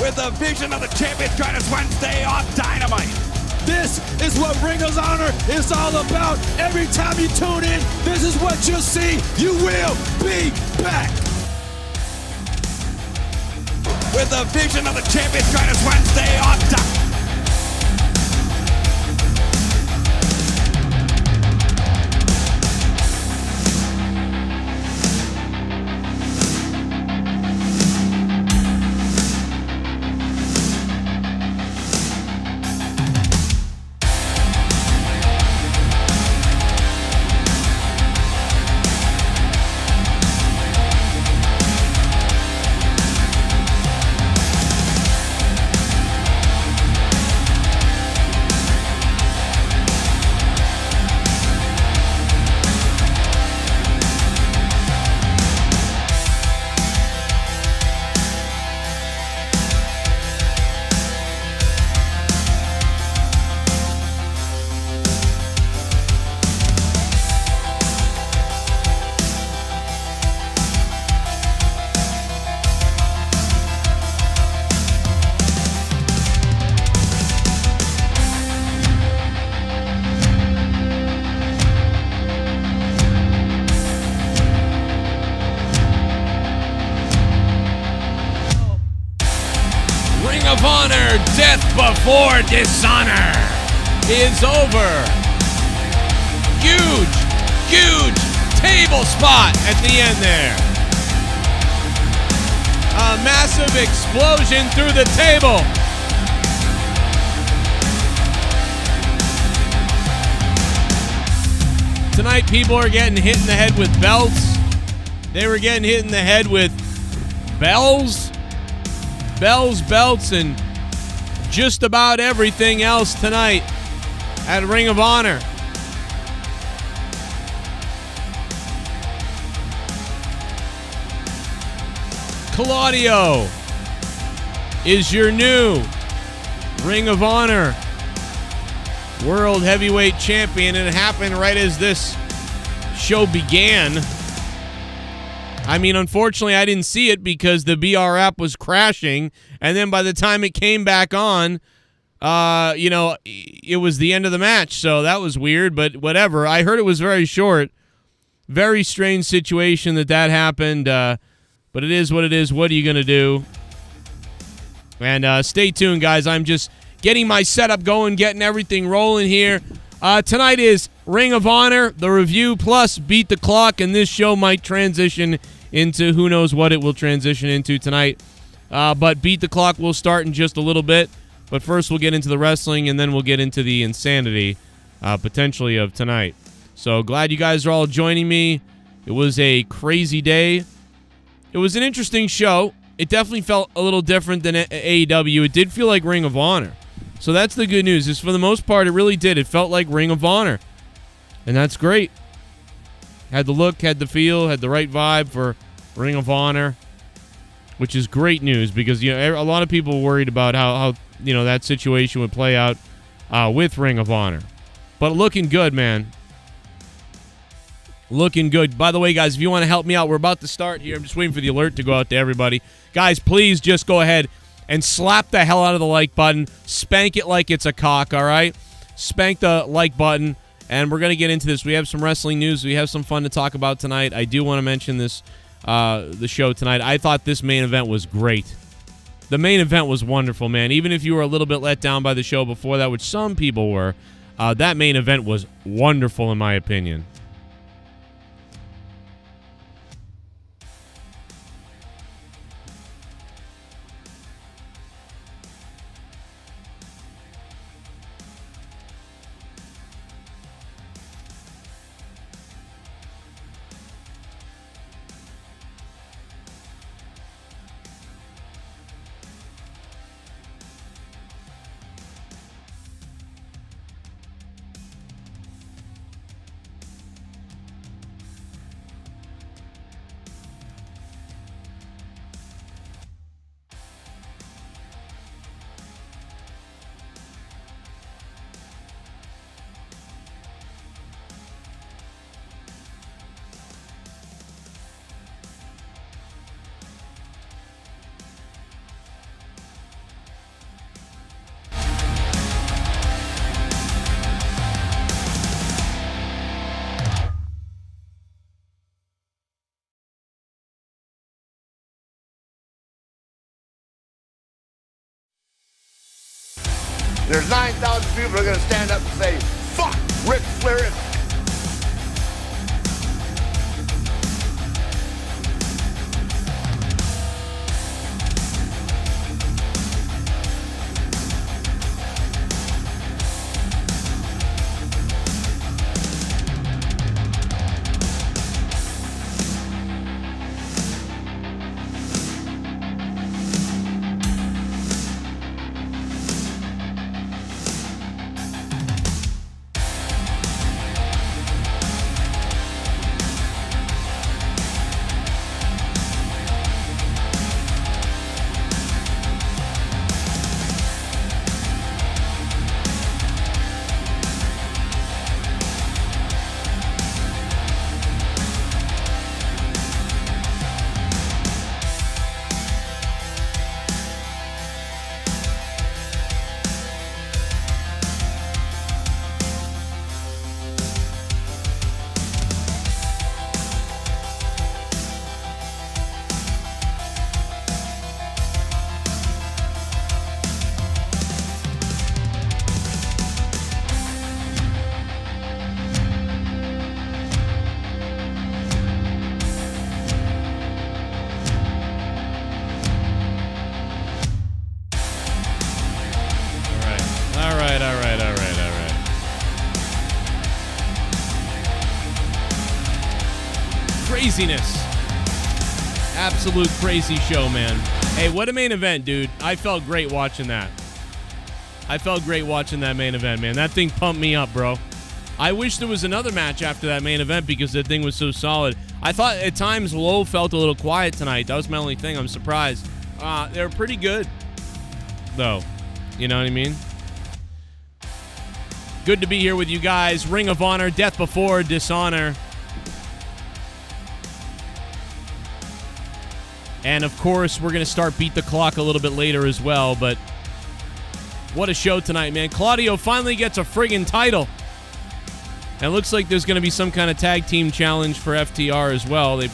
with the vision of the champion trying to stay on Dynamite. This is what Ring of Honor is all about. Every time you tune in, this is what you'll see. You will be back. With the vision of the champion trying to stay on Dynamite. Death before Dishonor is over. Huge table spot at the end there. A massive explosion through the table. Tonight, people are getting hit in the head with belts. They were getting hit in the head with bells, belts, and just about everything else tonight at Ring of Honor. Claudio is your new Ring of Honor World Heavyweight Champion, and it happened right as this show began. I mean, unfortunately, I didn't see it because the BR app was crashing, and then by the time it came back on, it was the end of the match, so that was weird, but whatever. I heard it was very short. Very strange situation that happened, but it is what it is. What are you going to do? And stay tuned, guys. I'm just getting my setup going, getting everything rolling here. Tonight is Ring of Honor, the review, plus Beat the Clock, and this show might transition into who knows what it will transition into tonight. But Beat the Clock will start in just a little bit. But first we'll get into the wrestling, and then we'll get into the insanity, potentially, of tonight. So glad you guys are all joining me. It was a crazy day. It was an interesting show. It definitely felt a little different than AEW. It did feel like Ring of Honor. So that's the good news, is for the most part, it really did. It felt like Ring of Honor. And that's great. Had the look, had the feel, had the right vibe for Ring of Honor, which is great news because a lot of people worried about how that situation would play out with Ring of Honor. But looking good, man. Looking good. By the way, guys, if you want to help me out, we're about to start here. I'm just waiting for the alert to go out to everybody. Guys, please just go ahead and slap the hell out of the like button. Spank it like it's a cock, all right? Spank the like button. And we're going to get into this. We have some wrestling news. We have some fun to talk about tonight. I do want to mention this, the show tonight. I thought this main event was great. The main event was wonderful, man. Even if you were a little bit let down by the show before that, which some people were, that main event was wonderful in my opinion. There's 9,000 people who are going to stand up and say, fuck Ric Flair. Craziness. Absolute crazy show, man. Hey, what a main event, dude. I felt great watching that. I felt great watching that main event, man. That thing pumped me up, bro. I wish there was another match after that main event because that thing was so solid. I thought at times Low felt a little quiet tonight. That was my only thing. I'm surprised. They were pretty good, though. You know what I mean? Good to be here with you guys. Ring of Honor, Death Before Dishonor. And, of course, we're going to start Beat the Clock a little bit later as well. But what a show tonight, man. Claudio finally gets a friggin' title. And it looks like there's going to be some kind of tag team challenge for FTR as well. They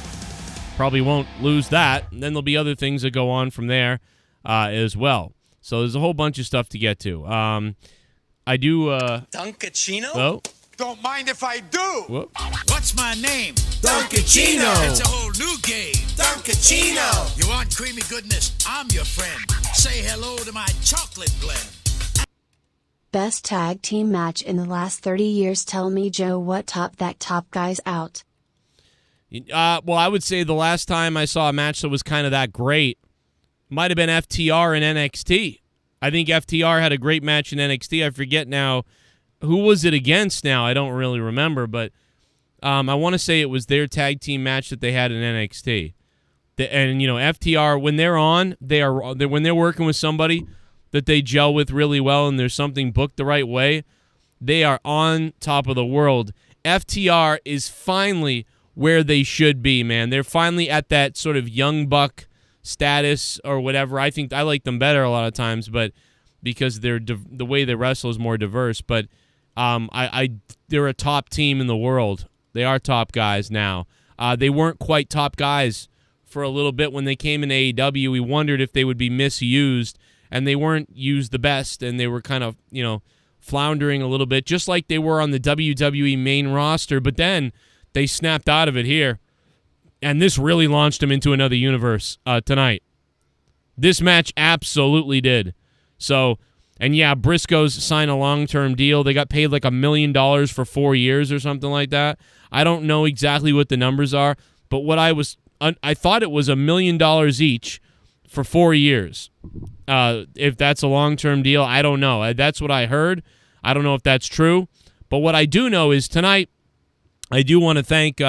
probably won't lose that. And then there'll be other things that go on from there as well. So there's a whole bunch of stuff to get to. I do... Duncachino? Oh. Don't mind if I do. Whoop. What's my name? Duncachino. It's a whole new game. Duncachino. You want creamy goodness? I'm your friend. Say hello to my chocolate blend. Best tag team match in the last 30 years. Tell me, Joe, what top guys out? Well, I would say the last time I saw a match that was kind of that great might have been FTR and NXT. I think FTR had a great match in NXT. I forget now. Who was it against now? I don't really remember, but I want to say it was their tag team match that they had in NXT. And, you know, FTR, when they're on, when they're working with somebody that they gel with really well and there's something booked the right way, they are on top of the world. FTR is finally where they should be, man. They're finally at that sort of young buck status or whatever. I think I like them better a lot of times, but because the way they wrestle is more diverse. But they're a top team in the world. They are top guys now. They weren't quite top guys for a little bit when they came in AEW. We wondered if they would be misused, and they weren't used the best, and they were kind of, you know, floundering a little bit, just like they were on the WWE main roster. But then they snapped out of it here, and this really launched them into another universe tonight. This match absolutely did. So, and yeah, Briscoes signed a long-term deal. They got paid like $1 million for 4 years or something like that. I don't know exactly what the numbers are, but I thought it was $1 million each for 4 years. If that's a long-term deal, I don't know. That's what I heard. I don't know if that's true. But what I do know is tonight, I do want to thank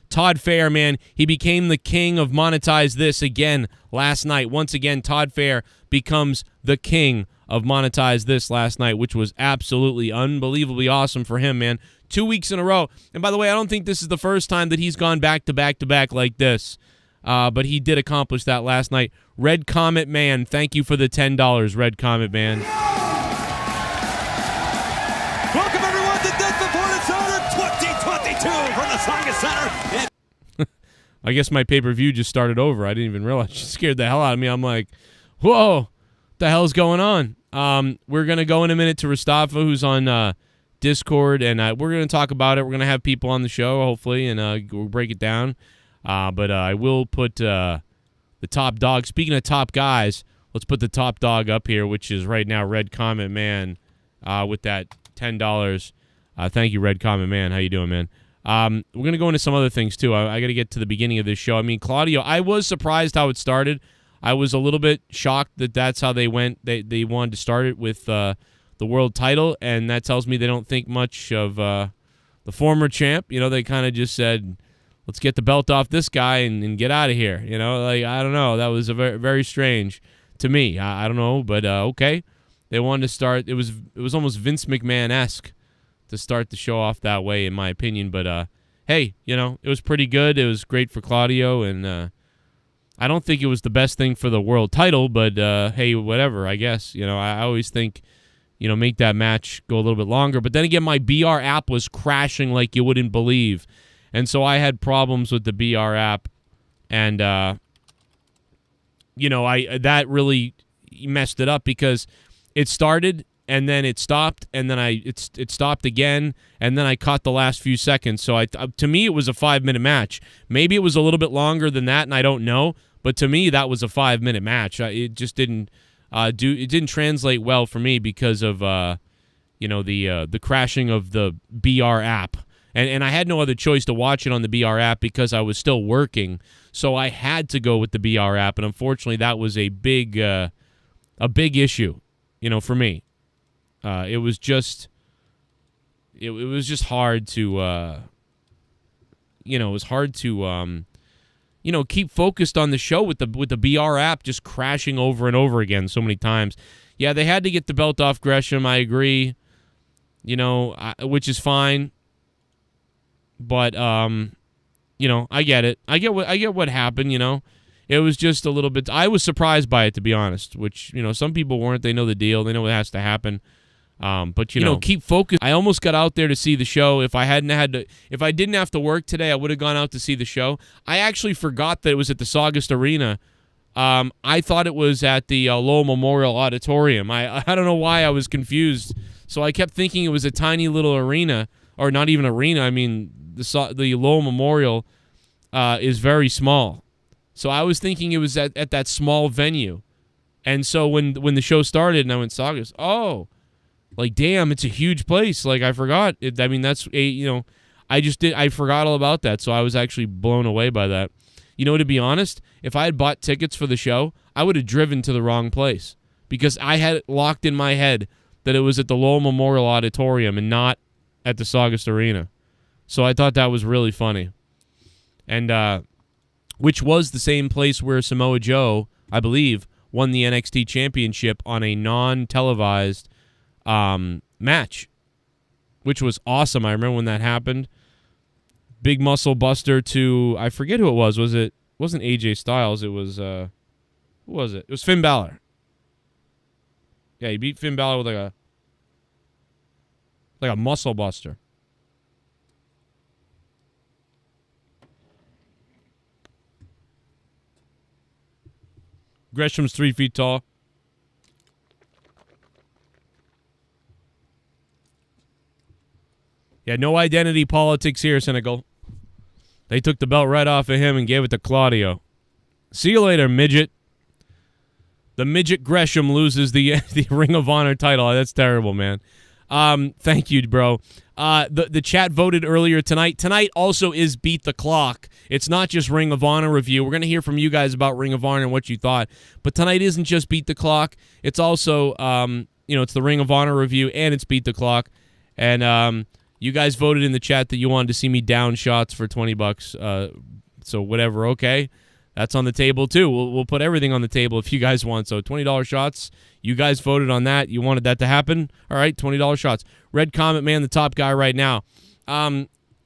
Todd Fair, man. He became the king of Monetize This again last night. Once again, Todd Fair becomes the king of Monetize This last night, which was absolutely unbelievably awesome for him, man. 2 weeks in a row. And by the way, I don't think this is the first time that he's gone back to back to back like this. But he did accomplish that last night. Red Comet Man, thank you for the $10, Red Comet Man. Welcome, everyone, to Death Before Dishonor 2022 from the Science Center. I guess my pay-per-view just started over. I didn't even realize. She scared the hell out of me. I'm like, whoa, the hell's going on? We're going to go in a minute to Mustafa, who's on Discord, and we're going to talk about it. We're going to have people on the show, hopefully, and we'll break it down. But I will put the top dog. Speaking of top guys, let's put the top dog up here, which is right now Red Comet Man with that $10. Thank you, Red Comet Man. How you doing, man? We're going to go into some other things, too. I got to get to the beginning of this show. I mean, Claudio, I was surprised how it started. I was a little bit shocked that that's how they went. They wanted to start it with the world title, and that tells me they don't think much of the former champ. You know, they kind of just said, let's get the belt off this guy and get out of here. You know, like, I don't know. That was a very, very strange to me. I don't know, but okay. They wanted to start. It was almost Vince McMahon-esque to start the show off that way, in my opinion. But, hey, you know, it was pretty good. It was great for Claudio, and I don't think it was the best thing for the world title, but, hey, whatever, I guess. You know, I always think, you know, make that match go a little bit longer. But then again, my BR app was crashing like you wouldn't believe. And so I had problems with the BR app. And, you know, that really messed it up because it started and then it stopped, and then it stopped again, and then I caught the last few seconds. So to me, it was a 5-minute match. Maybe it was a little bit longer than that, and I don't know. But to me, that was a 5-minute match. It just didn't it didn't translate well for me because of you know, the crashing of the BR app, and I had no other choice to watch it on the BR app because I was still working. So I had to go with the BR app, and unfortunately, that was a big issue, you know, for me. It was just hard to you know, it was hard to you know, keep focused on the show with the BR app just crashing over and over again so many times. Yeah, they had to get the belt off Gresham. I agree, you know, which is fine. But you know, I get it. I get what happened. You know, it was just a little bit. I was surprised by it, to be honest. Which, you know, some people weren't. They know the deal. They know what has to happen. But you know, keep focused. I almost got out there to see the show. If I didn't have to work today, I would have gone out to see the show. I actually forgot that it was at the Sawgust Arena. I thought it was at the Lowell Memorial Auditorium. I don't know why I was confused. So I kept thinking it was a tiny little arena, or not even arena. I mean, the Lowell Memorial is very small. So I was thinking it was at that small venue. And so when the show started and I went Sawgust, oh, like, damn, it's a huge place. Like, I forgot. I mean, that's you know, I forgot all about that. So I was actually blown away by that. You know, to be honest, if I had bought tickets for the show, I would have driven to the wrong place because I had it locked in my head that it was at the Lowell Memorial Auditorium and not at the Sawgust Arena. So I thought that was really funny. And, which was the same place where Samoa Joe, I believe, won the NXT Championship on a non-televised match, which was awesome. I remember when that happened. Big muscle buster to, I forget who it was. It wasn't AJ Styles. It was who was it? It was Finn Balor. Yeah, he beat Finn Balor with like a muscle buster. Gresham's 3 feet tall. Yeah, no identity politics here, Senegal. They took the belt right off of him and gave it to Claudio. See you later, midget. The midget Gresham loses the Ring of Honor title. That's terrible, man. Thank you, bro. The chat voted earlier tonight. Tonight also is Beat the Clock. It's not just Ring of Honor review. We're going to hear from you guys about Ring of Honor and what you thought. But tonight isn't just Beat the Clock. It's also, you know, it's the Ring of Honor review and it's Beat the Clock. And, you guys voted in the chat that you wanted to see me down shots for $20. So whatever, okay. That's on the table too. We'll put everything on the table if you guys want. So $20 shots. You guys voted on that. You wanted that to happen. All right, $20 shots. Red Comet Man, the top guy right now.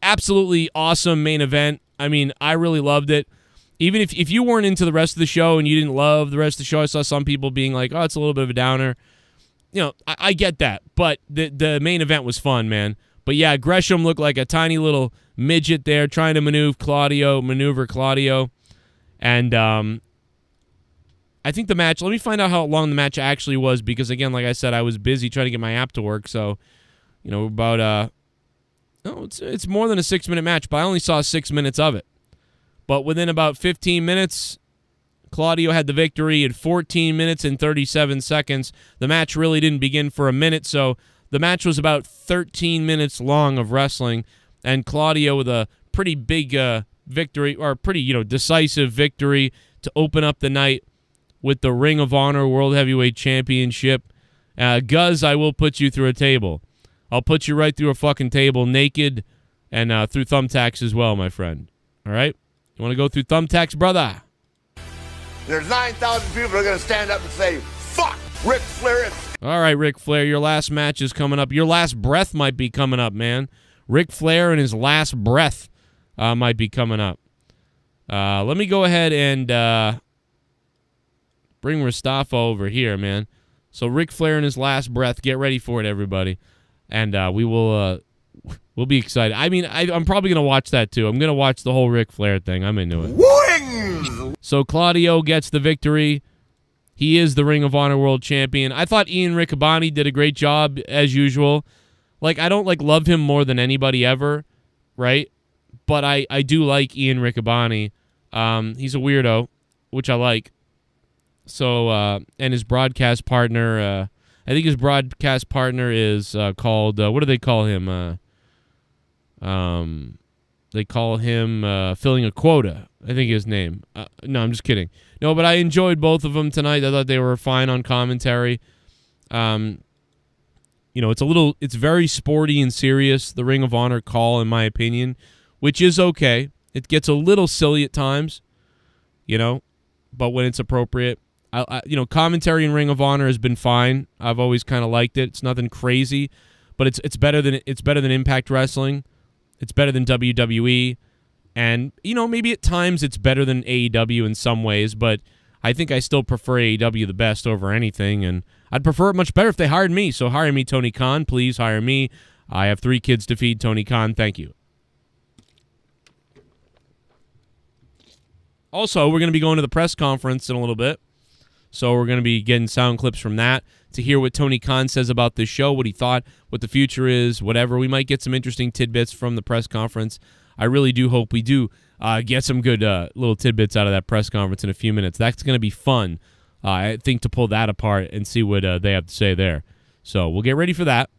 Absolutely awesome main event. I mean, I really loved it. Even if you weren't into the rest of the show and you didn't love the rest of the show, I saw some people being like, oh, it's a little bit of a downer. You know, I get that. But the main event was fun, man. But yeah, Gresham looked like a tiny little midget there trying to maneuver Claudio. And I I think the match, let me find out how long the match actually was because, again, like I said, I was busy trying to get my app to work. So, about, it's more than a 6-minute match, but I only saw 6 minutes of it. But within about 15 minutes, Claudio had the victory at 14 minutes and 37 seconds. The match really didn't begin for a minute, so the match was about 13 minutes long of wrestling, and Claudio with a pretty big victory, or pretty, decisive victory to open up the night with the Ring of Honor World Heavyweight Championship. Guz, I will put you through a table. I'll put you right through a fucking table, naked, and through thumbtacks as well, my friend. All right? You want to go through thumbtacks, brother? There's 9,000 people that are going to stand up and say, fuck Ric Flair. All right, Ric Flair, your last match is coming up. Your last breath might be coming up, man. Ric Flair and his last breath might be coming up. Let me go ahead and bring Mustafa over here, man. So Ric Flair and his last breath. Get ready for it, everybody. And we'll be excited. I mean, I'm probably going to watch that, too. I'm going to watch the whole Ric Flair thing. I'm into it. Wings! So Claudio gets the victory. He is the Ring of Honor World Champion. I thought Ian Riccaboni did a great job, as usual. Like, I don't, love him more than anybody ever, right? But I do like Ian Riccaboni. He's a weirdo, which I like. So, and his broadcast partner, I think his broadcast partner is called, what do they call him? They call him Filling a Quota, I think his name. No, I'm just kidding. No, but I enjoyed both of them tonight. I thought they were fine on commentary. It's very sporty and serious, the Ring of Honor call, in my opinion, which is okay. It gets a little silly at times, but when it's appropriate. Commentary in Ring of Honor has been fine. I've always kind of liked it. It's nothing crazy, but it's better than Impact Wrestling. It's better than WWE, and maybe at times it's better than AEW in some ways. But I think I still prefer AEW the best over anything, and I'd prefer it much better if they hired me. So hire me, Tony Khan. Please hire me. I have 3 kids to feed. Tony Khan, thank you. Also, we're going to be going to the press conference in a little bit. So we're going to be getting sound clips from that to hear what Tony Khan says about this show, what he thought, what the future is, whatever. We might get some interesting tidbits from the press conference. I really do hope we do get some good little tidbits out of that press conference in a few minutes. That's going to be fun, I think, to pull that apart and see what they have to say there. So we'll get ready for that.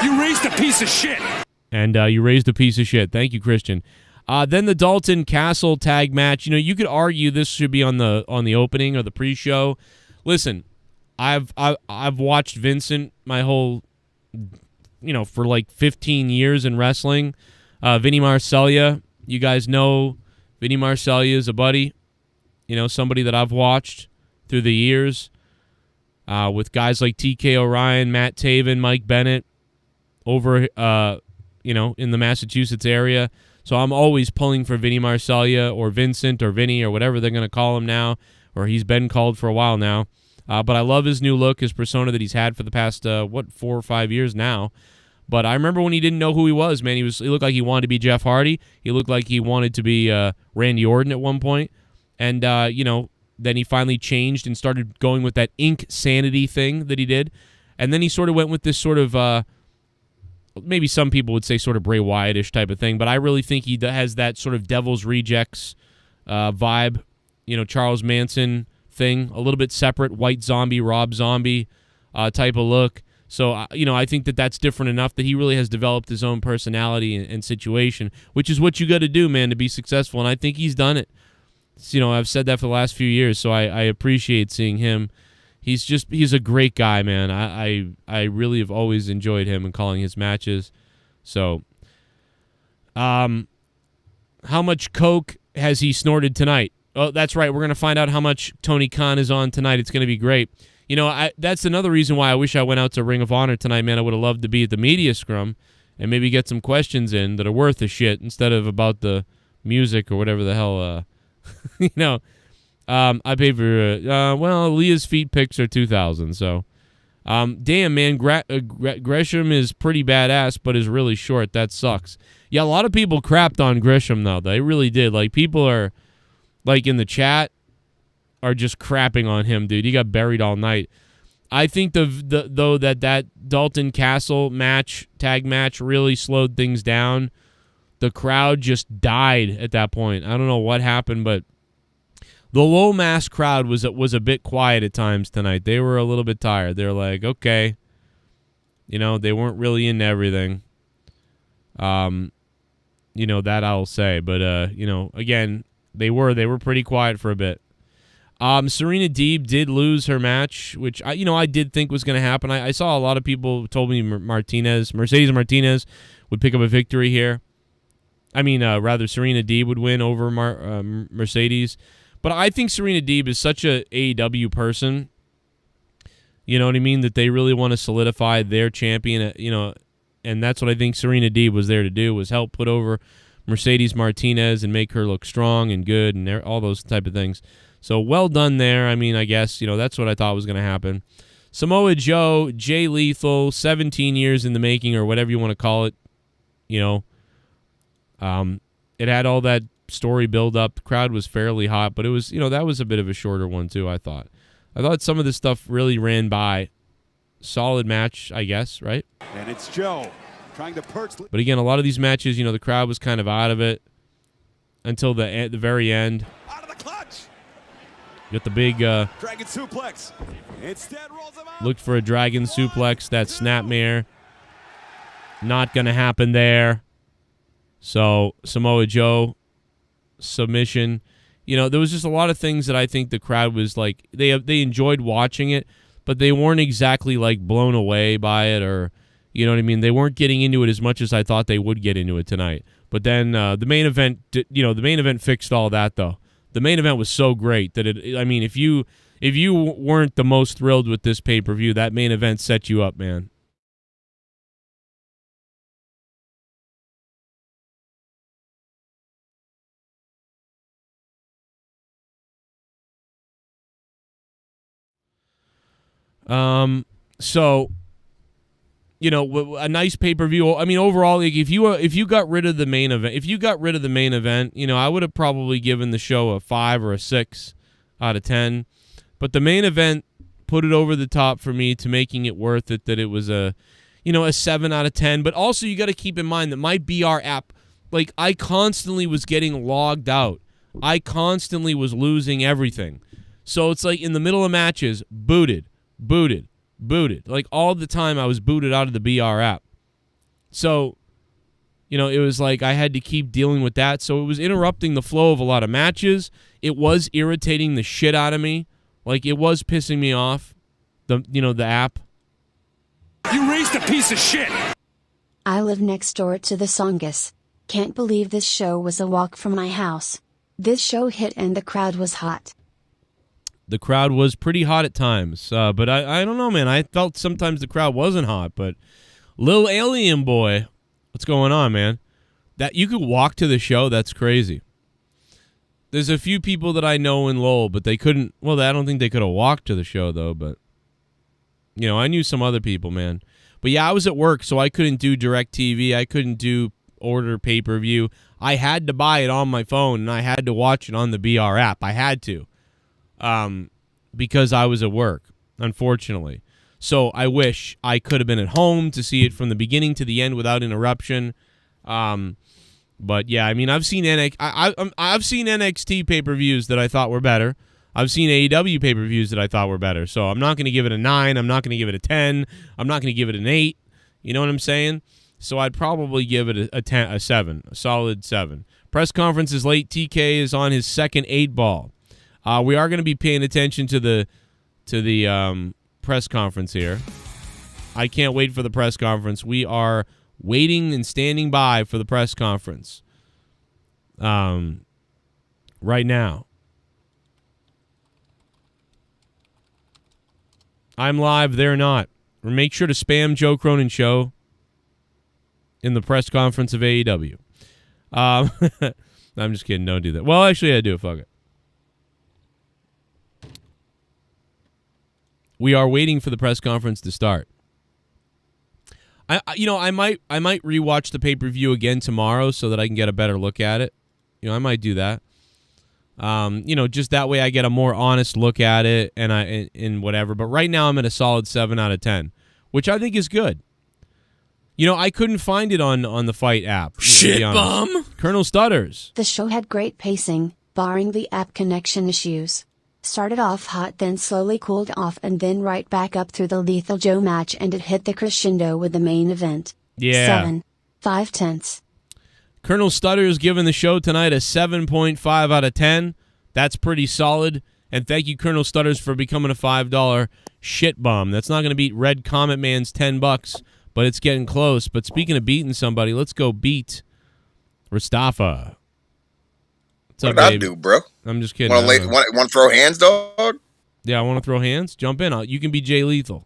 You raised a piece of shit. And you raised a piece of shit. Thank you, Christian. Then the Dalton Castle tag match. You could argue this should be on the opening or the pre-show. Listen, I've watched Vincent my whole, for like 15 years in wrestling. Vinny Marseglia, you guys know Vinny Marseglia is a buddy. Somebody that I've watched through the years with guys like TK O'Ryan, Matt Taven, Mike Bennett over, in the Massachusetts area. So I'm always pulling for Vinny Marseglia or Vincent or Vinny or whatever they're going to call him now, or he's been called for a while now. But I love his new look, his persona that he's had for the past, 4 or 5 years now. But I remember when he didn't know who he was, man. He looked like he wanted to be Jeff Hardy. He looked like he wanted to be Randy Orton at one point. And, then he finally changed and started going with that Ink Sanity thing that he did. And then he sort of went with this sort of... maybe some people would say sort of Bray Wyatt-ish type of thing, but I really think he has that sort of Devil's Rejects vibe, Charles Manson thing, a little bit separate, White Zombie, Rob Zombie type of look. So, I think that that's different enough that he really has developed his own personality and situation, which is what you got to do, man, to be successful, and I think he's done it. I've said that for the last few years, so I appreciate seeing him. He's a great guy, man. I really have always enjoyed him and calling his matches. So, how much coke has he snorted tonight? Oh, that's right. We're going to find out how much Tony Khan is on tonight. It's going to be great. That's another reason why I wish I went out to Ring of Honor tonight, man. I would have loved to be at the media scrum and maybe get some questions in that are worth a shit instead of about the music or whatever the hell, I paid for, Leah's feet pics are $2,000, so. Damn, man, Gresham is pretty badass, but is really short. That sucks. Yeah, a lot of people crapped on Gresham, though. They really did. Like, people are, like, in the chat, are just crapping on him, dude. He got buried all night. I think though that Dalton Castle tag match really slowed things down. The crowd just died at that point. I don't know what happened, but the low mass crowd was a bit quiet at times tonight. They were a little bit tired. They're like, okay, they weren't really into everything. That I'll say, but again, they were pretty quiet for a bit. Serena Deeb did lose her match, which I did think was going to happen. I saw a lot of people told me Mercedes Martinez would pick up a victory here. Rather Serena Deeb would win over Mercedes. But I think Serena Deeb is such a AEW person, you know what I mean, that they really want to solidify their champion, and that's what I think Serena Deeb was there to do, was help put over Mercedes Martinez and make her look strong and good and all those type of things. So well done there. I guess, that's what I thought was going to happen. Samoa Joe, Jay Lethal, 17 years in the making, or whatever you want to call it. It had all that story build up. The crowd was fairly hot, but it was, that was a bit of a shorter one too, I thought. I thought some of this stuff really ran by. Solid match, I guess, right? And it's Joe trying to perch. But again, a lot of these matches, the crowd was kind of out of it until the very end. Out of the clutch. Got the big Dragon suplex. Instead rolls him out. looked for a dragon suplex, that snapmare. Not going to happen there. So Samoa Joe submission. There was just a lot of things that I think the crowd was like, they enjoyed watching it, but they weren't exactly like blown away by it, or you know what I mean? They weren't getting into it as much as I thought they would get into it tonight. But then the main event, the main event fixed all that though. The main event was so great that if you weren't the most thrilled with this pay-per-view, that main event set you up, man. So, a nice pay-per-view. Overall, like, if you got rid of the main event, I would have probably given the show a 5 or a 6 out of 10. But the main event put it over the top for me to making it worth it, that it was a 7 out of 10. But also you got to keep in mind that my BR app, like, I constantly was getting logged out. I constantly was losing everything. So it's like in the middle of matches, booted. Like all the time I was booted out of the BR app. So, it was like I had to keep dealing with that. So it was interrupting the flow of a lot of matches. It was irritating the shit out of me. Like, it was pissing me off, the app. You raised a piece of shit. I live next door to the Songus. Can't believe this show was a walk from my house. This show hit and the crowd was hot. The crowd was pretty hot at times, but I don't know, man. I felt sometimes the crowd wasn't hot, but Lil Alien Boy, what's going on, man? That you could walk to the show, that's crazy. There's a few people that I know in Lowell, but they couldn't, well, I don't think they could have walked to the show, though, but, I knew some other people, man. But yeah, I was at work, so I couldn't do DirecTV. I couldn't do order pay-per-view. I had to buy it on my phone, and I had to watch it on the BR app. I had to. Because I was at work, unfortunately. So I wish I could have been at home to see it from the beginning to the end without interruption. But yeah, I've seen I've seen NXT pay-per-views that I thought were better. I've seen AEW pay-per-views that I thought were better. So I'm not going to give it a 9. I'm not going to give it a 10. I'm not going to give it an 8. You know what I'm saying? So I'd probably give it a 7, a solid 7. Press conference is late. TK is on his second 8-ball. We are going to be paying attention to the press conference here. I can't wait for the press conference. We are waiting and standing by for the press conference. Right now. I'm live. They're not. Make sure to spam Joe Cronin Show in the press conference of AEW. I'm just kidding. Don't do that. Well, actually, I do. Fuck it. We are waiting for the press conference to start. I might rewatch the pay-per-view again tomorrow so that I can get a better look at it. I might do that. Just that way I get a more honest look at it and whatever. But right now I'm at a solid 7 out of 10, which I think is good. I couldn't find it on the Fight app. Shit bum. Colonel Stutters. The show had great pacing, barring the app connection issues. Started off hot, then slowly cooled off, and then right back up through the Lethal Joe match, and it hit the crescendo with the main event. Yeah. 7. 5/10. Colonel Stutters giving the show tonight a 7.5 out of 10. That's pretty solid. And thank you, Colonel Stutters, for becoming a $5 shit bum. That's not going to beat Red Comet Man's $10, but it's getting close. But speaking of beating somebody, let's go beat Mustafa. What's up, What baby? I do, bro? I'm just kidding. Want to throw hands, dog? Yeah, I want to throw hands. Jump in. You can be Jay Lethal.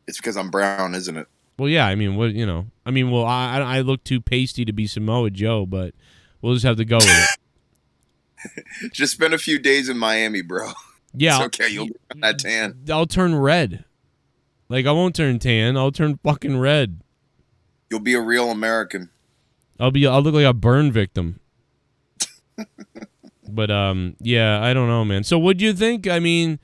It's because I'm brown, isn't it? Well, yeah. I mean, I look too pasty to be Samoa Joe, but we'll just have to go with it. Just spend a few days in Miami, bro. Yeah. It's okay. You'll get that tan. I'll turn red. Like, I won't turn tan. I'll turn fucking red. You'll be a real American. I'll look like a burn victim. But yeah, I don't know, man. So what'd you think? I mean,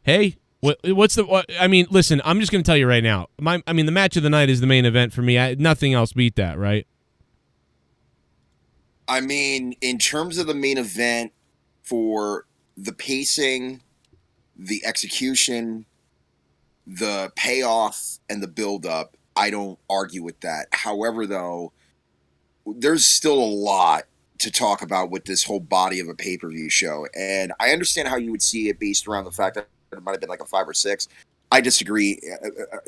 hey, listen, I'm just gonna tell you right now. The match of the night is the main event for me. Nothing else beat that, right? I mean, in terms of the main event, for the pacing, the execution, the payoff, and the build-up, I don't argue with that. However, though, there's still a lot to talk about with this whole body of a pay-per-view show. And I understand how you would see it based around the fact that it might have been like a 5 or 6. I disagree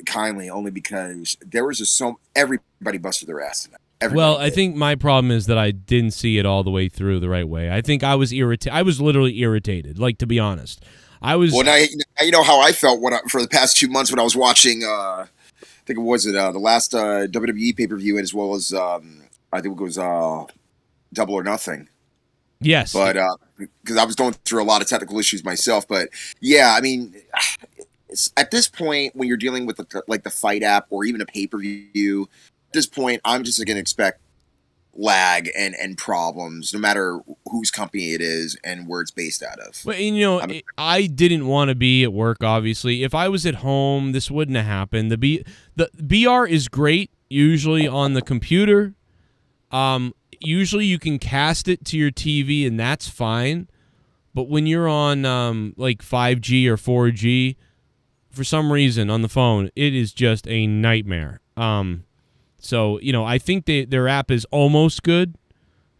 kindly, only because there was just everybody busted their ass tonight. Well, I think my problem is that I didn't see it all the way through the right way. I think I was irritated. I was literally irritated, like, to be honest. I was. Well, now you know how I felt for the past 2 months when I was watching, I think it was the last WWE pay-per-view, as well as I think it was Double or Nothing. Yes. But because I was going through a lot of technical issues myself. But yeah, I mean, at this point, when you're dealing with the Fight app or even a pay-per-view, at this point, I'm just going to expect lag and problems, no matter whose company it is and where it's based out of. But I didn't want to be at work. Obviously, if I was at home, this wouldn't have happened. The BR is great usually on the computer. Usually you can cast it to your TV and that's fine. But when you're on like 5G or 4G, for some reason on the phone, it is just a nightmare. So, I think their app is almost good,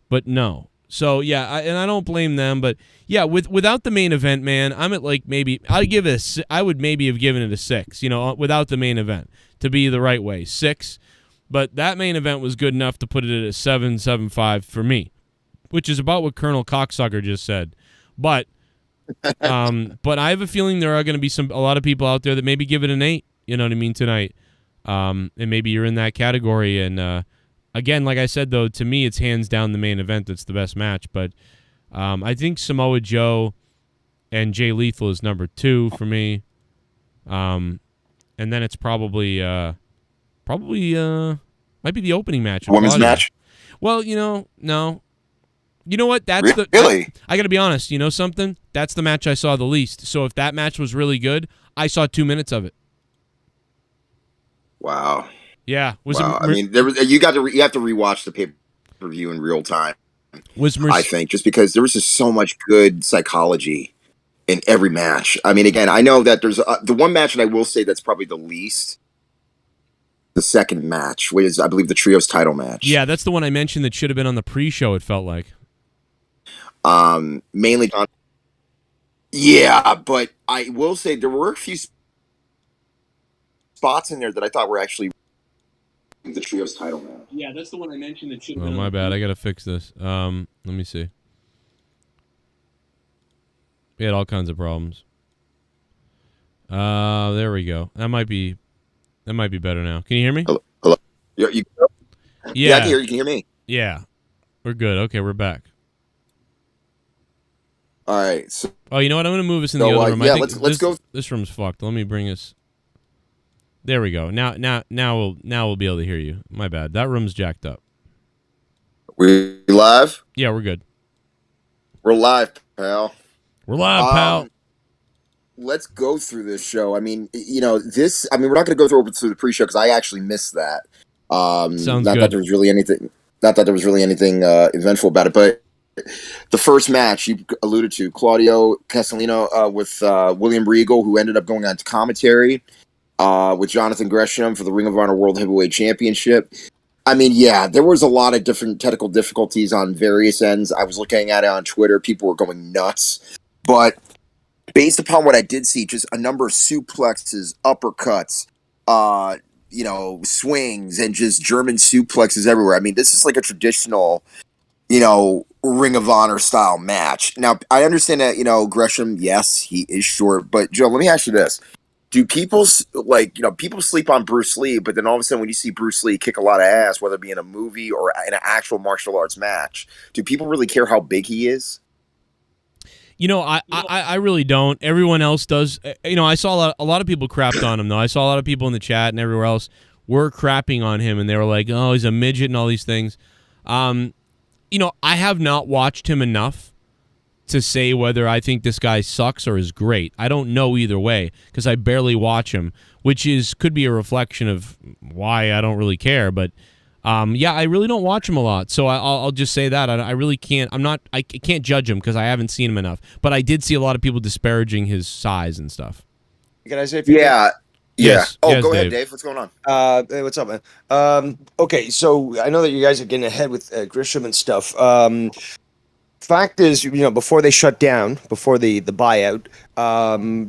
but no. So, yeah, I don't blame them. But, yeah, without the main event, man, I'm at like maybe I would maybe have given it a 6, without the main event to be the right way. 6. But that main event was good enough to put it at a 7.75 for me, which is about what Colonel Cocksucker just said. But I have a feeling there are going to be a lot of people out there that maybe give it an 8, you know what I mean, tonight. And maybe you're in that category. And again, like I said, though, to me, it's hands down the main event that's the best match. But I think Samoa Joe and Jay Lethal is number 2 for me. And then it's probably might be the opening match. Women's match? Well, no. You know what? That's really? I got to be honest. You know something? That's the match I saw the least. So if that match was really good, I saw 2 minutes of it. Wow. Yeah. I mean, you have to rewatch the pay-per-view in real time. I think just because there was just so much good psychology in every match. I mean, again, I know that there's the one match that I will say that's probably the least. The second match, which is, I believe, the trios title match. Yeah, that's the one I mentioned that should have been on the pre-show, it felt like. Mainly on... Yeah, but I will say there were a few spots in there that I thought were actually the trios title match. Yeah, that's the one I mentioned that should have been on. Oh, my bad. I got to fix this. Let me see. We had all kinds of problems. There we go. That might be better now. Can you hear me? Hello? Yeah. Yeah, I can hear you. Can you hear me? Yeah. We're good. Okay, we're back. All right. So, you know what? I'm going to move us in the other room. Yeah, I think let's go. This room's fucked. Let me bring us. There we go. Now we'll be able to hear you. My bad. That room's jacked up. We live? Yeah, we're good. We're live, pal. We're live, pal. Let's go through this show. I mean, we're not going to go through the pre-show because I actually missed that. Sounds not good. that there was really anything. Not that there was really anything eventful about it, but the first match you alluded to, Claudio Castellino with William Regal, who ended up going on to commentary with Jonathan Gresham for the Ring of Honor World Heavyweight Championship. I mean, yeah, there was a lot of different technical difficulties on various ends. I was looking at it on Twitter. People were going nuts. But based upon what I did see, just a number of suplexes, uppercuts, swings, and just German suplexes everywhere. I mean, this is like a traditional, Ring of Honor style match. Now, I understand that, Gresham, yes, he is short. But, Joe, let me ask you this. Do people people sleep on Bruce Lee, but then all of a sudden when you see Bruce Lee kick a lot of ass, whether it be in a movie or in an actual martial arts match, do people really care how big he is? I really don't. Everyone else does. I saw a lot of people crapped on him, though. I saw a lot of people in the chat and everywhere else were crapping on him, and they were like, oh, he's a midget and all these things. I have not watched him enough to say whether I think this guy sucks or is great. I don't know either way because I barely watch him, which could be a reflection of why I don't really care. But I really don't watch him a lot, so I'll just say that I really can't. I can't judge him because I haven't seen him enough. But I did see a lot of people disparaging his size and stuff. Can I say a few things? Yeah. Yes. Oh, Yes, go ahead, Dave. Dave. What's going on? Hey, what's up, man? Okay, so I know that you guys are getting ahead with Gresham and stuff. Fact is, before they shut down, before the buyout,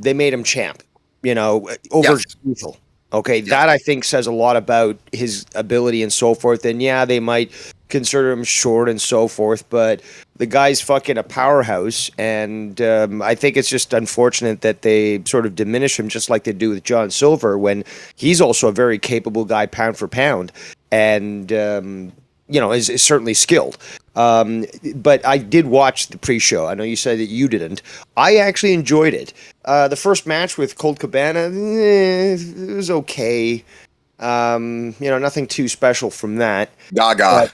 they made him champ. Over lethal. Okay, that I think says a lot about his ability and so forth. And yeah, they might consider him short and so forth, but the guy's fucking a powerhouse. And I think it's just unfortunate that they sort of diminish him, just like they do with John Silver, when he's also a very capable guy, pound for pound, and is certainly skilled. But I did watch the pre-show. I know you said that you didn't. I actually enjoyed it. The first match with Colt Cabana, it was okay. Nothing too special from that. Gaga.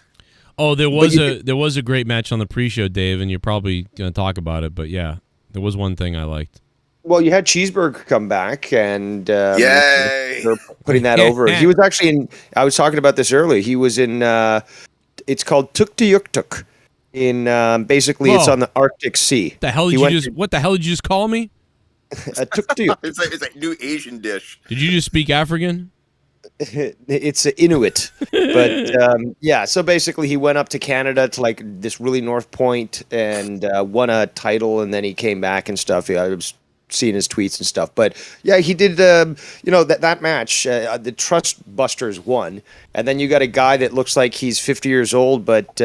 There was a great match on the pre-show, Dave, and you're probably going to talk about it. But yeah, there was one thing I liked. Well, you had Cheeseburger come back, and Yay! they're putting that over. He was actually in. I was talking about this earlier. He was in. It's called Tuktoyaktuk. In basically, it's on the Arctic Sea. What the hell did you just call me? Tuktoyaktuk. It's like new Asian dish. Did you just speak African? It's Inuit, but so basically he went up to Canada to like this really North Point and won a title, and then he came back and stuff. I was seeing his tweets and stuff, but yeah, he did. That match, the Trust Busters won, and then you got a guy that looks like he's 50 years old, but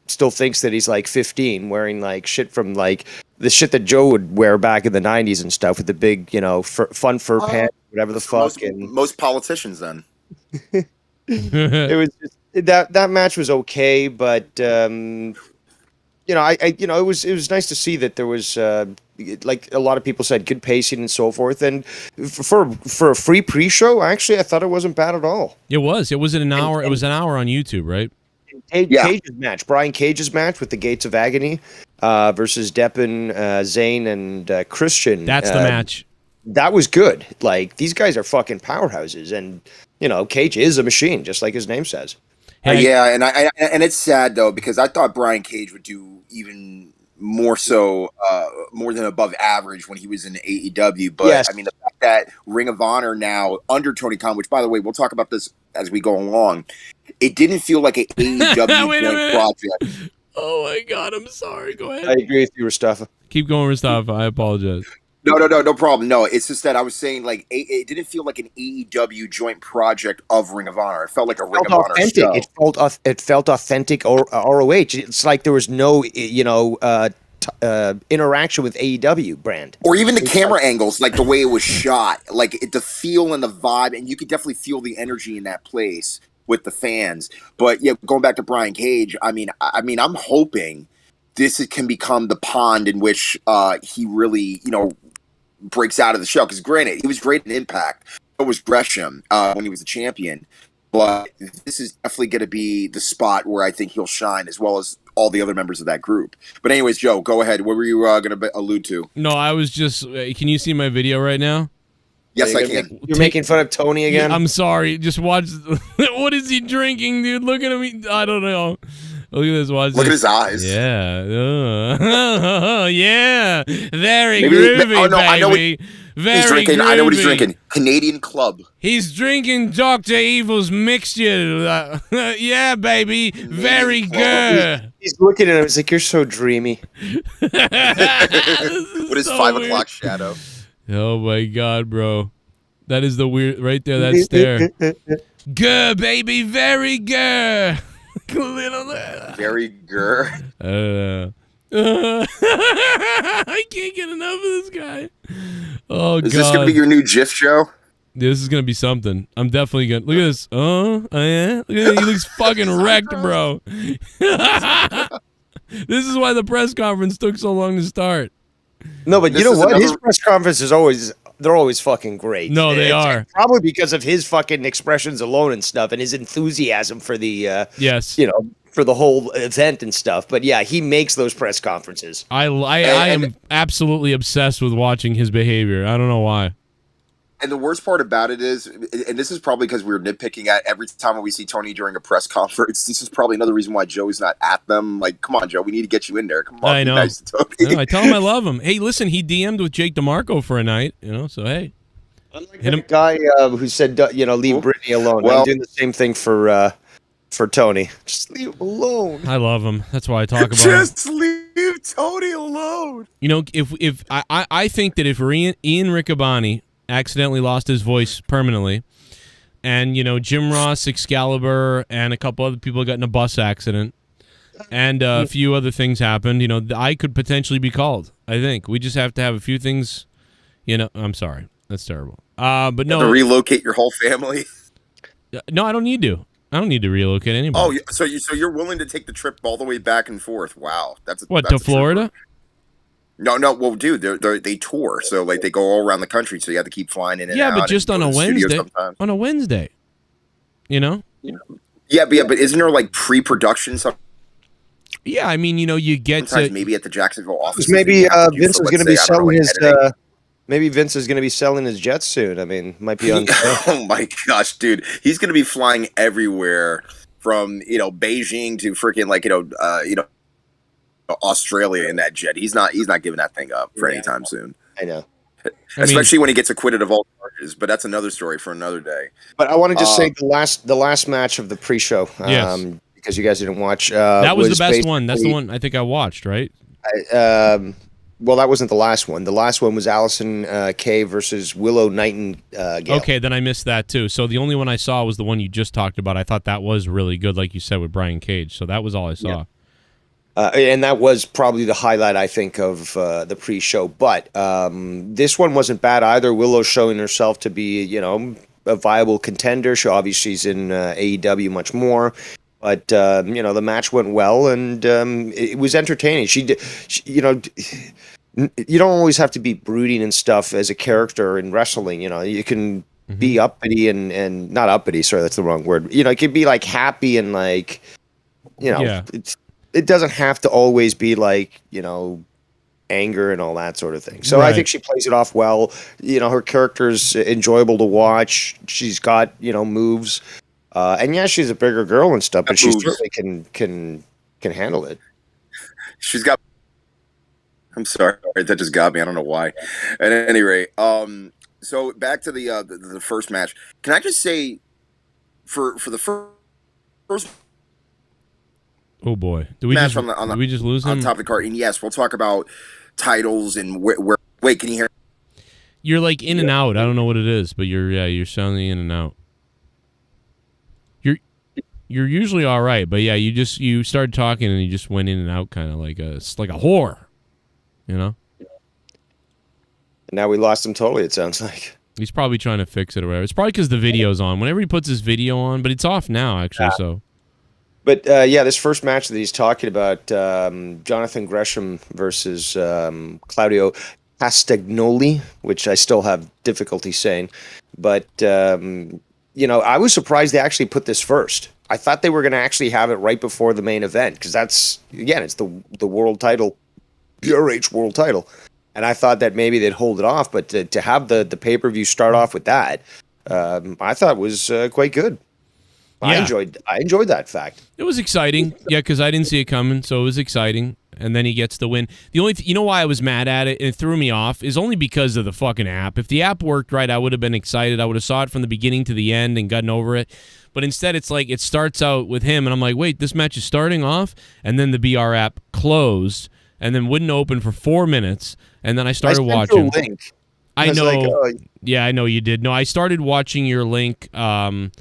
still thinks that he's like 15, wearing like shit from like the shit that Joe would wear back in the 90s and stuff, with the big, fun fur pants, whatever the fuck. Most politicians then. It was just, that match was okay, but it was nice to see that there was like a lot of people said, good pacing and so forth. And for a free pre-show, actually, I thought it wasn't bad at all. It was. It was an hour. It was an hour on YouTube, right? Cage's match, Brian Cage's match with the Gates of Agony versus Deppen, Zane, and Christian. That's the match. That was good. Like, these guys are fucking powerhouses, and Cage is a machine, just like his name says. Yeah, and it's sad though, because I thought Brian Cage would do even more so, more than above average when he was in AEW. But yes. I mean, the fact that Ring of Honor now under Tony Khan, which by the way, we'll talk about this as we go along, it didn't feel like an AEW project. Oh my God, I'm sorry. Go ahead. I agree with you, Mustafa. Keep going, Mustafa. I apologize. No problem. No, it's just that I was saying, like, it didn't feel like an AEW joint project of Ring of Honor. It felt like a Ring of Honor show. It felt authentic ROH. It's like there was no, interaction with AEW brand. Or even the camera angles, like the way it was shot, like the feel and the vibe, and you could definitely feel the energy in that place with the fans. But yeah, going back to Brian Cage, I mean, I'm hoping this can become the pond in which he really, breaks out of the shell. Because granted, he was great in Impact. So was Gresham when he was the champion. But this is definitely going to be the spot where I think he'll shine, as well as all the other members of that group. But anyways, Joe, go ahead. What were you going to allude to? No, I was just. Can you see my video right now? Yes, I can. You're making fun of Tony again? I'm sorry. Just watch. What is he drinking, dude? Look at him. I don't know. Look at this. Watch Look this. at his eyes. Yeah. Yeah. Very Maybe- groovy, oh, no, I know baby. Very He's drinking. groovy. I know what he's drinking. Canadian Club. He's drinking Dr. Evil's mixture. Yeah, baby. Very good. He's looking at him. He's like, "You're so dreamy." With his so 5 weird. o'clock shadow. Oh my god, bro. That is the weird right there, that stare. Good, baby, very good. Very gur. I can't get enough of this guy. Oh god. Is this going to be your new GIF show? This is gonna be something. I'm definitely gonna look at this. Oh yeah. Look at him. He looks fucking wrecked, bro. This is why the press conference took so long to start. No, but This you know is what? His another- press conferences they're always fucking great. No, they It's are. probably because of his fucking expressions alone and stuff, and his enthusiasm for the Yes. for the whole event and stuff. But yeah, he makes those press conferences. I am absolutely obsessed with watching his behavior. I don't know why. And the worst part about it is, and this is probably because we were nitpicking at every time we see Tony during a press conference, this is probably another reason why Joey's not at them. Like, come on, Joe, we need to get you in there. Come on, I know. be nice to Tony. No, I tell him I love him. Hey, listen, he DM'd with Jake DeMarco for a night, so hey. Hit him. The guy who said, leave Brittany alone. Well- I'm doing the same thing for Tony. Just leave him alone. I love him. That's why I talk about him. Just leave Tony alone. If I think that if Ian Riccaboni accidentally lost his voice permanently, and Jim Ross, Excalibur, and a couple other people got in a bus accident, and a few other things happened, I could potentially be called. I think we just have to have a few things. I'm sorry, that's terrible. But no, To relocate your whole family. no, I don't need to. I don't need to relocate anybody. Oh, so you're willing to take the trip all the way back and forth? Wow, that's What, that's to Florida? No, well, dude, they tour, so like they go all around the country, so you have to keep flying in and Yeah, out. but just and on go a to the studio Wednesday. sometimes. On a Wednesday, Yeah, but isn't there like pre-production sometimes? Yeah, I mean, you get Sometimes to. maybe at the Jacksonville office. Maybe Vince is going to be selling his. Maybe Vince is going to be selling his jets soon. I mean, might be on. Oh my gosh, dude, he's going to be flying everywhere from Beijing to freaking Australia in that jet. He's not giving that thing up for any time soon. I know. Especially when he gets acquitted of all charges, but that's another story for another day. But I want to just say the last match of the pre-show, Yes. because you guys didn't watch. That was the best one. That's the basically- one I think I watched, right? Well, that wasn't the last one. The last one was Allison Kay versus Willow Nightingale. Okay, then I missed that too. So the only one I saw was the one you just talked about. I thought that was really good, like you said, with Brian Cage. So that was all I saw. And that was probably the highlight, I think, of the pre-show. But this one wasn't bad either. Willow showing herself to be, a viable contender. She's in AEW much more. But, the match went well, and it was entertaining. You don't always have to be brooding and stuff as a character in wrestling. You can be uppity and not uppity. Sorry, that's the wrong word. It can be like happy and like, Yeah. it doesn't have to always be like, anger and all that sort of thing. So I Right. think she plays it off well. Her character's enjoyable to watch. She's got, moves. And yeah, she's a bigger girl and stuff, but she Moves. certainly can handle it. She's got. I'm sorry, that just got me. I don't know why. At any rate, so back to the first match. Can I just say, for the first Oh boy, did we match just did we just lose on him? top of the card? And yes, we'll talk about titles and where. Wait, can you hear? You're like in and out. I don't know what it is, but you're sounding in and out. You're usually all right, but yeah, you started talking and you just went in and out, kind of like a whore, And now we lost him totally, it sounds like. He's probably trying to fix it or whatever. It's probably because the video's on. Whenever he puts his video on, but it's off now actually. Yeah. So. But this first match that he's talking about, Jonathan Gresham versus Claudio Castagnoli, which I still have difficulty saying. But I was surprised they actually put this first. I thought they were going to actually have it right before the main event because that's, again, it's the world title, the ROH world title. And I thought that maybe they'd hold it off, but to have the pay-per-view start off with that, I thought was quite good. Yeah. I enjoyed that fact. It was exciting, yeah, because I didn't see it coming, so it was exciting. And then he gets the win. The only, you know why I was mad at it and it threw me off is only because of the fucking app. If the app worked right, I would have been excited. I would have saw it from the beginning to the end and gotten over it. But instead, it's like it starts out with him, and I'm like, wait, this match is starting off, and then the BR app closed, and then wouldn't open for 4 minutes, and then I started watching. Link. I know. Like, yeah, I know you did. No, I started watching your link, and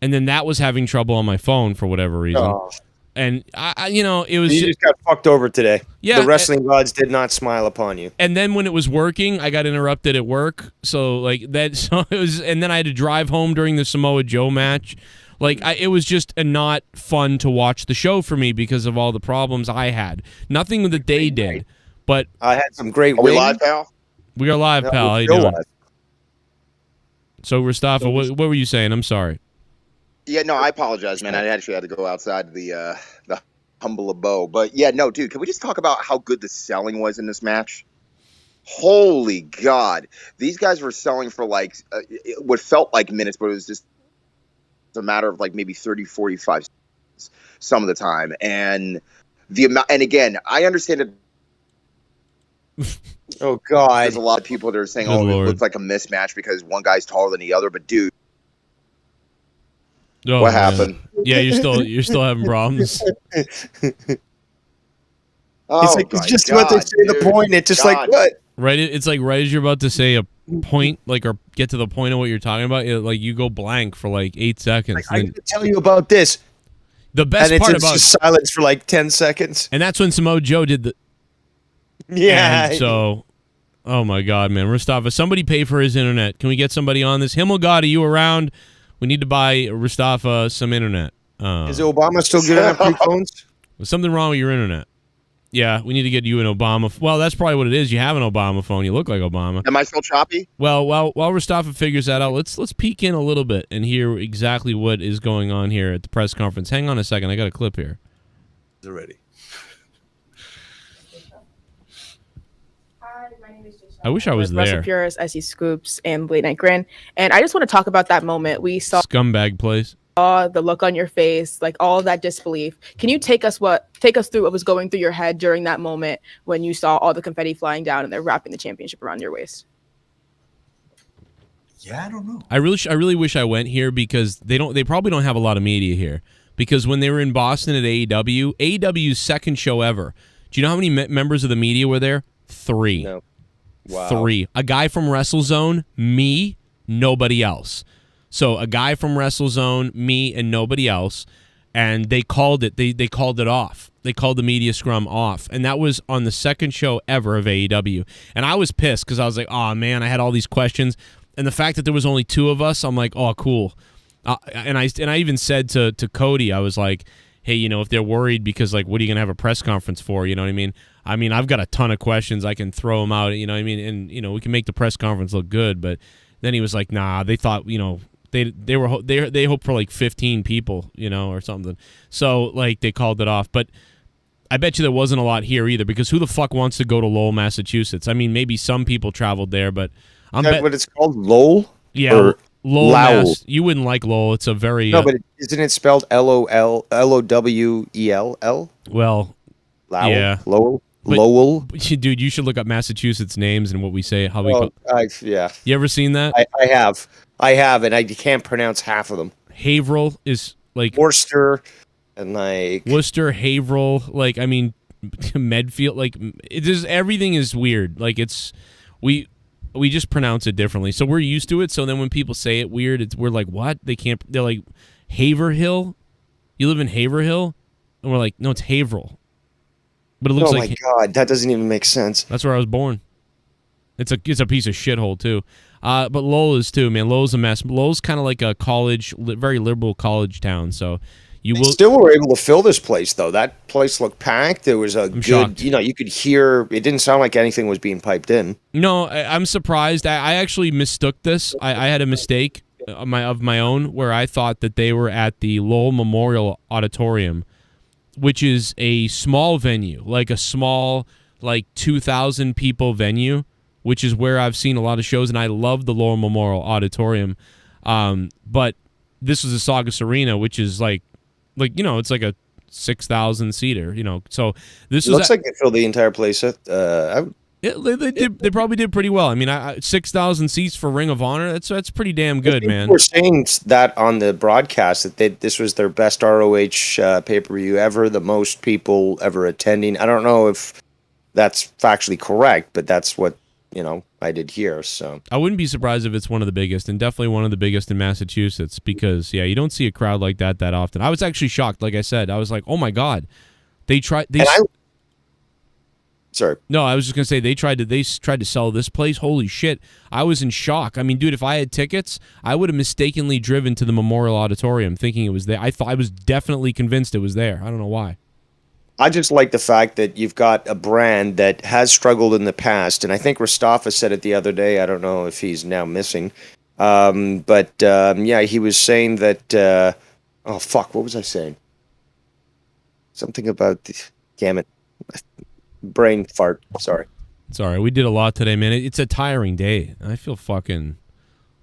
then that was having trouble on my phone for whatever reason. Oh. And it was you just got fucked over today. Yeah, the wrestling gods did not smile upon you. And then when it was working, I got interrupted at work. So like that, so it was, and then I had to drive home during the Samoa Joe match. Like it was just not fun to watch the show for me because of all the problems I had. Nothing that they did, but I had some great. Are we live, pal? We are live, pal. How you still doing? live. So Mustafa, what were you saying? I'm sorry. Yeah, no, I apologize, man. I actually had to go outside the humble abode. But yeah, no, dude, can we just talk about how good the selling was in this match? Holy God. These guys were selling for like what felt like minutes, but it was just a matter of like maybe 30, 45 seconds some of the time. And the amount, and again, I understand that. Oh God. There's a lot of people that are saying, Good it Lord. looks like a mismatch because one guy's taller than the other, but dude. Oh, What man. happened? Yeah, you're still having problems. Oh, It's like, it's my just what they God, say the dude. point. It's just like God. what? Right? It's like right as you're about to say a point, like or get to the point of what you're talking about, like you go blank for like 8 seconds. Like, I'm Then going to tell you about this, the best and it's part just about, silence for like 10 seconds. and that's when Samoa Joe did the. Yeah. And so, oh my God, man, Mustafa, somebody pay for his internet. Can we get somebody on this? Himmel God, are you around? We need to buy Mustafa some internet. Is Obama still good enough free phones? Was something wrong with your internet? Yeah, we need to get you an Obama. Well, that's probably what it is. You have an Obama phone. You look like Obama. Am I still choppy? Well, while Mustafa figures that out, let's peek in a little bit and hear exactly what is going on here at the press conference. Hang on a second. I got a clip here. Already. Hi, my name is Dishonor. I wish I was with Wrestle there. Purist, IC Scoops, and Late Night Grin. And I just want to talk about that moment. We saw Scumbag place. the look on your face, like all of that disbelief. Can you take us through what was going through your head during that moment when you saw all the confetti flying down and they're wrapping the championship around your waist? Yeah, I don't know. I really wish I went here because they probably don't have a lot of media here. Because when they were in Boston at AEW's second show ever, do you know how many members of the media were there? 3. No. Wow. 3. A guy from WrestleZone, me, nobody else. So a guy from WrestleZone, me, and nobody else, and they called it. They called it off. They called the media scrum off, and that was on the second show ever of AEW. And I was pissed because I was like, "Oh man, I had all these questions," and the fact that there was only 2 of us, I'm like, "Oh, cool." And I even said to Cody, I was like, "Hey, if they're worried because like, what are you gonna have a press conference for? You know what I mean? I mean, I've got a ton of questions. I can throw them out. You know what I mean? And we can make the press conference look good." But then he was like, "Nah, they thought They hoped for like 15 people, or something. So like they called it off. But I bet you there wasn't a lot here either because who the fuck wants to go to Lowell, Massachusetts? I mean, maybe some people traveled there, but Is that what it's called? Lowell? Yeah, Or Lowell, Lowell? Mass. You wouldn't like Lowell. It's a very No, but isn't it spelled Lowell? well, Lowell? Yeah. Lowell? But- Lowell? dude. You should look up Massachusetts names and what we say. How we Oh, call. yeah. You ever seen that? I have, and I can't pronounce half of them. Haverhill is like Worcester, and like Worcester, Haverhill, like I mean, Medfield, like it just everything is weird. Like we just pronounce it differently, so we're used to it. So then when people say it weird, we're like, what? They're like Haverhill. You live in Haverhill, and we're like, no, it's Haverhill. But it looks oh like my god, that doesn't even make sense. that's where I was born. It's a piece of shithole too. But Lowell is too, man. Lowell's a mess. Lowell's kind of like a college, very liberal college town. So you will Still were able to fill this place though. That place looked packed. There was a good, shocked. you could hear. It didn't sound like anything was being piped in. No, I'm surprised. I actually mistook this. I had a mistake. of my own where I thought that they were at the Lowell Memorial Auditorium, which is a small venue, like a small, like 2,000 people venue, which is where I've seen a lot of shows, and I love the Lowell Memorial Auditorium. But this was a Saugus Arena, which is like it's like a 6,000 seater, So this looks like they filled the entire place. They probably did pretty well. I mean, 6,000 seats for Ring of Honor. That's pretty damn good, man. We're saying that on the broadcast that this was their best ROH pay-per-view ever, the most people ever attending. I don't know if that's factually correct, but that's what I did hear. So I wouldn't be surprised if it's one of the biggest, and definitely one of the biggest in Massachusetts, because you don't see a crowd like that often. I was actually shocked. Like I said, I was like, oh my god, Sorry. No, I was just gonna say they tried to sell this place. Holy shit! I was in shock. I mean, dude, if I had tickets, I would have mistakenly driven to the Memorial Auditorium thinking it was there. I was definitely convinced it was there. I don't know why. I just like the fact that you've got a brand that has struggled in the past, and I think Mustafa said it the other day. I don't know if he's now missing, but he was saying that. Oh fuck! What was I saying? Something about the. Damn it. Brain fart. Sorry. Sorry, we did a lot today, man. It's a tiring day. I feel fucking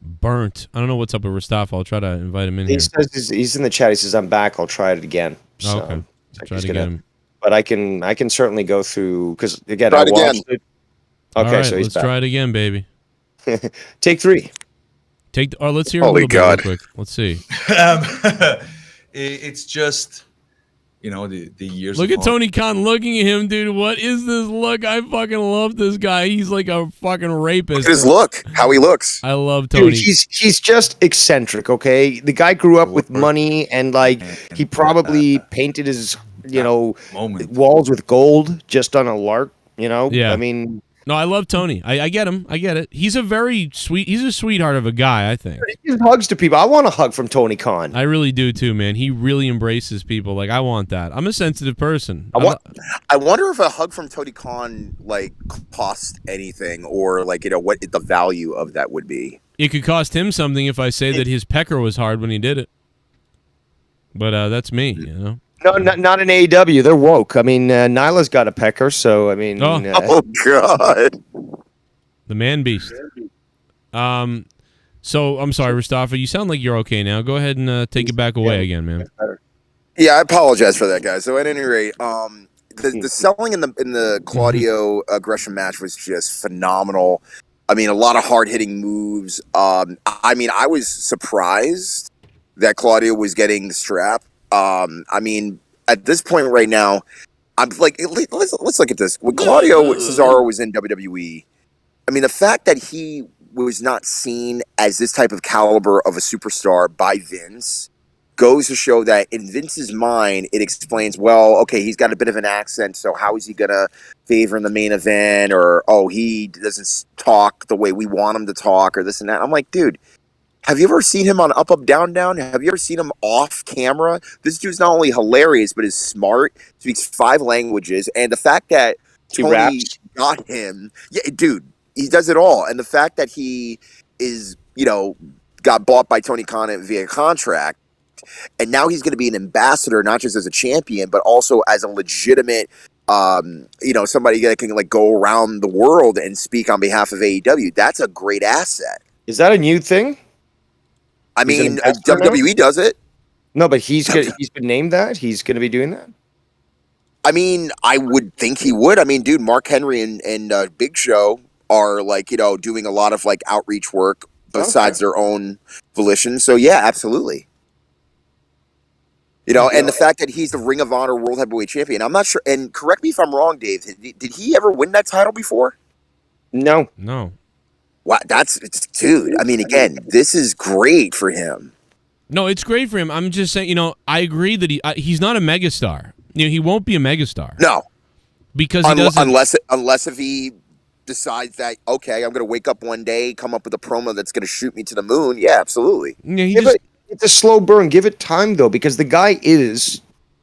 burnt. I don't know what's up with Mustafa. I'll try to invite him in here. Says he's in the chat. He says, I'm back. I'll try it again. So, okay. Try to get him. But I can certainly go through, because, again, Try I it watched again. it. Okay, right, so he's let's back. try it again, baby. Take 3. Let's hear a Holy little God. bit real quick. Let's see. It's just, the years. Look at Tony Khan looking at him, dude. What is this look? I fucking love this guy. He's like a fucking rapist. Look at his look, how he looks. I love Tony. Dude, he's just eccentric, okay? The guy grew up with money, and he probably painted his walls with gold just on a lark. Yeah. I mean, No, I love Tony. I get him. I get it. He's a sweetheart of a guy, I think. he gives hugs to people. I want a hug from Tony Khan. I really do too, man. He really embraces people. Like, I want that. I'm a sensitive person. I wonder if a hug from Tony Khan costs anything, or what the value of that would be. It could cost him something if I say that his pecker was hard when he did it. But that's me, No, not in AEW. They're woke. I mean, Nyla's got a pecker, so I mean. Oh. Oh God. The man beast. So I'm sorry, Mustafa. You sound like you're okay now. Go ahead and take it back away again, man. Yeah, I apologize for that, guys. So at any rate, the selling in the Claudio Gresham match was just phenomenal. I mean, a lot of hard hitting moves. I mean, I was surprised that Claudio was getting the strap. I mean, at this point right now, I'm like, let's look at this. When Claudio Cesaro was in WWE, I mean, the fact that he was not seen as this type of caliber of a superstar by Vince goes to show that in Vince's mind, it explains, well, okay, he's got a bit of an accent, so how is he going to favor in the main event? Or, oh, he doesn't talk the way we want him to talk, or this and that. I'm like, dude, have you ever seen him on Up, Up, Down, Down? Have you ever seen him off camera? This dude's not only hilarious, but is smart, speaks 5 languages, and the fact that Tony got him, yeah, dude, he does it all. And the fact that he is, got bought by Tony Khan via contract, and now he's going to be an ambassador, not just as a champion, but also as a legitimate, somebody that can go around the world and speak on behalf of AEW. That's a great asset. Is that a new thing? I mean, WWE does it. No, but he's been named that. He's going to be doing that. I mean, I would think he would. I mean, dude, Mark Henry and Big Show are doing a lot of outreach work besides their own volition. So yeah, absolutely. And the fact that he's the Ring of Honor World Heavyweight Champion, I'm not sure. And correct me if I'm wrong, Dave. Did he ever win that title before? No. Wow, dude. I mean, again, this is great for him. No, it's great for him. I'm just saying, I agree that he's not a megastar. He won't be a megastar. No, because he doesn't. Unless if he decides that, okay, I'm going to wake up one day, come up with a promo that's going to shoot me to the moon. Yeah, absolutely. But it's a slow burn. Give it time though, because the guy is,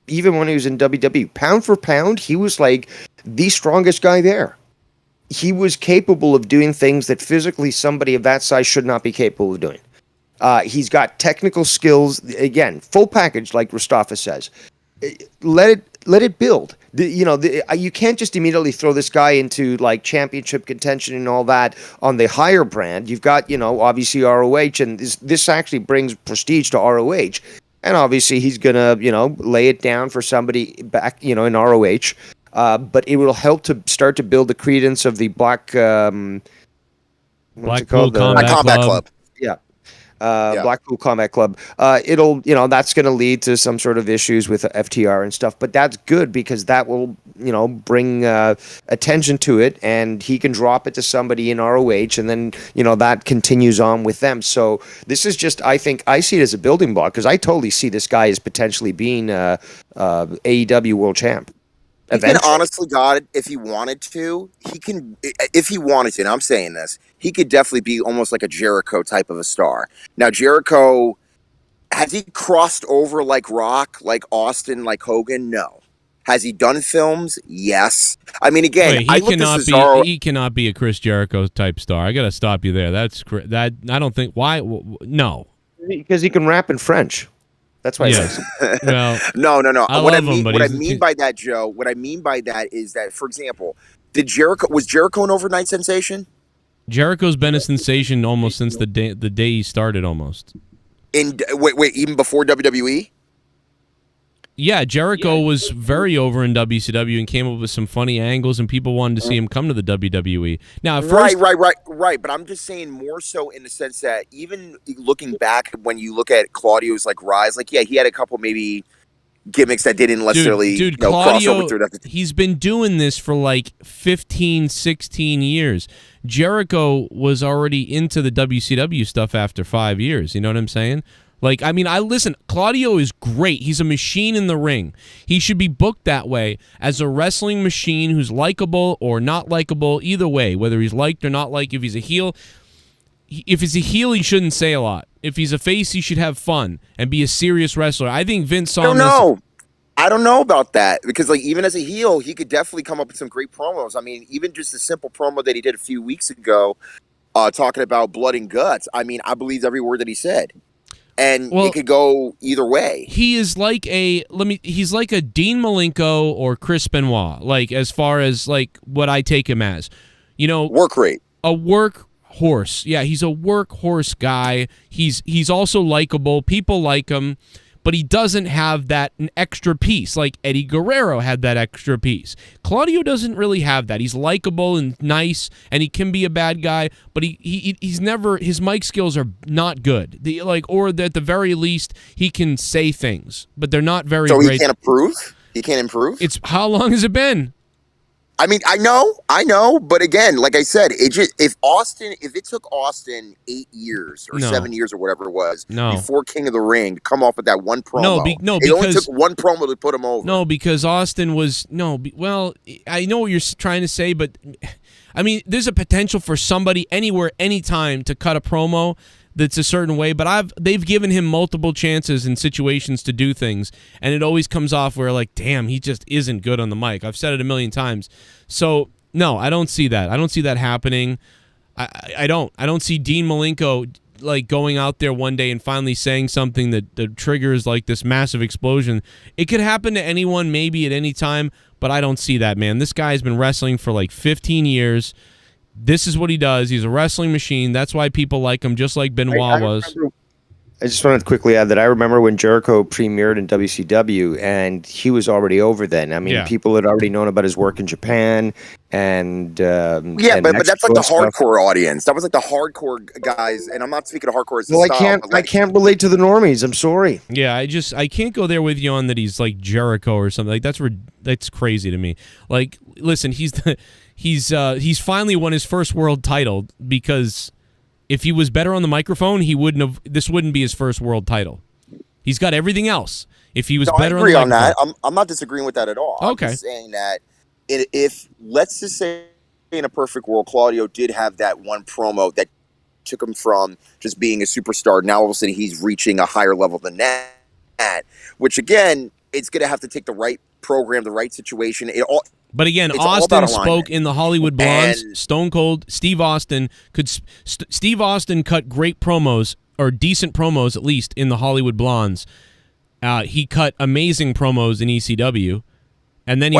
even when he was in WWE, pound for pound, he was the strongest guy there. He was capable of doing things that physically somebody of that size should not be capable of doing. He's got technical skills. Again, full package, like Mustafa says. Let it build. You can't just immediately throw this guy into like championship contention and all that on the higher brand. You've got, obviously ROH, and this actually brings prestige to ROH. And obviously he's gonna, lay it down for somebody back, in ROH. But it will help to start to build the credence of the Blackpool Combat Club. Yeah. Blackpool Combat Club. It'll, that's going to lead to some sort of issues with FTR and stuff, but that's good because that will, bring attention to it, and he can drop it to somebody in ROH, and then, that continues on with them. So this is just, I think, I see it as a building block because I totally see this guy as potentially being AEW World Champ. He can, honestly, God, if he wanted to, and I'm saying this, he could definitely be almost like a Jericho type of a star. Now, Jericho, has he crossed over like Rock, like Austin, like Hogan? No. Has he done films? Yes. I mean, again, he cannot be a Chris Jericho type star. I got to stop you there. I don't think, why? No. Because he can rap in French. That's why. Yeah. Well, no. What I mean by that, Joe, is that, for example, was Jericho an overnight sensation? Jericho's been a sensation almost since the day he started, almost. Wait, even before WWE? Yeah, Jericho was very over in WCW and came up with some funny angles, and people wanted to see him come to the WWE. Now, right. But I'm just saying more so in the sense that even looking back, when you look at Claudio's like rise, like he had a couple maybe gimmicks that didn't necessarily cross over through that. He's been doing this for like 15, 16 years. Jericho was already into the WCW stuff after 5 years. You know what I'm saying? Like, I mean, listen, Claudio is great. He's a machine in the ring. He should be booked that way, as a wrestling machine who's likable or not likable, either way, whether he's liked or not liked. If he's a heel, he shouldn't say a lot. If he's a face, he should have fun and be a serious wrestler. I think Vince saw I don't know about that, because like even as a heel, he could definitely come up with some great promos. I mean, even just a simple promo that he did a few weeks ago, talking about blood and guts. I mean, I believed every word that he said. And it could go either way. He is like he's like a Dean Malenko or Chris Benoit, like as far as like what I take him as. Work rate. A work horse. Yeah, he's a workhorse guy. He's also likable. People like him, but he doesn't have an extra piece like Eddie Guerrero had that extra piece. Claudio doesn't really have that. He's likable and nice, and he can be a bad guy, but he's never, his mic skills are not good. Or at the very least, he can say things, but they're not very great. So he can't improve? He can't improve? It's, how long has it been? I mean, I know, but again, like I said, if it took Austin 8 years or 7 years or whatever it was before King of the Ring to come off with that one promo, it only took one promo to put him over. No, because Austin was I know what you're trying to say, but I mean, there's a potential for somebody anywhere, anytime to cut a promo that's a certain way, but they've given him multiple chances and situations to do things, and it always comes off where like, damn, he just isn't good on the mic. I've said it a million times. So no, I don't see that. I don't see that happening. I don't see Dean Malenko like going out there one day and finally saying something that triggers like this massive explosion. It could happen to anyone, maybe at any time, but I don't see that, man. This guy's been wrestling for like 15 years. This is what he does. He's a wrestling machine. That's why people like him, just like Benoit was. I just wanted to quickly add that I remember when Jericho premiered in WCW, and he was already over then. I mean, people had already known about his work in Japan, and but that's like the hardcore audience. That was like the hardcore guys, and I'm not speaking of hardcore as a style. I can't relate to the normies. I'm sorry. Yeah, I can't go there with you on that. He's like Jericho or something. Like that's crazy to me. Like, listen, he's finally won his first world title, because if he was better on the microphone, this wouldn't be his first world title. He's got everything else. If he was better I agree on the microphone. on that. I'm not disagreeing with that at all. Okay. I'm just saying that if let's just say in a perfect world, Claudio did have that one promo that took him from just being a superstar. Now all of a sudden he's reaching a higher level than that, which again, it's going to have to take the right program, the right situation. But again, Austin spoke in the Hollywood Blondes. Stone Cold Steve Austin cut great promos or decent promos at least in the Hollywood Blondes. He cut amazing promos in ECW. And then he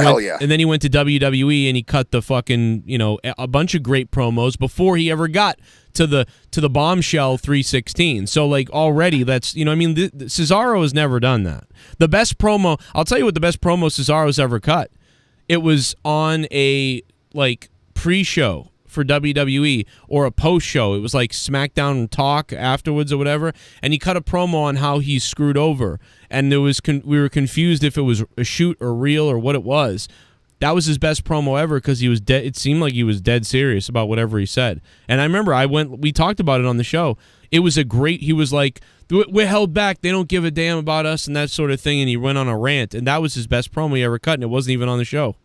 went to WWE and he cut the fucking, you know, a bunch of great promos before he ever got to the Bombshell 316. So like already that's, you know, I mean, Cesaro has never done that. The best promo, I'll tell you what the best promo Cesaro's ever cut. It was on a like pre-show for WWE or a post-show. It was like SmackDown Talk afterwards or whatever, and he cut a promo on how he's screwed over, and there was we were confused if it was a shoot or real or what it was. That was his best promo ever because he was dead. It seemed like he was dead serious about whatever he said. And I remember we talked about it on the show. It was he was like, we're held back. They don't give a damn about us and that sort of thing. And he went on a rant, and that was his best promo he ever cut, and it wasn't even on the show.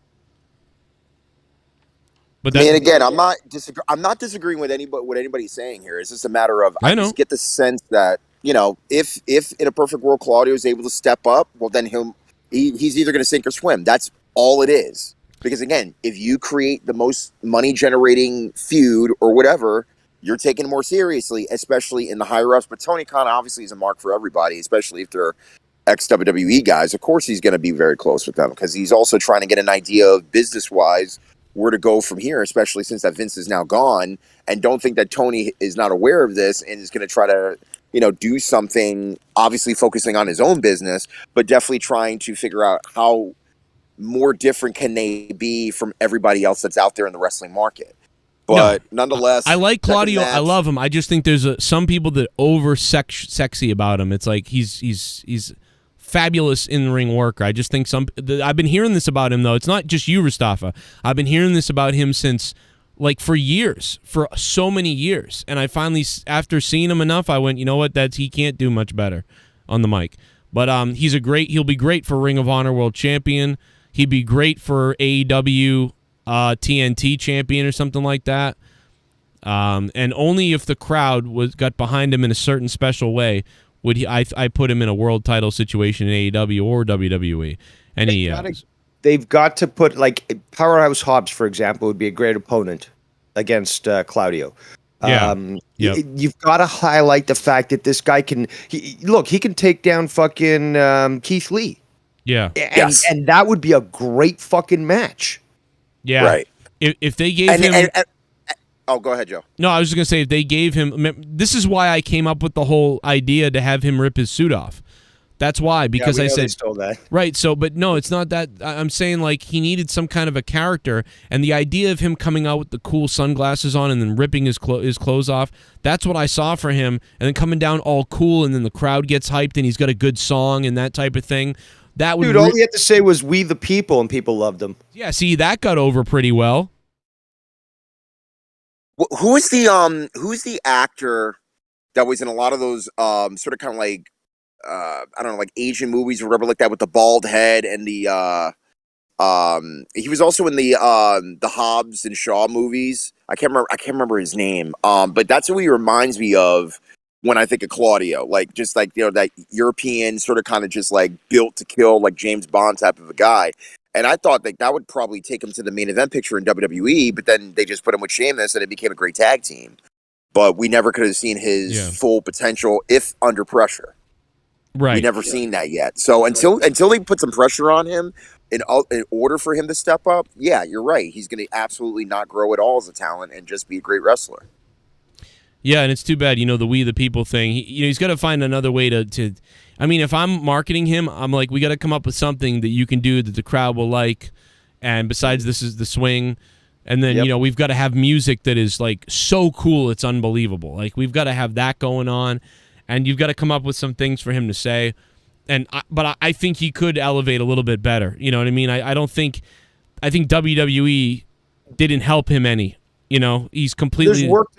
But and again, I'm not disagreeing with what anybody's saying here. It's just a matter of I just get the sense that, you know, if in a perfect world Claudio is able to step up, well then he's either going to sink or swim. That's all it is. Because again, if you create the most money generating feud or whatever, you're taken more seriously, especially in the higher ups. But Tony Khan obviously is a mark for everybody, especially if they're ex-WWE guys. Of course, he's going to be very close with them because he's also trying to get an idea of business-wise where to go from here, especially since that Vince is now gone. And don't think that Tony is not aware of this and is going to try to, you know, do something, obviously focusing on his own business, but definitely trying to figure out how more different can they be from everybody else that's out there in the wrestling market. But nonetheless, I like Claudio. I love him. I just think there's some people that over sexy about him. It's like he's fabulous in-ring worker. I just think I've been hearing this about him, though. It's not just you, Mustafa. I've been hearing this about him since, like, for years, for so many years. And I finally, after seeing him enough, I went, you know what, he can't do much better on the mic. But he'll be great for Ring of Honor World Champion. He'd be great for AEW TNT Champion or something like that. And only if the crowd got behind him in a certain special way would I put him in a world title situation in AEW or WWE. And they've got to put, like, Powerhouse Hobbs, for example, would be a great opponent against Claudio. Yeah. You've got to highlight the fact that this guy he can take down fucking Keith Lee. Yeah. And that would be a great fucking match. Yeah. Right. If they gave him... Oh, go ahead, Joe. No, I was just going to say, if they gave him... This is why I came up with the whole idea to have him rip his suit off. That's why, because I said... stole that. Right, but no, it's not that. I'm saying, like, he needed some kind of a character, and the idea of him coming out with the cool sunglasses on and then ripping his clothes off, that's what I saw for him, and then coming down all cool, and then the crowd gets hyped, and he's got a good song and that type of thing. That would... Dude, all he had to say was, "We the people," and people loved him. Yeah, see, that got over pretty well. Who's the actor that was in a lot of those sort of kind of like I don't know, like Asian movies or whatever like that with the bald head and the he was also in the Hobbs and Shaw movies. I can't remember his name. But that's who he reminds me of when I think of Claudio. Like, just like, you know, that European sort of kind of just like built to kill, like James Bond type of a guy. And I thought that would probably take him to the main event picture in WWE, but then they just put him with Sheamus and it became a great tag team. But we never could have seen his full potential if under pressure. Right. We never seen that yet. So until they put some pressure on him in order for him to step up, yeah, you're right. He's going to absolutely not grow at all as a talent and just be a great wrestler. Yeah, and it's too bad, you know, the "we the people" thing. He's got to find another way to. I mean, if I'm marketing him, I'm like, we got to come up with something that you can do that the crowd will like. And besides, this is the swing. And then, you know, we've got to have music that is like so cool, it's unbelievable. Like, we've got to have that going on. And you've got to come up with some things for him to say. But I think he could elevate a little bit better. You know what I mean? I think WWE didn't help him any. You know, he's completely... There's work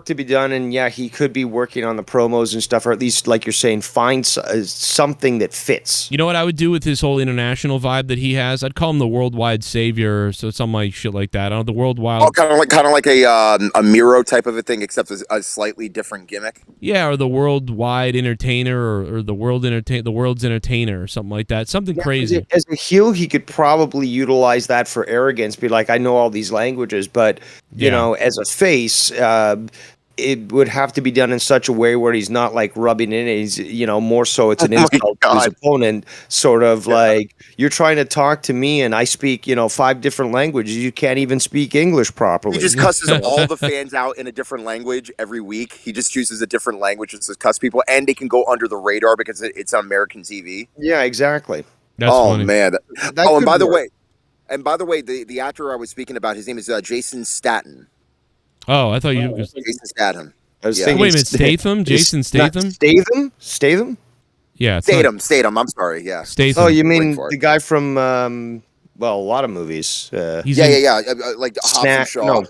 to be done. And yeah, he could be working on the promos and stuff, or at least, like you're saying, find something that fits. You know what I would do with his whole international vibe that he has? I'd call him the worldwide savior, or something like shit like that. I don't know, the worldwide... Oh, kind of like a Miro type of a thing, except a slightly different gimmick. Yeah, or the worldwide entertainer, or the world's entertainer, or something like that. Something crazy. As a heel, he could probably utilize that for arrogance. Be like, I know all these languages, but... You know, as a face, it would have to be done in such a way where he's not like rubbing in. He's, more so it's an insult to his opponent, sort of like you're trying to talk to me and I speak, 5 different languages. You can't even speak English properly. He just cusses all the fans out in a different language every week. He just chooses a different language to cuss people, and they can go under the radar because it's on American TV. Yeah, exactly. That's funny. Man. That And by the way, the actor I was speaking about, his name is Jason Statham. Oh, I thought you. Jason Statham. I was Yeah. thinking Wait a minute, Statham? Jason Statham? Statham? Yeah, it's Statham. I'm sorry. Yeah. Statham. Oh, you mean Wait for the it. guy from a lot of movies. He's Yeah, in- like Hobbs Snack. and Shaw. No.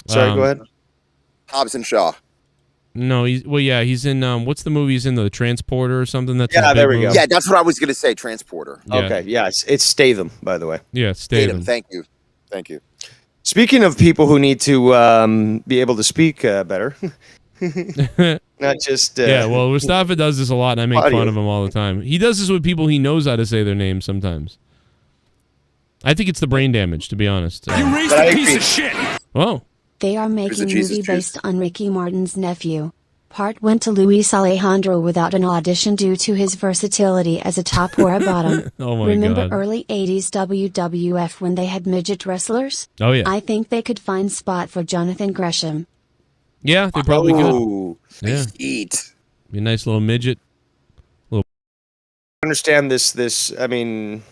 Sorry, Um, go ahead. Hobbs and Shaw. No, he's in what's the movie he's in, the Transporter or something? That's his Yeah, big there we go. movie. Yeah, that's what I was gonna say. Transporter. Yeah. Okay, yeah, it's Statham, by the way. Yeah, Statham. Statham. Thank you. Speaking of people who need to be able to speak better, not just Yeah, well, Mustafa does this a lot, and I make Audio. fun of him all the time. He does this with people he knows how to say their names sometimes. I think it's the brain damage, to be honest. You raised But I a piece agree. of shit. Oh, They are the making a Jesus movie juice. based on Ricky Martin's nephew. Part went to Luis Alejandro without an audition due to his versatility as a top or a bottom. oh my Remember God. early 80s WWF when they had midget wrestlers? Oh yeah, I think they could find spot for Jonathan Gresham. yeah, they probably could. Oh, Yeah, Eat. be a nice little midget. understand this. I mean,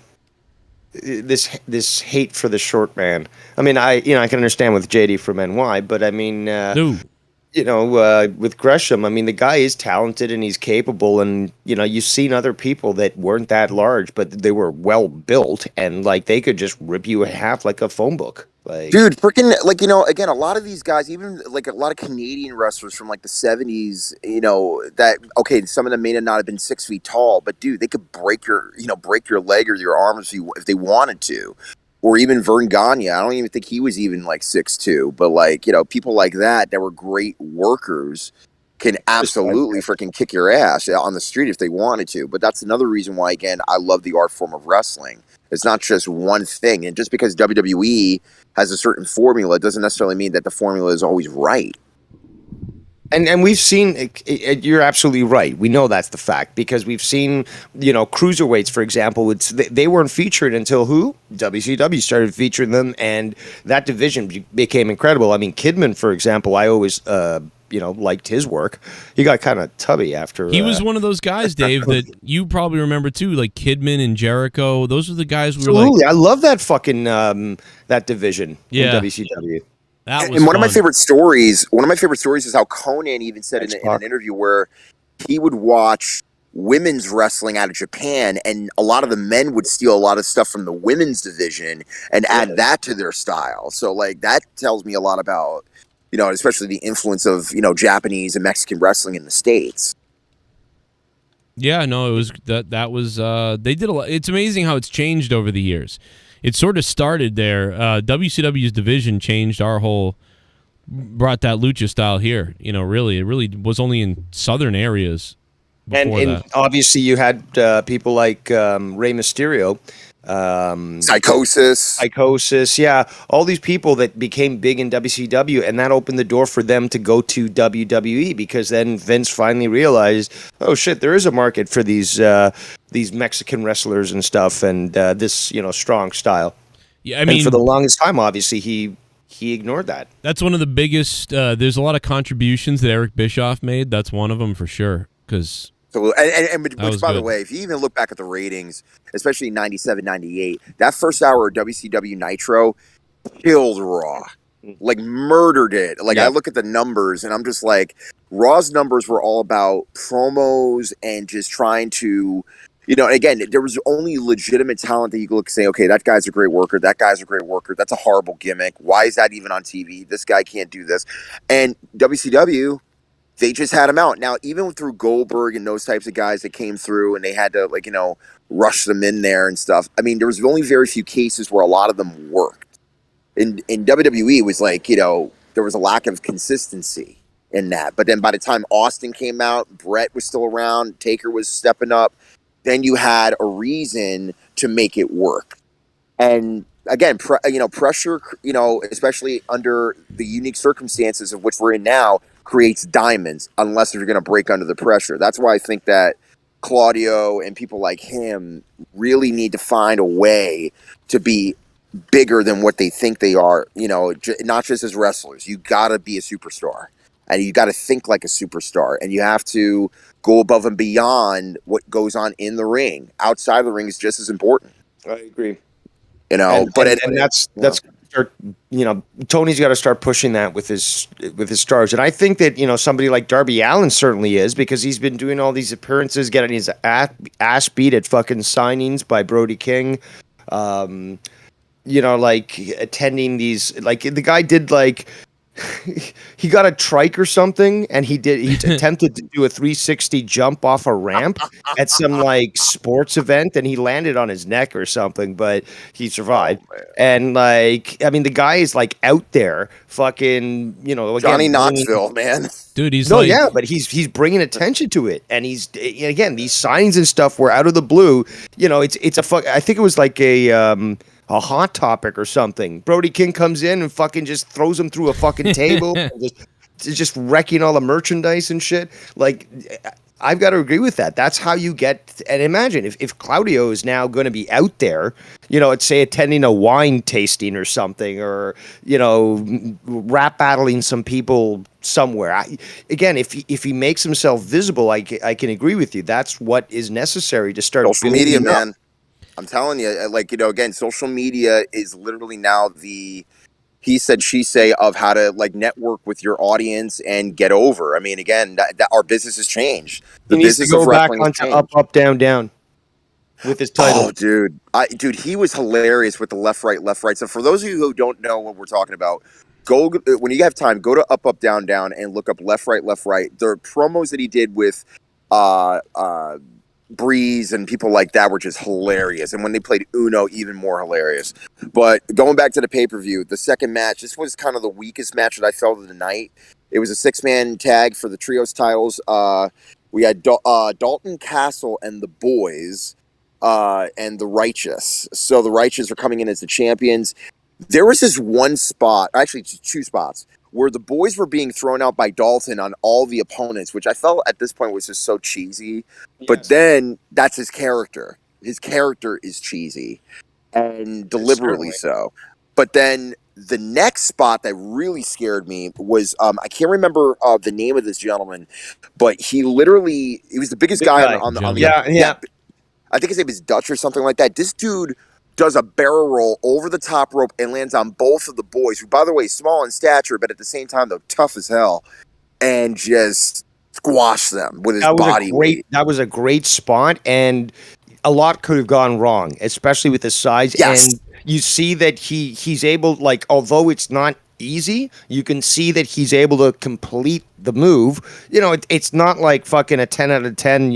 this hate for the short man. I mean, I can understand with JD from NY, but I mean, No, with Gresham, I mean, the guy is talented and he's capable, and you've seen other people that weren't that large, but they were well built, and like they could just rip you in half like a phone book. Like, Dude, freaking, again, a lot of these guys, even like a lot of Canadian wrestlers from like the 70s, some of them may not have been 6 feet tall, but dude, they could break your leg or your arm if they wanted to. Or even Vern Gagne. I don't even think he was even like 6'2", but people like that were great workers can absolutely freaking kick your ass on the street if they wanted to. But that's another reason why, again, I love the art form of wrestling. It's not just one thing. And just because WWE has a certain formula doesn't necessarily mean that the formula is always right. And we've seen, you're absolutely right. We know that's the fact because we've seen, cruiserweights, for example, they weren't featured until who? WCW started featuring them, and that division became incredible. I mean, Kidman, for example, I always, liked his work. He got kind of tubby after. he was one of those guys, Dave, that you probably remember too, like Kidman and Jericho. Those were the guys we were like. Absolutely. I love that fucking that division Yeah. in WCW. That was And one of my fun. favorite stories is how Conan even said in an interview where he would watch women's wrestling out of Japan, and a lot of the men would steal a lot of stuff from the women's division and add that to their style. So like that tells me a lot about, especially the influence of, Japanese and Mexican wrestling in the States. Yeah, no, it was that was they did a lot. It's amazing how it's changed over the years. It sort of started there. WCW's division changed brought that lucha style here. It really was only in southern areas before And that. obviously you had people like Rey Mysterio, Psychosis. yeah, all these people that became big in WCW, and that opened the door for them to go to WWE because then Vince finally realized, oh shit, there is a market for these Mexican wrestlers and stuff, and this strong style. Yeah, I mean, and for the longest time, obviously he ignored that. that's one of the biggest. There's a lot of contributions that Eric Bischoff made. That's one of them for sure. Because So, which, was by the good. way, if you even look back at the ratings, especially 97, 98, that first hour of WCW Nitro killed Raw. Like, murdered it. Like, Yeah. I look at the numbers, and I'm just like, Raw's numbers were all about promos and just trying to, again, there was only legitimate talent that you could look and say, okay, that guy's a great worker, that guy's a great worker, that's a horrible gimmick, why is that even on TV? This guy can't do this. And WCW, they just had him out. Now, even through Goldberg and those types of guys that came through and they had to, rush them in there and stuff, I mean, there was only very few cases where a lot of them worked. In WWE, it was like, there was a lack of consistency in that. But then by the time Austin came out, Brett was still around, Taker was stepping up, then you had a reason to make it work. And again, pressure, especially under the unique circumstances of which we're in now, creates diamonds unless you're going to break under the pressure. That's why I think that Claudio and people like him really need to find a way to be bigger than what they think they are, not just as wrestlers. You got to be a superstar, and you got to think like a superstar, and you have to go above and beyond what goes on in the ring. Outside of the ring is just as important. I agree. And that's Tony's got to start pushing that with his stars, and I think that somebody like Darby Allin certainly is, because he's been doing all these appearances, getting his ass beat at fucking signings by Brody King, like attending these, like the guy did like. He got a trike or something, and he attempted to do a 360 jump off a ramp at some like sports event, and he landed on his neck or something, but he survived. And the guy is like out there fucking, again, Johnny Knoxville, man. Dude, he's but he's bringing attention to it, and he's again, these signs and stuff were out of the blue. It's I think it was like a Hot Topic or something. Brody King comes in and fucking just throws him through a fucking table, and just wrecking all the merchandise and shit. Like, I've got to agree with that. That's how you get. And imagine if Claudio is now going to be out there, let's say attending a wine tasting or something, or rap battling some people somewhere. If he makes himself visible, I can agree with you. That's what is necessary to start social media, man. I'm telling you, again, social media is literally now the he said, she say of how to network with your audience and get over. I mean, again, that our business has changed. The business of wrestling has changed. Up, up, down, down with his title. Oh, dude, he was hilarious with the left, right. So for those of you who don't know what we're talking about, go when you have time, go to up, up, down, down, and look up left, right. The promos that he did with Breeze and people like that were just hilarious, and when they played Uno, even more hilarious. But going back to the pay-per-view, the second match, this was kind of the weakest match that I felt of the night. It was a 6-man tag for the trios titles. We had Dalton Castle and the Boys and the Righteous. So the Righteous are coming in as the champions. There was this one spot, actually two spots, where the Boys were being thrown out by Dalton on all the opponents, which I felt at this point was just so cheesy. Yes. But then that's his character. His character is cheesy, and deliberately so. But then the next spot that really scared me was, I can't remember the name of this gentleman, but he was the biggest guy on the yeah. I think his name is Dutch or something like that. This dude does a barrel roll over the top rope and lands on both of the Boys, who, by the way, small in stature, but at the same time, though, tough as hell, and just squash them with his body weight. That was a great spot, and a lot could have gone wrong, especially with his size. Yes. And you see that he's able, although it's not easy, you can see that he's able to complete the move. It's not like fucking a 10 out of 10,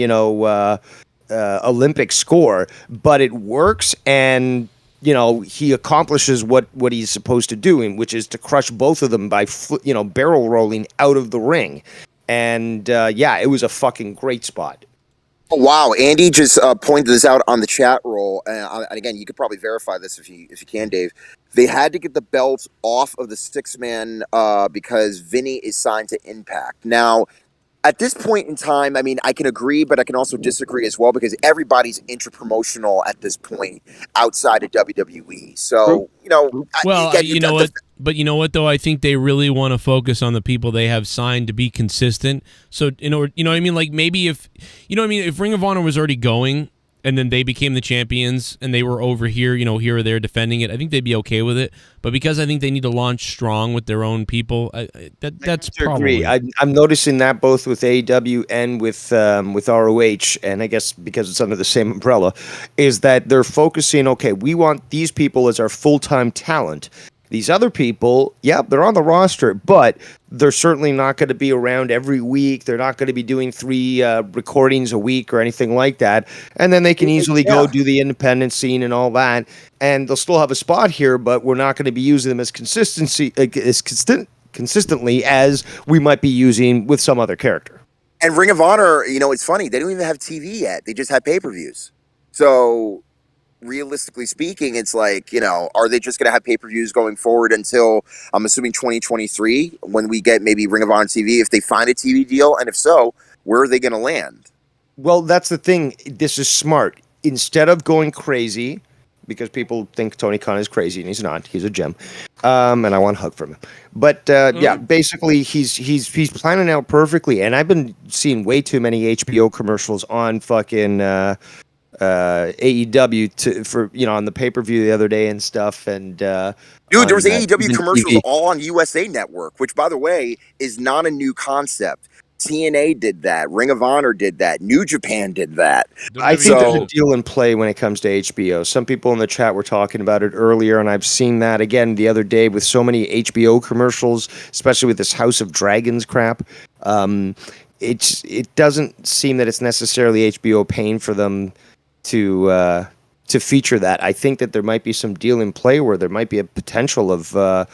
Olympic score, but it works, and he accomplishes what he's supposed to do, which is to crush both of them by barrel rolling out of the ring. And it was a fucking great spot. Oh, wow, Andy just pointed this out on the chat roll, and again, you could probably verify this if you can, Dave. They had to get the belts off of the 6-man because Vinny is signed to Impact. Now, at this point in time, I mean, I can agree, but I can also disagree as well, because everybody's intrapromotional at this point outside of WWE. So, But you know what, though? I think they really want to focus on the people they have signed to be consistent. So, maybe if Ring of Honor was already going, and then they became the champions, and they were over here, here or there defending it, I think they'd be okay with it. But because I think they need to launch strong with their own people, that's probably. I'm noticing that both with AEW and with ROH, and I guess because it's under the same umbrella, is that they're focusing, okay, we want these people as our full-time talent. These other people, they're on the roster, but they're certainly not going to be around every week. They're not going to be doing 3 recordings a week or anything like that. And then they can easily go do the independent scene and all that. And they'll still have a spot here, but we're not going to be using them as consistently as we might be using with some other character. And Ring of Honor, it's funny. They don't even have TV yet. They just have pay-per-views. So realistically speaking, it's like, are they just going to have pay-per-views going forward until, I'm assuming, 2023, when we get maybe Ring of Honor TV, if they find a TV deal? And if so, where are they going to land? Well, that's the thing. This is smart. Instead of going crazy, because people think Tony Khan is crazy, and he's not. He's a gem. And I want a hug from him. But, yeah, basically, he's planning out perfectly. And I've been seeing way too many HBO commercials on fucking AEW on the pay-per-view the other day and stuff. And dude, there was AEW commercials TV. all on USA Network, which, by the way, is not a new concept. TNA did that. Ring of Honor did that. New Japan did that. I think there's a deal in play when it comes to HBO. Some people in the chat were talking about it earlier, and I've seen that again the other day with so many HBO commercials, especially with this House of Dragons crap. It doesn't seem that it's necessarily HBO paying for them to feature that. I think that there might be some deal in play where there might be a potential of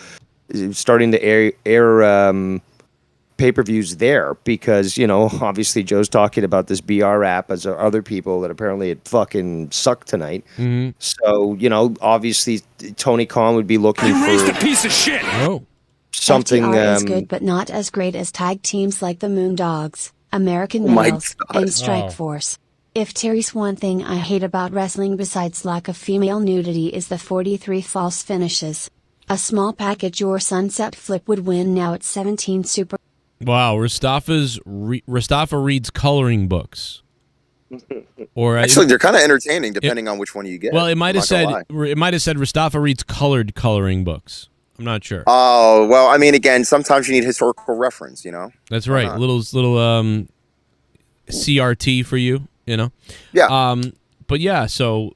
starting to air pay-per-views there, because obviously Joe's talking about this BR app, as are other people that apparently it fucking sucked tonight. Mm-hmm. So obviously Tony Khan would be looking for a piece of shit. Oh, something FTR is good, but not as great as tag teams like the Moondogs, American Males, and Strike Force. If Terry's one thing I hate about wrestling besides lack of female nudity is the 43 false finishes. A small package or sunset flip would win now at 17 super. Wow, Mustafa reads coloring books. Or actually, they're kind of entertaining depending on which one you get. Well, it might have said Mustafa reads colored coloring books. I'm not sure. Oh, well, I mean, again, sometimes you need historical reference, That's right. Little CRT for you, Yeah. But yeah, so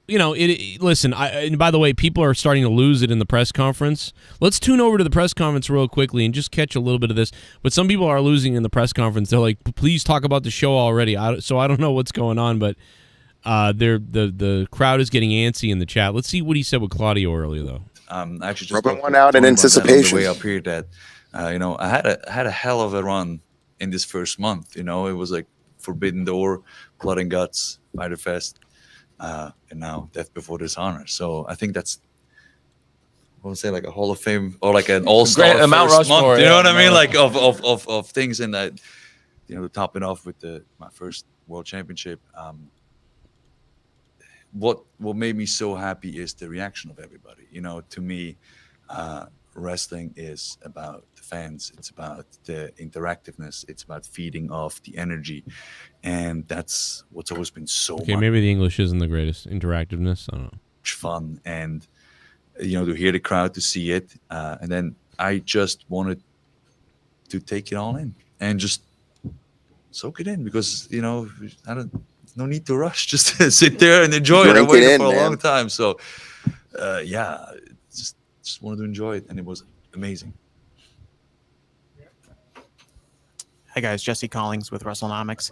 listen, and by the way, people are starting to lose it in the press conference. Let's tune over to the press conference real quickly and just catch a little bit of this. But some people are losing in the press conference. They're like, please talk about the show already. So I don't know what's going on, but the crowd is getting antsy in the chat. Let's see what he said with Claudio earlier, though. Actually, just rubbing one out in anticipation. On the way up here, that I had a hell of a run in this first month. It was like Forbidden Door, Blood and Guts, Fighter Fest. And now Death Before Dishonor. So I think that's, like a Hall of Fame or like an all-star Mount first Rushmore, month. You know what I mean? Mount Like of things in that, topping off with my first World Championship. What made me so happy is the reaction of everybody. To me, wrestling is about the fans. It's about the interactiveness. It's about feeding off the energy. And that's what's always been so much maybe the English isn't the greatest interactiveness. I don't know. Fun. And, to hear the crowd, to see it. And then I just wanted to take it all in and just soak it in because, no need to rush. Just sit there and enjoy it. I waited for a long time. So, just wanted to enjoy it. And it was amazing. Hi, guys. Jesse Collings with WrestleNomics.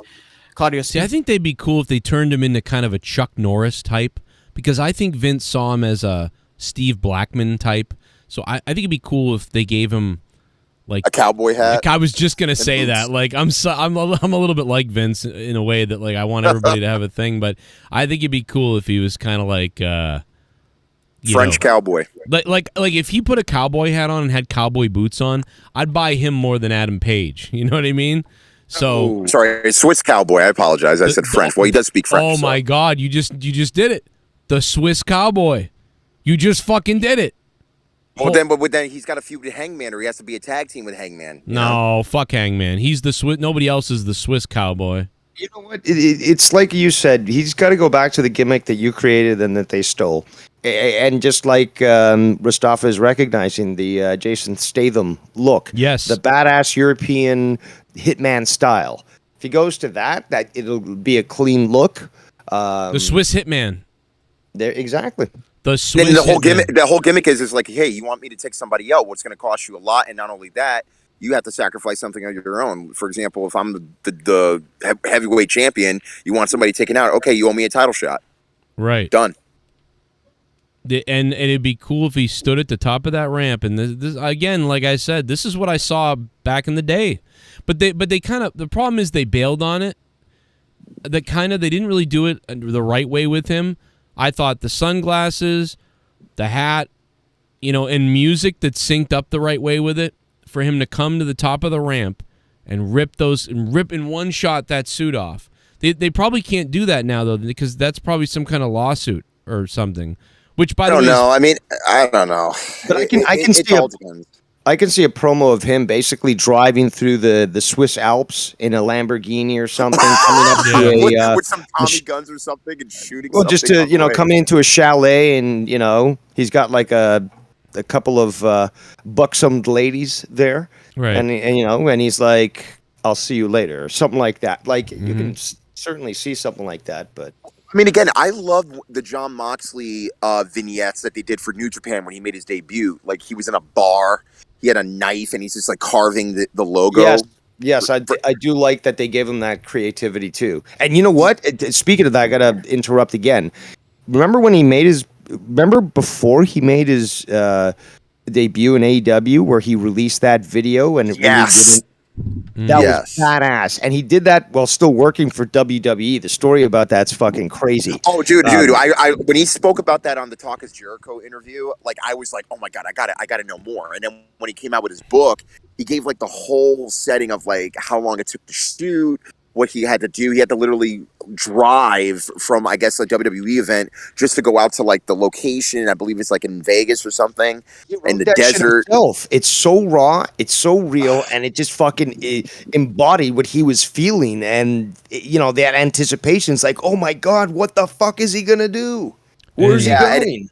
Claudio, see, I think they'd be cool if they turned him into kind of a Chuck Norris type, because I think Vince saw him as a Steve Blackman type. So I think it'd be cool if they gave him like a cowboy hat. Like, I was just gonna say boots. that. Like I'm a little bit like Vince in a way that like I want everybody to have a thing, but I think it'd be cool if he was kind of like French cowboy. Like if he put a cowboy hat on and had cowboy boots on, I'd buy him more than Adam Page. You know what I mean? So sorry, Swiss cowboy. I apologize. I said French. Well, he does speak French. Oh my God! You just did it. The Swiss cowboy. You just fucking did it. Well, then he's got to feud with Hangman, or he has to be a tag team with Hangman. No, fuck Hangman. He's the Swiss. Nobody else is the Swiss cowboy. You know what? It's like you said. He's got to go back to the gimmick that you created and that they stole. And just like Mustafa is recognizing the Jason Statham look. Yes. The badass European hitman style. If he goes to that it'll be a clean look. The Swiss hitman. There, exactly. The Swiss the whole gimmick is like, hey, you want me to take somebody out? What's going to cost you a lot? And not only that, you have to sacrifice something of your own. For example, if I'm the heavyweight champion, you want somebody taken out. Okay, you owe me a title shot. Right. Done. And it'd be cool if he stood at the top of that ramp. And this again, like I said, this is what I saw back in the day. But they kind of, the problem is they bailed on it. They didn't really do it the right way with him. I thought the sunglasses, the hat, and music that synced up the right way with it, for him to come to the top of the ramp and rip in one shot that suit off. They probably can't do that now, though, because that's probably some kind of lawsuit or something. Which, by the way, I don't know. I mean, I don't know. But I can see a promo of him basically driving through the Swiss Alps in a Lamborghini or something, coming up to with some Tommy guns or something and shooting. Well, just to coming into a chalet and he's got like a couple of buxom ladies there, right? And he's like, "I'll see you later," or something like that. Like you can certainly see something like that, but. I mean, again, I love the Jon Moxley vignettes that they did for New Japan when he made his debut. Like, he was in a bar, he had a knife, and he's just, like, carving the logo. Yes, I do like that they gave him that creativity, too. And you know what? Speaking of that, I got to interrupt again. Remember before he made his debut in AEW, where he released that video? And yes. That was badass, and he did that while still working for WWE. The story about that's fucking crazy. Oh, dude! I when he spoke about that on the Talk Is Jericho interview, like I was like, oh my god, I got to know more. And then when he came out with his book, he gave like the whole setting of like how long it took to shoot, what he had to do. He had to literally drive from, I guess, a WWE event just to go out to like the location. I believe it's like in Vegas or something in the desert. It's so raw, it's so real, and it just fucking embodied what he was feeling. And that anticipation is like, oh my god, what the fuck is he gonna do? Where's he going?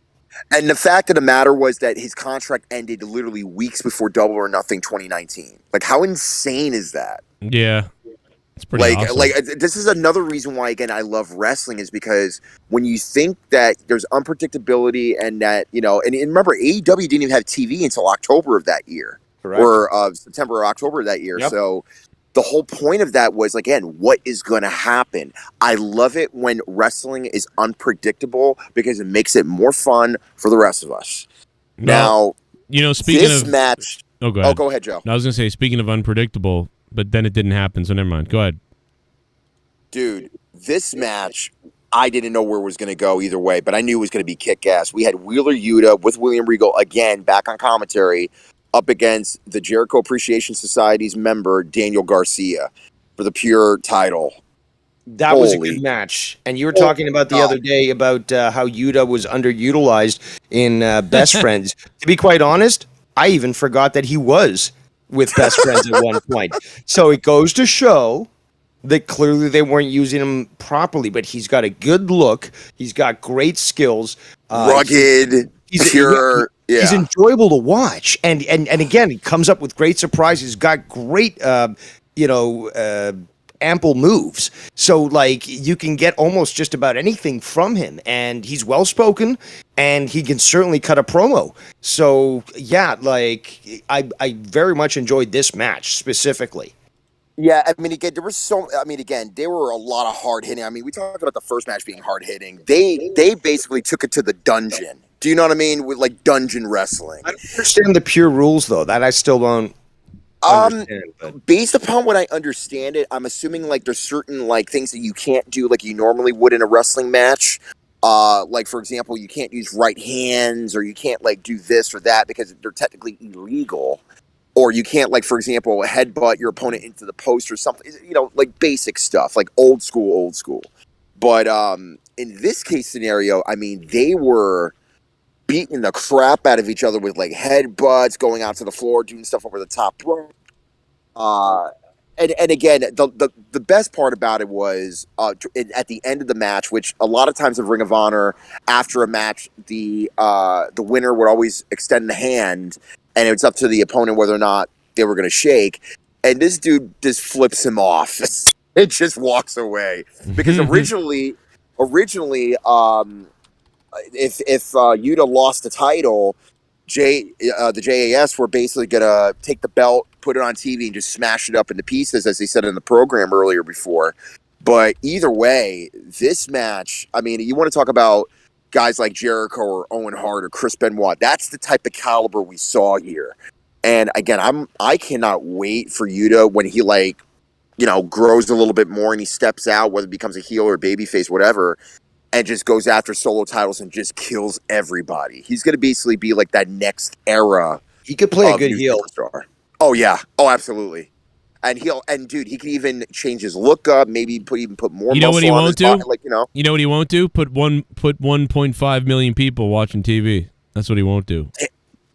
And the fact of the matter was that his contract ended literally weeks before Double or Nothing 2019. Like, how insane is that? Yeah. It's pretty awesome. Like this is another reason why, again, I love wrestling, is because when you think that there's unpredictability and that, and remember, AEW didn't even have TV until October of that year. Correct. Or September or October of that year. Yep. So the whole point of that was, again, what is going to happen? I love it when wrestling is unpredictable because it makes it more fun for the rest of us. Now, speaking this of match. Oh, go ahead. Oh, go ahead, Joe. I was going to say, speaking of unpredictable, but then it didn't happen, so never mind. Go ahead. Dude, this match, I didn't know where it was going to go either way, but I knew it was going to be kick-ass. We had Wheeler Yuta with William Regal, again, back on commentary, up against the Jericho Appreciation Society's member, Daniel Garcia, for the pure title. That was a good match. And you were talking about the other day about how Yuta was underutilized in Best Friends. To be quite honest, I even forgot that he was with Best Friends at one point. So it goes to show that clearly they weren't using him properly, but he's got a good look. He's got great skills. Rugged, pure. He's enjoyable to watch. And again, he comes up with great surprises. He's got great, ample moves. So, like, you can get almost just about anything from him. And he's well-spoken, and he can certainly cut a promo. So, yeah, like, I very much enjoyed this match specifically. Yeah, I mean, again, there were a lot of hard hitting. I mean, we talked about the first match being hard hitting. They basically took it to the dungeon. Do you know what I mean? With like dungeon wrestling. I don't understand the pure rules though. That I still don't understand. But. Based upon what I understand it, I'm assuming like there's certain like things that you can't do like you normally would in a wrestling match. Like for example, you can't use right hands, or you can't like do this or that because they're technically illegal. Or you can't, like, for example, headbutt your opponent into the post or something, like basic stuff, like old school. But in this case scenario, I mean, they were beating the crap out of each other with, like, headbutts, going out to the floor, doing stuff over the top rope. And again, the best part about it was at the end of the match, which a lot of times in Ring of Honor, after a match, the winner would always extend the hand, and it's up to the opponent whether or not they were going to shake. And this dude just flips him off. It just walks away. Because originally, if Yuta lost the title, the JAS were basically going to take the belt, put it on TV, and just smash it up into pieces, as they said in the program earlier before. But either way, this match, I mean, you want to talk about guys like Jericho or Owen Hart or Chris Benoit. That's the type of caliber we saw here. And again, I cannot wait for Yuta when he grows a little bit more and he steps out, whether it becomes a heel or babyface, whatever. and just goes after solo titles and just kills everybody. He's going to basically be like that next era. He could play a good heel. Superstar. Oh yeah. Oh, absolutely. And dude, he can even change his look up. Maybe even put more. You know what he won't do? Body, like You know what he won't do? Put 1.5 million people watching TV. That's what he won't do.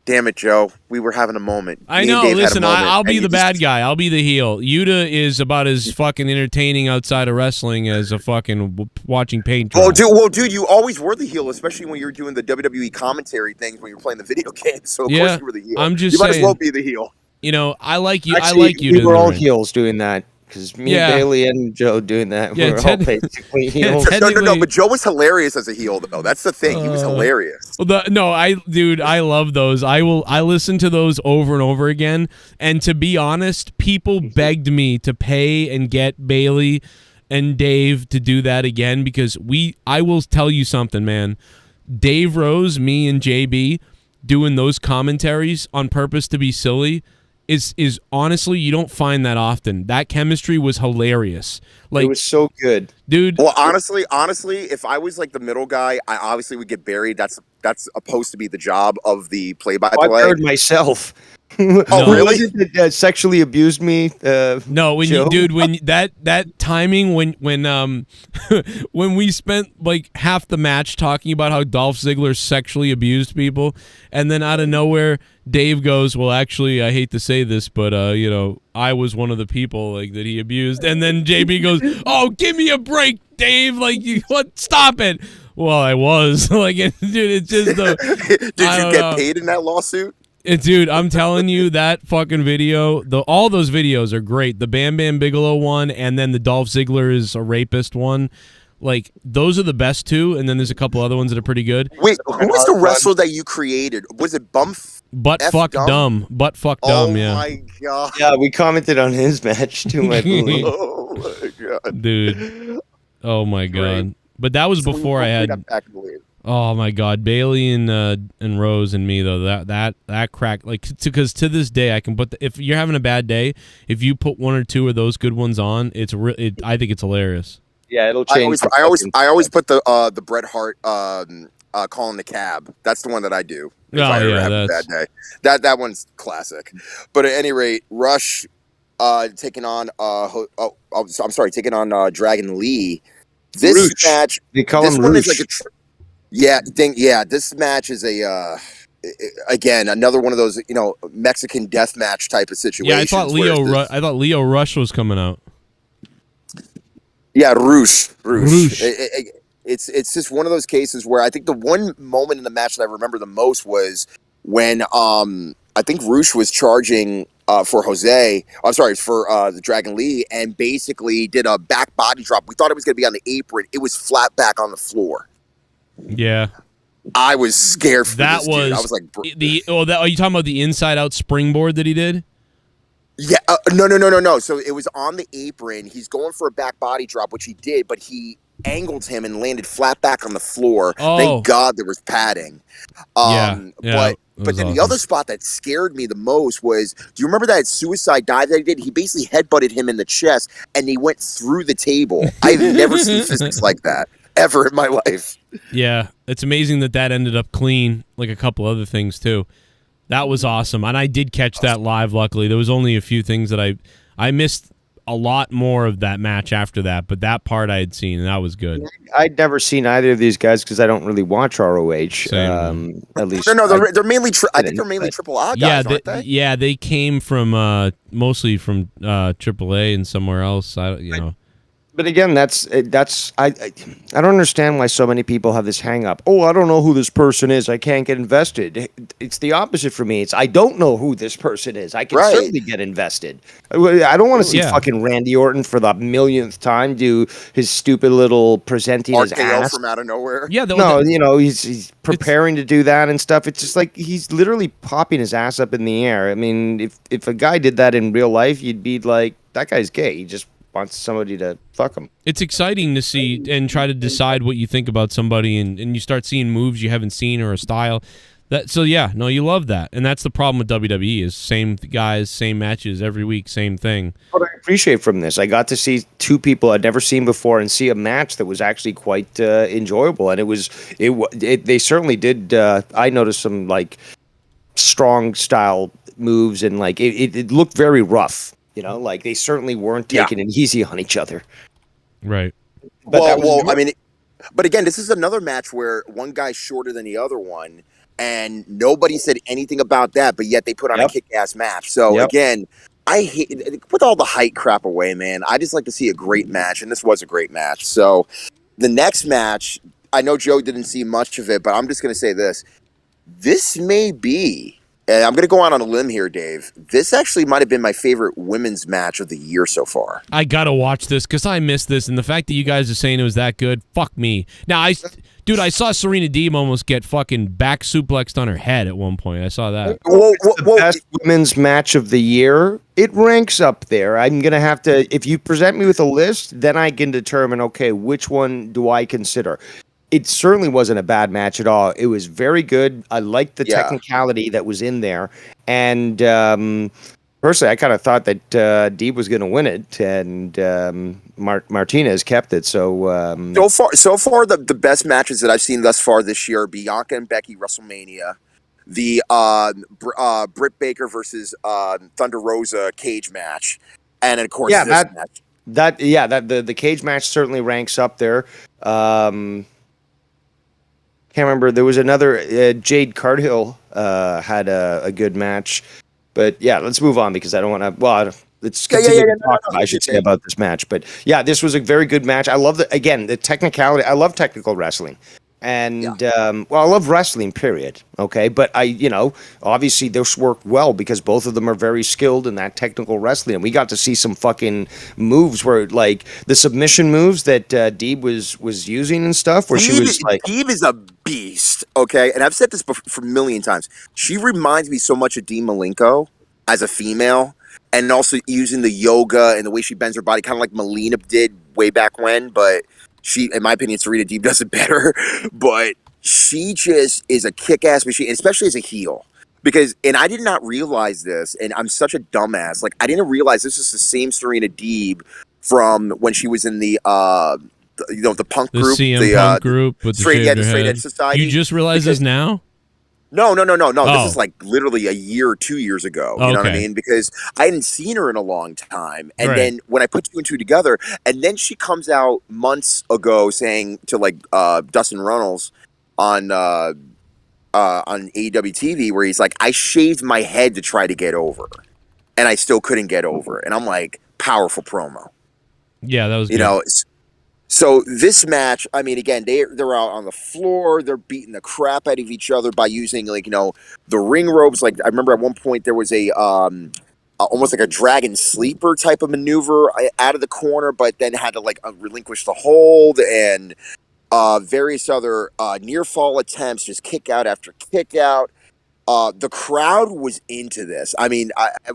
Damn it, Joe. We were having a moment. I know. Listen, I'll be the bad guy. I'll be the heel. Yuta is about as fucking entertaining outside of wrestling as a fucking watching paint dry. Well, dude, you always were the heel, especially when you were doing the WWE commentary things when you were playing the video games. So of course you were the heel. I'm just you might saying, as well be the heel. You know, I like you. Actually, I like you. We were all heels doing that. Because me, Yeah. Bailey, and Joe doing that, Yeah, we're all basically heels. No, but Joe was hilarious as a heel, though. That's the thing. He was hilarious. I love those. I listen to those over and over again. And to be honest, people begged me to pay and get Bailey and Dave to do that again because I will tell you something, man. Dave Rose, me, and JB doing those commentaries on purpose to be silly is honestly, you don't find that often. That chemistry was hilarious. Like, it was so good, dude. Well, honestly, if I was like the middle guy, I obviously would get buried. That's supposed to be the job of the play-by-play. I buried myself. Oh, really? That sexually abused me. No, when Joe? when that timing when when we spent like half the match talking about how Dolph Ziggler sexually abused people, and then out of nowhere Dave goes, "Well, actually, I hate to say this, but you know, I was one of the people like that he abused." And then JB goes, "Oh, give me a break, Dave! Like, what? Stop it!" Well, I was like, dude, it's just the. Did you get paid in that lawsuit? Dude, I'm telling you, that fucking video, all those videos are great. The Bam Bam Bigelow one, and then the Dolph Ziggler is a rapist one. Like, those are the best two, and then there's a couple other ones that are pretty good. Wait, who was the wrestler that you created? Was it Butt Fuck Dumb? Butt Fuck Dumb, yeah. Oh my god. Yeah, we commented on his match too, I believe. Oh my god. Dude. Oh my god. But that was before I had. Oh my god, Bailey and Rose and me though, that crack, like, because to this day I can put if you're having a bad day, if you put one or two of those good ones on, I think it's hilarious. Yeah, it'll change. I always put the Bret Hart calling the cab. That's the one that I do. If I ever have a bad day. That one's classic. But at any rate, Rush taking on taking on Dragon Lee. This Roosh. match, They call this him one Roosh. is like this match is a again another one of those Mexican death match type of situations. Yeah, I thought Leo Rush was coming out. Yeah, Roosh. It's just one of those cases where I think the one moment in the match that I remember the most was when I think Roosh was charging for Jose. I'm sorry, for the Dragon Lee, and basically did a back body drop. We thought it was going to be on the apron. It was flat back on the floor. Yeah, I was scared for that. This dude. I was like, are you talking about the inside out springboard that he did? Yeah, no. So it was on the apron. He's going for a back body drop, which he did, but he angled him and landed flat back on the floor. Oh. Thank God there was padding. But then awesome. the other spot that scared me the most was, do you remember that suicide dive that he did? He basically headbutted him in the chest, and he went through the table. I've never seen physics like that ever in my life. Yeah, it's amazing that ended up clean, like a couple other things too. That was awesome, and I did catch that live. Luckily, there was only a few things that I missed. A lot more of that match after that, but that part I had seen, and that was good. I'd never seen either of these guys because I don't really watch ROH. At least they're mainly. I think they're mainly Triple A guys, aren't they? Yeah, they came from mostly from AAA and somewhere else. But again, that's I don't understand why so many people have this hang up. Oh, I don't know who this person is. I can't get invested. It's the opposite for me. It's I don't know who this person is. I can certainly get invested. I don't want to see fucking Randy Orton for the millionth time do his stupid little presenting his ass from out of nowhere. Yeah, he's preparing to do that and stuff. It's just like he's literally popping his ass up in the air. I mean, if a guy did that in real life, you'd be like, that guy's gay. He just wants somebody to fuck him. It's exciting to see and try to decide what you think about somebody, and you start seeing moves you haven't seen or a style. So yeah, no, you love that, and that's the problem with WWE is same guys, same matches every week, same thing. What I appreciate from this, I got to see two people I'd never seen before and see a match that was actually quite enjoyable, and they certainly did. I noticed some like strong style moves, and like it looked very rough. You know, like they certainly weren't taking it easy on each other. Right. But I mean, but again, this is another match where one guy's shorter than the other one. And nobody said anything about that, but yet they put on a kick-ass match. So again, I hate put all the height crap away, man. I just like to see a great match, and this was a great match. So the next match, I know Joe didn't see much of it, but I'm just going to say this: this may be, and I'm going to go out on a limb here, Dave. This actually might have been my favorite women's match of the year so far. I gotta watch this because I missed this, and the fact that you guys are saying it was that good, fuck me. Now Dude, I saw Serena Deeb almost get fucking back suplexed on her head at one point. I saw that. The best women's match of the year. It ranks up there. I'm going to have to, if you present me with a list, then I can determine, okay, which one do I consider? It certainly wasn't a bad match at all. It was very good. I liked the technicality that was in there. And personally, I kind of thought that Deeb was going to win it, and Martinez kept it. So so far, the best matches that I've seen thus far this year are Bianca and Becky WrestleMania, the Britt Baker versus Thunder Rosa cage match, and of course this match. The cage match certainly ranks up there. Can't remember. There was another Jade Cargill had a good match. But yeah, let's move on because I don't want to. Well, let's continue to talk. I should say about this match. But yeah, this was a very good match. I love the technicality. I love technical wrestling, and I love wrestling. Period. Okay, but obviously this worked well because both of them are very skilled in that technical wrestling, and we got to see some fucking moves where like the submission moves that Deeb was using and stuff. Where she was like, Deeb is a beast. Okay, and I've said this for a million times. She reminds me so much of Dean Malenko as a female, and also using the yoga and the way she bends her body, kind of like Melina did way back when. But she, in my opinion, Serena Deeb does it better. But she just is a kick-ass machine, especially as a heel. And I did not realize this, and I'm such a dumbass. Like, I didn't realize this is the same Serena Deeb from when she was in the punk group, the punk group with the Straight Edge Society. You just realized this now? No. This is like literally a year or 2 years ago. You know what I mean? Because I hadn't seen her in a long time. And then when I put two and two together, and then she comes out months ago saying to like Dustin Runnels on AEW TV where he's like, I shaved my head to try to get over, and I still couldn't get over. And I'm like, powerful promo. Yeah, that was good. So this match, I mean, again, they're out on the floor. They're beating the crap out of each other by using, the ring ropes. Like, I remember at one point there was a almost like a dragon sleeper type of maneuver out of the corner, but then had to, relinquish the hold, and various other near fall attempts, just kick out after kick out. The crowd was into this. I mean,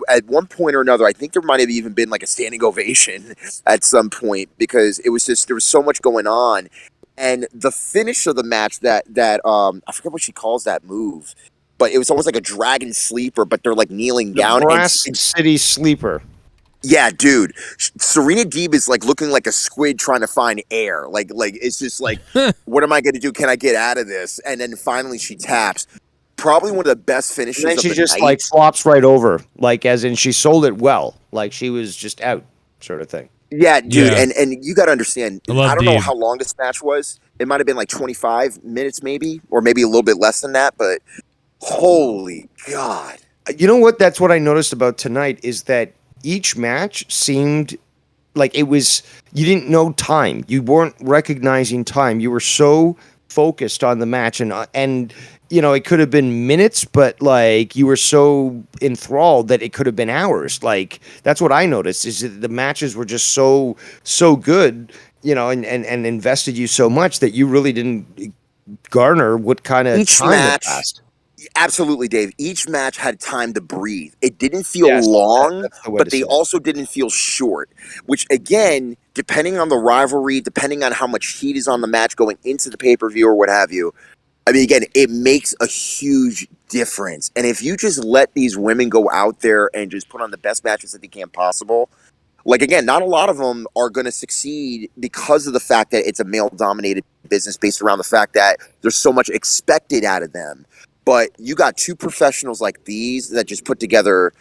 at one point or another, I think there might have even been like a standing ovation at some point because it was just, there was so much going on. And the finish of the match that I forget what she calls that move, but it was almost like a dragon sleeper, but they're like kneeling down. Brass City Sleeper. Yeah, dude. Serena Deeb is like looking like a squid trying to find air. Like it's just like, what am I going to do? Can I get out of this? And then finally she taps. Probably one of the best finishes of the night. And then she just like flops right over, like as in she sold it well, like she was just out, sort of thing. Yeah, dude, yeah. And you got to understand. I don't know how long this match was. It might have been like 25 minutes, maybe, or maybe a little bit less than that. But holy God! You know what? That's what I noticed about tonight is that each match seemed like it was. You didn't know time. You weren't recognizing time. You were so focused on the match, and it could have been minutes, but like you were so enthralled that it could have been hours. Like that's what I noticed is that the matches were just so good, and invested you so much that you really didn't garner what kind of time it passed. Absolutely, Dave. Each match had time to breathe. It didn't feel long, but they also didn't feel short, which again, depending on the rivalry, depending on how much heat is on the match going into the pay-per-view or what have you, I mean, again, it makes a huge difference. And if you just let these women go out there and just put on the best matches that they can possible, like, again, not a lot of them are going to succeed because of the fact that it's a male-dominated business based around the fact that there's so much expected out of them. But you got two professionals like these that just put together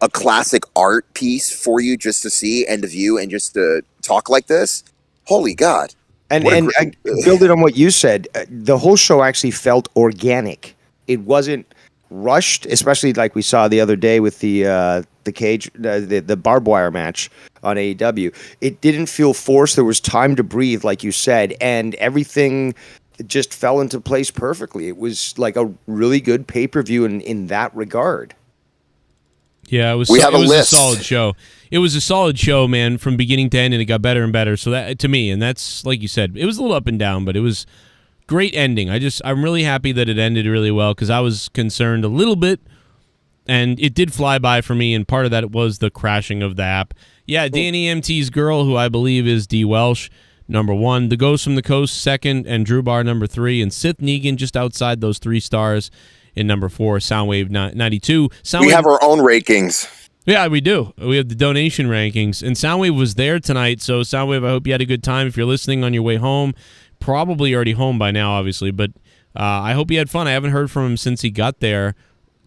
a classic art piece for you just to see and to view and just to talk like this. Holy God. And building on what you said, the whole show actually felt organic. It wasn't rushed, especially like we saw the other day with the cage, the barbed wire match on AEW. It didn't feel forced. There was time to breathe, like you said, and everything just fell into place perfectly. It was like a really good pay-per-view in that regard. Yeah, it was a solid show. It was a solid show, man, from beginning to end, and it got better and better. So that, to me, and that's like you said, it was a little up and down, but it was great ending. I'm really happy that it ended really well because I was concerned a little bit, and it did fly by for me. And part of that was the crashing of the app. Yeah, Danny MT's girl, who I believe is DWELSH, number 1, the Ghost from the Coast, 2nd, and Drew Bar, number 3, and SITH NEGAN just outside those 3 stars in number 4. Soundwave 92. We have our own rankings. Yeah, we do. We have the donation rankings. And Soundwave was there tonight, so Soundwave, I hope you had a good time. If you're listening on your way home, probably already home by now, obviously, but I hope you had fun. I haven't heard from him since he got there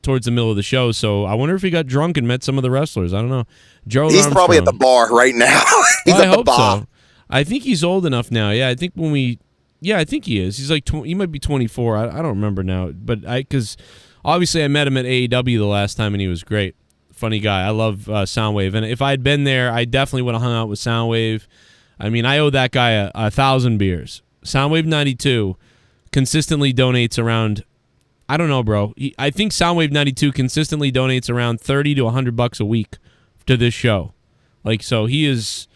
towards the middle of the show, so I wonder if he got drunk and met some of the wrestlers. I don't know. He's Armstrong. Probably at the bar right now. Well, I hope so. I think he's old enough now. Yeah, I think I think he is. He's like, he might be 24. I don't remember now, but because obviously I met him at AEW the last time, and he was great. Funny guy. I love Soundwave, and if I had been there, I definitely would have hung out with Soundwave. I mean, I owe that guy 1,000 beers. Soundwave 92 consistently donates around, I don't know, bro. I think Soundwave 92 consistently donates around $30 to $100 a week to this show. Like, so he is,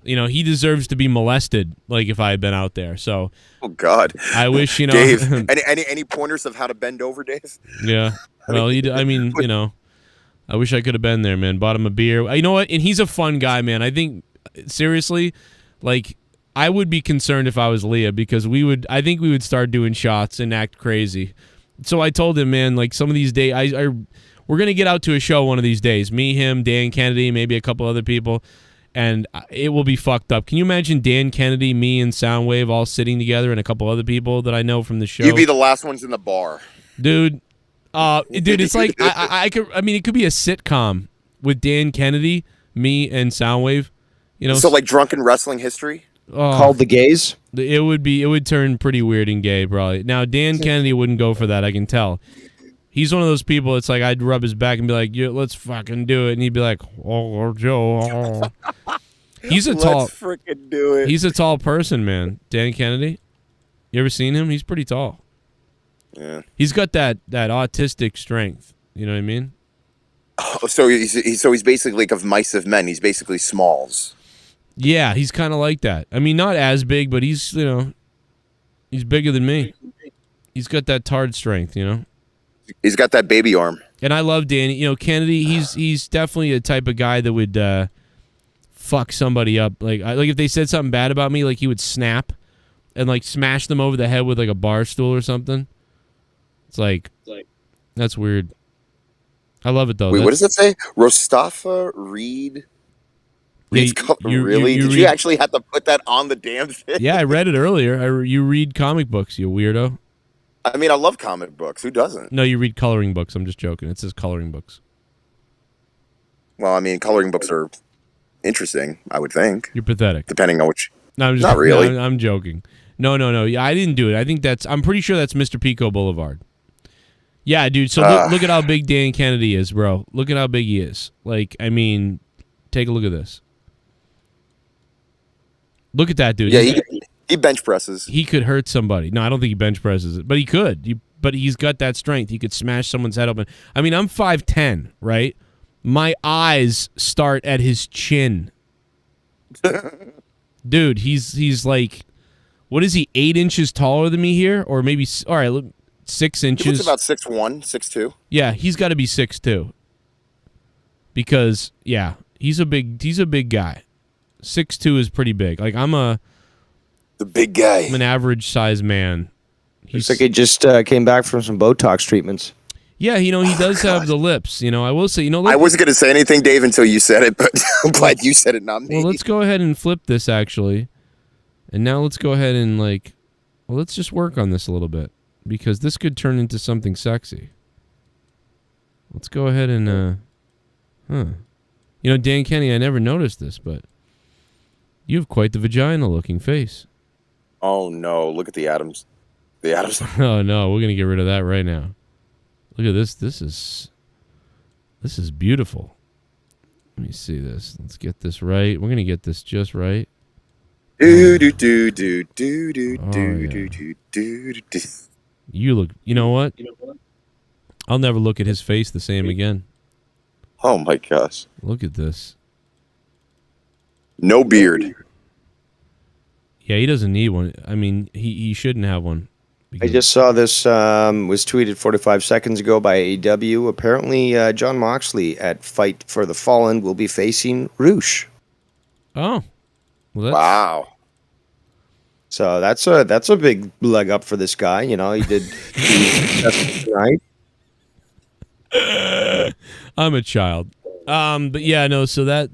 he deserves to be molested. Like, if I had been out there. So, oh God, I wish, Dave. any pointers of how to bend over, Dave? Yeah. Well, I wish I could have been there, man. Bought him a beer. You know what? And he's a fun guy, man. I think, seriously, like, I would be concerned if I was Leah because I think we would start doing shots and act crazy. So I told him, man, like, some of these days, we're going to get out to a show one of these days. Me, him, Dan Kennedy, maybe a couple other people, and it will be fucked up. Can you imagine Dan Kennedy, me, and Soundwave all sitting together and a couple other people that I know from the show? You'd be the last ones in the bar. Dude, it's like, it could be a sitcom with Dan Kennedy, me, and Soundwave. So like drunken wrestling history? Called The Gays? It would turn pretty weird and gay, probably. Now, Dan Kennedy wouldn't go for that, I can tell. He's one of those people, it's like I'd rub his back and be like, yeah, let's fucking do it. And he'd be like, oh, Joe. Oh. Let's freaking do it. He's a tall person, man. Dan Kennedy. You ever seen him? He's pretty tall. Yeah. He's got that autistic strength. You know what I mean? Oh, so he's basically like of mice of men. He's basically Smalls. Yeah, he's kind of like that. I mean, not as big, but he's he's bigger than me. He's got that tard strength, He's got that baby arm. And I love Danny. Kennedy, he's definitely a type of guy that would fuck somebody up. Like if they said something bad about me, like he would snap and like smash them over the head with like a bar stool or something. It's like that's weird. I love it though. Wait, what does it say? Rostafa Reed. Yeah, really? Did you actually have to put that on the damn thing? Yeah, I read it earlier. You read comic books, you weirdo. I mean, I love comic books. Who doesn't? No, you read coloring books. I'm just joking. It says coloring books. Well, I mean, coloring books are interesting, I would think. You're pathetic. Depending on which. No, I'm just, not really. No, I'm joking. No. Yeah, I didn't do it. I'm pretty sure that's Mr. Pico Boulevard. Yeah, dude. So look at how big Dan Kennedy is, bro. Look at how big he is. Like, I mean, take a look at this. Look at that, dude. Yeah, he bench presses. He could hurt somebody. No, I don't think he bench presses it, but he could. But he's got that strength. He could smash someone's head open. I mean, I'm 5'10", right? My eyes start at his chin. Dude, he's like, what is he, 8 inches taller than me here? Or maybe, all right, 6 inches. He looks about 6'1", 6'2". Yeah, he's got to be 6'2". Because, yeah, he's a big guy. 6'2" is pretty big. Like, the big guy. I'm an average size man. Looks like he just came back from some Botox treatments. Yeah, he does have the lips. I will say, I wasn't going to say anything, Dave, until you said it, but I'm glad you said it, not me. Well, let's go ahead and flip this, actually. And now let's go ahead and, let's just work on this a little bit. Because this could turn into something sexy. Let's go ahead and, Dan Kenny, I never noticed this, but you have quite the vagina-looking face. Oh, no. Look at the Adams. The Adams. Oh, no. We're going to get rid of that right now. Look at this. This is beautiful. Let me see this. Let's get this right. We're going to get this just right. You look, you know what? I'll never look at his face the same again. Oh, my gosh. Look at this. No beard. Yeah, he doesn't need one. I mean, he shouldn't have one. I just saw this was tweeted 45 seconds ago by AEW. Apparently, Jon Moxley at Fight for the Fallen will be facing Roosh. Oh. Well, wow. So that's a big leg up for this guy. He did tonight. I'm a child. But yeah, no, so that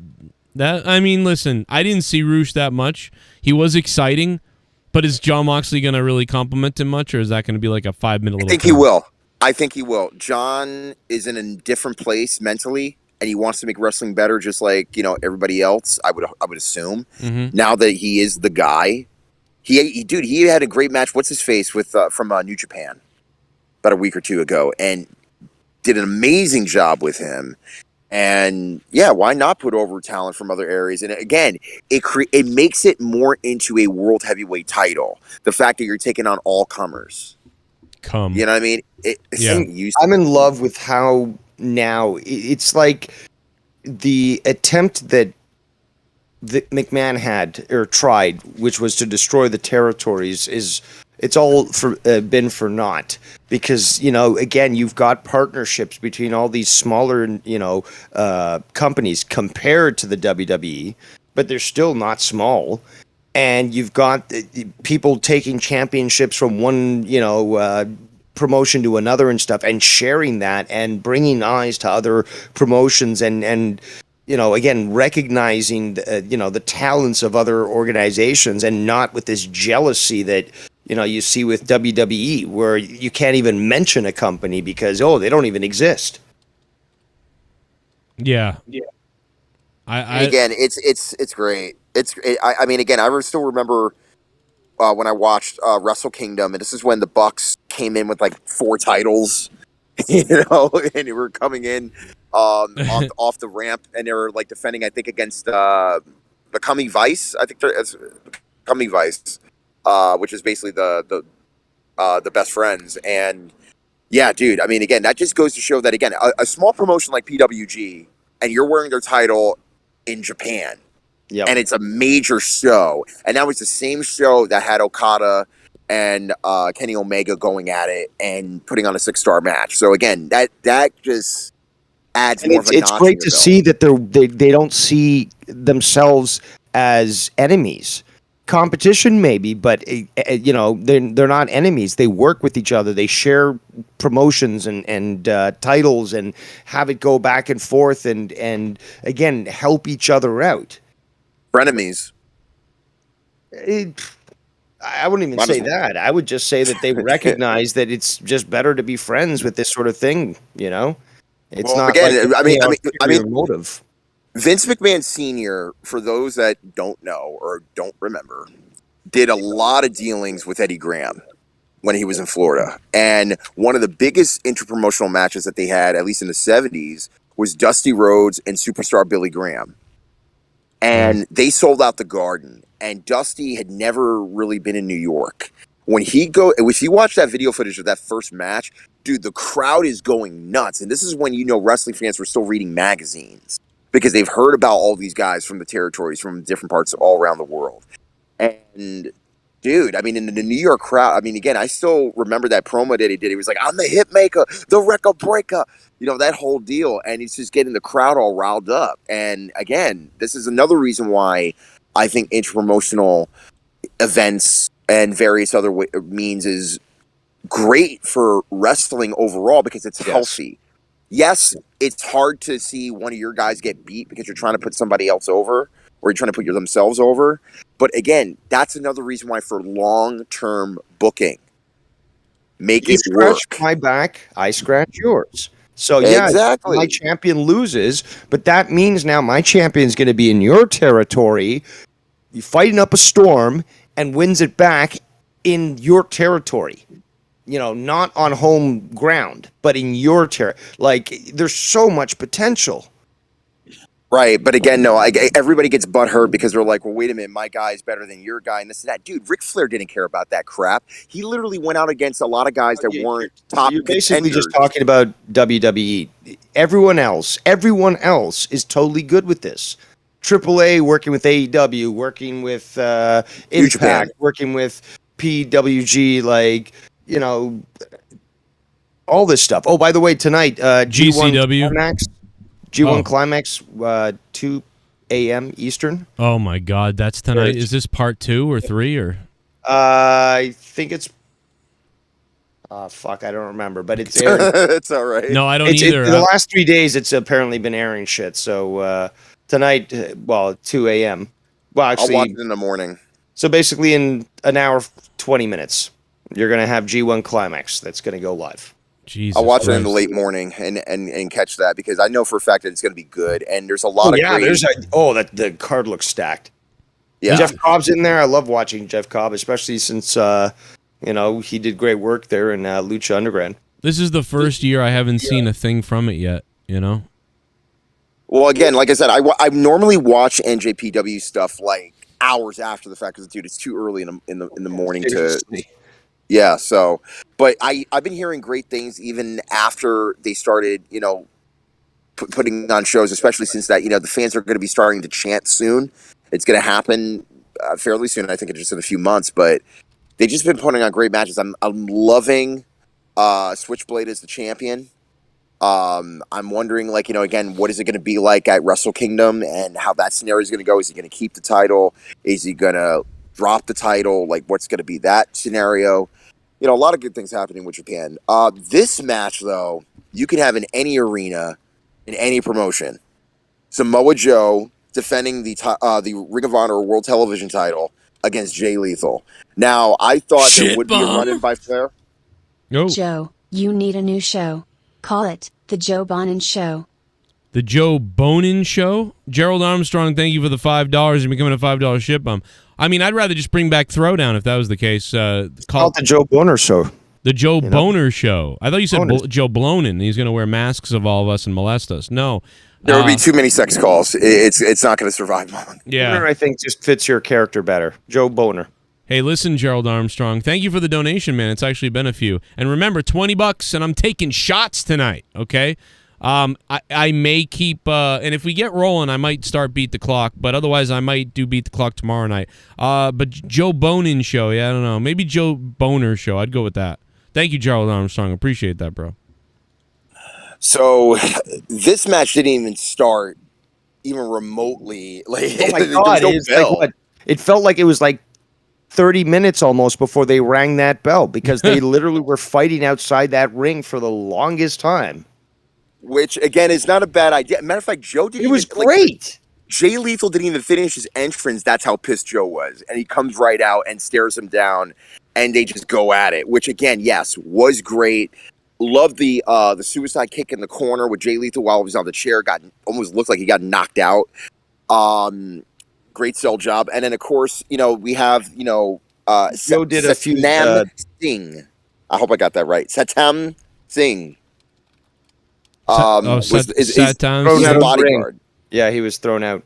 I mean, listen, I didn't see Roosh that much. He was exciting, but is Jon Moxley going to really compliment him much, or is that going to be like a 5-minute little I think he will. I think he will. John is in a different place mentally, and he wants to make wrestling better, just like everybody else. I would assume. Mm-hmm. Now that he is the guy, he had a great match. What's his face with from New Japan about a week or two ago, and did an amazing job with him. And yeah, why not put over talent from other areas? And again, it makes it more into a world heavyweight title. The fact that you're taking on all comers. You know what I mean? I'm in love with how now it's like the attempt that McMahon had or tried, which was to destroy the territories, it's all been for naught. Because, again, you've got partnerships between all these smaller, companies compared to the WWE, but they're still not small. And you've got people taking championships from one, promotion to another and stuff, and sharing that and bringing eyes to other promotions and again, recognizing, the talents of other organizations and not with this jealousy that, you see with WWE, where you can't even mention a company because, they don't even exist. Yeah. Again, it's great. I mean, again, I still remember when I watched Wrestle Kingdom, and this is when the Bucks came in with like 4 titles, and they were coming in off the ramp, and they were like defending, I think, against Becoming Vice. I think it's Becoming Vice. Which is basically the best friends. And yeah, dude, I mean, again, that just goes to show that, again, a small promotion like PWG, and you're wearing their title in Japan. Yep. And it's a major show. And that was the same show that had Okada and Kenny Omega going at it and putting on a 6-star match. So again, that just adds more of a notch. It's great to see that they don't see themselves as enemies. Competition maybe, but they're not enemies. They work with each other. They share promotions and titles and have it go back and forth and again help each other out. Frenemies. I wouldn't even say that. I would just say that they recognize that it's just better to be friends with this sort of thing. It's not again. Like I mean, motive. Vince McMahon Sr., for those that don't know or don't remember, did a lot of dealings with Eddie Graham when he was in Florida. And one of the biggest interpromotional matches that they had, at least in the 70s, was Dusty Rhodes and superstar Billy Graham. And they sold out the Garden. And Dusty had never really been in New York. If you watch that video footage of that first match, dude, the crowd is going nuts. And this is when, wrestling fans were still reading magazines, because they've heard about all these guys from the territories, from different parts all around the world. And, dude, I mean, in the New York crowd, I mean, again, I still remember that promo that he did. He was like, I'm the hit maker, the record breaker, that whole deal. And he's just getting the crowd all riled up. And, again, this is another reason why I think interpromotional events and various other means is great for wrestling overall because it's healthy. Yes, it's hard to see one of your guys get beat because you're trying to put somebody else over or you're trying to put themselves over. But again, that's another reason why for long-term booking, make You it scratch work. my back, I scratch yours. So yeah, Exactly. my champion loses, but that means now my champion's going to be in your territory, fighting up a storm, and wins it back in your territory. You know, not on home ground, but in your territory. Like, there's so much potential. Right, but again, no, everybody gets butthurt because they're like, well, wait a minute, my guy is better than your guy, and this and that. Dude, Ric Flair didn't care about that crap. He literally went out against a lot of guys that weren't top You're basically contenders. just talking about WWE. Everyone else is totally good with this. AAA working with AEW, working with Impact, working with PWG, like, you know, all this stuff. Oh, by the way, tonight, GCW. G1 Climax, 2 a.m. Eastern. Oh my God, that's tonight. Is this part 2 or 3 or? I think it's. Fuck, I don't remember, but it's airing. It's all right. No, I don't either. The last 3 days, it's apparently been airing shit. So tonight, 2 a.m. Well, actually, I'll watch it in the morning. So basically, in an hour, 20 minutes, you're gonna have G1 Climax. That's gonna go live. Jesus I'll watch Christ. it in the late morning and catch that because I know for a fact that it's going to be good. And there's a lot of great. That the card looks stacked. Yeah, And Jeff Cobb's in there. I love watching Jeff Cobb, especially since he did great work there in Lucha Underground. This is the first year I haven't seen a thing from it yet. You know. Well, again, like I said, I normally watch NJPW stuff like hours after the fact because, dude, it's too early in the morning to. Yeah, so, but I've been hearing great things even after they started, putting on shows, especially since that, the fans are going to be starting to chant soon. It's going to happen fairly soon. I think it's just in a few months, but they've just been putting on great matches. I'm loving Switchblade as the champion. I'm wondering, again, what is it going to be like at Wrestle Kingdom and how that scenario is going to go? Is he going to keep the title? Is he going to drop the title? Like, what's going to be that scenario? A lot of good things happening with Japan. This match, though, you can have in any arena, in any promotion. Samoa Joe defending the Ring of Honor World Television title against Jay Lethal. Now, I thought there would be a run-in by Flair. No. Joe, you need a new show. Call it The Joe Bonin Show. The Joe Bonin Show? Gerald Armstrong, thank you for the $5 and becoming a $5 ship bum. I mean, I'd rather just bring back Throwdown if that was the case. Call it the Joe Boner Show. The Joe Boner Show. I thought you said Joe Blonin. He's going to wear masks of all of us and molest us. No. There would be too many sex calls. It's not going to survive long. Yeah. Boner, I think, just fits your character better. Joe Boner. Hey, listen, Gerald Armstrong. Thank you for the donation, man. It's actually been a few. And remember, $20, and I'm taking shots tonight, okay? I may keep, and if we get rolling, I might start Beat the Clock, but otherwise I might do Beat the Clock tomorrow night. But Joe Bonin Show, yeah, I don't know. Maybe Joe Boner Show. I'd go with that. Thank you, Gerald Armstrong. Appreciate that, bro. So this match didn't even start even remotely. Like, oh my God, it felt like it was like 30 minutes almost before they rang that bell because they literally were fighting outside that ring for the longest time. Which, again, is not a bad idea. Matter of fact, Joe didn't. It was great. Jay Lethal didn't even finish his entrance. That's how pissed Joe was. And he comes right out and stares him down, and they just go at it. Which, again, yes, was great. Loved the suicide kick in the corner with Jay Lethal while he was on the chair. Almost looked like he got knocked out. Great sell job. And then, of course, we have, Joe did a few... Singh. I hope I got that right. Satam Singh. He's a bodyguard. Yeah, he was thrown out.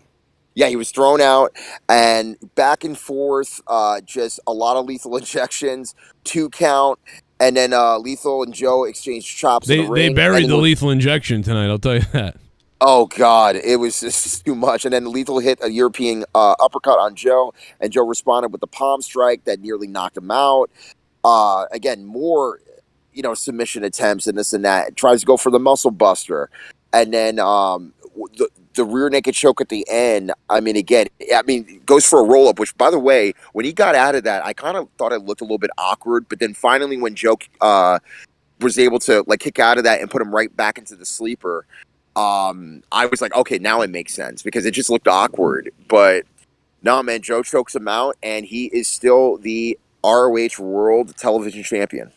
Yeah, he was thrown out, and back and forth, just a lot of lethal injections, 2 count, and then Lethal and Joe exchanged chops. They buried the lethal injection tonight, I'll tell you that. Oh, God, it was just too much. And then Lethal hit a European uppercut on Joe, and Joe responded with the palm strike that nearly knocked him out. Again, more... submission attempts and this and that. Tries to go for the muscle buster. And then the the rear naked choke at the end, I mean, again, goes for a roll up, which, by the way, when he got out of that, I kind of thought it looked a little bit awkward. But then finally, when Joe was able to like kick out of that and put him right back into the sleeper, I was like, okay, now it makes sense because it just looked awkward. But no, man, Joe chokes him out, and he is still the ROH World Television Champion.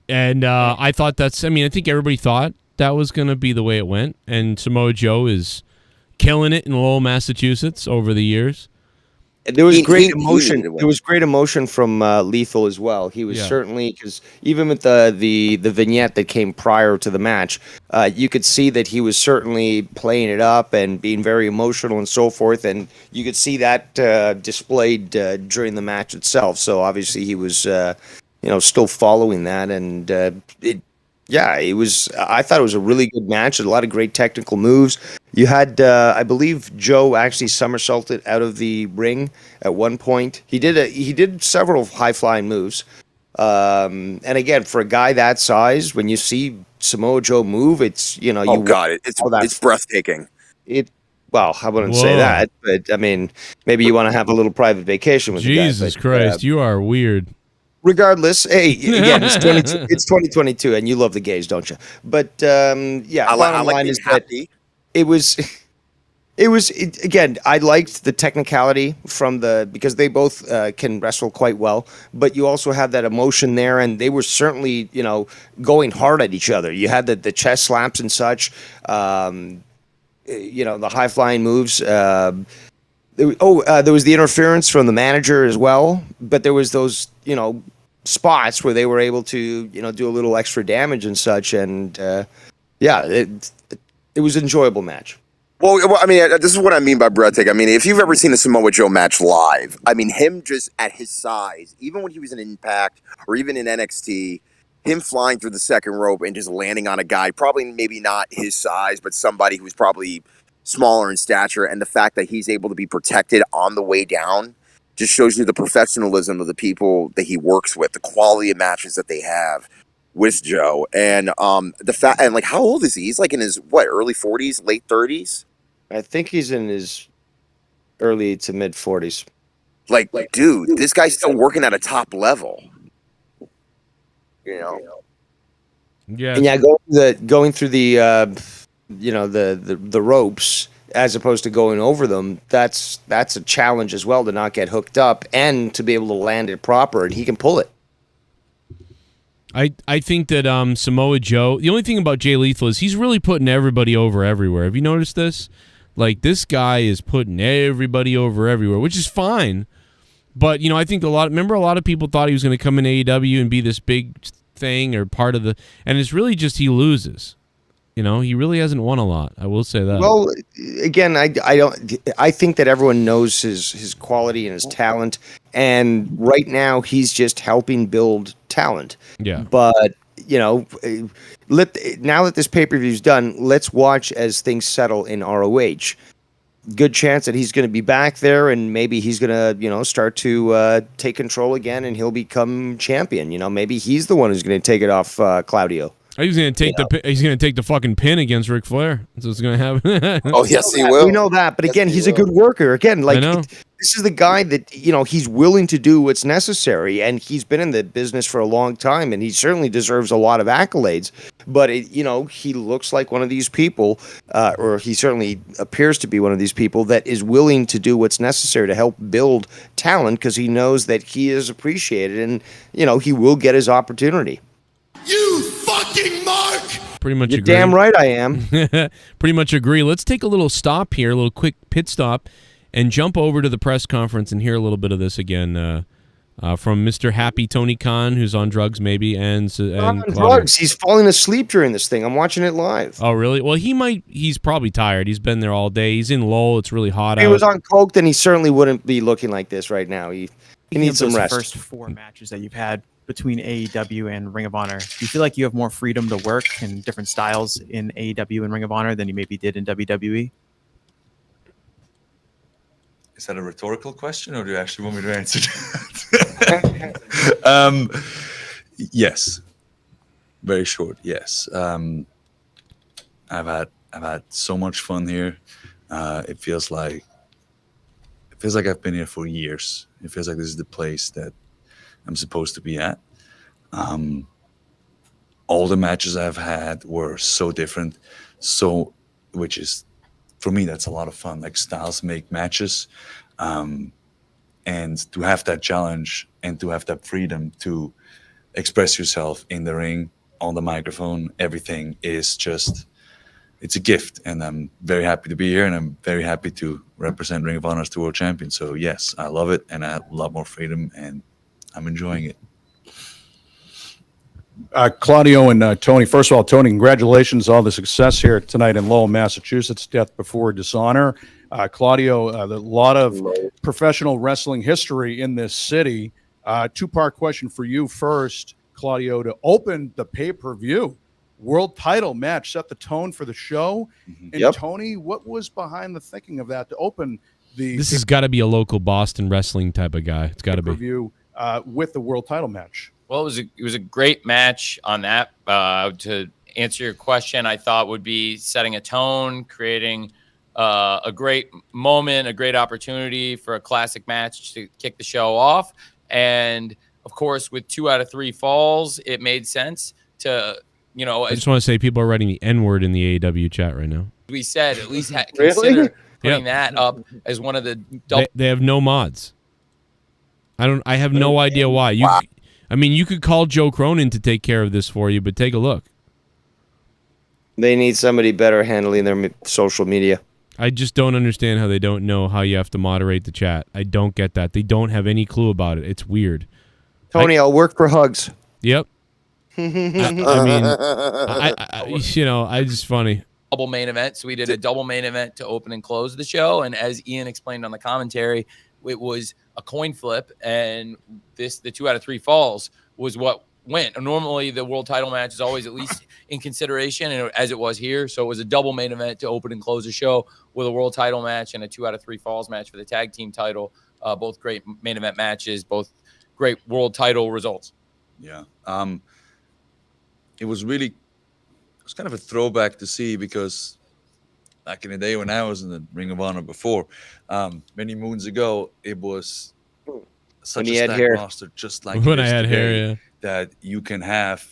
And I thought I think everybody thought that was going to be the way it went. And Samoa Joe is killing it in Lowell, Massachusetts over the years. There was great emotion. There was great emotion from Lethal as well. He was certainly, because even with the vignette that came prior to the match, you could see that he was certainly playing it up and being very emotional and so forth. And you could see that displayed during the match itself. So obviously he was, still following that. And it was. I thought it was a really good match. A lot of great technical moves. You had, I believe, Joe actually somersaulted out of the ring at one point. He did several high flying moves. And again, for a guy that size, when you see Samoa Joe move, it's it's breathtaking. Well, I wouldn't say that, but I mean, maybe you want to have a little private vacation with Jesus the guy. Christ, you are weird. Regardless, hey, again, it's 2022, and you love the gays, don't you? But bottom line is happy. It was again. I liked the technicality because they both can wrestle quite well, but you also have that emotion there, and they were certainly going hard at each other. You had the chest slaps and such, the high flying moves. There was the interference from the manager as well, but there was those spots where they were able to do a little extra damage and such, and it was an enjoyable match. Well, I mean, this is what I mean by breathtaking. I mean, if you've ever seen a Samoa Joe match live, I mean, him just at his size, even when he was in Impact or even in NXT, him flying through the second rope and just landing on a guy, probably maybe not his size, but somebody who's probably smaller in stature, and the fact that he's able to be protected on the way down just shows you the professionalism of the people that he works with, the quality of matches that they have with Joe, and the fact, and like, how old is he? He's like in his early 40s, late 30s. I think he's in his early to mid 40s. Like, dude, this guy's still working at a top level. Yeah. And going through the ropes as opposed to going over them, that's a challenge as well, to not get hooked up and to be able to land it proper, and he can pull it. I think that Samoa Joe, the only thing about Jay Lethal is he's really putting everybody over everywhere. Have you noticed this? Like, this guy is putting everybody over everywhere, which is fine. But, I think a lot of people thought he was going to come in AEW and be this big thing or part of and it's really just he loses. He really hasn't won a lot. I will say that. Well, again, I think that everyone knows his quality and his talent, and right now he's just helping build talent. Yeah. But now that this pay-per-view's done, let's watch as things settle in ROH. Good chance that he's going to be back there, and maybe he's going to start to take control again, and he'll become champion. Maybe he's the one who's going to take it off Claudio. He's going to take the fucking pin against Ric Flair. That's what's going to happen. Oh, yes, he will. We know that, but again, he's a good worker. Again, this is the guy that he's willing to do what's necessary, and he's been in the business for a long time, and he certainly deserves a lot of accolades. But he looks like one of these people, or he certainly appears to be one of these people that is willing to do what's necessary to help build talent, because he knows that he is appreciated, and he will get his opportunity. You fucking mark! Pretty much You're agree. damn right I am. Pretty much agree. Let's take a little stop here, a little quick pit stop, and jump over to the press conference and hear a little bit of this again from Mr. Happy Tony Khan, who's on drugs maybe, and on drugs. He's falling asleep during this thing. I'm watching it live. Oh, really? Well, he's probably tired. He's been there all day. He's in Lowell. It's really hot out. If he was on coke, then he certainly wouldn't be looking like this right now. He needs some rest. First 4 matches that you've had between AEW and Ring of Honor, do you feel like you have more freedom to work in different styles in AEW and Ring of Honor than you maybe did in WWE? Is that a rhetorical question, or do you actually want me to answer that? Yes. Very short, yes. I've had I've had so much fun here. It feels like I've been here for years. It feels like this is the place that I'm supposed to be at. All the matches I've had were so different, which is, for me, that's a lot of fun. Like, styles make matches, and to have that challenge and to have that freedom to express yourself in the ring, on the microphone, everything is just, it's a gift. And I'm very happy to be here, and I'm very happy to represent Ring of Honor as the world champion. So yes, I love it, and I have a lot more freedom, and I'm enjoying it. Claudio and Tony, first of all, Tony, congratulations on all the success here tonight in Lowell, Massachusetts, Death Before Dishonor. Claudio, a lot of professional wrestling history in this city. Two-part question for you first, Claudio, to open the pay-per-view. World title match set the tone for the show. And Tony, what was behind the thinking of that to open the This has got to be a local Boston wrestling type of guy. It's got to be. pay-per-view with the world title match? Well, it was a great match on that. To answer your question, I thought would be setting a tone, creating a great moment, a great opportunity for a classic match to kick the show off. And of course, with 2 out of 3 falls, it made sense to, I just want to say people are writing the N-word in the AEW chat right now. we said, at least consider putting that up as one of the double. They have no mods. I have no idea why. You could call Joe Cronin to take care of this for you, but take a look. They need somebody better handling their social media. I just don't understand how they don't know how you have to moderate the chat. I don't get that. They don't have any clue about it. It's weird. Tony, I'll work for hugs. Yep. I just funny. Double main event. So we did a double main event to open and close the show. And as Ian explained on the commentary, it was a coin flip, and the 2 out of 3 falls was what went. Normally, the world title match is always at least in consideration, and as it was here. So it was a double main event to open and close the show with a world title match and a 2 out of 3 falls match for the tag team title. Both great main event matches, both great world title results. Yeah. It was kind of a throwback to see, because back in the day when I was in the Ring of Honor before, many moons ago, it was such a stacked roster, just like when I had hair, that you can have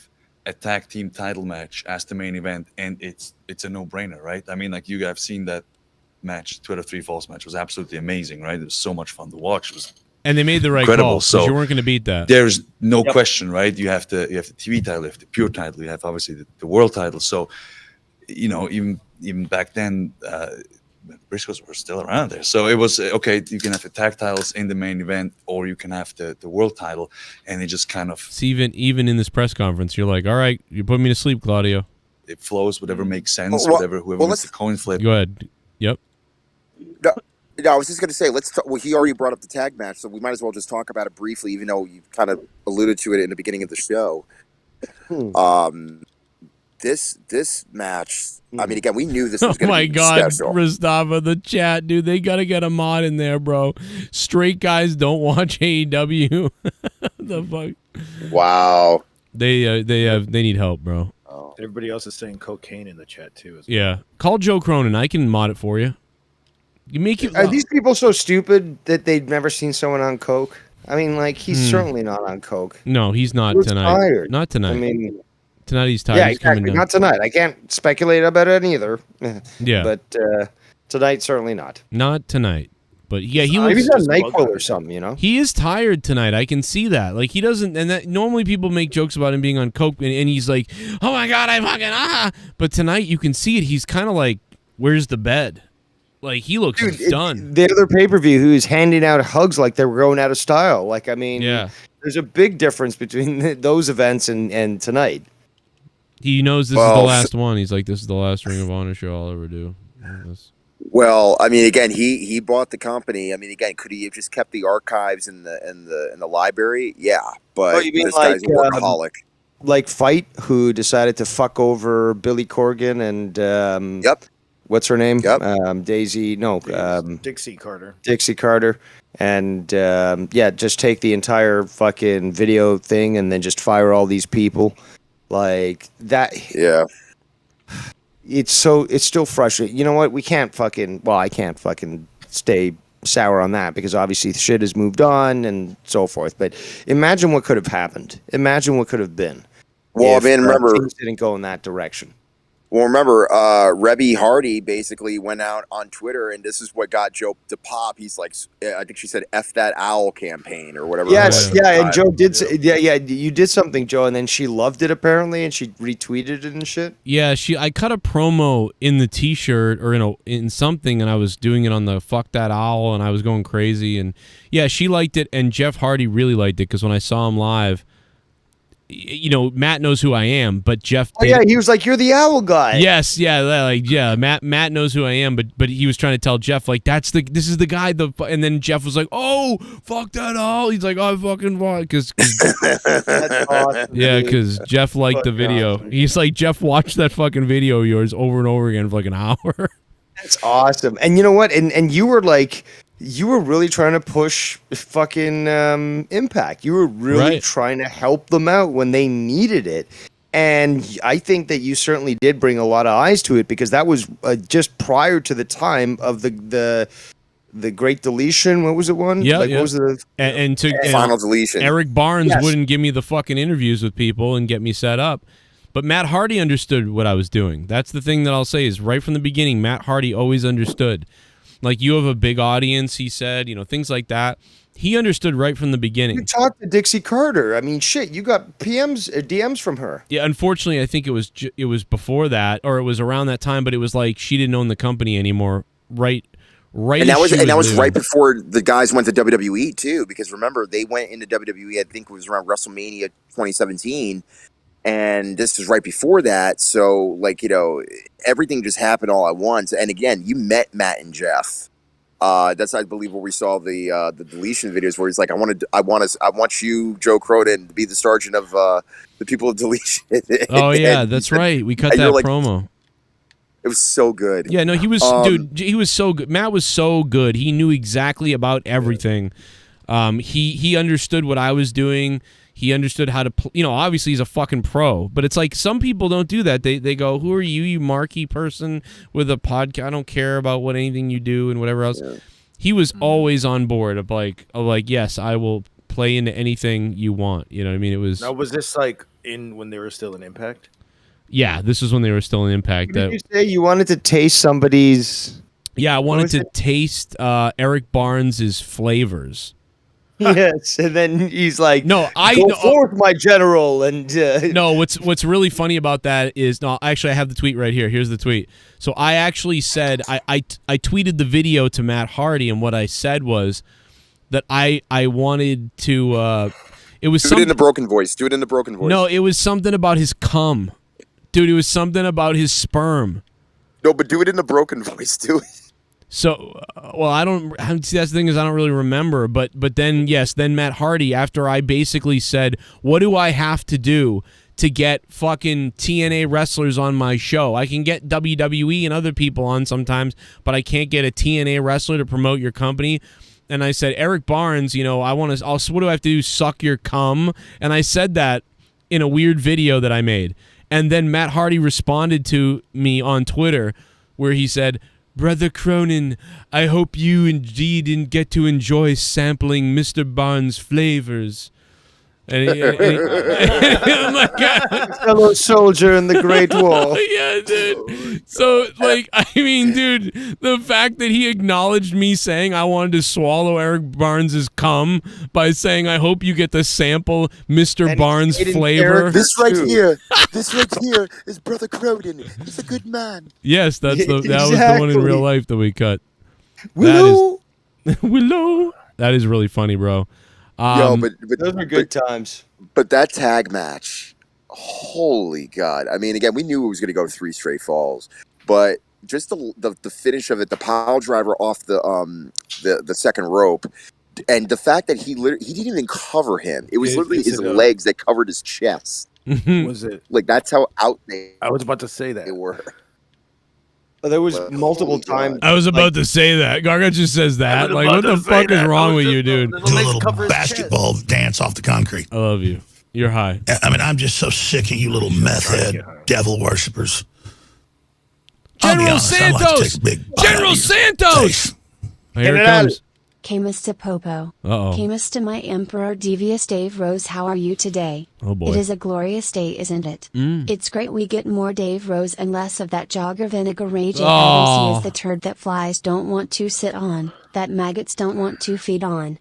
a tag team title match as the main event, and it's a no-brainer, right? I mean, like, you have seen that match, 2 out of 3 falls match was absolutely amazing, right? It was so much fun to watch. It was and they made the right incredible. call, so you weren't going to beat that. There's no question, right? You have the TV title, you have the pure title, you have obviously the world title. So, even back then, Briscoes were still around there. So it was, okay, you can have the tag titles in the main event, or you can have the world title, and it just kind of... See, even in this press conference, you're like, all right, you put me to sleep, Claudio. It flows, whatever makes sense, whoever wins the coin flip. Go ahead. Yep. No, I was just going to say, let's talk. Well, he already brought up the tag match, so we might as well just talk about it briefly, even though you kind of alluded to it in the beginning of the show. This match, I mean, again, we knew this was going to be special. Oh my God, Rastava, the chat, dude, they got to get a mod in there, bro. Straight guys don't watch AEW. The fuck? Wow. They need help, bro. Oh. Everybody else is saying cocaine in the chat too. Yeah, call Joe Cronin. I can mod it for you. Are these people so stupid that they've never seen someone on coke? I mean, like, he's certainly not on coke. No, he's not tonight. Tired. Not tonight. I mean, tonight he's tired. Yeah, he's coming exactly. down. Not tonight. I can't speculate about it either. Yeah, but tonight certainly not. Not tonight. But yeah, he Maybe looks he's on NyQuil or something. He is tired tonight. I can see that. Like, he doesn't. And that normally people make jokes about him being on coke, and he's like, "Oh my God, I fucking But tonight you can see it. He's kind of like, "Where's the bed?" Like, he looks done. The other pay-per-view, who is handing out hugs like they were going out of style. Like, I mean, there's a big difference between those events and tonight. He knows this is the last one. He's like, this is the last Ring of Honor show I'll ever do. Well, I mean, again, he bought the company. I mean, again, could he have just kept the archives in the library? Yeah, but this guy's a workaholic. Like Fight, who decided to fuck over Billy Corgan and what's her name? Daisy. No, Dixie Carter. Dixie Carter, and just take the entire fucking video thing and then just fire all these people like that. Yeah. it's still frustrating. You know what? I can't fucking stay sour on that because obviously shit has moved on and so forth. But imagine what could have happened. Imagine what could have been. Well, if, I mean, remember, things didn't go in that direction. Well, remember, Rebby Hardy basically went out on Twitter, and this is what got Joe to pop. He's like, I think she said "F that owl" campaign or whatever. Yes, and Joe did. You did something, Joe, and then she loved it apparently, and she retweeted it and shit. Yeah, I cut a promo in the T-shirt or in something, and I was doing it on the "fuck that owl," and I was going crazy, and yeah, she liked it, and Jeff Hardy really liked it because when I saw him live. You know, Matt knows who I am, but Jeff. Oh, yeah, he was like, "You're the owl guy." Yes, yeah, Matt knows who I am, but he was trying to tell Jeff like this is the guy. And then Jeff was like, "Oh, fuck that owl." He's like, "Oh, I fucking want," because that's awesome. Yeah, because Jeff liked the video. Awesome. He's like, Jeff watched that fucking video of yours over and over again for like an hour. That's awesome. And you know what? And you were like. You were really trying to push fucking Impact. You were really trying to help them out when they needed it. And I think that you certainly did bring a lot of eyes to it because that was just prior to the time of the Great Deletion. What was it one? Yeah, What was the Final Deletion? Eric Barnes wouldn't give me the fucking interviews with people and get me set up. But Matt Hardy understood what I was doing. That's the thing that I'll say is right from the beginning, Matt Hardy always understood. Like, you have a big audience, he said, things like that. He understood right from the beginning. You talked to Dixie Carter. I mean, shit, you got DMs from her. Yeah, unfortunately, I think it was before that, or it was around that time, but it was like she didn't own the company anymore. Right. And that was right before the guys went to WWE too, because remember they went into WWE. I think it was around WrestleMania 2017. And this was right before that, so everything just happened all at once. And again, you met Matt and Jeff. That's I believe where we saw the deletion videos where he's like, I want you, Joe Cronin, to be the sergeant of the people of deletion. Oh yeah, that's right. We cut that promo. It was so good. Yeah, no, he was he was so good. Matt was so good. He knew exactly about everything. He understood what I was doing. He understood how to, obviously he's a fucking pro, but it's like some people don't do that. They go, "Who are you, you marquee person with a podcast? I don't care about anything you do and whatever else." Yeah. He was always on board of like, yes, I will play into anything you want. You know what I mean? It was. Now, was this like when they were still in Impact? Yeah, this was when they were still in Impact. Did you say you wanted to taste somebody's? Yeah, I wanted to taste Eric Barnes's flavors. Yes, and then he's like, "No, go forth, my general." And no, what's really funny about that is actually I have the tweet right here. Here's the tweet. So I actually said I tweeted the video to Matt Hardy, and what I said was that I wanted to. It was do it in the broken voice. Do it in the broken voice. No, it was something about his cum, dude. It was something about his sperm. No, but do it in the broken voice. Do it. So, I don't see. That's the thing is I don't really remember. But then then Matt Hardy, after I basically said, "What do I have to do to get fucking TNA wrestlers on my show? I can get WWE and other people on sometimes, but I can't get a TNA wrestler to promote your company." And I said, "Eric Barnes, I want to. What do I have to do? Suck your cum?" And I said that in a weird video that I made. And then Matt Hardy responded to me on Twitter, where he said, "Brother Cronin, I hope you indeed get to enjoy sampling Mr. Barnes' flavors." And I'm like, fellow soldier in the Great War. Yeah, dude. So, dude, the fact that he acknowledged me saying I wanted to swallow Eric Barnes' cum by saying, "I hope you get to sample Mr. Barnes' flavor." This right here is Brother Cronin. He's a good man. Yes, that was the one in real life that we cut. Willow. Willow. That is really funny, bro. But those are good times. But that tag match, holy God! I mean, again, we knew it was going to go 3 straight falls, but just the finish of it, the pile driver off the second rope, and the fact that he didn't even cover him. It was literally his legs that covered his chest. Was it like that's how out they? I was about to say that they were. There was multiple times. I was about to say that. Garga just says that. Like, what the fuck is wrong with you, dude? Do a little basketball dance off the concrete. I love you. You're high. I mean, I'm just so sick of you little meth head devil worshippers. General honest, I'd like to Santos. take a big bite General out of your Santos. face. Here it comes. Camus to Popo. Uh-oh. Camus to my Emperor Devious Dave Rose. How are you today? Oh, boy. It is a glorious day, isn't it? It's great we get more Dave Rose and less of that jogger vinegar rage. Oh. Adams. He is the turd that flies don't want to sit on, that maggots don't want to feed on.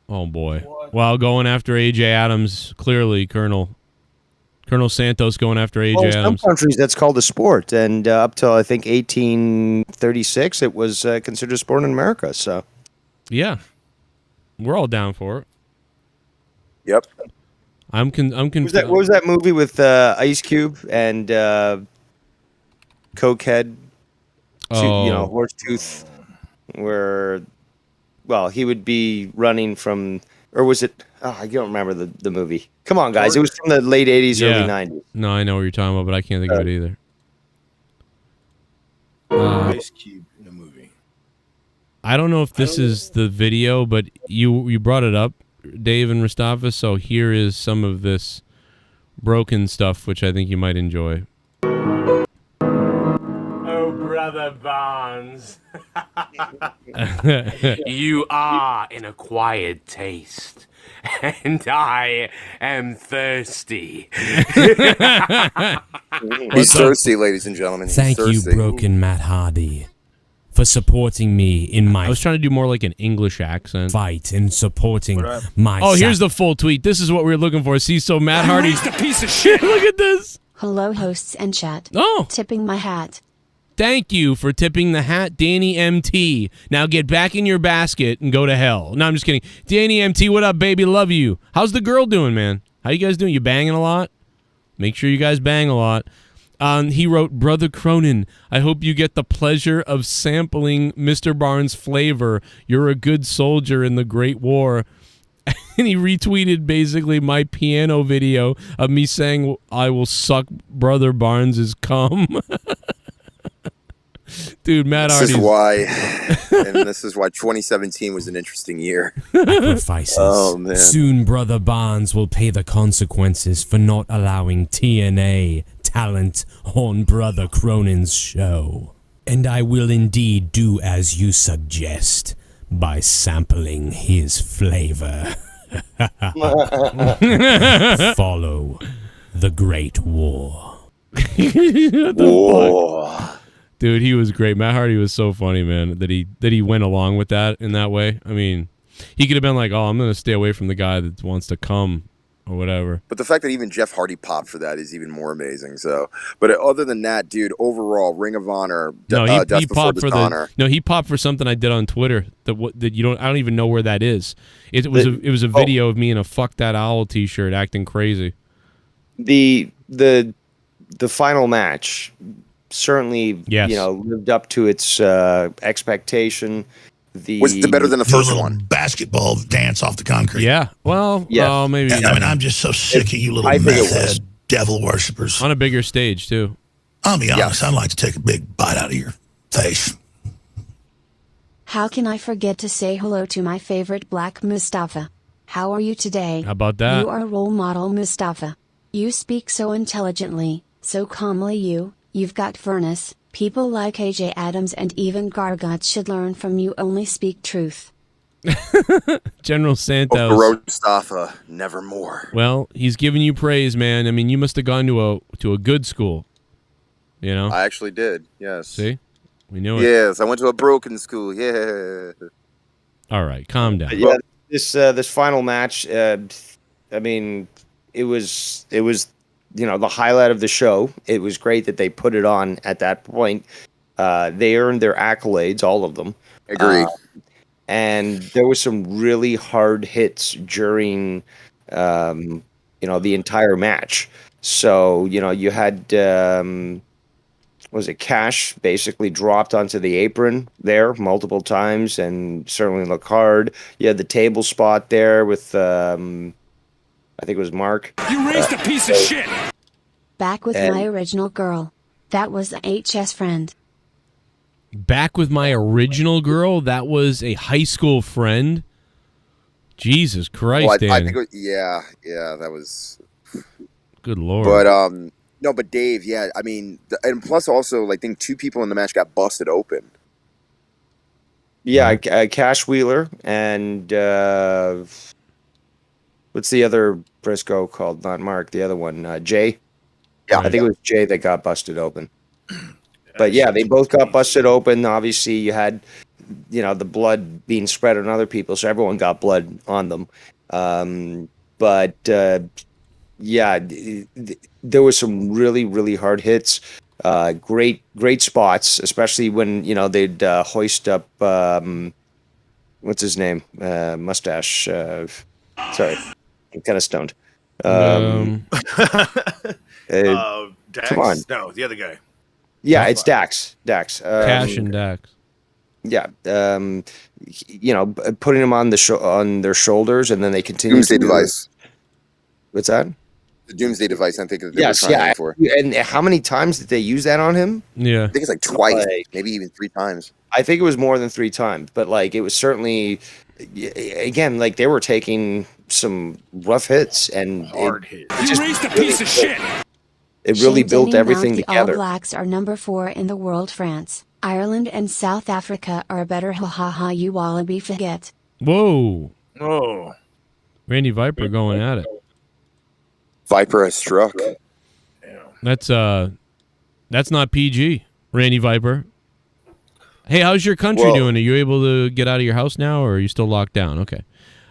Oh, boy. Well, going after A.J. Adams, clearly, Colonel Santos going after A.J. Well, in some Adams. countries that's called a sport, and up till I think 1836, it was considered a sport in America. So, Yeah. We're all down for it. Yep. I'm confused. what was that movie with Ice Cube and Cokehead? Oh. Horsetooth, where, well, he would be running from, or was it? Oh, I don't remember the movie. Come on, guys! It was from the late '80s, early '90s. No, I know what you're talking about, but I can't think of it either. Ice Cube in a movie. I don't know if this is the video, but you brought it up, Dave and Rastafis, so here is some of this broken stuff, which I think you might enjoy. Oh, Brother Barnes. You are an acquired taste, and I am thirsty. He's thirsty, ladies and gentlemen. He's Thank you, thirsty. Broken Matt Hardy, for supporting me in my I was trying to do more like an English accent. fight and supporting my. Oh, here's the full tweet. This is what we were looking for. See, so Matt Hardy's a piece of shit. Look at this. Hello, hosts and chat. Oh. Tipping my hat. Thank you for tipping the hat, Danny MT. Now get back in your basket and go to hell. No, I'm just kidding. Danny MT, what up, baby? Love you. How's the girl doing, man? How you guys doing? You banging a lot? Make sure you guys bang a lot. He wrote, Brother Cronin, I hope you get the pleasure of sampling Mr. Barnes' flavor. You're a good soldier in the Great War. And he retweeted basically my piano video of me saying I will suck Brother Barnes' cum. Dude, Matt This Hardy's... is why, and this is why 2017 was an interesting year. Sacrifices. Oh, man. Soon Brother Barnes will pay the consequences for not allowing TNA talent on Brother Cronin's show. And I will indeed do as you suggest by sampling his flavor. Follow the Great War. What the fuck? Dude, he was great. Matt Hardy was so funny, man, that he went along with that in that way. I mean, he could have been like, "Oh, I'm gonna stay away from the guy that wants to come," or whatever. But the fact that even Jeff Hardy popped for that is even more amazing. So, but other than that, dude, overall, Ring of Honor. No, he popped for Dishonor. he popped for something I did on Twitter that you don't. I don't even know where that is. It was a video of me in a "Fuck That Owl" T-shirt acting crazy. The final match certainly, Yes. lived up to its expectation. Was it better than the first one? Basketball dance off the concrete. Yeah. Well, Yes. oh, maybe. I mean, I'm just so sick of you little I think it meth was. head devil worshippers. On a bigger stage too. I'll be honest, I'd like to take a big bite out of your face. How can I forget to say hello to my favorite black Mustafa? How are you today? How about that? You are role model Mustafa. You speak so intelligently, so calmly. You've got furnace. People like AJ Adams and even Gargot should learn from you. Only speak truth. General Santos. Mustafa, nevermore. Well, he's giving you praise, man. I mean, you must have gone to a good school. You know? I actually did. Yes. See? We knew it. Yes, I went to a broken school. Yeah. All right, calm down. But yeah, this final match. I mean, it was the highlight of the show. It was great that they put it on at that point. They earned their accolades, all of them. Agreed. And there was some really hard hits during, the entire match. So, you had, was it Cash basically dropped onto the apron there multiple times and certainly looked hard. You had the table spot there with, I think it was Mark. You raised a piece of shit. Back with my original girl. That was a HS friend. Back with my original girl? That was a high school friend? Jesus Christ, Well, I Danny. think it was, yeah, that was. Good Lord. But No, but Dave, yeah, I mean, and plus also, I think 2 people in the match got busted open. Yeah, Cash Wheeler and what's the other Briscoe called? Not Mark, the other one, Jay. Yeah, I think it was Jay that got busted open. But yeah, they both got busted open. Obviously, you had, the blood being spread on other people, so everyone got blood on them. But yeah, there was some really, really hard hits. Great spots, especially when they'd hoist up what's his name, mustache. Sorry, I'm kind of stoned. Dax? Come on, No, the other guy. yeah, it's Dax. Cash and Dax. Yeah, putting them on on their shoulders, and then they continue. Doomsday device. What's that? The Doomsday device. I think. Yes, yeah. For. And how many times did they use that on him? Yeah, I think it's like twice, maybe even 3 times. I think it was more than 3 times, but it was certainly, again, they were taking some rough hits and hard hits. You raised a piece of shit. It really built everything the together. All Blacks are number 4 in the world. France, Ireland, and South Africa are better. Ha ha ha! You wallaby forget. Whoa. Oh. Randy Viper going at it. Viper has struck. That's not PG. Randy Viper. Hey, how's your country doing? Are you able to get out of your house now, or are you still locked down? Okay.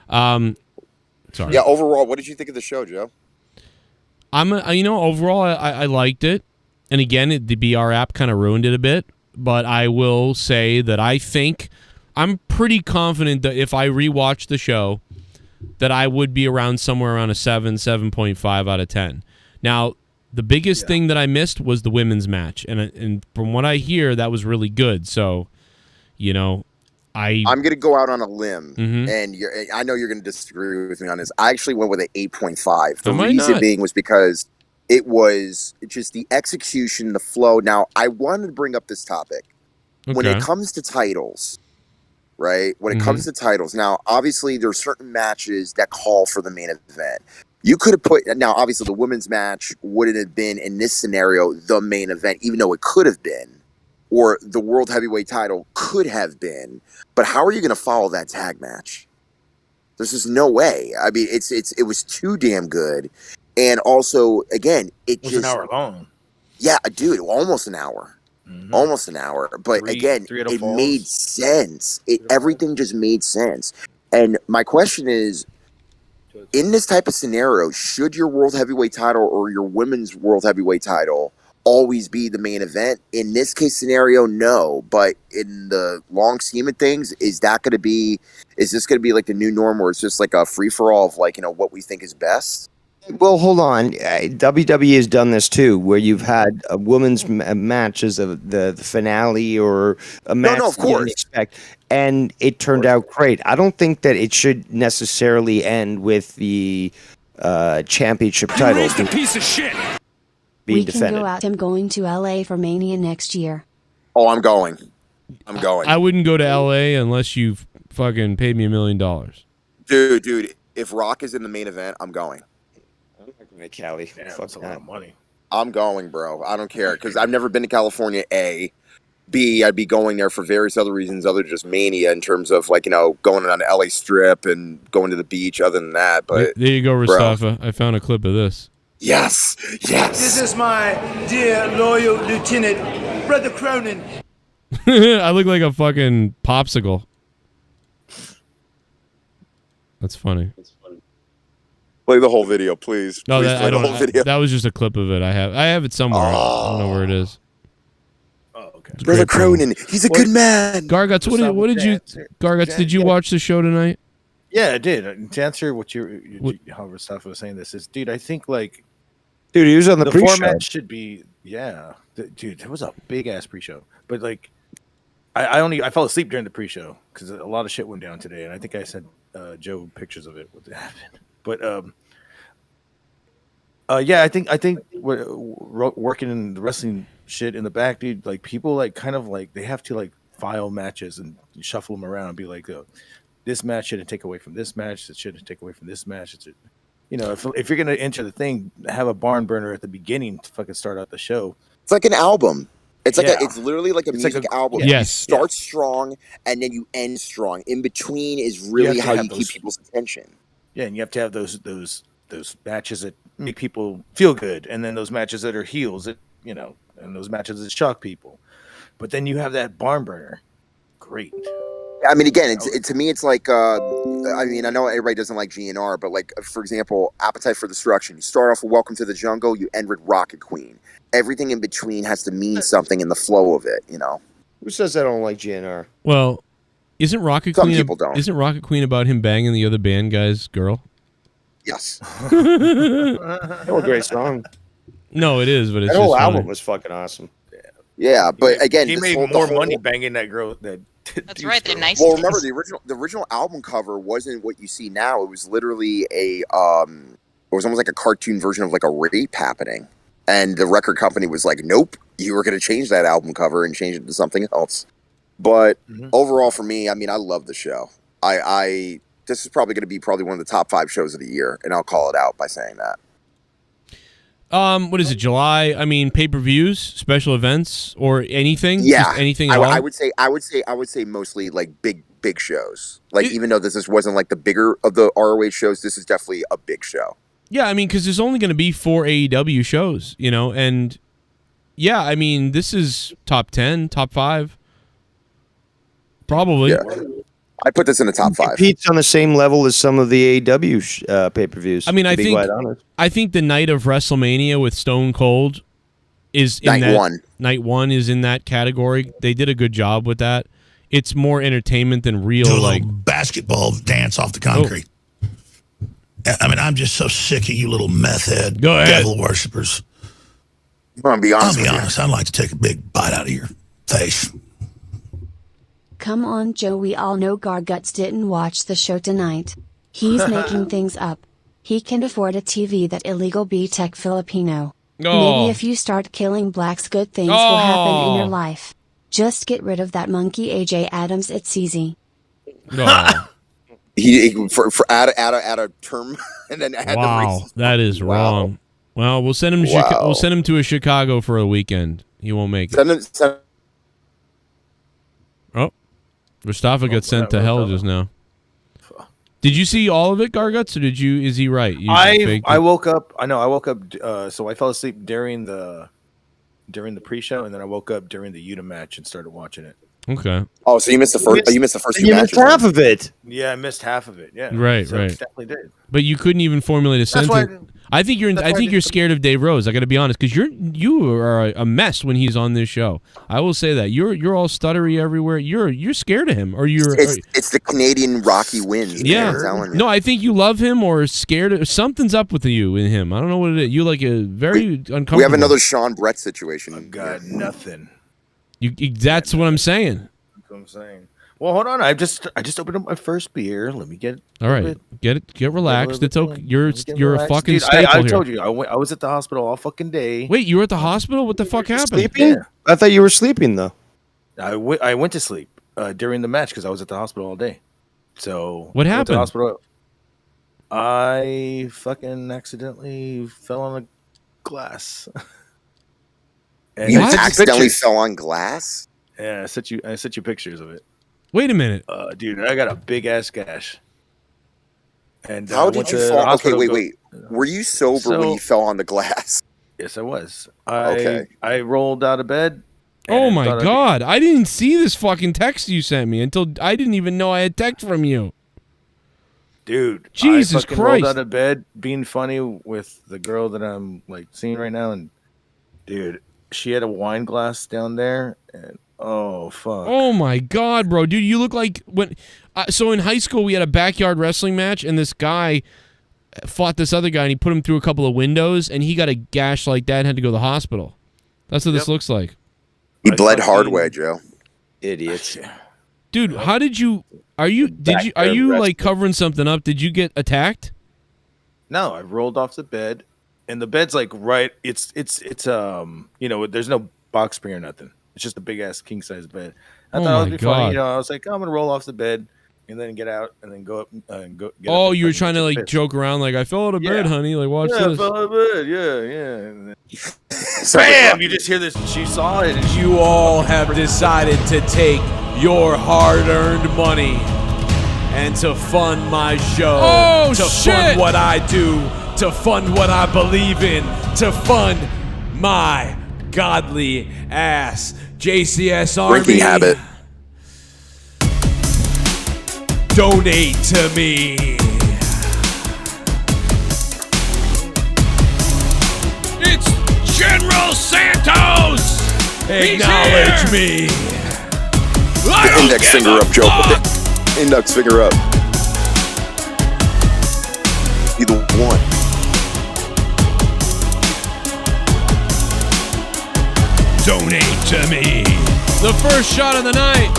Sorry. Yeah. Overall, what did you think of the show, Joe? Overall, I liked it. And again, the BR app kind of ruined it a bit. But I will say that I'm pretty confident that if I rewatch the show, that I would be somewhere around a 7.5 out of 10. Now, the biggest thing that I missed was the women's match. And from what I hear, that was really good. So, I'm going to go out on a limb, and I know you're going to disagree with me on this. I actually went with an 8.5. The reason being was because it was just the execution, the flow. Now, I wanted to bring up this topic. Okay. When it comes to titles, right? When it comes to titles, now, obviously, there are certain matches that call for the main event. You could have put, now, obviously, the women's match wouldn't have been, in this scenario, the main event, even though it could have been. Or the world heavyweight title could have been, but how are you going to follow that tag match? There's just no way. I mean, it was too damn good, and also, again, it was an hour long. Yeah, dude, almost an hour, almost an hour. But again, it made sense. Everything just made sense. And my question is, in this type of scenario, should your world heavyweight title or your women's world heavyweight title always be the main event? In this case scenario, no. But in the long scheme of things, is this going to be like the new norm where it's just like a free-for-all of what we think is best? Well, hold on. WWE has done this too, where you've had a women's match as the finale or a match of course. You didn't expect, and it turned out great. I don't think that it should necessarily end with the championship title. You raised a piece of shit. We can go out. I'm going to LA for Mania next year. Oh, I'm going. I wouldn't go to LA unless you fucking paid me $1 million. Dude, if Rock is in the main event, I'm going. I'm not going to Cali. That's a lot of money. I'm going, bro. I don't care because I've never been to California. A, B, I'd be going there for various other reasons other than just Mania in terms of going on the LA Strip and going to the beach. Other than that, but there you go, Mustafa. I found a clip of this. Yes. This is my dear loyal lieutenant, Brother Cronin. I look like a fucking popsicle. That's funny. Play the whole video, please. No, play the whole video. That was just a clip of it. I have it somewhere. I don't know where it is. Oh, okay. Brother Cronin, he's a good man. Garguts, what did you? Garguts, did you watch the show tonight? Yeah, I did. To answer what how Mustafa was saying, this is, dude. I think dude, he was on the pre-show. Format should be, dude. There was a big ass pre-show, but I fell asleep during the pre-show because a lot of shit went down today, and I think I sent Joe pictures of it what happened. But I think working in the wrestling shit in the back, dude. People they have to file matches and shuffle them around and be like, this match shouldn't take away from this match. It shouldn't take away from this match. you know, if you're gonna enter the thing, have a barn burner at the beginning to fucking start out the show. It's like an album. It's like Yeah. it's literally like a It's like music a- album. Yes. You start strong and then you end strong. In between is really have to how have you keep those- people's attention. Yeah, and you have to have those matches that make people feel good, and then those matches that are heels, that you know, and those matches that shock people. But then you have that barn burner. Great. I mean, again, to me, it's like, I mean, I know everybody doesn't like GNR, but like, for example, Appetite for Destruction. You start off with Welcome to the Jungle, you end with Rocket Queen. Everything in between has to mean something in the flow of it, you know? Who says I don't like GNR? Well, isn't Rocket Some Queen people don't. Isn't Rocket Queen about him banging the other band guy's girl? Yes. Oh, a great song. No, it is, but it's That whole just album funny. was fucking awesome. Yeah, but again, he this made whole- the more whole- money banging that girl. That's right. They're nice. Well, remember the original album cover wasn't what you see now. It was literally it was almost like a cartoon version of like a rape happening. And the record company was like, "Nope, you were going to change that album cover and change it to something else." But overall, for me, I mean, I love the show. This is probably going to be one of the top 5 shows of the year, and I'll call it out by saying that. What is it? July? I mean, pay-per-views, special events, or anything? Yeah, Just anything at all? I would say mostly like big shows. Like even though this wasn't like the bigger of the ROH shows, this is definitely a big show. Yeah, I mean, because there's only going to be 4 AEW shows, you know, and yeah, I mean, this is top 10, top 5, probably. Yeah. I put this in the top 5. Competes on the same level as some of the AEW pay-per-views. I mean, to I be think quite honest. I think the night of WrestleMania with Stone Cold is in Night that, one. Night one is in that category. They did a good job with that. It's more entertainment than real, Do a like little basketball dance off the concrete. I mean, I'm just so sick of you little meth head Go ahead. devil worshippers. I'm gonna be honest. I'd like to take a big bite out of your face. Come on, Joe. We all know Garguts didn't watch the show tonight. He's making things up. He can afford a TV that illegal B-Tech Filipino. Oh. Maybe if you start killing blacks, good things will happen in your life. Just get rid of that monkey AJ Adams. It's easy. No. He for add a term and then add the Wow, racist. that is wrong. Well, we'll send him. We'll send him to Chicago for a weekend. He won't make it. Oh, Mustafa got sent to hell just now. Did you see all of it, Garguts, or did you? Is he right? You faked I it? woke up. I woke up. So I fell asleep during the pre-show, and then I woke up during the Yuta match and started watching it. Okay. Oh, so you missed the first. You missed the first 2 You matches. missed half of it. Yeah, I missed half of it. Yeah, Right, so right. Definitely did. But you couldn't even formulate a That's why sentence. I think you're scared of Dave Rose. I got to be honest, because you are a mess when he's on this show. I will say that you're all stuttery everywhere. You're scared of him, or you're. It's the Canadian Rocky wins. Yeah. I'm telling you. No, I think you love him or scared of something's up with you in him. I don't know what it is. You like a very uncomfortable. We have another Sean Brett situation. I've got nothing. That's what I'm saying. That's what I'm saying. Well, hold on. I just opened up my first beer. Let me get. All right, get relaxed. It's okay. You're a fucking Dude, staple I here. told you. I was at the hospital all fucking day. Wait, you were at the hospital? What the fuck happened? Sleeping? Yeah. I thought you were sleeping though. I went to sleep during the match because I was at the hospital all day. So What I went to the happened? hospital. I fucking accidentally fell on a glass. And You I sent accidentally pictures. fell on glass. Yeah, I sent you pictures of it. Wait a minute. Dude, I got a big ass gash. And How went did to you the fall? Okay, hospital wait. Were you sober when you fell on the glass? Yes, I was. Okay. I rolled out of bed. Oh and my thought I'd- god! I didn't see this fucking text you sent me until I didn't even know I had text from you. Dude, Jesus I fucking Christ! rolled out of bed being funny with the girl that I'm like seeing right now, and dude, she had a wine glass down there, and oh fuck. Oh my god, bro, dude, you look like when. So in high school, we had a backyard wrestling match, and this guy fought this other guy, and he put him through a couple of windows, and he got a gash like that, and had to go to the hospital. That's what this looks like. He bled hard way, Joe. Idiots. Dude, how did you? Are you like covering something up? Did you get attacked? No, I rolled off the bed, and the bed's like right. It's there's no box spring or nothing. It's just a big ass king size bed. I Oh thought it my would be funny. God. I was like, I'm gonna roll off the bed and then get out and then go up and go. Get Oh, up you were trying to like joke around, like I fell out of bed, honey. Like watch yeah, this. I fell out of bed. Yeah. And then, bam! You just hear this. She saw it. And You all have decided to take your hard-earned money and to fund my show. Oh, to shit! fund what I do. To fund what I believe in. To fund my godly ass JCS Army. Drinking habit. Donate to me. It's General Santos. Acknowledge me. Index finger up, Joe. Index finger up. Either one. Donate to me. The first shot of the night.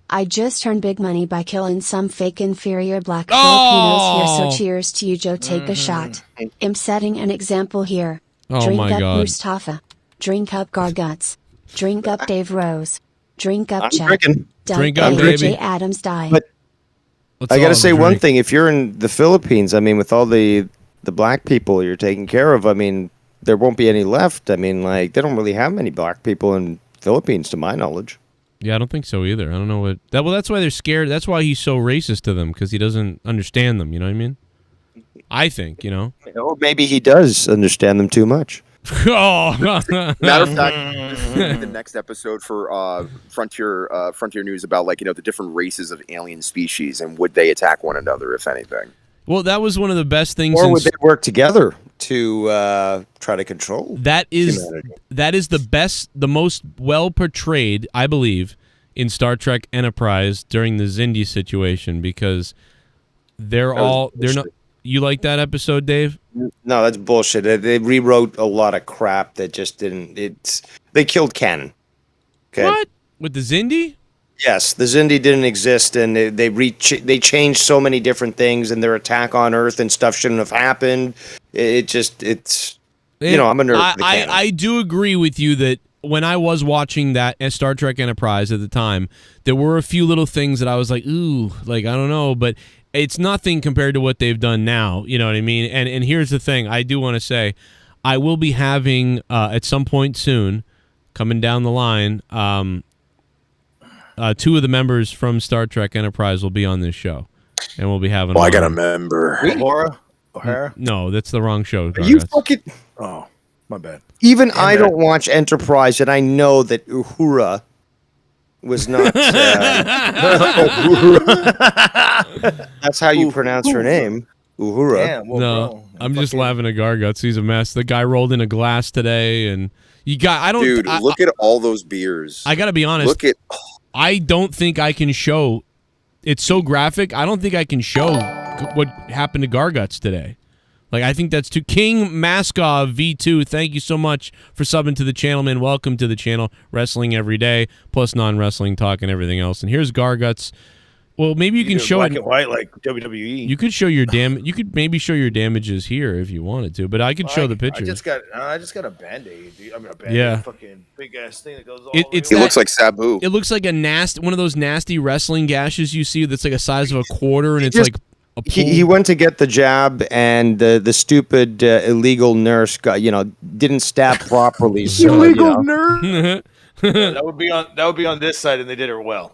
I just earned big money by killing some fake inferior black Oh! Filipinos here, so cheers to you, Joe. Take a shot. I'm setting an example here. Oh Drink my up God. Mustafa. Drink up Garguts. Drink up Dave Rose. Drink up I'm Jack. drinking. Drink up, WJ baby. Adams died. But Let's I all got to have a say one drink. thing. If you're in the Philippines, I mean, with all the black people you're taking care of, I mean, there won't be any left. I mean, like, they don't really have many black people in Philippines, to my knowledge. Yeah, I don't think so either. I don't know what that. Well, that's why they're scared. That's why he's so racist to them, because he doesn't understand them. You know what I mean? I think, you know. Or maybe he does understand them too much. Oh, Matter of fact, this is gonna be the next episode for Frontier News about like the different races of alien species and would they attack one another if anything. well, that was one of the best things. Or would they work together to try to control That is humanity? that is the most well portrayed, I believe, in Star Trek Enterprise during the Xindi situation, because they're not. You like that episode, Dave? No, that's bullshit. They rewrote a lot of crap that just didn't. They killed KANE. Okay. What with the Xindi? Yes, the Xindi didn't exist, and they changed so many different things, and their attack on Earth and stuff shouldn't have happened. I'm a nerd. For the canon. I do agree with you that when I was watching that Star Trek Enterprise at the time, there were a few little things that I was like, ooh, like I don't know, but it's nothing compared to what they've done now. You know what I mean? And here's the thing, I do want to say, I will be having at some point soon, coming down the line, two of the members from Star Trek Enterprise will be on this show, and we'll be having. I got a member. O'Hara? No, that's the wrong show. Are you fucking? Oh, my bad. Even I don't watch Enterprise, and I know that Uhura was not. That's how you pronounce her name, Uhura. Damn, well, No, bro, I'm just laughing at Garguts. He's a mess. The guy rolled in a glass today, and you got. I don't. Dude, look at all those beers. I gotta be honest. Look at. I don't think I can show. It's so graphic. I don't think I can show what happened to Garguts today. Like, I think that's too. King Maskov V2, thank you so much for subbing to the channel, man. Welcome to the channel. Wrestling every day, plus non-wrestling talk and everything else. And here's Garguts. Well, maybe you can show black it. and white like WWE. You could show your You could maybe show your damages here if you wanted to, but I could show the pictures. I just got a Band-Aid. Dude. I mean, a Band-Aid, Yeah. fucking big ass thing that goes all It looks like Sabu. It looks like one of those nasty wrestling gashes you see that's like a size of a quarter, and it's like a pool. He went to get the jab, and the stupid illegal nurse didn't stab properly. So, nurse. that would be on this side, and they did it well.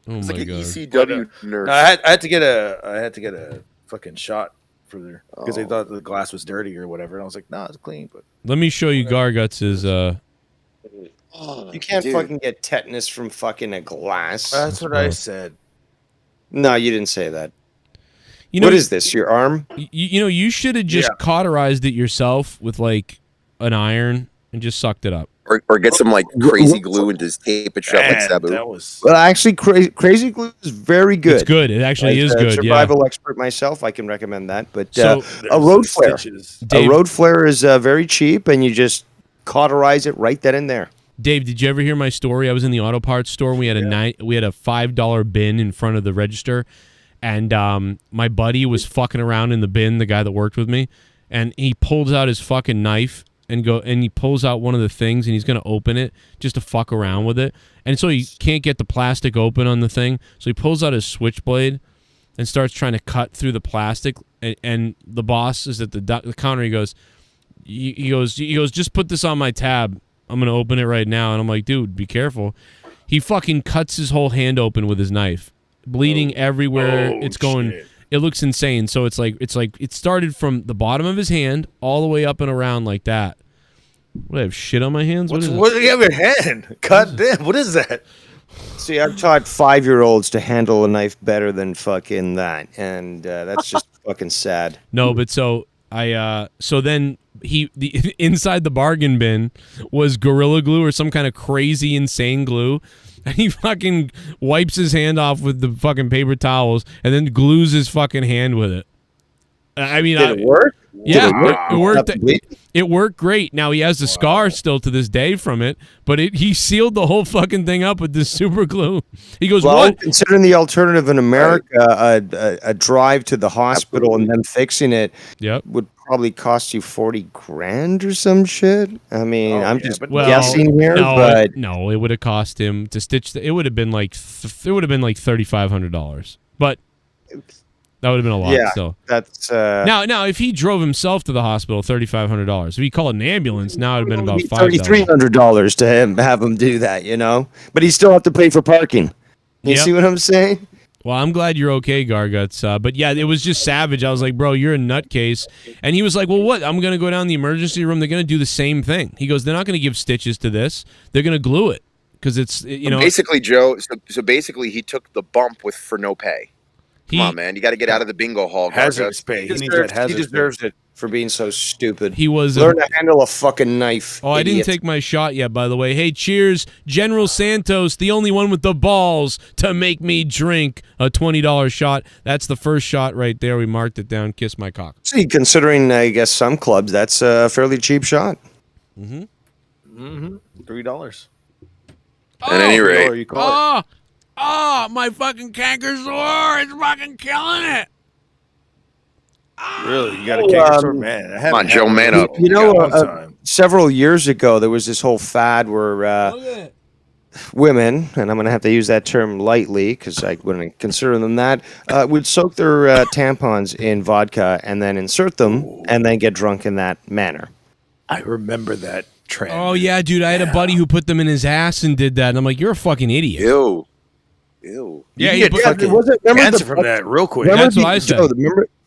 Oh It's my like an god! ECW nurse. No, I had to get a fucking shot for there because they thought the glass was dirty or whatever. And I was like, nah, it's clean. But Let me show you Garguts' you can't fucking get tetanus from fucking a glass. That's what I said. No, you didn't say that. You know, what is this? Your arm? You should have just cauterized it yourself with like an iron and just sucked it up. Or get some like crazy glue and just tape it shut like Sabu. Well, actually, crazy glue is very good. It's good. It actually is good. Survival expert myself, I can recommend that. But So- a road flare, Dave- a road flare is very cheap, and you just cauterize it right then and there. Dave, did you ever hear my story? I was in the auto parts store. We had a $5 bin in front of the register, and my buddy was fucking around in the bin. The guy that worked with me, and he pulls out his fucking knife and he pulls out one of the things and he's gonna open it just to fuck around with it. And so he can't get the plastic open on the thing, so he pulls out his switchblade and starts trying to cut through the plastic. And the boss is at the counter. He goes, just put this on my tab. I'm gonna open it right now. And I'm like, dude, be careful. He fucking cuts his whole hand open with his knife, bleeding everywhere. It's going. Shit. It looks insane. So it's like it started from the bottom of his hand all the way up and around like that. What, I have shit on my hands? What do you have in your hand? God damn, what is that? See, I've taught 5-year-olds to handle a knife better than fucking that, and that's just fucking sad. No, but so then inside the bargain bin was Gorilla Glue or some kind of crazy insane glue. And he fucking wipes his hand off with the fucking paper towels and then glues his fucking hand with it. I mean, did it work? Yeah, it worked. It worked great. Now he has the scar still to this day from it, but he sealed the whole fucking thing up with this super glue. He goes, well, what? Considering the alternative in America, a drive to the hospital and then fixing it would probably cost you 40 grand or some shit. I mean, I'm just guessing here, but no, it would have cost him to stitch. It would have been like $3,500, but. That would have been a lot. Yeah, still. That's now if he drove himself to the hospital, $3,500. If he called an ambulance, now it would have been about $3,300 to have him do that, you know. But he still have to pay for parking. You see what I'm saying? Well, I'm glad you're okay, Garguts. But yeah, it was just savage. I was like, bro, you're a nutcase. And he was like, well, what? I'm gonna go down the emergency room. They're gonna do the same thing. He goes, they're not gonna give stitches to this. They're gonna glue it because it's basically, Joe. So basically, he took the bump for no pay. Come on, man. You got to get out of the bingo hall. Hazardous pay. He deserves it for being so stupid. He was learn to handle a fucking knife. Oh, I didn't take my shot yet, by the way. Hey, cheers, General Santos, the only one with the balls to make me drink a $20 shot. That's the first shot right there. We marked it down. Kiss my cock. See, considering I guess some clubs, that's a fairly cheap shot. $3. At any rate, you call it. Oh, my fucking canker sore is fucking killing it. Really? You got a canker sore? Man, come on, Joe, man up. You know, several years ago, there was this whole fad where women, and I'm going to have to use that term lightly because I wouldn't consider them that, would soak their tampons in vodka and then insert them and then get drunk in that manner. I remember that trend. Oh, yeah, dude. I had a buddy who put them in his ass and did that. And I'm like, you're a fucking idiot. Ew. Yeah, you get cancer from that real quick. That's what I said.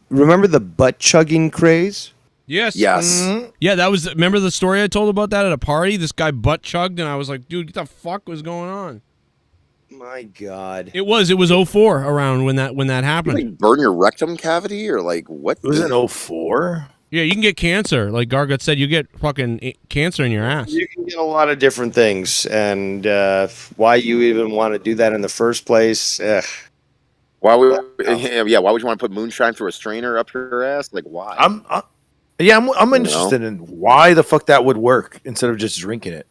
Remember the butt chugging craze? Yes. Yes. Yeah, that was. Remember the story I told about that at a party? This guy butt chugged, and I was like, dude, what the fuck was going on? My God. It was 04 around when that happened. Like burn your rectum cavity or like what? Was it 04? Yeah, you can get cancer. Like Gargut said, you get fucking cancer in your ass. You can get a lot of different things, and why you even want to do that in the first place? Why would why would you want to put moonshine through a strainer up your ass? Like why? I'm interested in why the fuck that would work instead of just drinking it.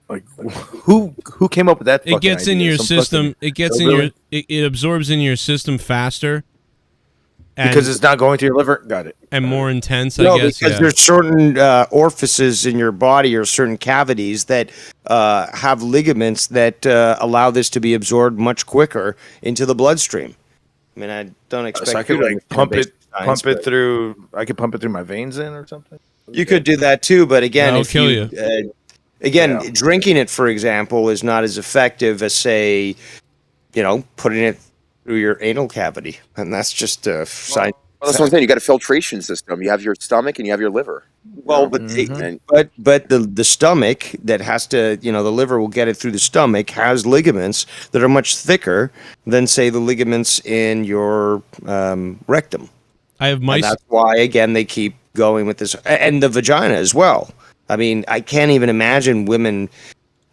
Like who came up with that? It gets in your system. It gets in your. It absorbs in your system faster. Because it's not going to your liver. Got it. And more intense, I guess. Because there's certain orifices in your body or certain cavities that have ligaments that allow this to be absorbed much quicker into the bloodstream. I mean, I don't expect so I could like pump it through. I could pump it through my veins in or something. You could do that too, but again, That'll kill you. Drinking it, for example, is not as effective as, say, putting it through your anal cavity, and that's just a sign. Well, that's what I'm saying. You got a filtration system. You have your stomach and you have your liver. Well, but the stomach that has to, the liver will get it through the stomach, has ligaments that are much thicker than, say, the ligaments in your rectum. I have mice. And that's why, again, they keep going with this, and the vagina as well. I mean, I can't even imagine women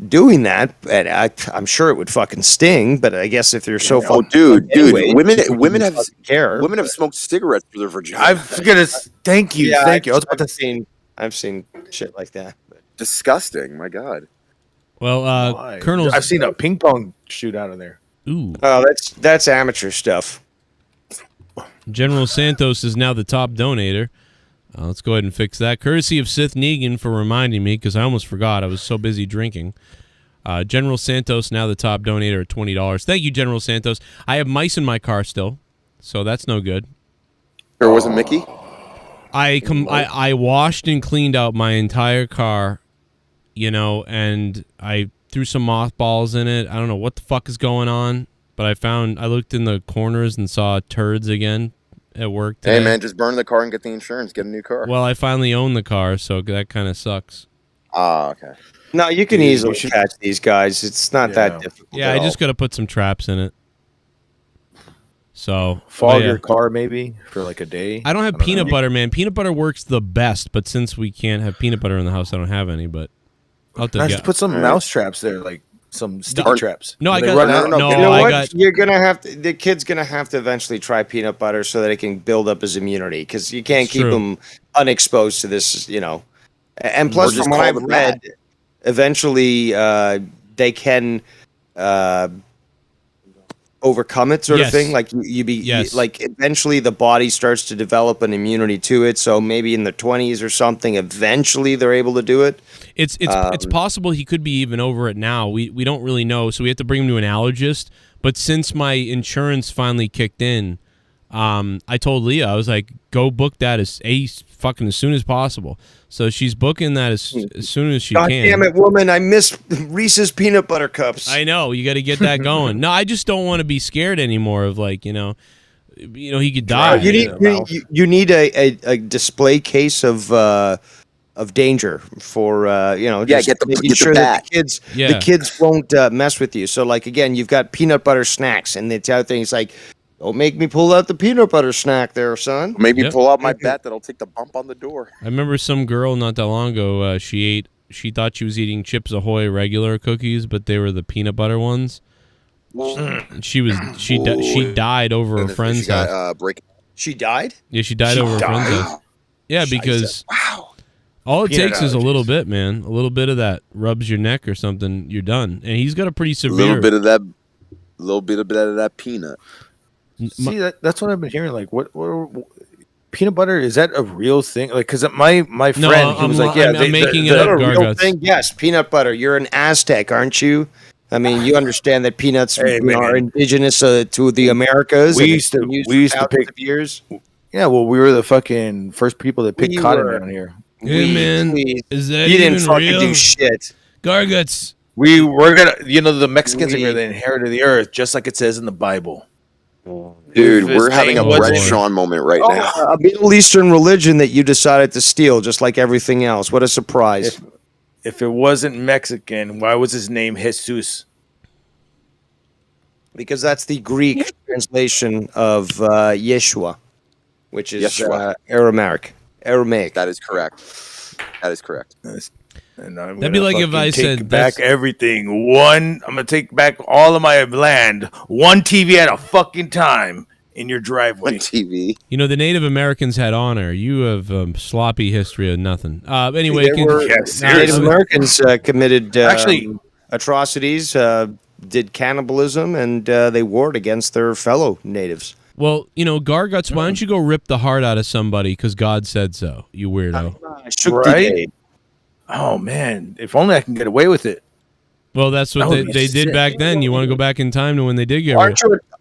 doing that, and I'm sure it would fucking sting. But I guess if they're so, dude, anyway, women have smoked cigarettes through their vagina. Thank you. I was about to say, I've seen shit like that. But. Disgusting. My God. Well, Colonel, I've seen a ping pong shoot out of there. Ooh. Oh, that's amateur stuff. General Santos is now the top donator. Let's go ahead and fix that. Courtesy of SITH NEGAN for reminding me, because I almost forgot. I was so busy drinking. General Santos, now the top donator at $20. Thank you, General Santos. I have mice in my car still, so that's no good. There wasn't Mickey? I washed and cleaned out my entire car, and I threw some mothballs in it. I don't know what the fuck is going on, but I looked in the corners and saw turds again at work today. Hey, man, just burn the car and get the insurance. Get a new car. Well, I finally own the car, so that kind of sucks. Okay. No, you can easily catch these guys. It's not that difficult. Yeah, I just got to put some traps in it. So fog your car maybe for like a day. I don't have peanut butter, man. Peanut butter works the best, but since we can't have peanut butter in the house, I don't have any. But I'll just put some mouse traps there, like some sticky traps. No, I You know what? You're gonna have to. The kid's gonna have to eventually try peanut butter so that it can build up his immunity, because you can't keep him unexposed to this. And plus, from what I've read, eventually they can overcome it, sort of thing. Like like eventually the body starts to develop an immunity to it. So maybe in the 20s or something, eventually they're able to do it. It's possible he could be even over it now. We don't really know, so we have to bring him to an allergist. But since my insurance finally kicked in, I told Leah, I was like, go book that as soon as possible. So she's booking that as soon as she God can. damn it, woman! I miss Reese's peanut butter cups. I know, you got to get that going. No, I just don't want to be scared anymore of he could die. You need a display case of danger for just making sure that the kids won't mess with you. So like again, you've got peanut butter snacks, and the other thing is like, don't make me pull out the peanut butter snack there, son. Maybe pull out my bat that'll take the bump on the door. I remember some girl not that long ago, she thought she was eating Chips Ahoy regular cookies, but they were the peanut butter ones. She died over a friend's house. She died? Yeah, she died over a friend's house. Yeah, because all it takes is a little bit, man. A little bit of that rubs your neck or something, you're done. And he's got a pretty severe... A little bit of that peanut. See, that's what I've been hearing. Like, what peanut butter, is that a real thing? Like, because my friend, he was like, "Yeah, I'm making it up, Garguts." Yes, peanut butter. You're an Aztec, aren't you? I mean, you understand that peanuts are indigenous to the Americas. We used to pick years. Yeah, well, we were the fucking first people that picked cotton down here. Hey, man, is that you even didn't fucking real? do shit, Garguts. We're gonna, the Mexicans are the inheritor of the earth, just like it says in the Bible. Dude, we're having a Brett Sean moment right now. A Middle Eastern religion that you decided to steal, just like everything else. What a surprise! If it wasn't Mexican, why was his name Jesus? Because that's the Greek translation of Yeshua, which is Aramaic. That is correct. And I'm That'd be like if I take said back everything. I'm gonna take back all of my land. One TV at a fucking time in your driveway. One TV. The Native Americans had honor. You have sloppy history of nothing. Anyway, Native Americans committed atrocities, did cannibalism, and they warred against their fellow natives. Well, Garguts, why don't you go rip the heart out of somebody because God said so, you weirdo. Right? Oh, man. If only I can get away with it. Well, that's what they did back then. You want to go back in time to when they did get away.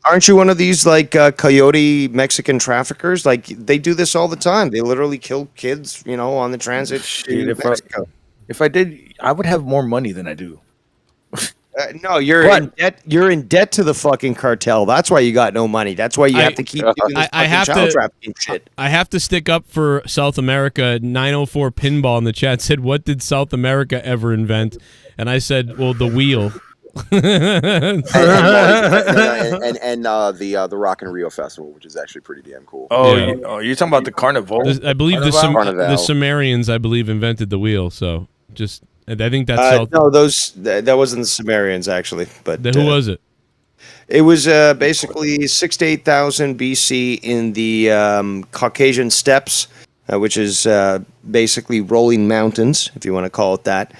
Aren't you one of these like coyote Mexican traffickers? Like they do this all the time. They literally kill kids, on the transit to Mexico. If I did, I would have more money than I do. No, you're in debt. You're in debt to the fucking cartel. That's why you got no money. That's why you have to keep doing this child trafficking shit. I have to stick up for South America. 904 Pinball in the chat said, "What did South America ever invent?" And I said, "Well, the wheel." and the Rock in Rio Festival, which is actually pretty damn cool. You're talking about the Carnival? I believe the Sumerians, invented the wheel. So I think that's no, that wasn't the Sumerians actually, but who was it? It was basically 6,000 to 8,000 BC in the Caucasian steppes, which is basically rolling mountains, if you want to call it that.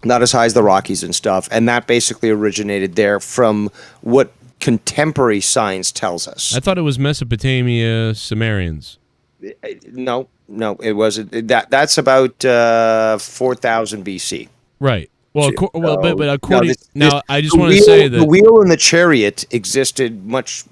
Not as high as the Rockies and stuff, and that basically originated there from what contemporary science tells us. I thought it was Mesopotamia Sumerians. No, it wasn't. That's about 4000 BC. Right. Well, but according this, I just want to say that the wheel and the chariot existed much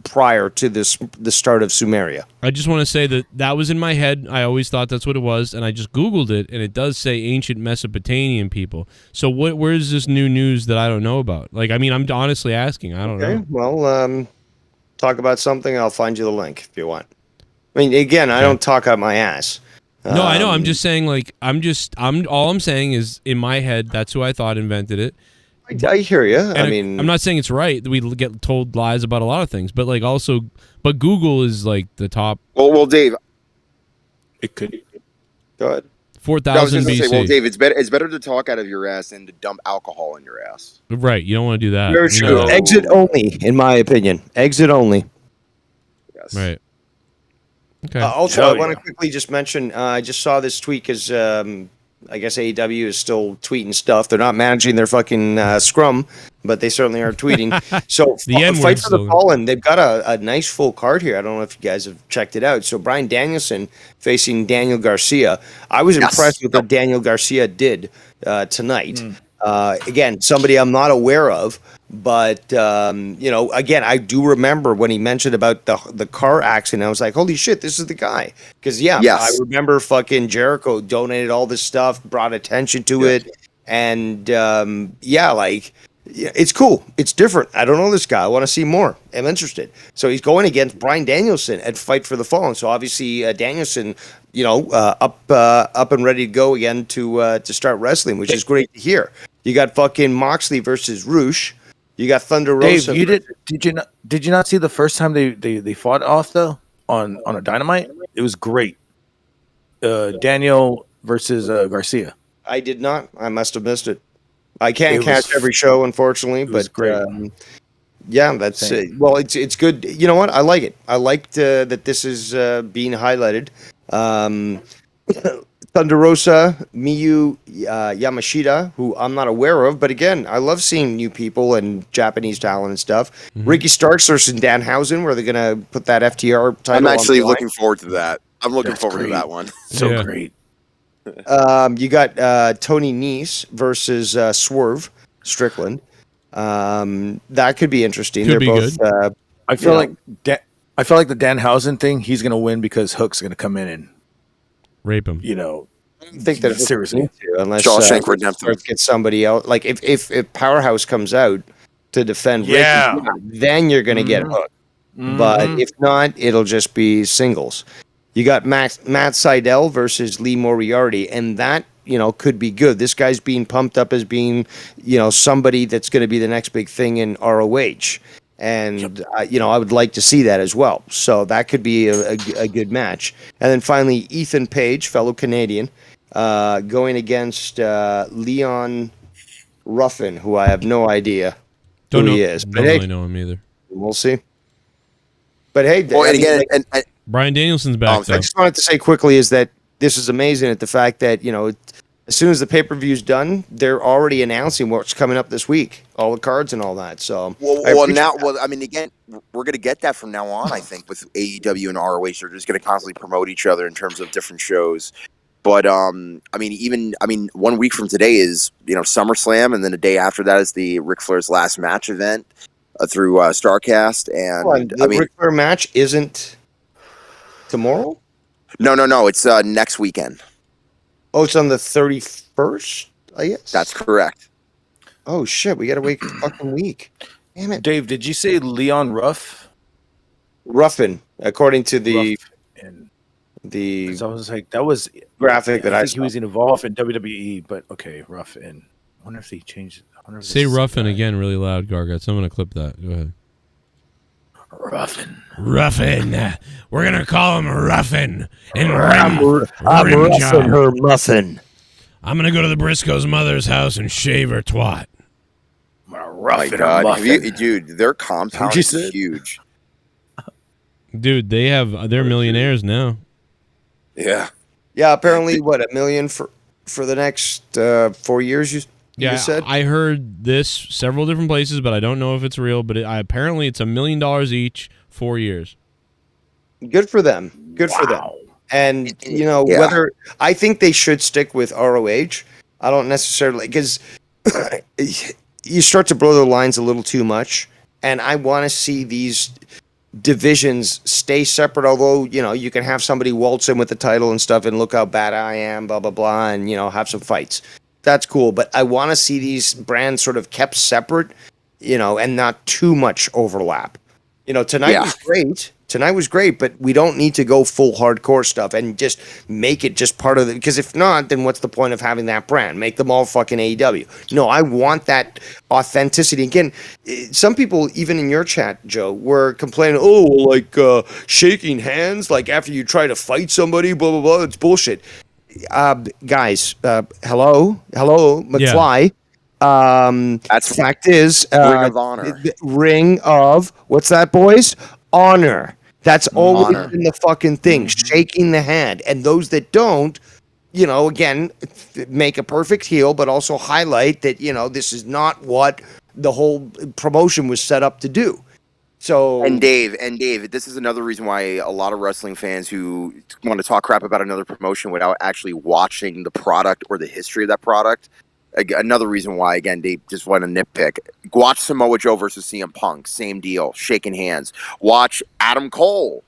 prior to the start of Sumeria. I just want to say that was in my head. I always thought that's what it was, and I just Googled it, and it does say ancient Mesopotamian people. So where's this new news that I don't know about? Like, I mean, I'm honestly asking. I don't know. Well, talk about something. I'll find you the link if you want. I mean, again, I don't talk out my ass. No, I know. I'm just saying, like, all I'm saying is, in my head, that's who I thought invented it. I hear you. And I mean, I'm not saying it's right. We get told lies about a lot of things, but like but Google is like the top. Well, Dave, it could. Go ahead. 4000 BC. Say, well, Dave, it's better to talk out of your ass than to dump alcohol in your ass. Right. You don't want to do that. Very true. Exit only, in my opinion. Exit only. Yes. Right. Okay. Also, I want to quickly just mention, I just saw this tweet because I guess AEW is still tweeting stuff. They're not managing their fucking scrum, but they certainly are tweeting. So, Fight for the Fallen, they've got a nice full card here. I don't know if you guys have checked it out. So, Bryan Danielson facing Daniel Garcia. I was impressed with what Daniel Garcia did tonight. Again, somebody I'm not aware of, but again, I do remember when he mentioned about the car accident. I was like, holy shit, this is the guy. Because I remember fucking Jericho donated all this stuff, brought attention to it, and it's cool. It's different. I don't know this guy. I want to see more. I'm interested. So he's going against Bryan Danielson at Fight for the Fallen. So obviously Danielson, up and ready to go again to start wrestling, which is great to hear. You got fucking Moxley versus Roosh. You got Thunder Rosa. Dave, did you not see the first time they fought off though on a Dynamite? It was great. Daniel versus Garcia. I did not. I must have missed it. I can't catch every show, unfortunately, but great. That's well, it's good. You know what? I like it. I liked that this is being highlighted. Thunder Rosa, Miyu Yamashita, who I'm not aware of, but again, I love seeing new people and Japanese talent and stuff. Mm-hmm. Ricky Starks versus Danhausen, where they're gonna put that FTR title. I'm actually on the line. looking forward to that. I'm looking forward to that one. So great. You got Tony Nese versus Swerve Strickland. That could be interesting. Could They're be both. good. I feel like the Danhausen thing. He's gonna win because Hook's gonna come in and rape him. I think that seriously, unless Shawshank Redemption get somebody out. Like if Powerhouse comes out to defend Ricky, then you're gonna get Hook. But if not, it'll just be singles. You got Matt Seidel versus Lee Moriarty, and that could be good. This guy's being pumped up as being somebody that's going to be the next big thing in ROH, and I would like to see that as well. So that could be a good match. And then finally, Ethan Page, fellow Canadian, going against Leon Ruffin, who I have no idea who he is. Don't really know him either. We'll see. But hey, Bryan Danielson's back. I just wanted to say quickly is that this is amazing at the fact that as soon as the pay-per-view's done, they're already announcing what's coming up this week, all the cards and all that. So again, we're going to get that from now on. I think with AEW and ROH, they're just going to constantly promote each other in terms of different shows. But 1 week from today is SummerSlam, and then the day after that is the Ric Flair's last match event through Starrcast. And the Ric Flair match isn't tomorrow? No. It's next weekend. Oh, it's on the 31st, I guess? That's correct. Oh, shit. We got to wait a fucking week. Damn it. Dave, did you say Leon Ruffin, according to the I was like, that was graphic that I think he was involved in WWE, but okay, Ruffin. I wonder if they changed it. Say Ruffin again really loud, Garguts. I'm going to clip that. Go ahead. Ruffin. We're going to call him Ruffin. And I'm Ruffin her muffin. I'm going to go to the Briscoe's mother's house and shave her twat. My God. Dude, their compound is huge. Dude, they're millionaires now. Yeah. Yeah, apparently, $1 million for the next 4 years, you said? I heard this several different places, but I don't know if it's real. But apparently it's $1 million each, 4 years. Good for them. Good for them. And Yeah. whether I think they should stick with ROH. I don't necessarily, because you start to blur the lines a little too much, and I want to see these divisions stay separate. Although you can have somebody waltz in with the title and stuff, and look how bad I am, blah blah blah, and have some fights. That's cool, but I want to see these brands sort of kept separate, and not too much overlap. Tonight was great. Tonight was great, but we don't need to go full hardcore stuff and just make it just part of it. Because if not, then what's the point of having that brand? Make them all fucking AEW. No, I want that authenticity. Again, some people, even in your chat, Joe, were complaining, shaking hands, like after you try to fight somebody, blah, blah, blah. It's bullshit. Guys, hello, McFly. That's fact is, Ring of Honor. Ring of, what's that, boys? Honor. That's always been the fucking thing, shaking the hand. And those that don't, again, make a perfect heel, but also highlight that, this is not what the whole promotion was set up to do. So And Dave, this is another reason why a lot of wrestling fans who want to talk crap about another promotion without actually watching the product or the history of that product. Another reason why, again, they just want to nitpick. Watch Samoa Joe versus CM Punk. Same deal. Shaking hands. Watch Adam Cole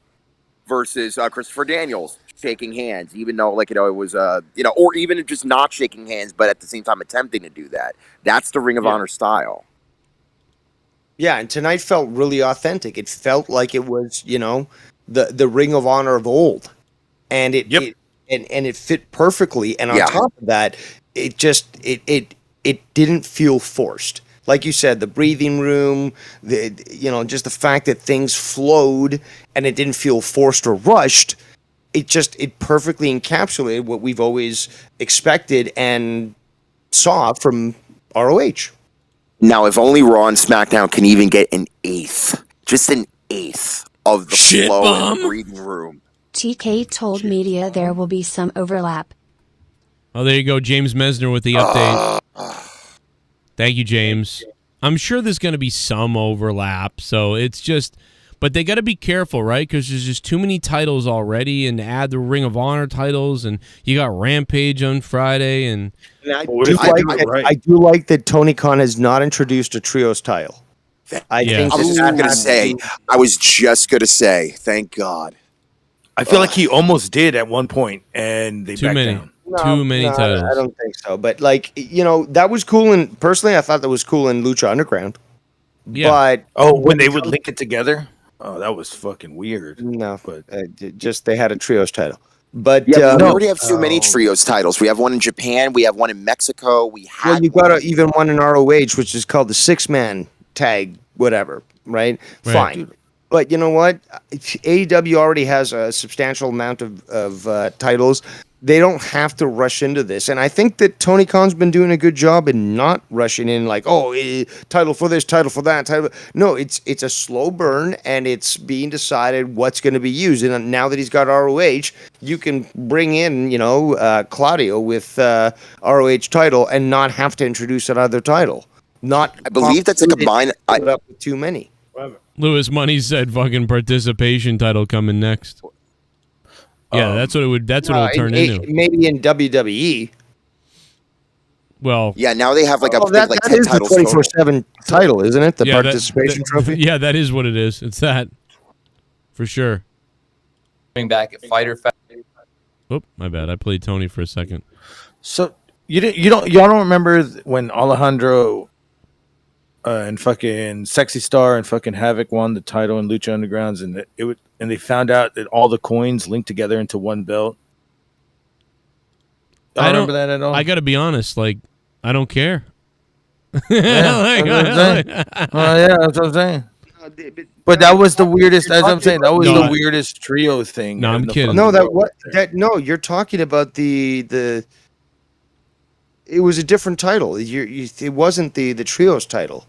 versus Christopher Daniels. Shaking hands. Even though, it was, or even just not shaking hands, but at the same time attempting to do that. That's the Ring of Honor style. Yeah, and tonight felt really authentic. It felt like it was, the Ring of Honor of old. And it fit perfectly. And on top of that, it just it didn't feel forced. Like you said, the breathing room, just the fact that things flowed and it didn't feel forced or rushed. It perfectly encapsulated what we've always expected and saw from ROH. Now, if only Raw and SmackDown can even get an eighth, just an eighth of the flow in the breathing room. TK told media there will be some overlap. Oh, there you go, James Mesner with the update. Thank you, James. I'm sure there's going to be some overlap, so it's just... But they got to be careful, right? Because there's just too many titles already, and add the Ring of Honor titles, and you got Rampage on Friday, and... I do like that Tony Khan has not introduced a trios title. I was just going to say, thank God. I feel like he almost did at one point, and they backed down. Too many titles. I don't think so. But that was cool. And personally, I thought that was cool in Lucha Underground. Yeah. But when they would link it together, that was fucking weird. No, but just they had a trios title. But we already have too many trios titles. We have one in Japan. We have one in Mexico. You got even one in ROH, which is called the 6-man tag, whatever. Right? Fine. But you know what? AEW already has a substantial amount of titles. They don't have to rush into this. And I think that Tony Khan's been doing a good job in not rushing in title for this, title for that. No, it's a slow burn, and it's being decided what's going to be used. And now that he's got ROH, you can bring in, Claudio with ROH title and not have to introduce another title. I believe that's a combined... Put up with too many. Lewis Money said fucking participation title coming next. Yeah, that's what it would. That's what it'll turn into. Maybe in WWE. Well, yeah. Now they have that is the 24/7 title, isn't it? The participation trophy. Yeah, that is what it is. It's that for sure. Bring back at Fighter Fest. Oh, my bad. I played Tony for a second. So y'all don't remember when Alejandro and fucking Sexy Star and fucking Havoc won the title in Lucha Undergrounds, and they found out that all the coins linked together into one belt. I don't remember that at all. I got to be honest, I don't care. Yeah, that's what I'm saying. But that was the weirdest. As I'm saying, that was the weirdest trio thing. No, I'm kidding. No, you're talking about the. It was a different title. It wasn't the trios title.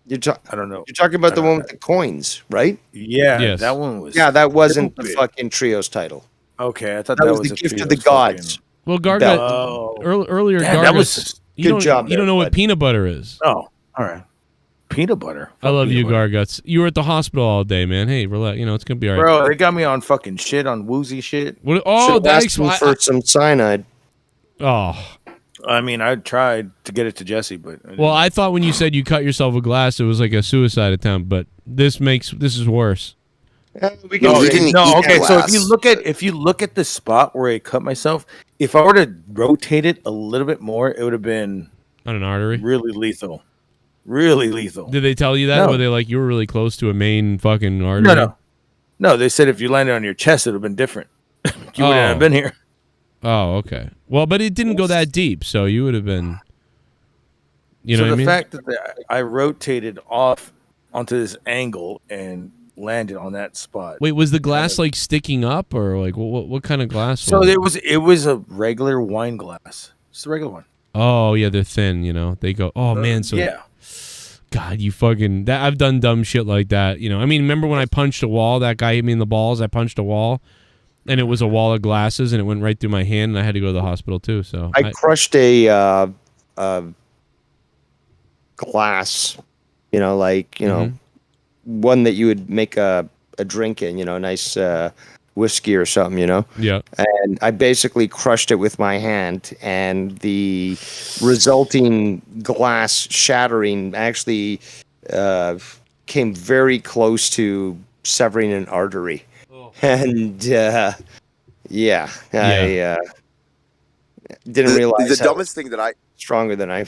I don't know. You're talking about the one with the coins, right? Yeah, yes. That one was. Yeah, that wasn't the fucking trios title. Okay, I thought that was the gift of the gods. Well, Gargant earlier. Damn, that was good job. You don't know what peanut butter is. Oh, all right. peanut butter. I love you, Garguts. You were at the hospital all day, man. Hey, relax. It's gonna be all right. Bro, they got me on fucking shit, on woozy shit. What? Oh, that's for some cyanide. Oh. I mean, I tried to get it to Jesse, but Well, I thought when you said you cut yourself with glass, it was like a suicide attempt, but this is worse. We can okay. So if you look at the spot where I cut myself, if I were to rotate it a little bit more, it would have been on an artery. Really lethal. Really lethal. Did they tell you that? No. Were they like you were really close to a main fucking artery? No. They said if you landed on your chest, it would have been different. You wouldn't have been here. Oh, okay. Well, but it didn't go that deep, so you would have been. You know what I mean? The fact that I rotated off onto this angle and landed on that spot. Wait, was the glass like sticking up, or like what kind of glass? So was it was a regular wine glass. Just a regular one. Oh yeah, they're thin. They go. Oh man, so yeah. God, you fucking. I've done dumb shit like that. I mean, remember when I punched a wall? That guy hit me in the balls. I punched a wall. And it was a wall of glasses, and it went right through my hand, and I had to go to the hospital too. So I crushed a glass, one that you would make a drink in, a nice whiskey or something, Yeah. And I basically crushed it with my hand, and the resulting glass shattering actually came very close to severing an artery. And I didn't realize the dumbest thing that stronger than I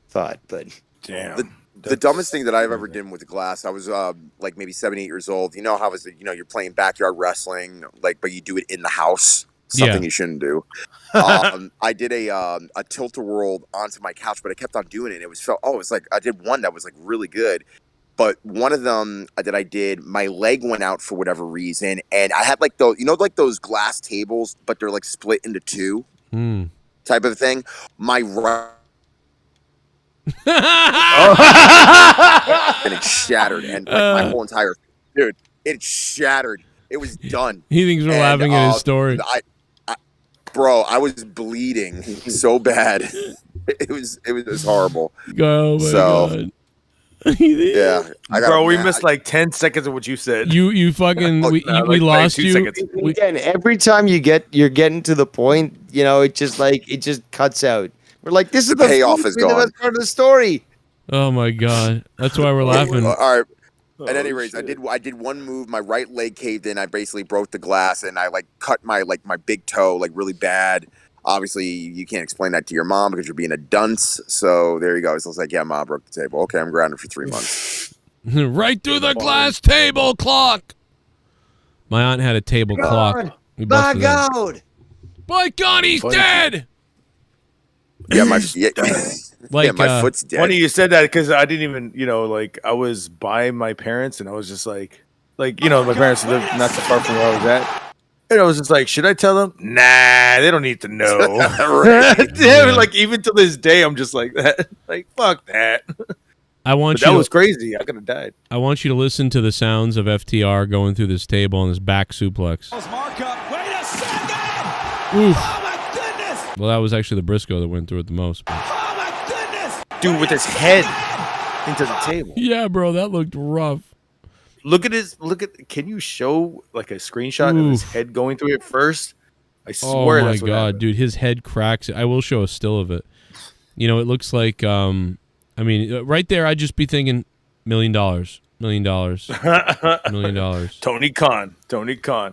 thought. But damn, the dumbest thing that I've ever done with glass. I was like maybe 7, 8 years old. You know how you're playing backyard wrestling, but you do it in the house. Something you shouldn't do. I did a tilt-a-whirl onto my couch, but I kept on doing it. It was like I did one that was like really good. But one of them that I did, my leg went out for whatever reason, and I had like those, like those glass tables, but they're like split into two type of thing. My right, and it shattered, and my whole entire it shattered. It was done. He thinks we're laughing at his story. Bro, I was bleeding so bad. It was horrible. Oh my God. Yeah, bro, we missed like 10 seconds of what you said. You fucking we lost you. Again, every time you're getting to the point, it just cuts out. We're like, this is the payoff is gone. That's part of the story. Oh my God, that's why we're laughing. All right. At any rate, I did one move. My right leg caved in. I basically broke the glass, and I cut my big toe really bad. Obviously, you can't explain that to your mom because you're being a dunce. So there you go. So I was like, yeah, Mom broke the table. Okay, I'm grounded for 3 months. Right through the glass table clock. My aunt had a table clock. My God. By God, he's dead. Yeah, my foot's dead. Funny you said that because I didn't even, I was by my parents and I was just my parents live not so far from where I was at. And I was just like, should I tell them? Nah, they don't need to know. Even to this day, I'm just like that. Like, fuck that. That was crazy. I could have died. I want you to listen to the sounds of FTR going through this table on this back suplex. Markup. Wait a second! Oof. Oh my goodness! Well, that was actually the Briscoe that went through it the most. But. Oh my goodness! Dude, with his head into the table. Yeah, bro, that looked rough. Can you show a screenshot of his head going through it first? I swear that's that's what happened. Dude, his head cracks. I will show a still of it. It looks like right there I'd just be thinking $1 million. $1 million. $1 million. Tony Khan.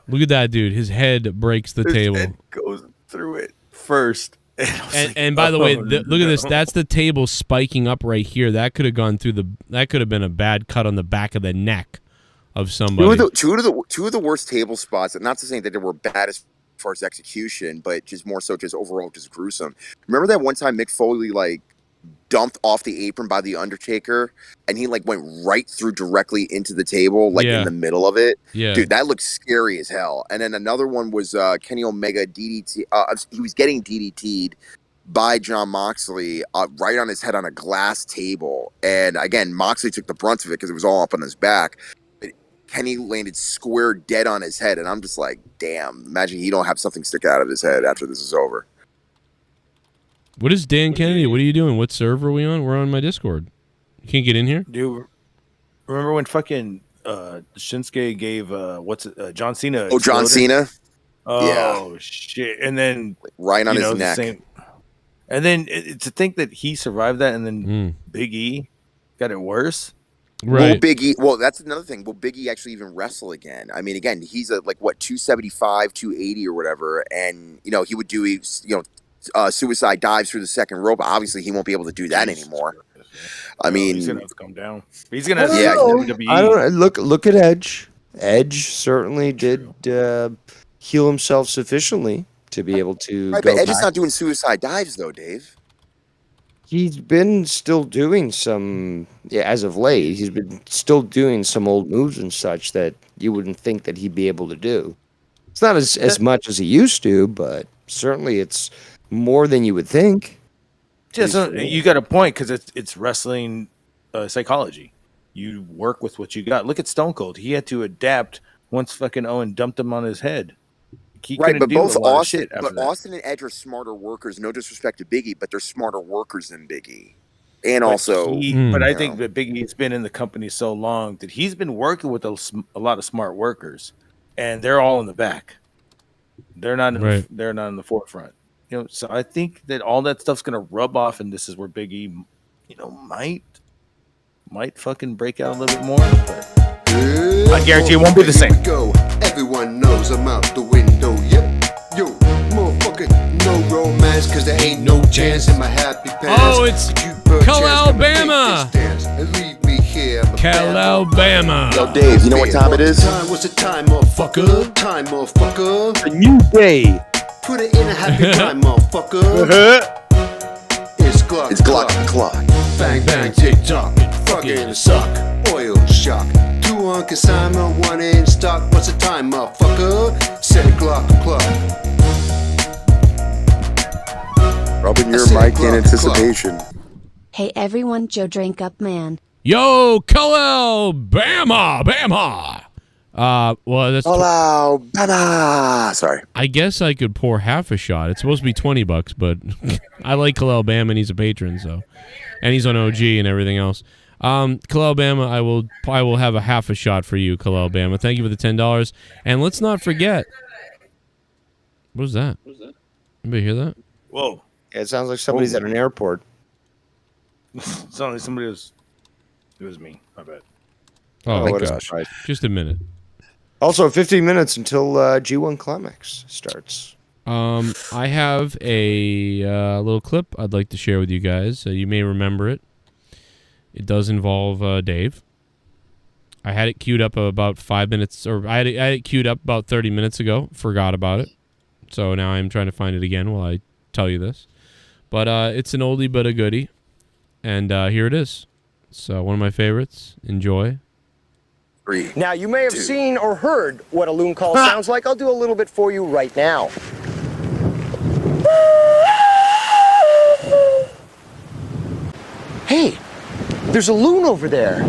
Look at that dude. His head breaks the table. Head goes through it first. And by the way, look at this. That's the table spiking up right here. That could have gone through that could have been a bad cut on the back of the neck of somebody. Two of the worst table spots. Not to say that they were bad as far as execution, but just more so just overall just gruesome. Remember that one time Mick Foley dumped off the apron by the Undertaker, and he went right through directly into the table, in the middle of it. Yeah, dude, that looked scary as hell. And then another one was Kenny Omega DDT. He was getting DDT'd by Jon Moxley right on his head on a glass table, and again Moxley took the brunt of it because it was all up on his back. Kenny landed square dead on his head, and I'm just like, damn, imagine he don't have something stick out of his head after this is over. What is Dan Kennedy? What are you doing? What server are we on? We're on my Discord. You can't get in here? Dude, remember when fucking Shinsuke gave John Cena? Oh, John Cena. Oh shit! And then right on his the neck. And then to think that he survived that, and then Big E got it worse. Right. Will Big E? Well, that's another thing. Will Big E actually even wrestle again? I mean, again, he's at like what 275, 280 or whatever, and he would do suicide dives through the second rope. Obviously, he won't be able to do that anymore. I mean, he's gonna have to come down. He's gonna have I WWE. don't look at Edge. Edge certainly did heal himself sufficiently to be able to. Right, go but Edge is back. not doing suicide dives though, Dave. He's been still doing some, as of late. He's been still doing some old moves and such that you wouldn't think that he'd be able to do. It's not as much as he used to, but certainly it's more than you would think. Just you got a point because it's wrestling psychology. You work with what you got. Look at Stone Cold. He had to adapt once fucking Owen dumped him on his head. Right, but both Austin and Edge are smarter workers. No disrespect to Big E, but they're smarter workers than Big E. And but I think that Big E's been in the company so long that he's been working with a lot of smart workers, and they're all in the back. They're not. They're not in the forefront. So I think that all that stuff's gonna rub off, and this is where Big E, might fucking break out a little bit more. But I guarantee it won't be the same. Go. Everyone knows I'm out the window. Yep. Yo, motherfucker, no romance, cause there ain't no chance in my happy pants. Oh, it's Alabama. Alabama. Yo, Dave, you know what time it is? What's the time, motherfucker? Time, motherfucker. A new day. Put it in a happy time, motherfucker. It's Glock. Bang, bang, tick tock. Fucking suck. Oil shock. 2 on consignment, 1 in stock. What's the time, motherfucker? Set Glock. Rubbing your mic in anticipation. Hey everyone, Joe Drink Up Man. Yo, Alabama, Bama. Well, that's Alabama. Sorry. I guess I could pour half a shot. It's supposed to be $20, but I like Alabama and he's a patron, so, and he's on OG and everything else. Alabama, I will have a half a shot for you, Alabama. Thank you for the $10. And let's not forget. What was that? Anybody hear that? Whoa. Yeah, it sounds like somebody's at an airport. Sounds like somebody was. It was me. My bad. Oh, what a gosh. surprise. Just a minute. Also, 15 minutes until G1 Climax starts. I have a little clip I'd like to share with you guys. You may remember it. It does involve Dave. I had it queued up about 5 minutes, or I had it queued up about 30 minutes ago. Forgot about it. So now I'm trying to find it again while I tell you this. But it's an oldie but a goodie. And here it is. So one of my favorites. Enjoy. Now, you may have seen or heard what a loon call sounds like. I'll do a little bit for you right now. Hey, there's a loon over there.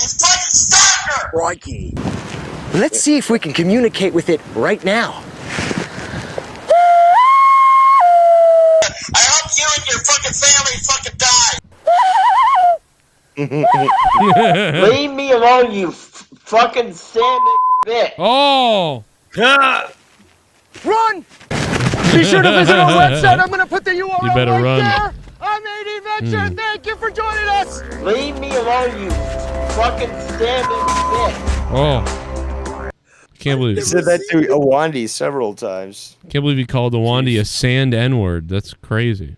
Crikey. Let's see if we can communicate with it right now. I hope you and your fucking family fucking die. Leave me alone, you fucking salmon bitch. Oh! Run! Be sure to visit our website. I'm going to put the URL You better right run. there. I'm AD Venture. Thank you for joining us. Leave me alone, you fucking salmon bitch. Oh. Can't believe He said that to Awandi several times. Can't believe he called Awandi a sand N-word. That's crazy.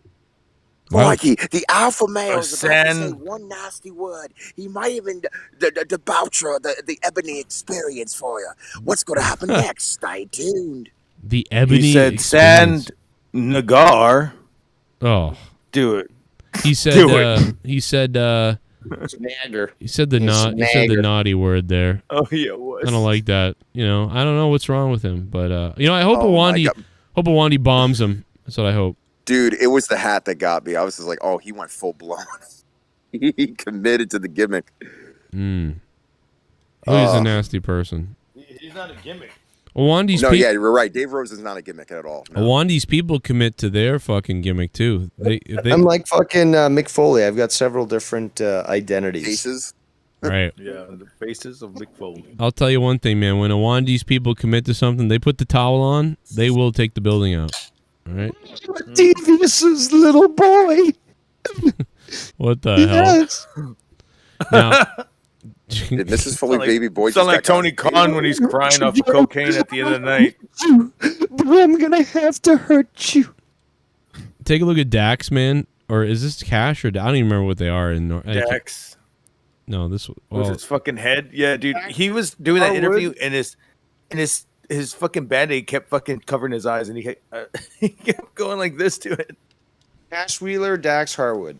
Crikey, the alpha male is about to say one nasty word. He might even debauch the ebony experience for you. What's going to happen next? Stay tuned. The ebony He said experience. sand Nagar. Oh. Do it. He said Do it. he said Snagger. He said the naughty word there. Oh yeah, it was. I don't like that. I don't know what's wrong with him, but I hope Awandi bombs him. That's what I hope. Dude, it was the hat that got me. I was just like, oh, he went full blown. He committed to the gimmick. Oh, he's a nasty person. He's not a gimmick. Awandi's No, yeah, you're right. Dave Rose is not a gimmick at all. No. Awandi's people commit to their fucking gimmick too. I'm like fucking Mick Foley. I've got several different identities. Faces. Right. Yeah, the faces of Mick Foley. I'll tell you one thing, man. When Awandi's people commit to something, they put the towel on, they will take the building out. All right? Devious' little boy. What the Yes. hell? Now, Did Mrs. Foley baby boy Sound just like got Tony Khan when he's crying off cocaine at the end of the night. But I'm gonna have to hurt you. take a look at Dax, man. Or is this Cash or I don't even remember what they are in Dax. No, this Was his fucking head? Yeah, dude. He was doing that interview and his fucking band-aid kept fucking covering his eyes and he kept going like this to it. Cash Wheeler, Dax Harwood.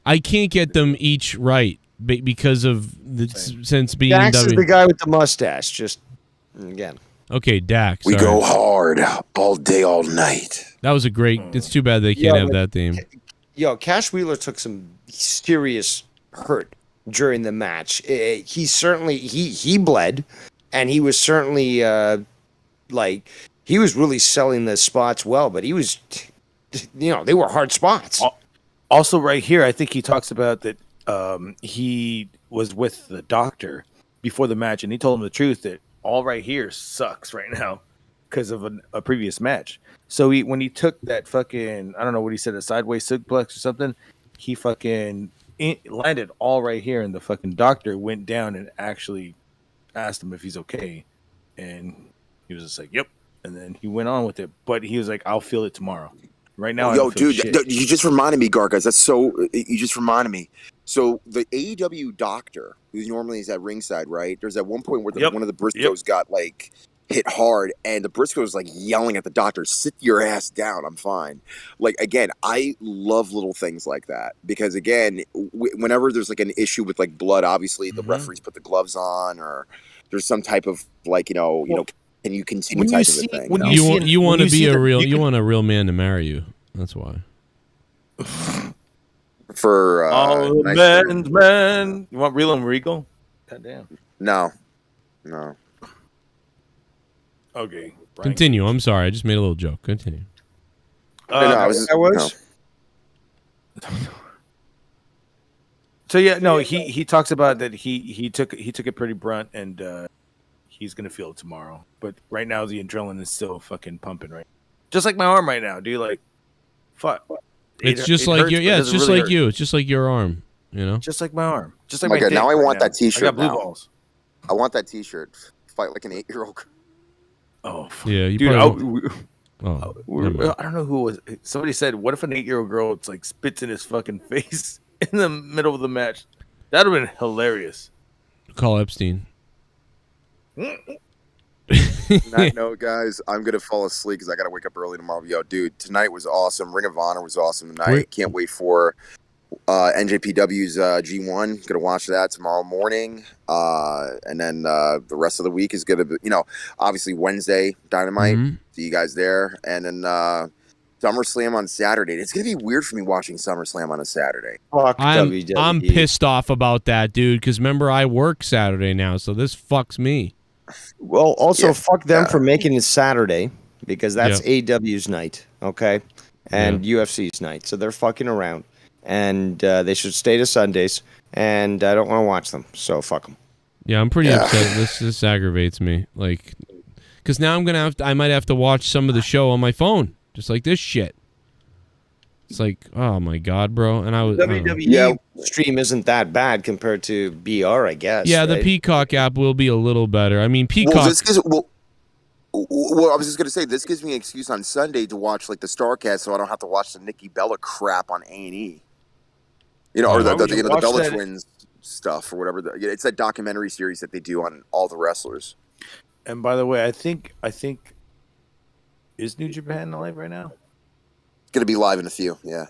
I can't get them each right because of the since being Dax is W. the guy with the mustache. Just again. Okay, Dax. We sorry. go hard all day, all night. That was a great. It's too bad they can't have that theme. Yo, Cash Wheeler took some serious hurt during the match. He certainly he bled, and he was certainly like he was really selling the spots well. But he was, they were hard spots. Also, right here, I think he talks about that he was with the doctor before the match, and he told him the truth that all right here sucks right now because of a previous match. So when he took that fucking, I don't know what he said, a sideways suplex or something, he fucking landed all right here, and the fucking doctor went down and actually asked him if he's okay, and he was just like, "Yep," and then he went on with it. But he was like, "I'll feel it tomorrow." Right now, I yo, don't feel dude, shit. you just reminded me, Gargas. That's so. You just reminded me. So the AEW doctor, who normally is at ringside, right? There's at one point where one of the Briscoes got like hit hard, and the Briscoes like yelling at the doctor, "Sit your ass down. I'm fine." Like again, I love little things like that because again, whenever there's like an issue with like blood, obviously the referees put the gloves on, or there's some type of like can you continue type of a thing. You want to be a real you want a real man to marry you. That's why. For all the men's men. You want Real and Regal? Goddamn. No. Okay. Brian. Continue. I'm sorry. I just made a little joke. Continue. So yeah, no, he talks about that he took it pretty brunt and he's gonna feel it tomorrow. But right now the adrenaline is still fucking pumping, right? Just like my arm right now, dude. Like, fuck. It's just like you. Yeah, it's just like you. It's just like your arm. You know. Just like my arm. Just like my dick now I want right that T-shirt. I got blue now. balls. I want that T-shirt. Fight like an 8-year-old. Oh, yeah, you dude. probably... I don't know who was. Somebody said, "What if an 8-year-old girl it's like spits in his fucking face in the middle of the match?" That'd have been hilarious. Call Epstein. That note, guys, I'm gonna fall asleep because I gotta wake up early tomorrow. Yo, dude, tonight was awesome. Ring of Honor was awesome tonight. Can't wait for NJPW's G1. Gonna watch that tomorrow morning, and then the rest of the week is gonna be, obviously Wednesday Dynamite. See you guys there, and then SummerSlam on Saturday. It's gonna be weird for me watching SummerSlam on a Saturday. I'm pissed off about that, dude. Because remember, I work Saturday now, so this fucks me. Well, also fuck them for making it Saturday because that's AEW's night, okay, and UFC's night. So they're fucking around, and they should stay to Sundays. And I don't want to watch them, so fuck them. Yeah, I'm pretty upset. This aggravates me, like, because now I might have to watch some of the show on my phone, just like this shit. It's like, oh my god, bro. And I was WWE stream isn't that bad compared to BR, I guess. Yeah, the right? Peacock app will be a little better. I mean, Peacock. Well, I was just gonna say this gives me an excuse on Sunday to watch like the Starcast, so I don't have to watch the Nikki Bella crap on A&E. Or the Bella Twins stuff or whatever. It's that documentary series that they do on all the wrestlers. And by the way, I think is New Japan live right now? Gonna be live in a few, yeah.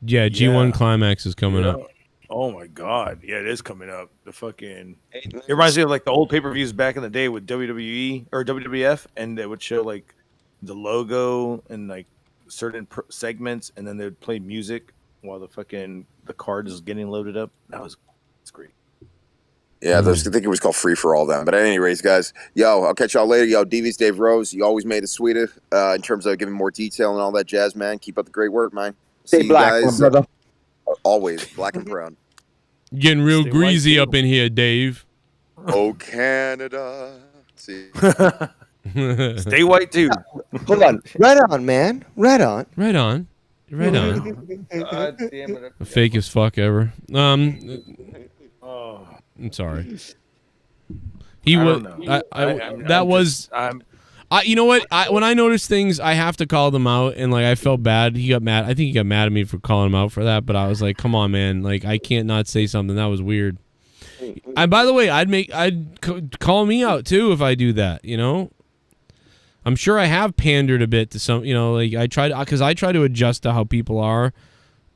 Yeah, G1 Climax is coming up. Oh my god, yeah, it is coming up. The fucking it reminds me of like the old pay-per-views back in the day with WWE or WWF, and they would show like the logo and like certain segments, and then they would play music while the card is getting loaded up. It's great. Yeah, I think it was called Free for All then. But anyways, guys, yo, I'll catch y'all later. Yo, DV's Dave Rose, you always made it sweeter in terms of giving more detail and all that jazz, man. Keep up the great work, man. Stay See you black, my guys, brother. always black and proud. Getting real greasy up in here, Dave. Oh, Canada. See. Stay white too. Hold on. Right on, man. Right on. Right on. Right on. God damn it. The fakest fuck ever. Oh. I'm sorry. He was. That was. You know what? When I notice things, I have to call them out, and like I felt bad. He got mad. I think he got mad at me for calling him out for that. But I was like, "Come on, man! Like I can't not say something. That was weird." And by the way, I'd call me out too if I do that. You know, I'm sure I have pandered a bit to some. You know, like I try to adjust to how people are,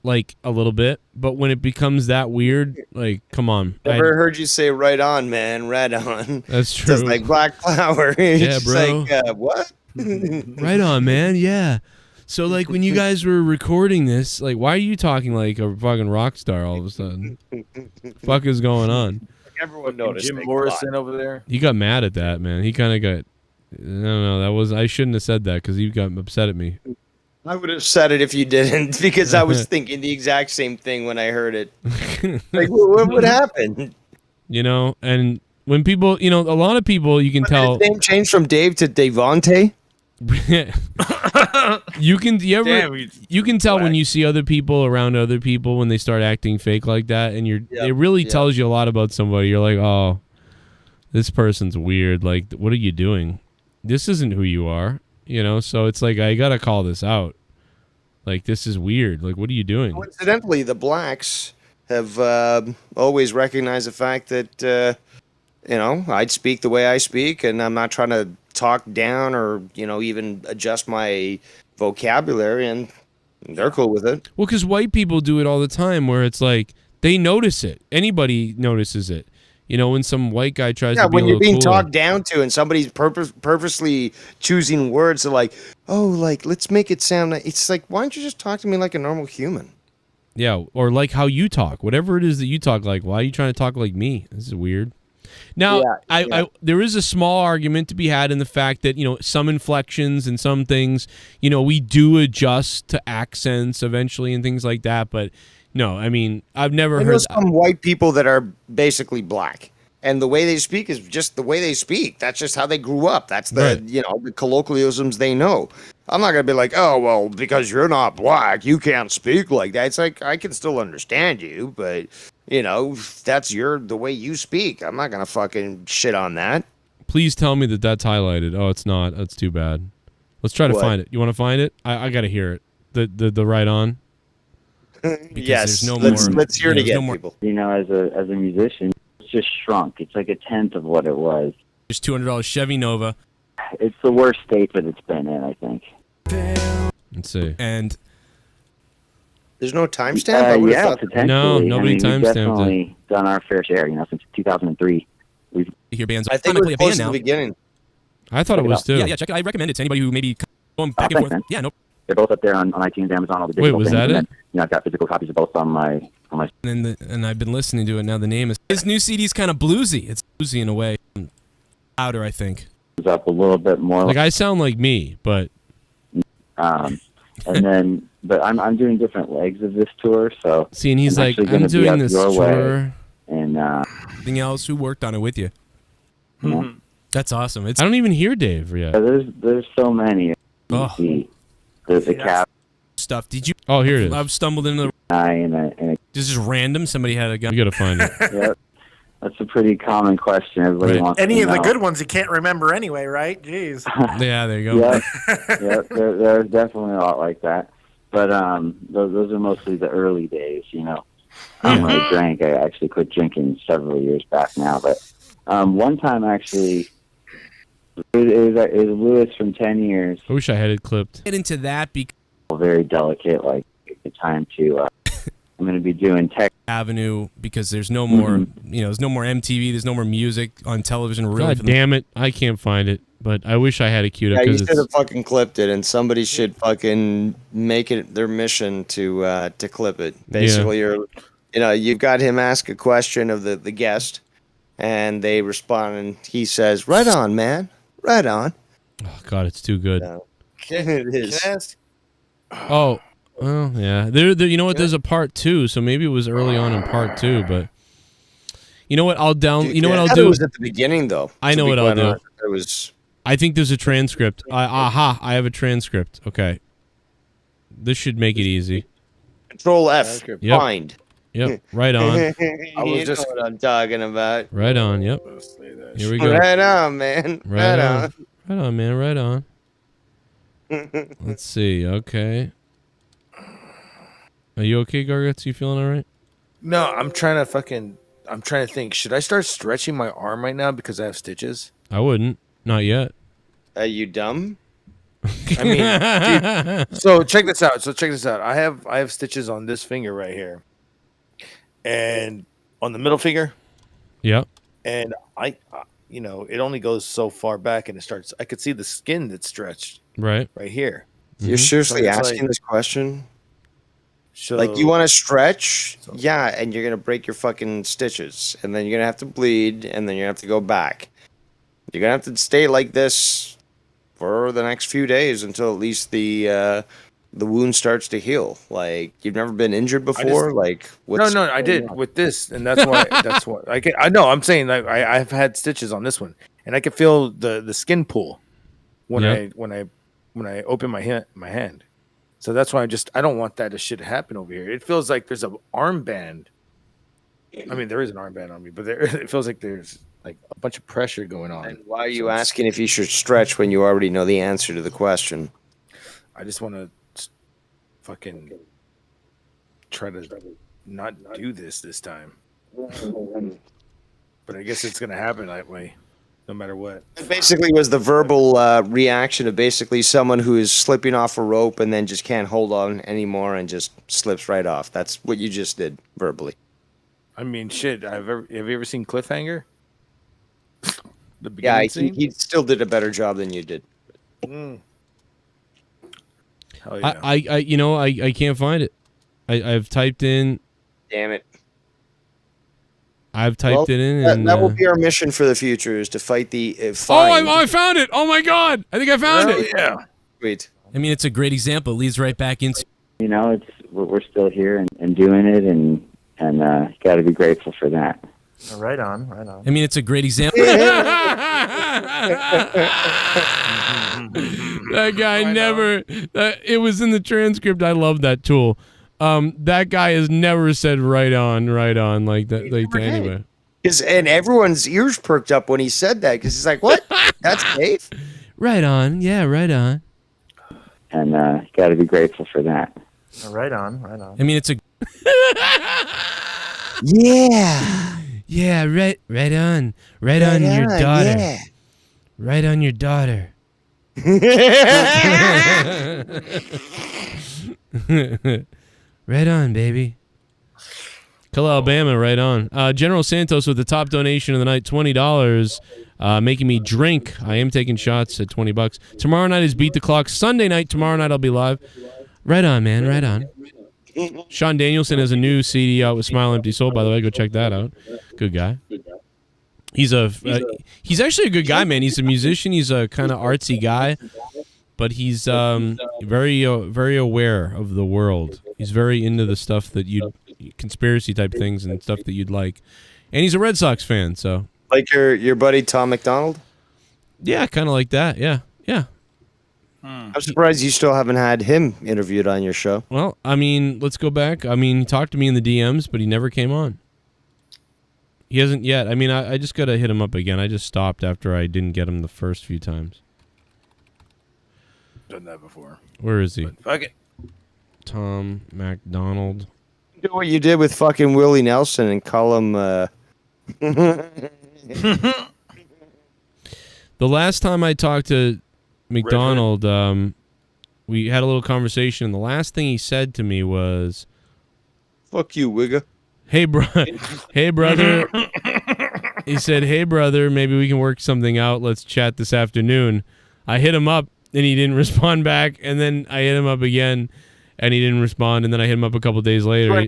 like a little bit. But when it becomes that weird, like, come on. Never heard you say "right on, man." Right on. That's true. Just like Black Flower. Yeah, bro. Like, what? Right on, man. Yeah. So, like, when you guys were recording this, like, why are you talking like a fucking rock star all of a sudden? Fuck is going on? Everyone noticed. Jim Morrison over there. He got mad at that, man. He kind of got. I don't know. I shouldn't have said that because he got upset at me. I would have said it if you didn't, because I was thinking the exact same thing when I heard it. Like, what would happen? You know, and when people, you know, a lot of people, you can tell. His name changed from Dave to Devontae. You can tell when you see other people around other people when they start acting fake like that, and it really tells you a lot about somebody. You're like, oh, this person's weird. Like, what are you doing? This isn't who you are. You know, so it's like I gotta call this out. Like, this is weird. Like, what are you doing? Coincidentally, the blacks have always recognized the fact that you know, I'd speak the way I speak, and I'm not trying to talk down or, you know, even adjust my vocabulary, and they're cool with it. Well, because white people do it all the time, where it's like they notice it. Anybody notices it. You know, when some white guy tries to be when a you're little being cooler. talked down to, and somebody's purposely choosing words to like, oh, like, let's make it sound. It's like, why don't you just talk to me like a normal human? Yeah, or like how you talk. Whatever it is that you talk like. Why are you trying to talk like me? This is weird. Now, there is a small argument to be had in the fact that, you know, some inflections and some things, you know, we do adjust to accents eventually and things like that. But no, I mean, I've never heard some white people that are basically black, and the way they speak is just the way they speak. That's just how they grew up. That's the you know, the colloquialisms they know. I'm not gonna be like, oh well, because you're not black, you can't speak like that. It's like, I can still understand you, but you know, that's the way you speak. I'm not gonna fucking shit on that. Please tell me that that's highlighted. Oh, it's not. That's too bad. Let's try to find it. You want to find it? I gotta hear it. The right on. Yes. No let's hear it again, people. You know, as a musician, it's just shrunk. It's like a tenth of what it was. Just $200 Chevy Nova. It's the worst state that it's been in, I think. Let's see. And there's no timestamp. Yeah, potentially. No, nobody timestamped it. We've definitely done our fair share. You know, since 2003, we've. You hear bands. I think it was close to the beginning. I thought it was too. Yeah, check it. I recommend it to anybody who maybe going back and forth. Man. Yeah, no. They're both up there on iTunes, Amazon, all the digital was things. that it? Then, you know, I've got physical copies of both on my. And I've been listening to it now. The name is. His new CD's kind of bluesy. It's bluesy in a way. Louder, I think. It's up a little bit more. Like I sound like me, but. And then, but I'm doing different legs of this tour, so. See, and he's like, I'm doing this tour. And anything else? Who worked on it with you? Mm-hmm. That's awesome. I don't even hear Dave yet. There's so many. Oh. The cap stuff. Did you? Oh, here it is. I've stumbled into the. This is random. Somebody had a gun. You gotta find it. Yep. That's a pretty common question. Everybody wants Any to of know. the good ones you can't remember anyway, right? Jeez. Yeah, there you go. Yep. There's definitely a lot like that. But those are mostly the early days, you know. When I drank, I actually quit drinking several years back now. But one time, actually, it was Lewis from 10 years. I wish I had it clipped. Get into that because very delicate, like the time to. I'm going to be doing Tech Avenue because there's no more, you know, there's no more MTV, there's no more music on television. Really, God damn it, I can't find it, but I wish I had it queued up. Yeah, you should have fucking clipped it, and somebody should fucking make it their mission to clip it. Basically, you've got him ask a question of the guest, And they respond, and he says, "Right on, man. Right on." Oh God, it's too good. It is. Can I ask? Oh, well, yeah. There. You know what? There's a part 2, so maybe it was early on in part 2. But you know what? I'll down. Dude, you know what I I'll thought do? It was at the beginning, though. I know what I'll do. It was. I think there's a transcript. I have a transcript. Okay. This should make it easy. Control F. Yep. Find. Yep. Right on. I was just know what I'm talking about. Right on. Yep. Here we go. Right on, man. Right on. Right on, man. Right on. Let's see. Okay. Are you okay, Gargets? You feeling all right? No, I'm trying to think. Should I start stretching my arm right now because I have stitches? I wouldn't. Not yet. Are you dumb? I mean, dude, so check this out. I have stitches on this finger right here, and on the middle finger. Yep. And it only goes so far back, and it starts. I could see the skin that's stretched. Right here. You're seriously So it's asking like- this question? So, Like, you want to stretch? Yeah, and you're going to break your fucking stitches. And then you're going to have to bleed, and then you're going to have to go back. You're going to have to stay like this for the next few days until at least the wound starts to heal. Like, you've never been injured before? No, I did with this, and that's why. I know. I'm saying like I've had stitches on this one, and I can feel the skin pull when I open my hand. So that's why I don't want that shit to happen over here. It feels like there's an armband. I mean, there is an armband on me, but it feels like there's like a bunch of pressure going on. And why are you asking if you should stretch when you already know the answer to the question? I just want to fucking try to not do this time. But I guess it's gonna happen that way, no matter what. It basically was the verbal reaction of basically someone who is slipping off a rope and then just can't hold on anymore and just slips right off. That's what you just did verbally. I mean, shit. Have you ever seen Cliffhanger? The Yeah, beginning scene? he still did a better job than you did. Mm. Hell yeah. I can't find it. I've typed in. Damn it. I've typed it in. That, And, that will be our mission for the future: is to fight the. I found it! Oh my God! I think I found it. Yeah. Sweet. I mean, it's a great example. It leads right back into. You know, we're still here and doing it, and got to be grateful for that. Right on. I mean, it's a great example. That guy never. It was in the transcript. I love that tool. That guy has never said right on like that. Like to anybody. And everyone's ears perked up when he said that because he's like, "What? That's Dave." Right on. Yeah, right on. And got to be grateful for that. Right on. I mean, it's a. Yeah. Yeah, right on. Right on your daughter. Yeah. Right on your daughter. Right on, baby. Kill Alabama, right on. General Santos with the top donation of the night, $20, making me drink. I am taking shots at $20. Tomorrow night is Beat the Clock. Sunday night, tomorrow night I'll be live. Right on, man, right on. Sean Danielson has a new CD out with Smile Empty Soul, by the way. Go check that out. Good guy. He's actually a good guy, man. He's a musician. He's a kind of artsy guy, but he's very aware of the world. He's very into the stuff that conspiracy type things and stuff that you'd like. And he's a Red Sox fan, so. Like your buddy Tom McDonald? Yeah, kind of like that. Yeah. I'm surprised you still haven't had him interviewed on your show. Well, I mean, let's go back. I mean, he talked to me in the DMs, but he never came on. He hasn't yet. I mean, I just got to hit him up again. I just stopped after I didn't get him the first few times. Done that before. Where is he? But fuck it. Tom McDonald. Do what you did with fucking Willie Nelson and call him... The last time I talked to McDonald, we had a little conversation, and the last thing he said to me was, "Fuck you, Wigga." Hey, hey, brother. He said, "Hey, brother, maybe we can work something out. Let's chat this afternoon." I hit him up, and he didn't respond back, and then I hit him up again, and he didn't respond, and then I hit him up a couple days later.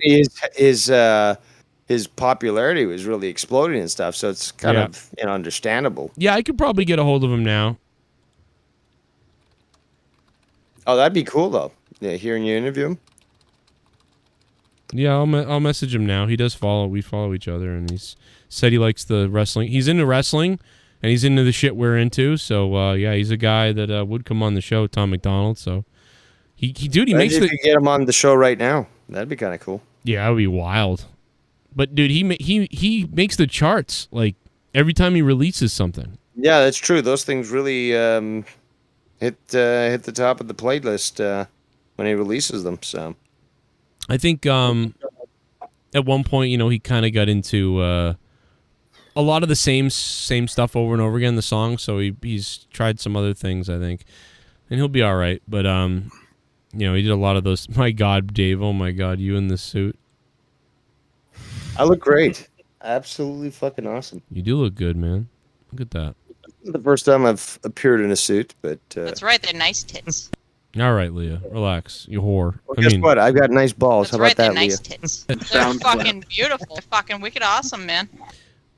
his popularity was really exploding and stuff. So it's kind of understandable. Yeah, I could probably get a hold of him now. Oh, that'd be cool though. Yeah, hearing you interview him. Yeah, I'll message him now. He does follow. We follow each other, and he's said he likes the wrestling. He's into wrestling, and he's into the shit we're into. So yeah, he's a guy that would come on the show, Tom McDonald. So he makes if you get him on the show right now, that'd be kind of cool. Yeah, that would be wild. But dude, he makes the charts like every time he releases something. Yeah, that's true. Those things really hit the top of the playlist when he releases them. So I think at one point, he kind of got into a lot of the same stuff over and over again, the song. So he's tried some other things, I think, and he'll be all right. But he did a lot of those. My God, Dave! Oh my God, you in this suit? I look great. Absolutely fucking awesome. You do look good, man. Look at that. The first time I've appeared in a suit, but That's right, they're nice tits. All right, Leah, relax, you whore. Well, guess what? I've got nice balls. How about They're that, nice Leah? tits. They're fucking beautiful. They're fucking wicked awesome, man.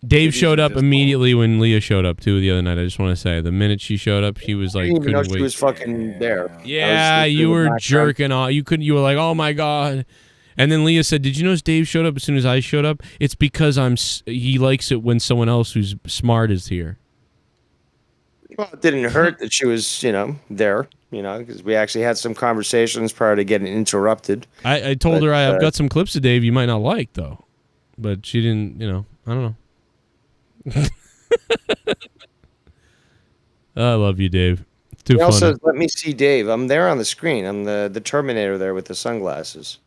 Dave showed up immediately when Leah showed up too the other night. I just want to say, the minute she showed up, she was like, I didn't even know couldn't she wait. was fucking there. Yeah, you were jerking off. You were like, oh my God. And then Leah said, "Did you notice Dave showed up as soon as I showed up? It's because he likes it when someone else who's smart is here." Well, it didn't hurt that she was, there, because we actually had some conversations prior to getting interrupted. I told her I've got some clips of Dave you might not like, though. But she didn't, I don't know. I love you, Dave. It's too funny. Also, let me see Dave. I'm there on the screen. I'm the Terminator there with the sunglasses.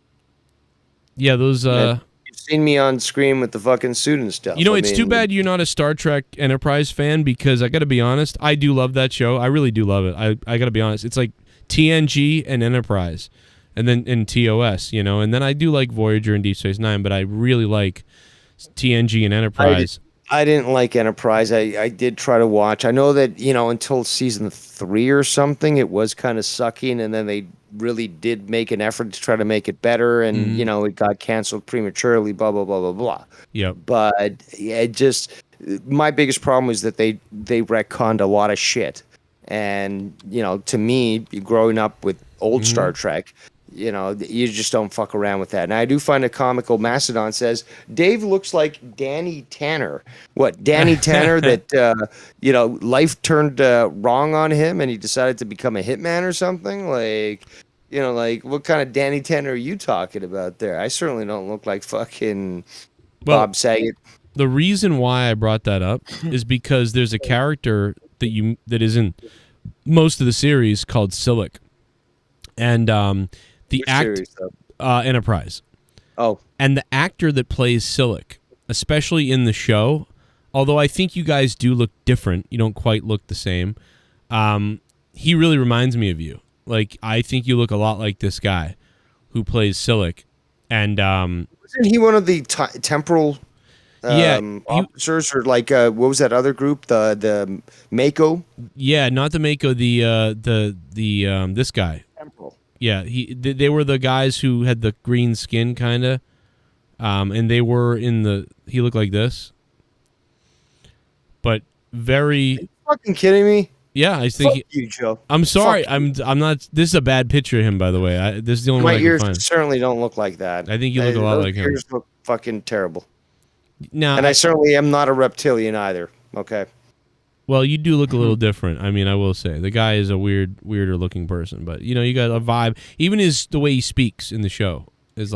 Yeah, those... You've seen me on screen with the fucking suit and stuff. It's too bad you're not a Star Trek Enterprise fan, because I got to be honest, I do love that show. I really do love it. I got to be honest. It's like TNG and Enterprise, and then in TOS, and then I do like Voyager and Deep Space Nine, but I really like TNG and Enterprise. I didn't like Enterprise. I did try to watch. I know that, until season 3 or something, it was kind of sucking, and then they really did make an effort to try to make it better, and, it got canceled prematurely, blah, blah, blah, blah, blah. Yep. But my biggest problem was that they retconned a lot of shit. And, to me, growing up with old Star Trek, you just don't fuck around with that. And I do find a comical Mastodon says, Dave looks like Danny Tanner. What, Danny Tanner that, life turned wrong on him and he decided to become a hitman or something? Like, what kind of Danny Tanner are you talking about there? I certainly don't look like fucking Bob Saget. The reason why I brought that up is because there's a character that is in most of the series called Silic. And, the Enterprise. Oh. And the actor that plays Silic, especially in the show, although I think you guys do look different, you don't quite look the same, he really reminds me of you. Like, I think you look a lot like this guy who plays Silic. And wasn't he one of the temporal officers, or like what was that other group, the Mako? Yeah, not the Mako, the this guy. Temporal. Yeah, they were the guys who had the green skin, kind of, and they were he looked like this, but very... Are you fucking kidding me? Yeah, I think... Fuck you, Joe. I'm sorry, I'm not... This is a bad picture of him, by the way. This is the only one I can find. My ears certainly don't look like that. I think you look a lot like him. Your ears look fucking terrible. Now, and I certainly am not a reptilian either, okay? Well, you do look a little different. I mean, I will say the guy is a weirder looking person, but you got a vibe. Even the way he speaks in the show is.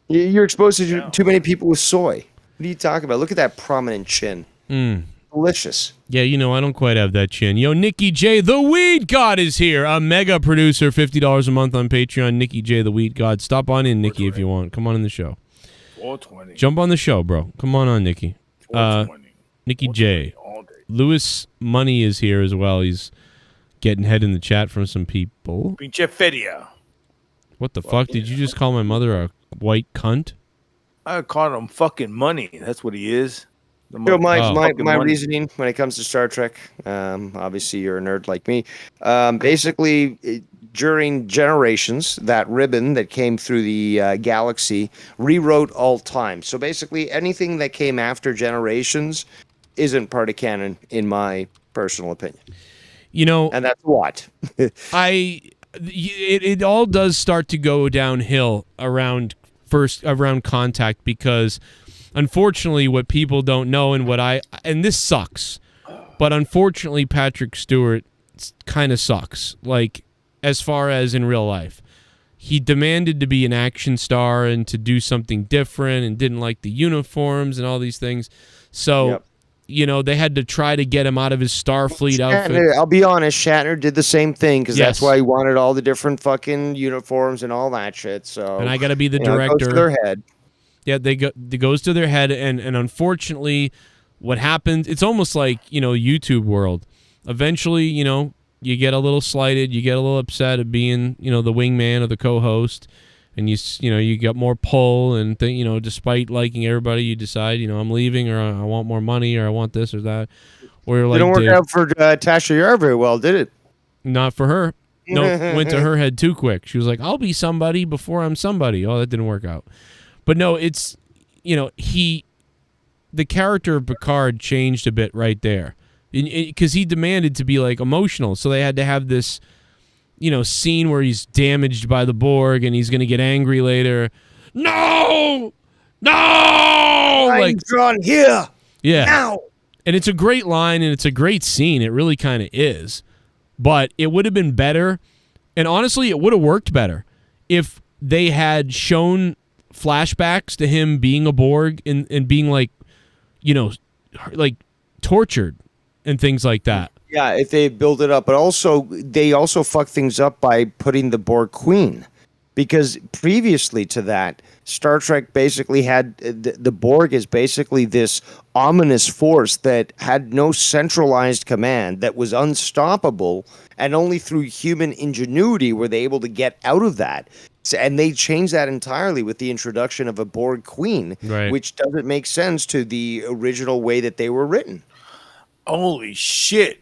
You're exposed to too many people with soy. What are you talking about? Look at that prominent chin. Delicious. Yeah, I don't quite have that chin. Yo, Nikki J, the Weed God is here. A mega producer, $50 a month on Patreon. Nikki J, the Weed God. Stop on in, Nikki, if you want. Come on in the show. 420. Jump on the show, bro. Come on, Nikki. 420. Nikki J. Lewis Money is here as well. He's getting head in the chat from some people. Pinche feria. What the fuck? Did you just call my mother a white cunt? I called him fucking money. That's what he is. My reasoning when it comes to Star Trek, obviously you're a nerd like me. Basically, during Generations, that ribbon that came through the galaxy, rewrote all time. So basically, anything that came after Generations isn't part of canon, in my personal opinion. You know, and that's what it all does start to go downhill around Contact, because unfortunately, what people don't know, and this sucks, but unfortunately, Patrick Stewart kind of sucks. Like, as far as in real life, he demanded to be an action star and to do something different, and didn't like the uniforms and all these things. So, you know, they had to try to get him out of his Starfleet outfit. I'll be honest, Shatner did the same thing, because that's why he wanted all the different fucking uniforms and all that shit. So, and I got to be the director. It goes to their head. Yeah, it goes to their head, and unfortunately, what happens? It's almost like, you know, YouTube world. Eventually, you know, you get a little slighted, you get a little upset at being, you know, the wingman or the co-host, and you got more pull, and you know, despite liking everybody, you decide, you know, I'm leaving, or I want more money, or I want this or that. Or you're like, didn't work out for Tasha Yar very well, did it? Not for her. No, went to her head too quick. She was like, I'll be somebody before I'm somebody. Oh, that didn't work out. But no, it's, you know, the character of Picard changed a bit right there, because he demanded to be like emotional. So they had to have this, you know, scene where he's damaged by the Borg and he's going to get angry later. No! I'm drawn here. Yeah. Now. And it's a great line, and it's a great scene. It really kind of is. But it would have been better, and honestly, it would have worked better if they had shown flashbacks to him being a Borg and being like, you know, like tortured and things like that. Yeah, if they build it up. But also, they also fuck things up by putting the Borg Queen. Because previously to that, Star Trek basically had the Borg is basically this ominous force that had no centralized command, that was unstoppable, and only through human ingenuity were they able to get out of that. And they changed that entirely with the introduction of a Borg Queen, which doesn't make sense to the original way that they were written. Holy shit.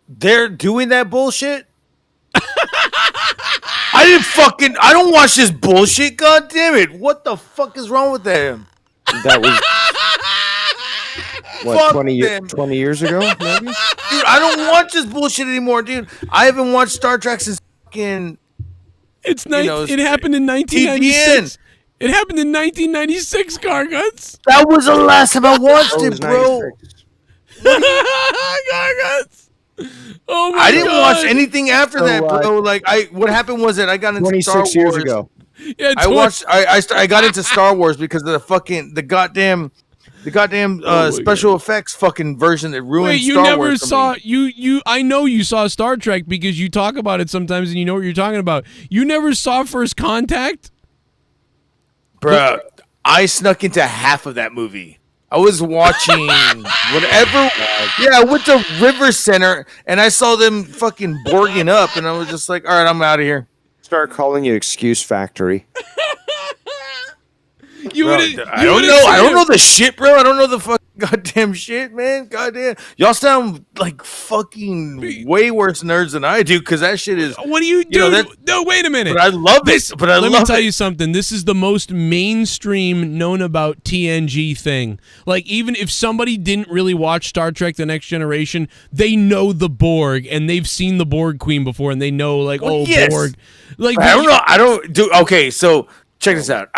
They're doing that bullshit? I don't watch this bullshit. God damn it. What the fuck is wrong with them? That was what, 20 years ago, maybe? Dude, I don't watch this bullshit anymore, dude. I haven't watched Star Trek since fucking it happened in 1996. It happened in 1996, Garguts. That was the last time I watched it, bro. Garguts. Oh my God. I didn't watch anything after that, bro. Like, what happened was that I got into Star Wars. 26 years ago. Yeah, I got into Star Wars because of the goddamn special effects fucking version that ruined Star Wars. I know you saw Star Trek because you talk about it sometimes and you know what you're talking about. You never saw First Contact? Bro, I snuck into half of that movie. I was watching whatever. Yeah, I went to River Center and I saw them fucking Borging up, and I was just like, all right, I'm out of here. Start calling you Excuse Factory. I don't know the shit, bro. I don't know the fucking goddamn shit, man. Goddamn, y'all sound like fucking way worse nerds than I do, because that shit is. What do you do? No, wait a minute. But I love this. But let me tell you something. This is the most mainstream known about TNG thing. Like, even if somebody didn't really watch Star Trek: The Next Generation, they know the Borg and they've seen the Borg Queen before, and they know Borg. Like, I don't do. Okay, so check this out.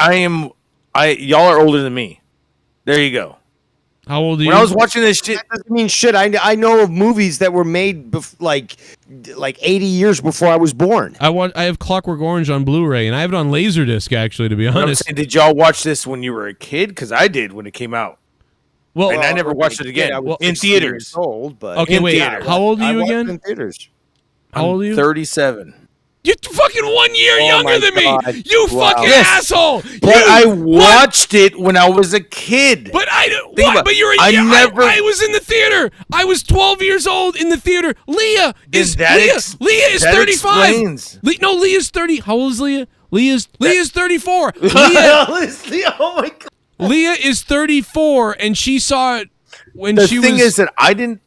Y'all are older than me. There you go. How old are you? When I was watching this shit, that doesn't mean shit. I know of movies that were made like 80 years before I was born. I have Clockwork Orange on Blu-ray, and I have it on Laserdisc, actually, to be honest. Saying, did y'all watch this when you were a kid? Because I did when it came out. Well, and I never watched it again in theaters. Old, but okay, wait. Theaters. How old are you again? In theaters. How old are you? 37. You're fucking 1 year younger than me. You fucking asshole. But I watched it when I was a kid. But But you're a year. I was in the theater. I was 12 years old in the theater. Leah is 35. Leah's 30. How old is Leah? Leah's 34. Leah, oh my God. Leah is 34, and she saw it when the she thing was. is that I didn't.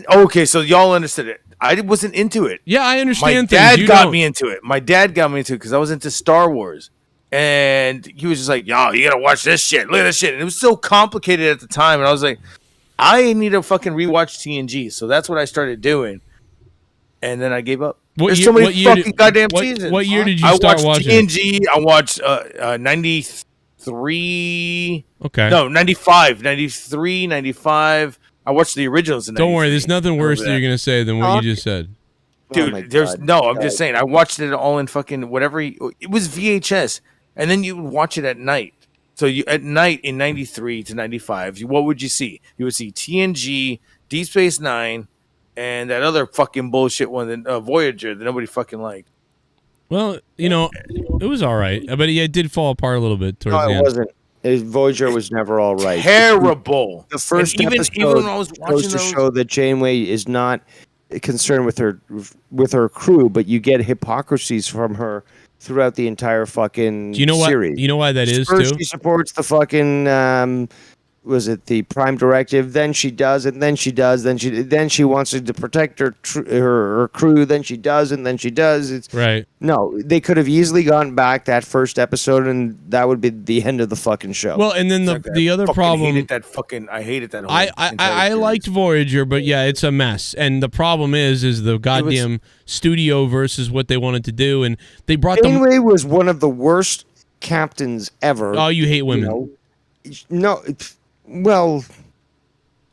Okay, so y'all understood it. I wasn't into it. Yeah, I understand. My dad You got don't. me into it. My dad got me into it because I was into Star Wars, and he was just like, "Yo, you gotta watch this shit. Look at this shit." And it was so complicated at the time, and I was like, "I need to fucking rewatch TNG." So that's what I started doing, and then I gave up. There's so many fucking goddamn seasons. What year did you start watching? TNG. I watched 93. Okay. No, 95, 93, 95. I watched the originals in 93. Don't worry, there's nothing worse that you're gonna say than what you just said. Dude, I'm just saying. I watched it all in fucking whatever. It was VHS, and then you would watch it at night. So you at night in 93 to 95, what would you see? You would see TNG, Deep Space Nine, and that other fucking bullshit one, Voyager, that nobody fucking liked. Well, it was all right, but it did fall apart a little bit towards the No, end. it wasn't. Voyager was never all right. Terrible. The first And episode even when I was watching goes to show that Janeway is not concerned with her crew, but you get hypocrisies from her throughout the entire fucking Do you know series. what? You know why that is First too? she supports the fucking was it the Prime Directive? Then she does, and then she does, then she wants to protect her crew. Then she does, and then she does. It's right. No, they could have easily gone back that first episode, and that would be the end of the fucking show. Well, and then the other problem. I hated that. Whole I liked Voyager, but yeah, it's a mess. And the problem is the goddamn studio versus what they wanted to do, and they brought them. Janeway was one of the worst captains ever. Oh, you hate women? No. Well,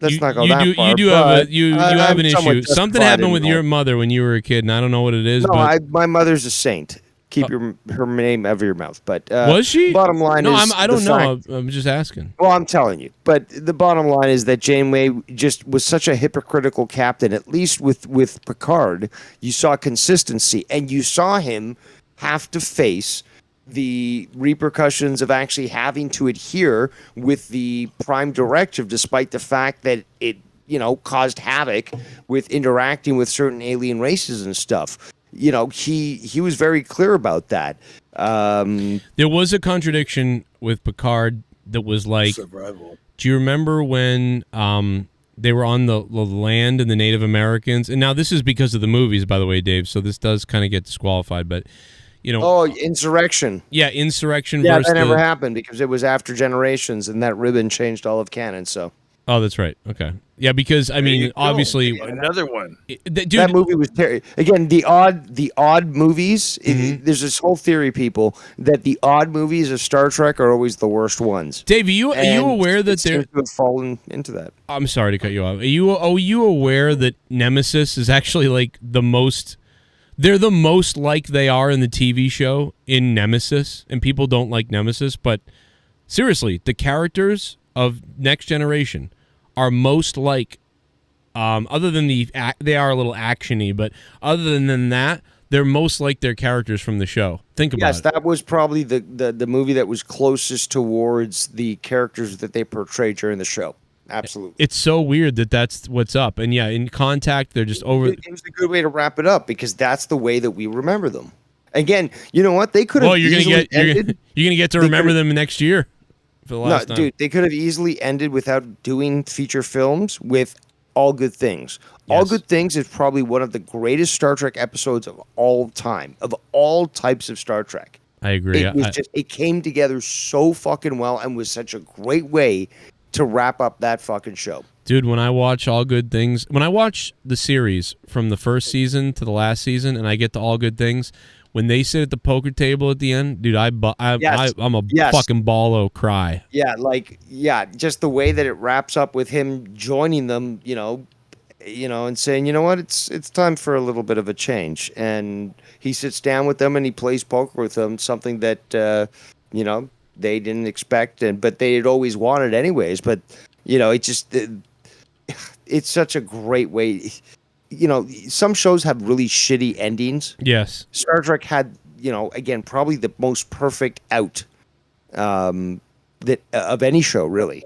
let's not go that far. You do have have an issue. Something happened with your mother mother when you were a kid, and I don't know what it is. No, but my mother's a saint. Keep her name out of your mouth. But was she? Bottom line no, is, I don't know. I'm just asking. Well, I'm telling you. But the bottom line is that Janeway just was such a hypocritical captain. At least with Picard, you saw consistency, and you saw him have to face the repercussions of actually having to adhere with the Prime Directive, despite the fact that it, caused havoc with interacting with certain alien races and stuff. He was very clear about that. There was a contradiction with Picard that was like, Survival. Do you remember when they were on the land and the Native Americans? And now this is because of the movies, by the way, Dave, so this does kind of get disqualified, but insurrection. Yeah, insurrection. Yeah, versus that never happened because it was after Generations, and that ribbon changed all of canon. So. Oh, that's right. Okay. Yeah, because I mean, obviously, another one. Dude, that movie was terrible. Again, the odd movies. There's this whole theory, people, that the odd movies of Star Trek are always the worst ones. Dave, are you aware that they're fallen into that? I'm sorry to cut you off. Are you aware that Nemesis is actually like the most? They're the most like they are in the TV show in Nemesis, and people don't like Nemesis. But seriously, the characters of Next Generation are most like, other than they are a little actiony, but other than that, they're most like their characters from the show. Think about it. Yes, that was probably the movie that was closest towards the characters that they portrayed during the show. Absolutely. It's so weird that that's what's up. And yeah, in Contact, they're just over. It was a good way to wrap it up because that's the way that we remember them. Again, you know what? They could have. Well, you're gonna get to remember them next year for the last time. Dude, they could have easily ended without doing feature films with All Good Things. Yes. All Good Things is probably one of the greatest Star Trek episodes of all time, of all types of Star Trek. I agree. It came together so fucking well and was such a great way to wrap up that fucking show. Dude, when I watch All Good Things, when I watch the series from the first season to the last season and I get to All Good Things, when they sit at the poker table at the end, dude, I'm a fucking ballo cry. Yeah, just the way that it wraps up with him joining them, and saying, you know what, it's time for a little bit of a change. And he sits down with them and he plays poker with them, something that, they didn't expect, but they had always wanted anyways. But, it's such a great way. Some shows have really shitty endings. Yes. Star Trek had, again, probably the most perfect out of any show, really.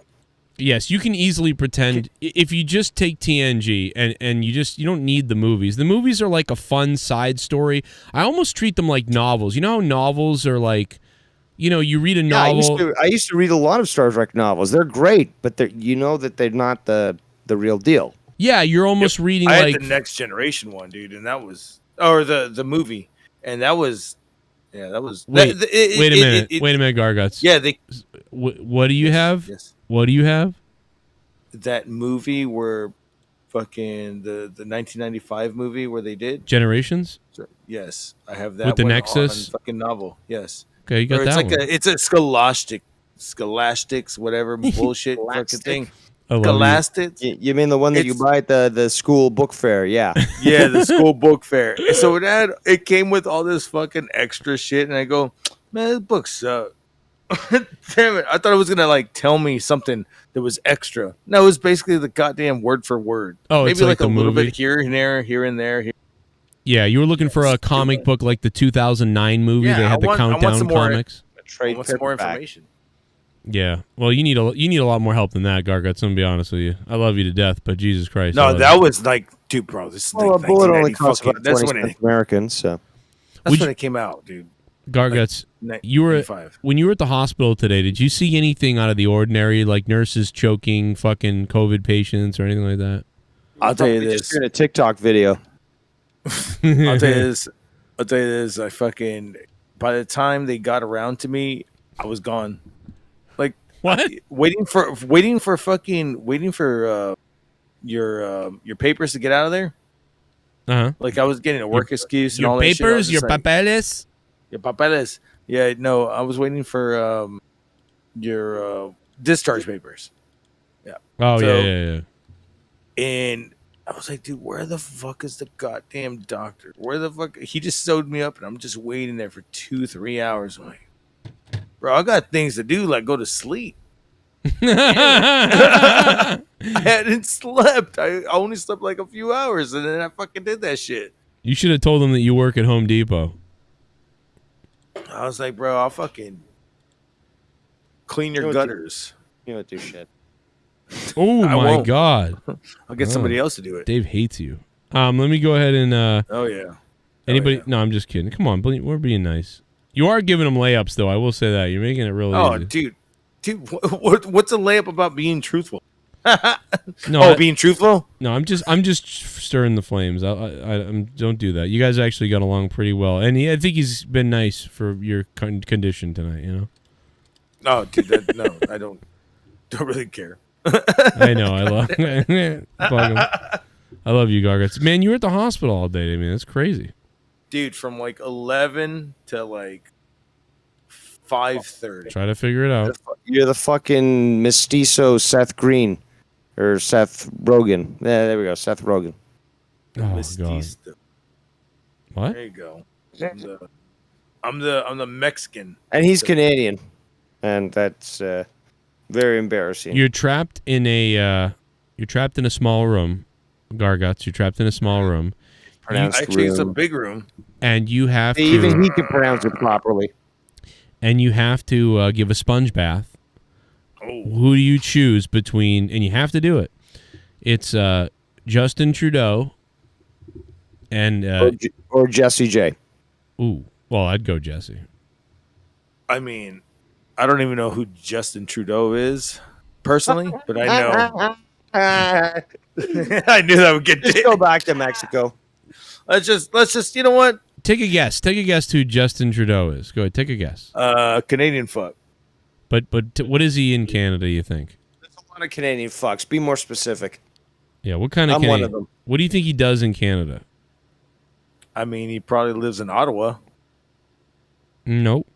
Yes, you can easily pretend if you just take TNG and you don't need the movies. The movies are like a fun side story. I almost treat them like novels. You know how novels are like, you read a novel. I used to read a lot of Star Trek novels. They're great, but that they're not the real deal. Yeah, you're almost reading I like had the Next Generation one, dude, and that was the movie, and that was that was. Wait a minute. It, Wait a minute, Garguts. Yeah, they. What do you have? Yes. What do you have? That movie where fucking the 1995 movie where they did Generations? Yes, I have that With the one Nexus? on fucking novel. Yes. Okay, you got Or it's that like one. it's a scholastics whatever bullshit fucking thing. I love Scholastics. You mean the one that you buy at the school book fair? Yeah. Yeah, the school book fair. And so it came with all this fucking extra shit, and I go, man, this book sucks. Damn it! I thought it was gonna like tell me something that was extra. No, it was basically the goddamn word for word. Oh, maybe it's like a the little movie? bit here and there, here and there. Here. Yeah, you were looking for a comic book like the 2009 movie. Yeah, They had the I want countdown some more- comics. I want some more information. Yeah. Well, you need a lot more help than that, Garguts. I'm gonna be honest with you. I love you to death, but Jesus Christ. I No, love that you. was like, dude, bro, this is Well, like a bullet only 1990 costs fucking- about that's 20 when cents American, so. That's when it came out, dude. Garguts, Like, you were 95. when you were at the hospital today. Did you see anything out of the ordinary, like nurses choking fucking COVID patients or anything like that? I'll tell you Just this. heard a TikTok video. I'll tell you this. I fucking, by the time they got around to me, I was gone. Like what? Waiting for your papers to get out of there. Uh-huh. Like I was getting a work excuse and Your all that shit. I was papers, your just like, papeles. Your papeles. Yeah, no, I was waiting for your discharge papers. Yeah. Oh So- yeah. And I was like, dude, where the fuck is the goddamn doctor? Where the fuck? He just sewed me up, and I'm just waiting there for 2-3 hours. I'm like, bro, I got things to do, like go to sleep. I hadn't slept. I only slept like a few hours, and then I fucking did that shit. You should have told them that you work at Home Depot. I was like, bro, I'll fucking clean your You don't gutters. You don't do shit. Oh I my won't. God! I'll get somebody else to do it. Dave hates you. Let me go ahead and. Oh yeah. Anybody? No, I'm just kidding. Come on, we're being nice. You are giving them layups, though. I will say that you're making it really Oh, easy. dude, what's a layup about being truthful? No, being truthful? No, I'm just stirring the flames. Don't do that. You guys actually got along pretty well, and I think he's been nice for your condition tonight. You know. No, dude, no, I don't really care. I know. I love. Fuck 'em. I love you, Garguts. Man, you were at the hospital all day. I mean, that's crazy. Dude, from like 11 to like 5:30. Try to figure it out. You're the fucking mestizo Seth Green. Or Seth Rogen. Yeah, there we go. Seth Rogen. Oh, God. Mestizo. What? There you go. I'm the Mexican. And he's Canadian. And that's very embarrassing. You're trapped in a small room, Garguts. You're trapped in a small room. Actually, it's a big room. And you have to. Even he can pronounce it properly. And you have to give a sponge bath. Oh. Who do you choose between? And you have to do it. It's Justin Trudeau and or Jesse J. Ooh, well, I'd go Jesse. I mean, I don't even know who Justin Trudeau is personally, but I know. I knew that would get. Just go back to Mexico. Let's just. You know what? Take a guess. Take a guess who Justin Trudeau is. Go ahead. Take a guess. Canadian fuck. But what is he in Canada? You think? There's a lot of Canadian fucks. Be more specific. Yeah. What kind of? I'm Canadian, one of them. What do you think he does in Canada? I mean, he probably lives in Ottawa. Nope.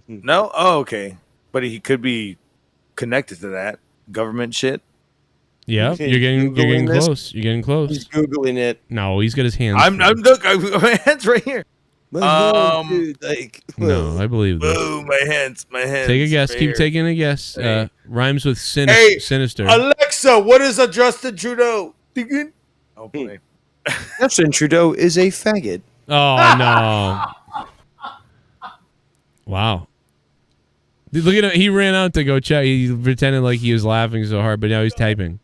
No? Oh, okay. But he could be connected to that government shit. Yeah, you're getting this? close. You're getting close. He's Googling it. No, he's got his hands. Look, my hands right here. Dude, like, No, I believe this. Oh, my hands. Take a guess. right Keep here. taking a guess. Hey. Rhymes with Hey, sinister. Alexa, what is a Justin Trudeau? Oh, boy. Justin Trudeau is a faggot. Oh no! Wow. Dude, look at him. He ran out to go check. He pretended like he was laughing so hard, but now he's typing.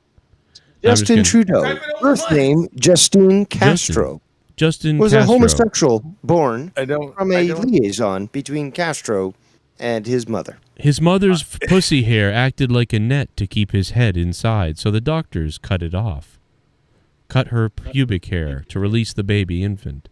Justin Trudeau, birth name Justine Castro. Justin was Castro. a homosexual born from I a don't- liaison between Castro and his mother. His mother's pussy hair acted like a net to keep his head inside, so the doctors cut it off. cut her pubic hair to release the baby infant.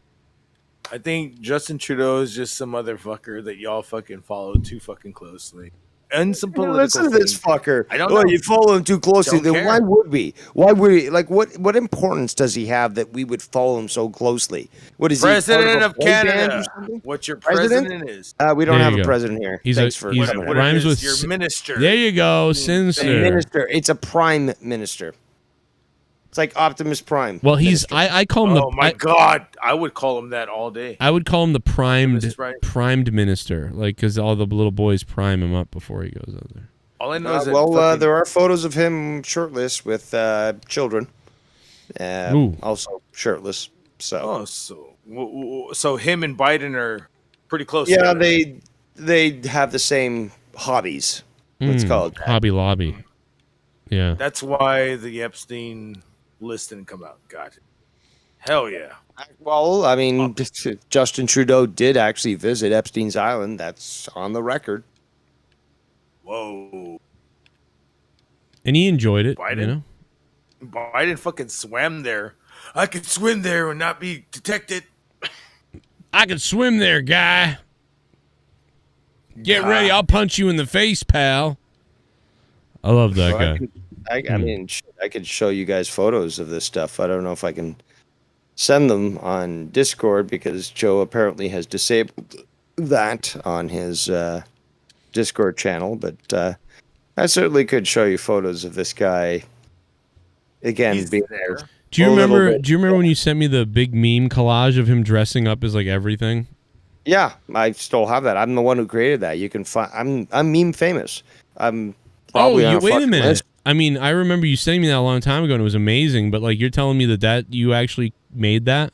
I think Justin Trudeau is just some motherfucker that y'all fucking follow too fucking closely. And some political listen to this things. fucker. I don't know. You follow him too closely. Don't Then care. why would we? Why would we? Like, what importance does he have that we would follow him so closely? What is President he? of Canada. What your president is. We don't There have you a go. president here. He's Thanks a, for he's coming. what rhymes it is, with your s- minister. There you go, A censor. minister. It's a prime minister. It's like Optimus Prime. Well, he's I call him Oh my god, I would call him that all day. I would call him the Optimus Prime. primed minister, like because all the little boys prime him up before he goes out there. All I know is that there are photos of him shirtless with children. Ooh. Also shirtless. So. so him and Biden are pretty close. Yeah, together. they have the same hobbies. It's called Hobby Lobby. Yeah. That's why the Epstein list didn't come out. Got it. Hell yeah. Well, I mean, Justin Trudeau did actually visit Epstein's Island. That's on the record. Whoa. And he enjoyed it. Biden? You know? Biden fucking swam there. I could swim there and not be detected. I could swim there, guy. Get ready. I'll punch you in the face, pal. I love that guy. I mean, I could show you guys photos of this stuff. I don't know if I can send them on Discord because Joe apparently has disabled that on his Discord channel. But I certainly could show you photos of this guy. Again, being there. Do you remember? Do you remember when you sent me the big meme collage of him dressing up as like everything? Yeah, I still have that. I'm the one who created that. You can find. I'm meme famous. I'm probably on wait a fucking minute. list. I mean, I remember you sending me that a long time ago, and it was amazing. But like, you're telling me that you actually made that?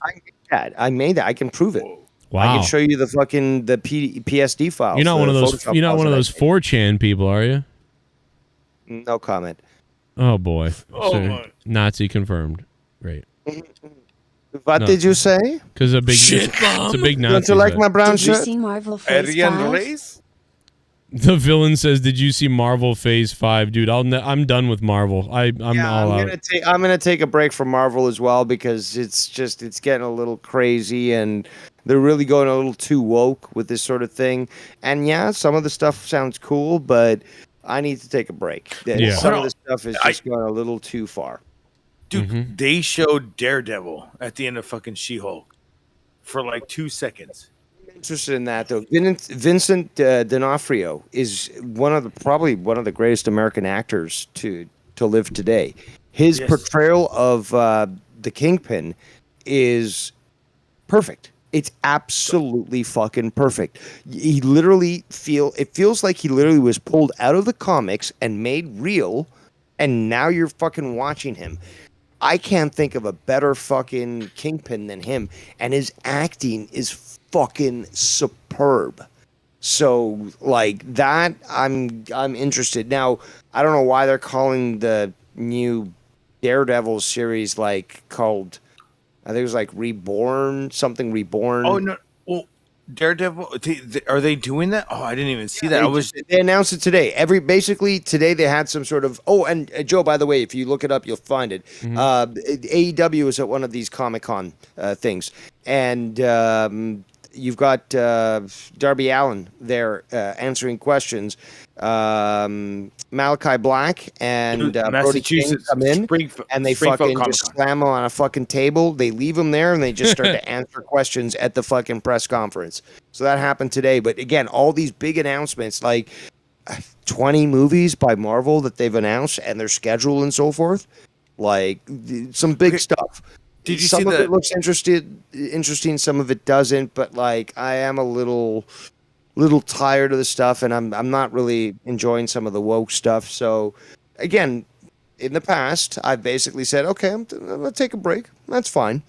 I made that. I can prove it. Wow. I can show you the fucking PSD files. You're not the one of those. Photoshop You're not files one of that I those 4chan people, are you? made. No comment. Oh boy. Oh, So, my. Nazi confirmed. Great. What did you say? Because a big it's a big Nazi. Don't you like set. my brown Did you shirt? see Marvel Phase 5? The villain says, "Did you see Marvel Phase 5, dude? I'm done with Marvel. I'm all out." I'm gonna take a break from Marvel as well because it's getting a little crazy and they're really going a little too woke with this sort of thing. And yeah, some of the stuff sounds cool, but I need to take a break. Yeah. Some of the stuff is just going a little too far. Dude, they showed Daredevil at the end of fucking She-Hulk for like 2 seconds. Interested in that though. Vincent D'Onofrio is probably one of the greatest American actors to live today. His portrayal of the Kingpin is perfect. It's absolutely fucking perfect. He literally feels like he literally was pulled out of the comics and made real, and now you're fucking watching him. I can't think of a better fucking Kingpin than him, and his acting is fucking superb. So like that, I'm interested. Now, I don't know why they're calling the new Daredevil series called, I think it was like Reborn, something Reborn. Oh no! Well, Daredevil, are they doing that? Oh, I didn't even see that. They announced it today. Basically today they had some sort of. Oh, and Joe, by the way, if you look it up, you'll find it. AEW is at one of these Comic-Con things, and you've got Darby Allin there answering questions. Malachi Black and Brody King come in, and they fucking just slam him on a fucking table. They leave him there, and they just start to answer questions at the fucking press conference. So that happened today. But again, all these big announcements, like 20 movies by Marvel that they've announced and their schedule and so forth, like some big stuff. Did you some see of the- it looks interesting, some of it doesn't, but like I am a little tired of the stuff, and I'm not really enjoying some of the woke stuff. So again, in the past, I've basically said, okay, I'm gonna take a break. That's fine.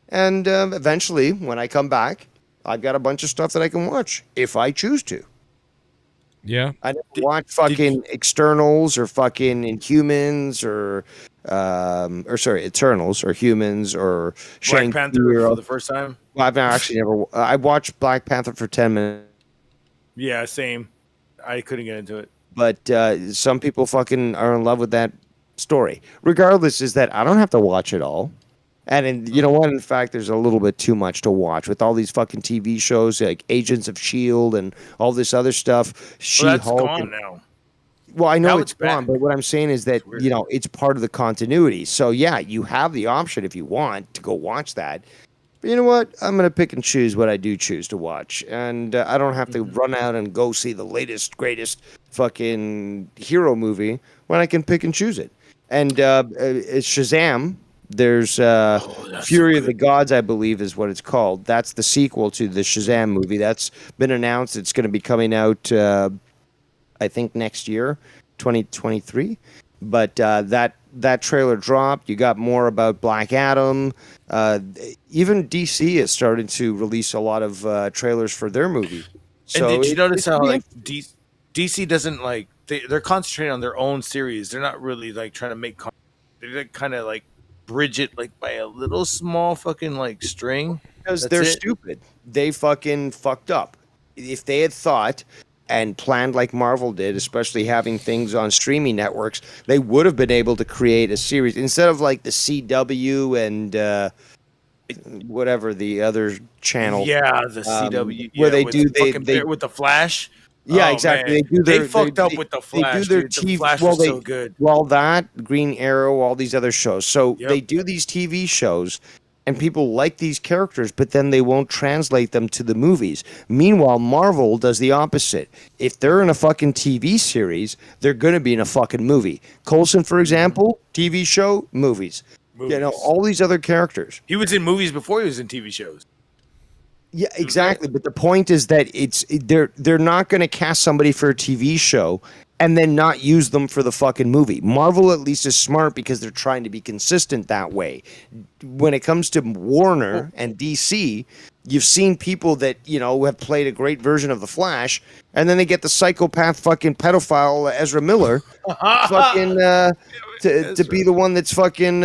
And eventually, when I come back, I've got a bunch of stuff that I can watch if I choose to. Yeah. I don't watch fucking Externals or fucking Inhumans or Eternals or Humans or Black Panther for the first time. Well, I've never. I watched Black Panther for 10 minutes. Yeah, same. I couldn't get into it. But some people fucking are in love with that story. Regardless, is that I don't have to watch it all. And you know what? In fact, there's a little bit too much to watch with all these fucking TV shows like Agents of S.H.I.E.L.D. and all this other stuff. Well, that's She-Hulk. gone now. Well, I know Now it's it's gone, back. but what I'm saying is that, you know, it's part of the continuity. So, yeah, you have the option if you want to go watch that. But you know what? I'm going to pick and choose what I do choose to watch. And I don't have to run out and go see the latest, greatest fucking hero movie when I can pick and choose it. And it's Shazam. There's Fury of the Gods, I believe is what it's called. That's the sequel to the Shazam movie. That's been announced. It's going to be coming out, I think, next year, 2023. But that trailer dropped. You got more about Black Adam. Even DC is starting to release a lot of trailers for their movie. And did you notice how like DC doesn't like they're concentrating on their own series. They're not really like trying to make. They kind of like bridge it like by a little small fucking like string. Because they're stupid. They fucking fucked up. If they had thought and planned like Marvel did, especially having things on streaming networks, they would have been able to create a series instead of like the CW and whatever the other channel. Yeah, the CW where they with do they with the Flash. Yeah, Oh, exactly. man. They fucked up with the Flash. They do their Dude. TV. The Flash was so good. Well, that Green Arrow, all these other shows. So they do these TV shows, and people like these characters, but then they won't translate them to the movies. Meanwhile, Marvel does the opposite. If they're in a fucking TV series, they're going to be in a fucking movie. Coulson, for example, TV show, movies. You know, all these other characters. He was in movies before he was in TV shows. Yeah, exactly. But the point is that they're not going to cast somebody for a TV show and then not use them for the fucking movie. Marvel at least is smart because they're trying to be consistent that way. When it comes to Warner and DC, you've seen people that, you know, have played a great version of the Flash, and then they get the psychopath fucking pedophile Ezra Miller fucking to be the one that's fucking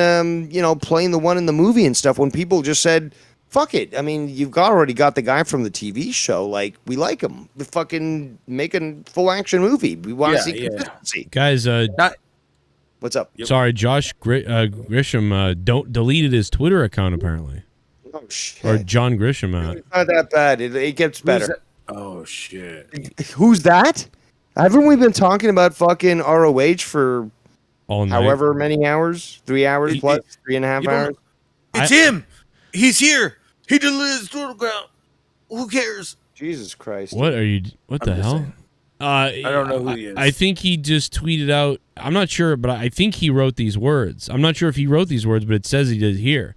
you know, playing the one in the movie and stuff when people just said, fuck it. I mean, you've already got the guy from the TV show. Like, we like him. We fucking make a full action movie. We want to see consistency. Guys, what's up? Sorry, Josh Grisham deleted his Twitter account apparently. Oh shit. Or John Grisham. It's not that bad. It gets better. Oh shit. Who's that? Haven't we been talking about fucking ROH for all night? However many hours? 3 hours plus? 3.5 hours? It's him. He's here. He deleted his Twitter account. Who cares? Jesus Christ. What are you? What the hell? I don't know who he is. I think he just tweeted out. I'm not sure, but I think he wrote these words. I'm not sure if he wrote these words, but it says he did here.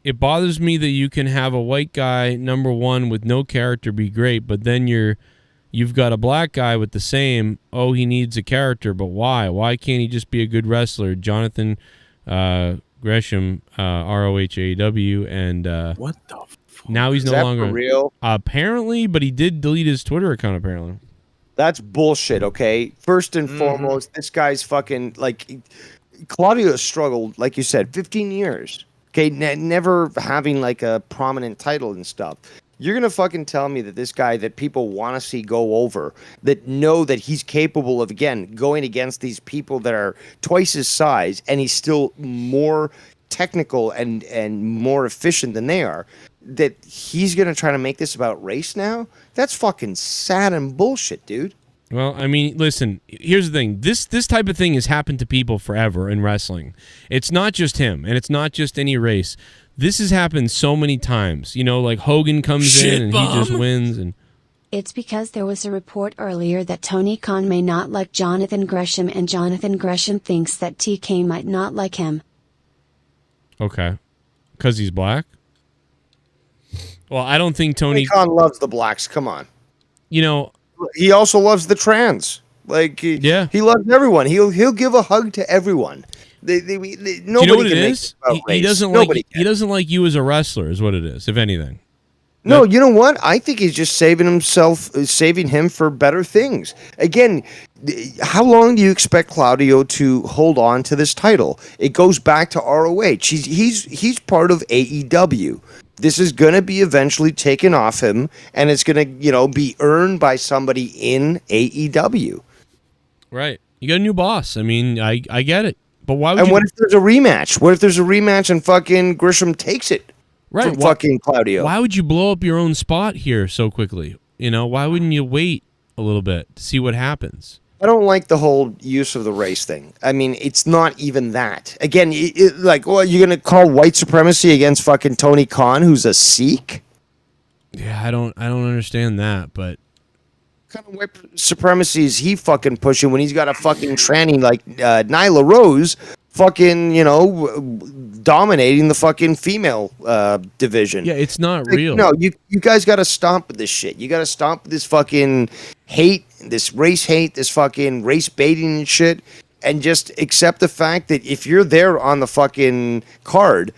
It bothers me that you can have a white guy, number one, with no character be great, but then you've got a black guy with the same. Oh, he needs a character, but why? Why can't he just be a good wrestler? Jonathan Gresham, ROH AEW, and what the fuck? Now he's Is no that longer for real? Apparently, but he did delete his Twitter account apparently. That's bullshit, okay? First and foremost, this guy's fucking, like, Claudio struggled, like you said, 15 years. Okay, never having, like, a prominent title and stuff. You're going to fucking tell me that this guy that people want to see go over, that know that he's capable of, again, going against these people that are twice his size, and he's still more technical and more efficient than they are, that he's going to try to make this about race now? That's fucking sad and bullshit, dude. Well, I mean, listen, here's the thing. This type of thing has happened to people forever in wrestling. It's not just him, and it's not just any race. This has happened so many times. You know, like Hogan comes in and he just wins. And it's because there was a report earlier that Tony Khan may not like Jonathan Gresham, and Jonathan Gresham thinks that TK might not like him. Okay. Because he's black? Well, I don't think Tony Khan loves the blacks. Come on. You know, he also loves the trans. Like, he loves everyone. He'll give a hug to everyone. Nobody do you know what it can make is? it about He race. doesn't Nobody like he doesn't like you as a wrestler is what it is, if anything. No, you know what? I think he's just saving him for better things. Again, how long do you expect Claudio to hold on to this title? It goes back to ROH. He's part of AEW. This is going to be eventually taken off him, and it's going to, be earned by somebody in AEW. Right. You got a new boss. I mean, I get it. But why would And you... what if there's a rematch? What if there's a rematch and fucking Gresham takes it from fucking Claudio? Why would you blow up your own spot here so quickly? You know, why wouldn't you wait a little bit to see what happens? I don't like the whole use of the race thing. I mean, it's not even that. Again, like, well, you're going to call white supremacy against fucking Tony Khan, who's a Sikh? Yeah, I don't understand that, but What kind of white supremacy is he fucking pushing when he's got a fucking tranny like Nyla Rose fucking, you know, dominating the fucking female division? yeah, it's not real. No, you guys got to stop with this shit. You got to stop with this fucking hate, this race hate, this fucking race baiting and shit, and just accept the fact that if you're there on the fucking card,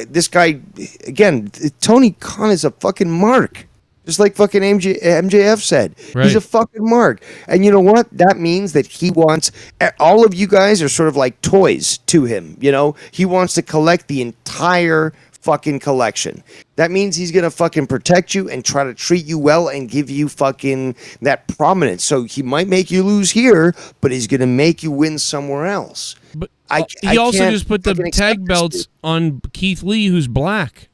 this guy, again, Tony Khan is a fucking mark. Just like fucking MJF said. Right. He's a fucking mark. And you know what? That means that he wants... All of you guys are sort of like toys to him, you know? He wants to collect the entire fucking collection. That means he's going to fucking protect you and try to treat you well and give you fucking that prominence. So he might make you lose here, but he's going to make you win somewhere else. But he also just put the tag belts on Keith Lee, who's black.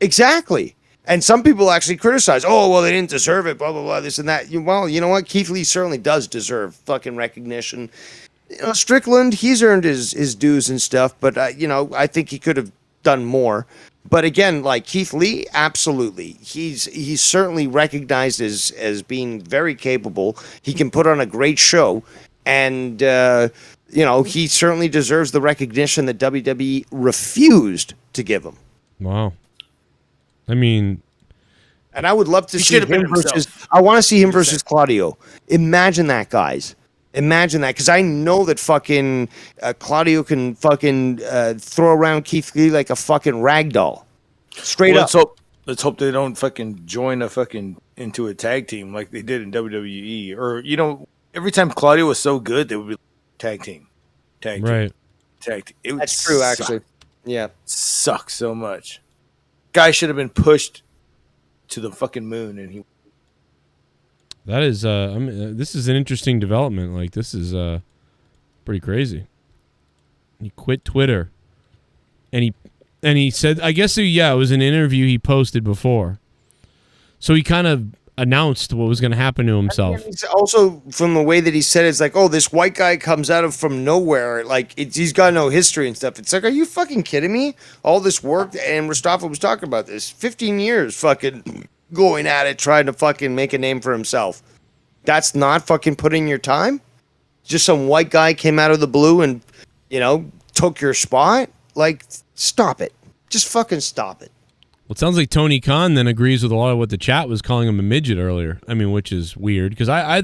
Exactly. And some people actually criticize, oh, well, they didn't deserve it, blah, blah, blah, this and that. Well, you know what? Keith Lee certainly does deserve fucking recognition. You know, Strickland, he's earned his dues and stuff, but, you know, I think he could have done more. But again, like Keith Lee, absolutely. He's certainly recognized as being very capable. He can put on a great show. And, you know, he certainly deserves the recognition that WWE refused to give him. Wow. I mean, and I would love to see him versus. I want to see him versus Claudio. Imagine that, guys. Imagine that, because I know that fucking Claudio can fucking throw around Keith Lee like a fucking rag doll. Straight up. Let's hope they don't fucking join into a tag team like they did in WWE. Or, you know, every time Claudio was so good, they would be tag team. Right. Tag team. That's true, actually. Yeah. Sucks so much. Guy should have been pushed to the fucking moon, and he. That is, this is an interesting development. Like, this is pretty crazy. He quit Twitter, and he said, I guess, it was an interview he posted before. So he kind of announced what was going to happen to himself. And also, from the way that he said it, it's like, oh, this white guy comes out of from nowhere. Like, he's got no history and stuff. It's like, are you fucking kidding me? All this work, and Mustafa was talking about this. 15 years fucking going at it, trying to fucking make a name for himself. That's not fucking putting your time? Just some white guy came out of the blue and, you know, took your spot? Like, stop it. Just fucking stop it. Well, it sounds like Tony Khan then agrees with a lot of what the chat was calling him a midget earlier. I mean, which is weird because I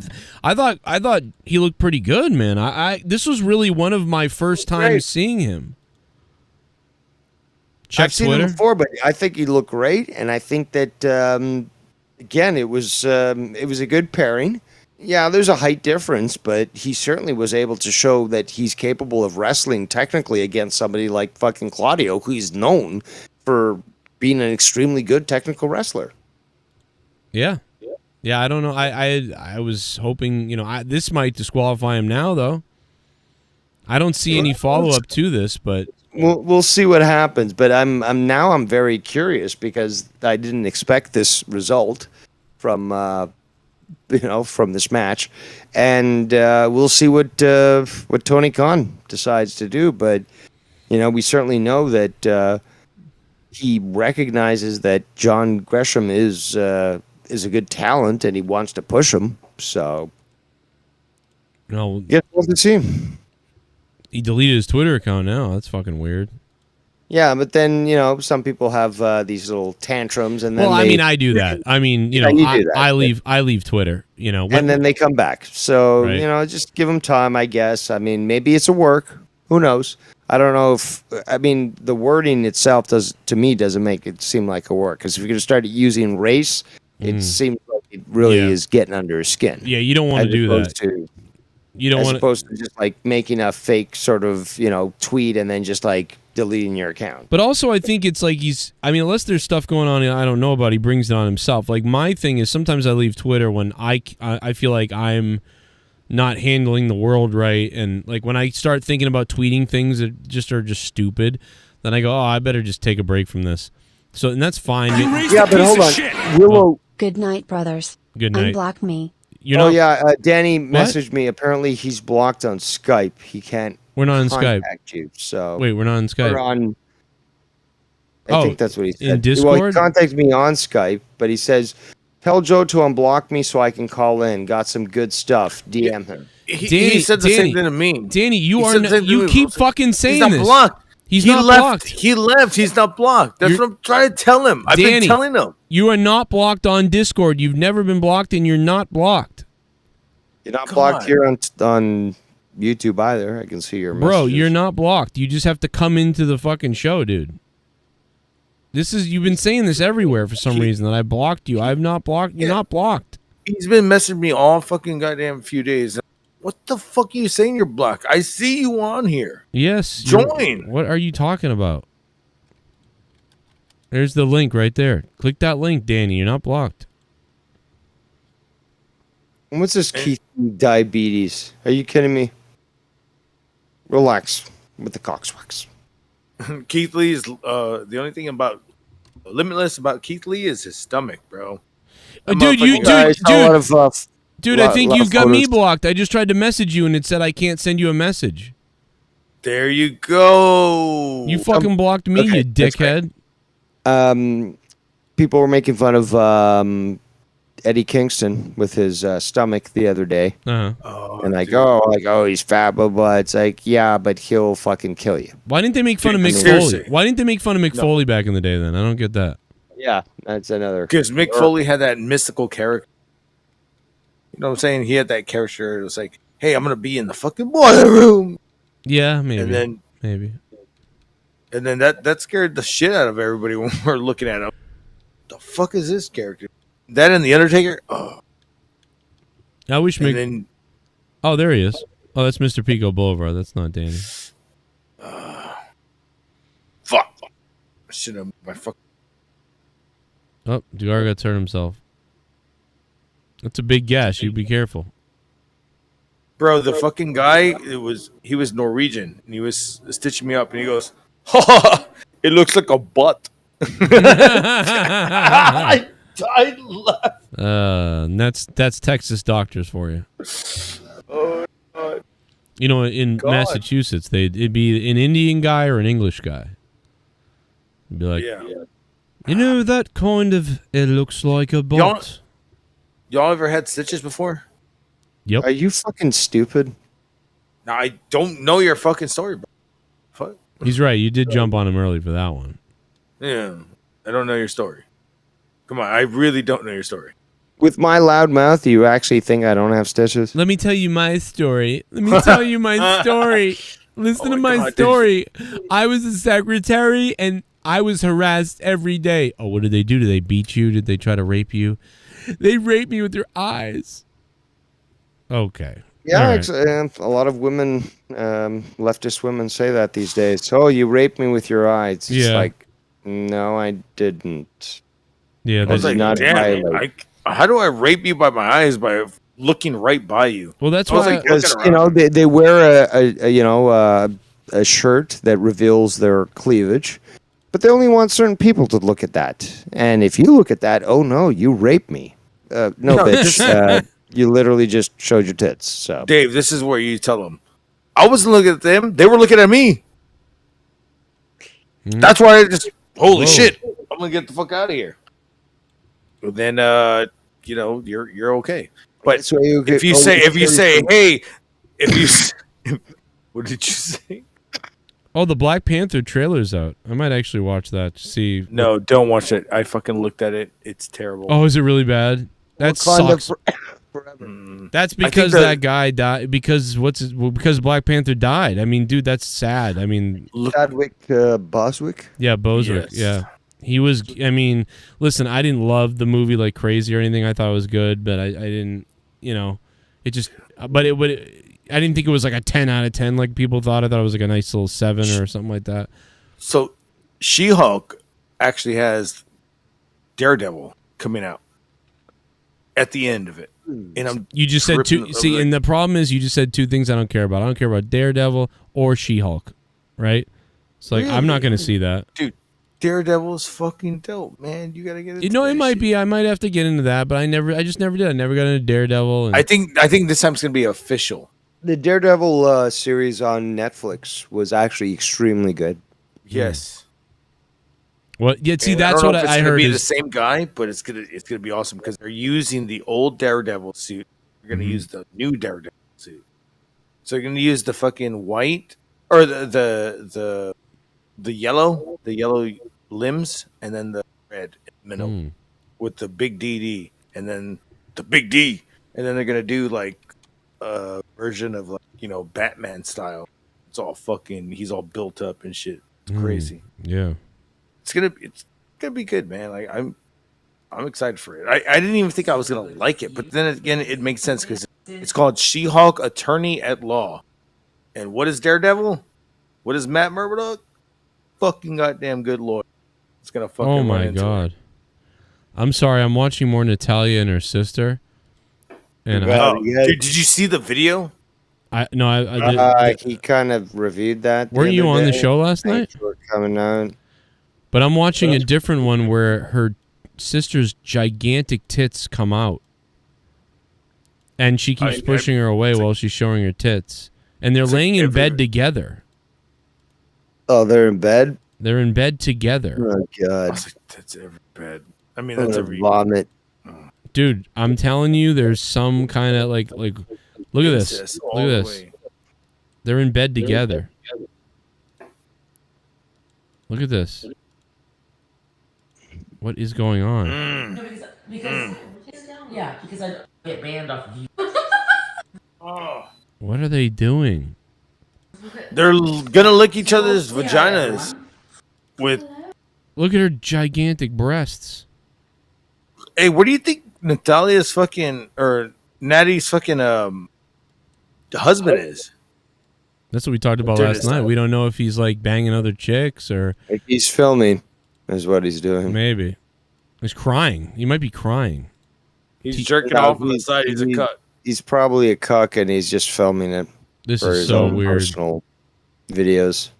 thought he looked pretty good, man. This was really one of my first times seeing him. Check I've seen Twitter him before, but I think he looked great, and I think that again, it was a good pairing. Yeah, there's a height difference, but he certainly was able to show that he's capable of wrestling technically against somebody like fucking Claudio, who he's known for being an extremely good technical wrestler. Yeah. I don't know. I was hoping, you know, this might disqualify him now, though. I don't see any follow up to this, but we'll see what happens. But I'm very curious because I didn't expect this result from from this match, and we'll see what Tony Khan decides to do. But you know, we certainly know that. He recognizes that John Gresham is a good talent, and he wants to push him. So, no, we'll see him. He deleted his Twitter account now. That's fucking weird. Yeah, but then you know, some people have these little tantrums, and then I do that. I mean, you know, I leave Twitter. You know, and then they come back. So Right. you know, just give them time, I guess. I mean, maybe it's a work. Who knows? I don't know if the wording itself doesn't make it seem like a work, because if you're going to start using race, it seems like it really is getting under his skin. Yeah, you don't want to do that. You don't want opposed to just like making a fake sort of tweet and then just like deleting your account. But also, I think it's like unless there's stuff going on I don't know about, he brings it on himself. Like my thing is sometimes I leave Twitter when I feel like I'm not handling the world right. And like when I start thinking about tweeting things that just are just stupid, then I go, oh, I better just take a break from this. So, and that's fine. Yeah, but hold on. Willow. Good night, brothers. Good night. Unblock me. Danny messaged me. Apparently, he's blocked on Skype. He can't. We're not on Skype. Contact you. So wait, we're not on Skype. We're on. I think that's what he said. In Discord? Well, he contacts me on Skype, but he says, "Tell Joe to unblock me so I can call in. Got some good stuff. DM him." He said the same thing to me. Danny, you He are said the same thing to you me. keep fucking saying He's not this. blocked. He's He not left. blocked. He left. He's not blocked. That's what I'm trying to tell him. I've Danny, been telling him. You are not blocked on Discord. You've never been blocked, and you're not blocked. You're not blocked here on YouTube either. I can see your messages. Bro, you're not blocked. You just have to come into the fucking show, dude. You've been saying this everywhere for some reason, that I blocked you. I've not blocked. You're not blocked. He's been messaging me all fucking goddamn few days. What the fuck are you saying you're blocked? I see you on here. Yes. Join. What are you talking about? There's the link right there. Click that link, Danny. You're not blocked. And what's this Keith diabetes? Are you kidding me? Relax with the cockswax. Keith Lee is the only thing about limitless about Keith Lee is his stomach, bro. Dude, I think you've got me blocked. I just tried to message you and it said I can't send you a message. There you go. You fucking blocked me, you dickhead. People were making fun of Eddie Kingston with his stomach the other day. And he's fat, blah, blah. It's like, yeah, but he'll fucking kill you. Why didn't they make fun of Mick Foley? Why didn't they make fun of Mick Foley back in the day then? I don't get that. Yeah, that's another. Because Mick Foley had that mystical character. You know what I'm saying? He had that character. It was like, hey, I'm going to be in the fucking boiler room. Yeah, maybe. And then, maybe. And then that scared the shit out of everybody when we're looking at him. The fuck is this character? That and The Undertaker? Oh. I wish Mick... Oh, there he is. Oh, that's Mr. Pico Boulevard. That's not Danny. Fuck. I should have my fuck. Oh, Dugarga turned himself. That's a big gash. You be careful. Bro, the fucking guy, he was Norwegian, and he was stitching me up, and he goes, ha, it looks like a butt. I laughed. That's Texas doctors for you. Oh, God. You know, in Massachusetts, it'd be an Indian guy or an English guy. It'd be like, you know, that kind of, it looks like a butt. Y'all ever had stitches before? Yep. Are you fucking stupid? Now, I don't know your fucking story, bro. Fuck. He's right. You did jump on him early for that one. Yeah. I don't know your story. Come on. I really don't know your story. With my loud mouth, you actually think I don't have stitches? Let me tell you my story. Listen to my story. I was a secretary and I was harassed every day. Oh, what did they do? Did they beat you? Did they try to rape you? They raped me with their eyes. Okay. Yeah, right. A lot of women, leftist women say that these days. Oh, you raped me with your eyes. It's like, no, I didn't. Yeah, I was like, not damn, how do I rape you by my eyes by looking right by you? Well, that's why, because they wear a shirt that reveals their cleavage, but they only want certain people to look at that. And if you look at that, oh no, you raped me. No, bitch. You literally just showed your tits. So, Dave, this is where you tell them. I wasn't looking at them; they were looking at me. That's why I just holy shit! I'm gonna get the fuck out of here. But then, you're okay. But if you say, hey, what did you say? Oh, the Black Panther trailer's out. I might actually watch that to see. No, don't watch it. I fucking looked at it. It's terrible. Oh, is it really bad? That sucks. That's because that guy died. Because Black Panther died. I mean, dude, that's sad. I mean, Chadwick Boswick. Yeah, Boswick. Yes. Yeah, he was. I mean, listen, I didn't love the movie like crazy or anything. I thought it was good, but I didn't. It just. But it would. I didn't think it was like a 10 out of 10 like people thought. I thought it was like a nice little 7 or something like that. So, She-Hulk actually has Daredevil coming out at the end of it. and I'm You just said two. tripping, See, like- and the problem is you just said two things I don't care about. I don't care about Daredevil or She-Hulk, right? It's like I'm not going to see that. Dude, Daredevil is fucking dope, man. You gotta get it. You know, it might be. I might have to get into that, but I just never did. I never got into Daredevil. And I think this time it's gonna be official. The Daredevil series on Netflix was actually extremely good. Yes. Well, yeah. See, And that's don't what know if it's I gonna heard. Be the Is, same guy, but it's gonna be awesome because they're using the old Daredevil suit. They're gonna use the new Daredevil suit. So you're gonna use the fucking white or the yellow limbs, and then the red in the middle with the big DD, and then the big D, and then they're gonna do like a version of, like, you know, Batman style. It's all fucking. He's all built up and shit. It's crazy. Yeah. It's gonna be good, man. Like I'm excited for it. I didn't even think I was gonna like it, but then again, it makes sense because it's called She-Hulk Attorney at Law. And what is Daredevil? What is Matt Murdock? Fucking goddamn good lawyer. It's gonna fucking. oh run my into god. it. I'm sorry. I'm watching more Natalia and her sister. And Oh, dude, did you see the video? I did. He kind of reviewed that. Weren't you on the show last night? Thanks for coming out. But I'm watching a different one where her sister's gigantic tits come out. And she keeps pushing her away while she's showing her tits. And they're laying in bed together. Oh, they're in bed? They're in bed together. Oh, God. That's every bed. I mean, that's every vomit. Dude, I'm telling you, there's some kind of like look at this. Incest Look all at the this. way. They're in bed together. Look at this. What is going on? Because yeah, because I get banned off of you. What are they doing? They're gonna lick each other's vaginas with. Look at her gigantic breasts. Hey, what do you think Natalia's fucking or Natty's fucking husband is? That's what we talked about Dude, last it's night. not- We don't know if he's like banging other chicks or Like he's filming, is what he's doing. maybe he's crying. He might be crying. He's jerking off on the side. He's a cut. He's probably a cuck, and he's just filming it. This for is his so own weird. Personal videos.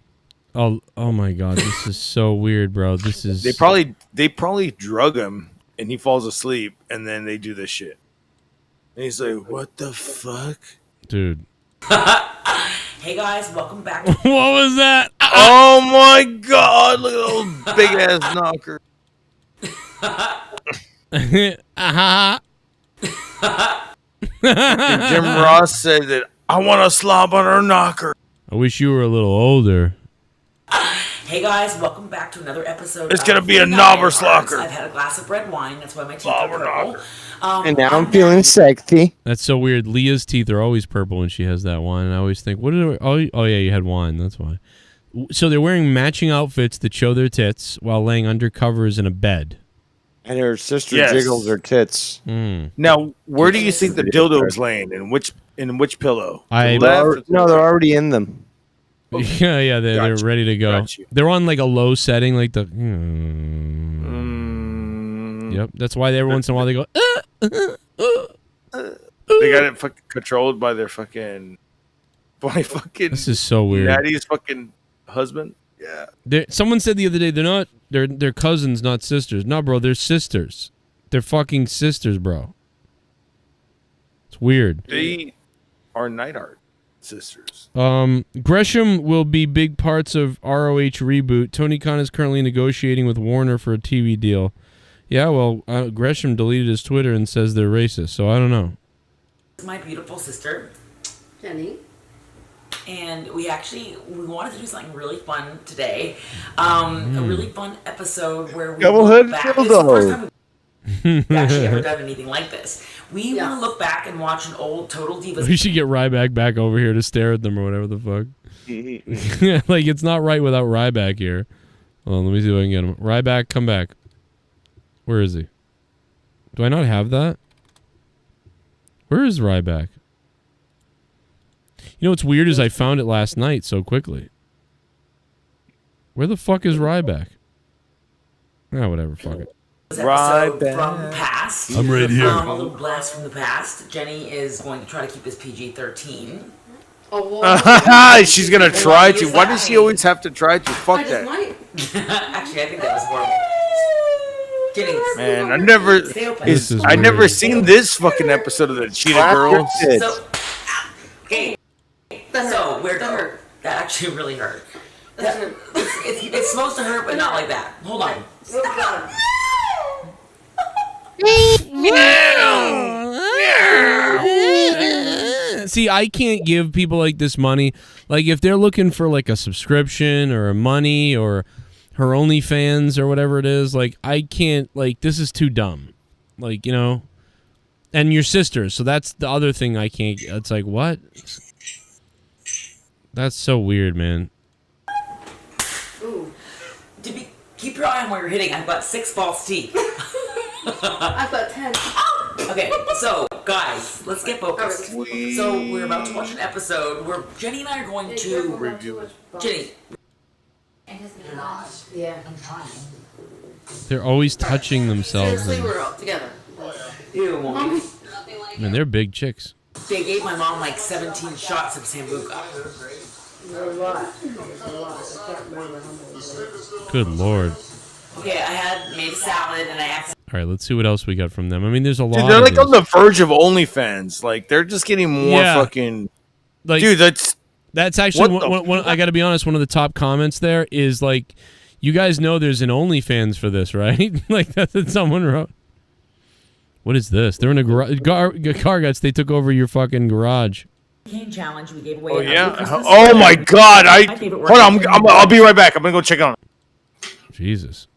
Oh my god, this is so weird, bro. This is They probably drug him and he falls asleep, and then they do this shit. And he's like, "What the fuck, dude." Hey guys, welcome back. What was that? Oh my god! Look at those big ass knocker. Jim Ross said that I want to slob on her knocker. I wish you were a little older. Hey guys, welcome back to another episode. It's of gonna be a Midnight knobber Hours. slocker. I've had a glass of red wine, that's why my teeth are purple. And now I'm feeling sexy. That's so weird. Leah's teeth are always purple when she has that wine. And I always think, what did I, oh yeah, you had wine. That's why. So they're wearing matching outfits that show their tits while laying under covers in a bed. And her sister Yes. jiggles her tits. Now, where do you think the dildo's laying? In which pillow? I- The left or the No, they're already in them. Yeah, they're ready to go. Got you. They're on like a low setting, like the. Yep, that's why every once in a while they go. They got it fucking controlled by their fucking. By fucking. This is so weird. Natty's fucking husband. Yeah. Someone said the other day they're cousins, not sisters. No, bro, they're sisters. They're fucking sisters, bro. It's weird. They are Night Art sisters. Gresham will be big parts of ROH reboot. Tony Khan is currently negotiating with Warner for a TV deal. Yeah, well, Gresham deleted his Twitter and says they're racist, so I don't know. My beautiful sister, Jenny. And we wanted to do something really fun today. A really fun episode where we Double look hood back. It's the first time dildo. we've actually ever done anything like this. We want to look back and watch an old Total Divas. We should get Ryback back over here to stare at them or whatever the fuck. Like, it's not right without Ryback here. Hold on, let me see if I can get him. Ryback, come back. Where is he? Do I not have that? Where is Ryback? You know what's weird is I found it last night so quickly. Where the fuck is Ryback? Ah, whatever, fuck it. Right episode from the past. I'm right here. A little blast from the past. Jenny is going to try to keep this PG-13. She's gonna try to. Why does she always have to try to? Fuck that. Actually, I think that was horrible. Kidding. Man, I never seen this fucking episode of the Cheetah Girls. So where that hurt? That actually really hurt. It's supposed to hurt, but not like that. Hold on. Stop. See, I can't give people like this money. Like, if they're looking for like a subscription or a money or her OnlyFans or whatever it is, like, I can't, like, this is too dumb. Like, you know, and your sister. So that's the other thing I can't. It's like, what? That's so weird, man. Ooh. Keep your eye on where you're hitting. I've got 6 false teeth. I've got 10. Okay, so guys, let's get focused. So we're about to watch an episode where Jenny and I are going to review it. Jenny. Yeah, I'm trying. They're always touching themselves. Seriously, we're all together. Ew, Mommy. Man, they're big chicks. They gave my mom like 17 shots of Sambuca. There's a lot. I can't remember how many. Good Lord. Okay, I had made a salad and I accidentally. All right, let's see what else we got from them. I mean, there's a lot. Dude, they're of like this. on the verge of OnlyFans. Like they're just getting more fucking. Like, dude, that's actually one, I got to be honest. One of the top comments there is like, "You guys know there's an OnlyFans for this, right?" Like that's what someone wrote. What is this? They're in a car guts. They took over your fucking garage. Cane challenge we gave away. Oh yeah. Oh my God! Hold on. I'll be right back. I'm gonna go check on it. Jesus.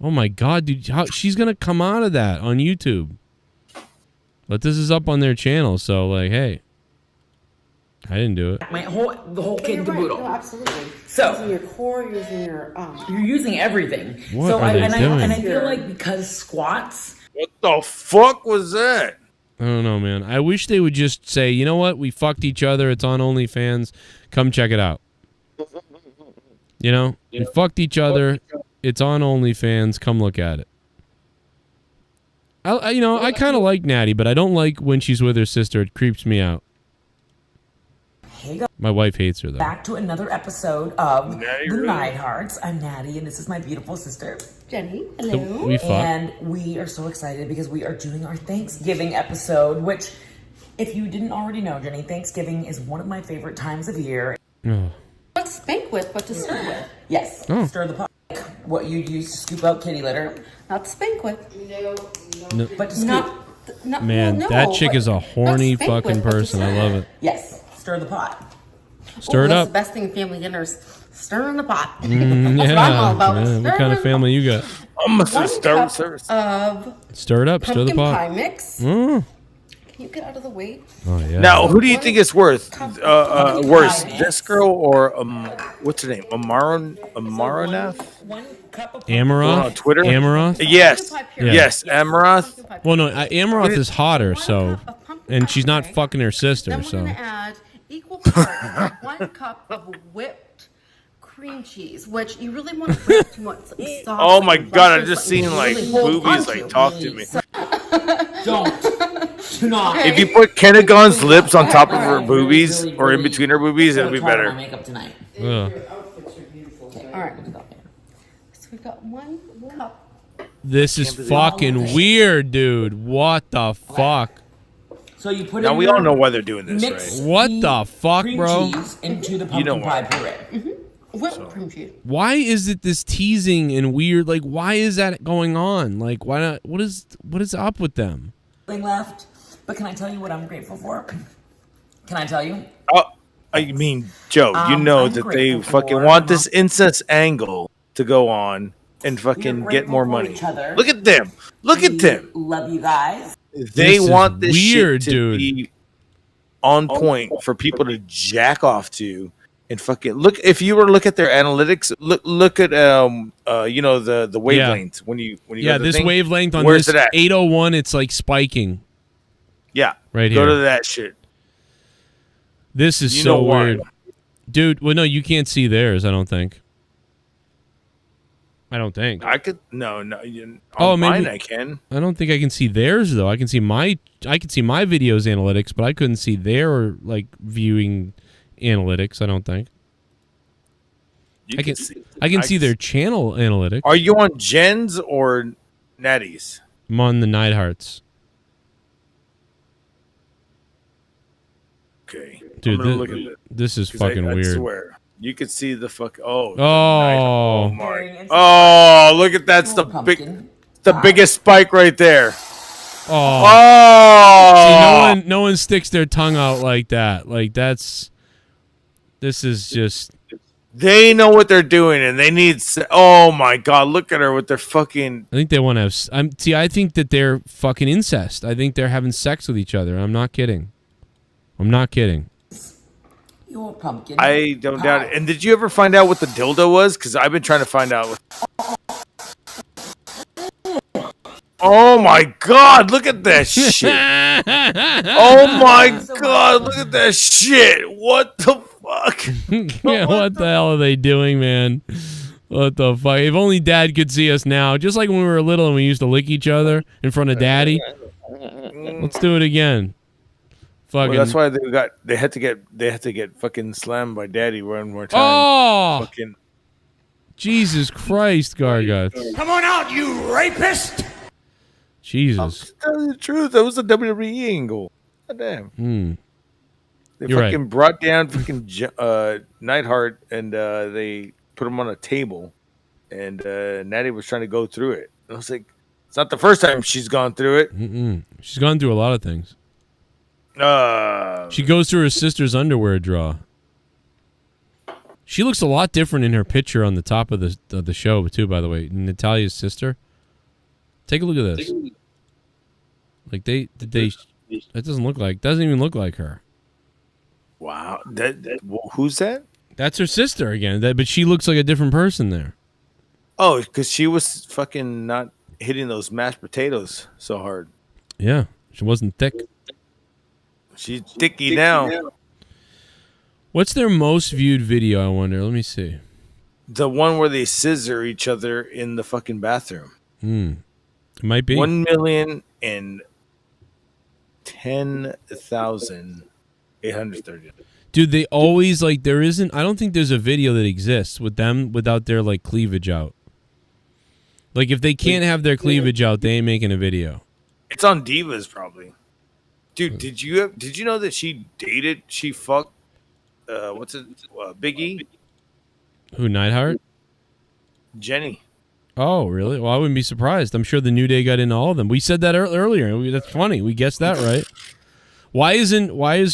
Oh my God, dude! She's gonna come out of that on YouTube. But this is up on their channel, so like, hey, I didn't do it. The whole kid and caboodle. No, absolutely. So using your core, using your you're using everything. What so are they doing? I feel like because squats. What the fuck was that? I don't know, man. I wish they would just say, you know what? We fucked each other. It's on OnlyFans. Come check it out. You know, we fucked each other. It's on OnlyFans. Come look at it. I kind of like Natty, but I don't like when she's with her sister. It creeps me out. Hey guys. My wife hates her, though. Back to another episode of The Neidharts. I'm Natty, and this is my beautiful sister, Jenny. Hello. We fucked. And we are so excited because we are doing our Thanksgiving episode, which, if you didn't already know, Jenny, Thanksgiving is one of my favorite times of year. Oh. Not spank with, but to stir with. Yes. Oh. Stir the pot. What you'd use to scoop out kitty litter. Not spank with. No. But to scoop. Man, that chick is a horny fucking person. I love it. Yes. Stir the pot. Stir it that's up. the best thing in family dinners. Stirring the pot. That's Yeah. what I'm all about. Yeah. What kind of family you got? I'm a cup of Stir it up. Stir the pumpkin pot. pie mix. Mm. Can you get out of the way? Oh yeah. Now, who do you think is worse? This girl or what's her name? Amaranath? Amaroth? On Twitter? Amaroth? Yes. Yeah. Yes, Amaroth. Well, no, Amaroth is hotter, so, and she's not fucking her sister, Then we're so. going to add equal parts, 1 cup of whipped cream cheese, which you really want to bring too much sauce. Oh my God! I just like, seen like really hold boobies onto. like talk to me. Don't. Do not. If you put Kennegon's lips on top of her boobies or in between her boobies, it'll be better. Makeup tonight. Ugh. All right. So we've got 1 cup. This is fucking weird, dude. What the fuck? So you put Now in we your all know why they're doing this, mix right? What the fuck, cream bro? cheese into the You know pumpkin why. pie puree. Whipped cream cheese. Why is it this teasing and weird? Like, why is that going on? Like, why not? What is up with them? Thing left, but can I tell you what I'm grateful for? Can I tell you? Oh, I mean, Joe, you know I'm that they grateful fucking for want this incest angle to go on and fucking get grateful more for money. each other. Look at them. Look at them. Love you guys. They This is want this weird, shit to dude. be on point for people to jack off to and fucking look. If you were to look at their analytics, look at the wavelength when you go to the this thing. wavelength on Where's this it at? 801, it's like spiking. Yeah, Right Go here. to that shit. This is You so know why. weird. Dude, well, no, you can't see theirs, I don't think. I don't think. I could no. Oh, On maybe mine I can. I don't think I can see theirs though. I can see my videos analytics, but I couldn't see their like viewing analytics. I don't think. I can see their channel analytics. Are you on Jen's or Natty's? I'm on the Neidharts. Okay, Dude, I'm gonna look at it. this is 'Cause fucking I weird. swear, you could see the fuck. Oh, Oh. my! Oh, look at that's the biggest spike right there. Oh. Oh. See, no one sticks their tongue out like that. Like this is just. They know what they're doing, and they need. Oh my god! Look at her with their fucking. I think they want to have. I think that they're fucking incest. I think they're having sex with each other. I'm not kidding. You want pumpkin? I don't doubt it. And did you ever find out what the dildo was? Because I've been trying to find out. Oh my god! Look at that shit! Oh my god! Look at that shit! What the fuck? Yeah, what the hell are they doing, man? What the fuck? If only Dad could see us now. Just like when we were little and we used to lick each other in front of Daddy. Let's do it again. Fucking. Well, that's why they had to get fucking slammed by Daddy one more time. Oh! Fucking. Jesus Christ, Garguts. Come on out, you rapist! Jesus. Tell you the truth, that was a WWE angle. God damn. They You're fucking right. brought down fucking Neidhart and they put him on a table, and Natty was trying to go through it. And I was like, it's not the first time she's gone through it. She's gone through a lot of things. She goes through her sister's underwear drawer. She looks a lot different in her picture on the top of the show too. By the way, Natalia's sister. Take a look at this. Like that doesn't even look like her. Wow, who's that? That's her sister again. But she looks like a different person there. Oh, because she was fucking not hitting those mashed potatoes so hard. Yeah, she wasn't thick. She's thicky now. What's their most viewed video? I wonder. Let me see. The one where they scissor each other in the fucking bathroom. It might be 1,010,830. Dude, they always like there isn't. I don't think there's a video that exists with them without their like cleavage out. Like if they can't have their cleavage out, they ain't making a video. It's on Divas probably. Dude, did you know that she fucked Big E? Who, Neidhart? Jenny. Oh, really? Well, I wouldn't be surprised. I'm sure the New Day got into all of them. We said that earlier. That's funny. We guessed that right. Why is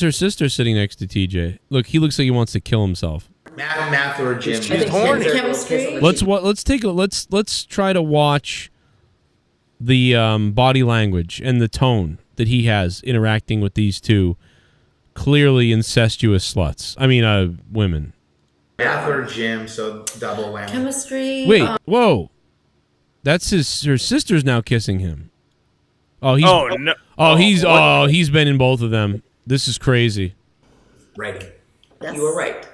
her sister sitting next to TJ? Look, he looks like he wants to kill himself. Math or Jim. She's horny. Let's try to watch the body language and the tone that he has interacting with these two clearly incestuous sluts. I mean, women. Math or Jim, so double whammy. Chemistry. Wait, whoa. That's her sister's now kissing him. Oh, he's been in both of them. This is crazy. Right. Yes. You were right.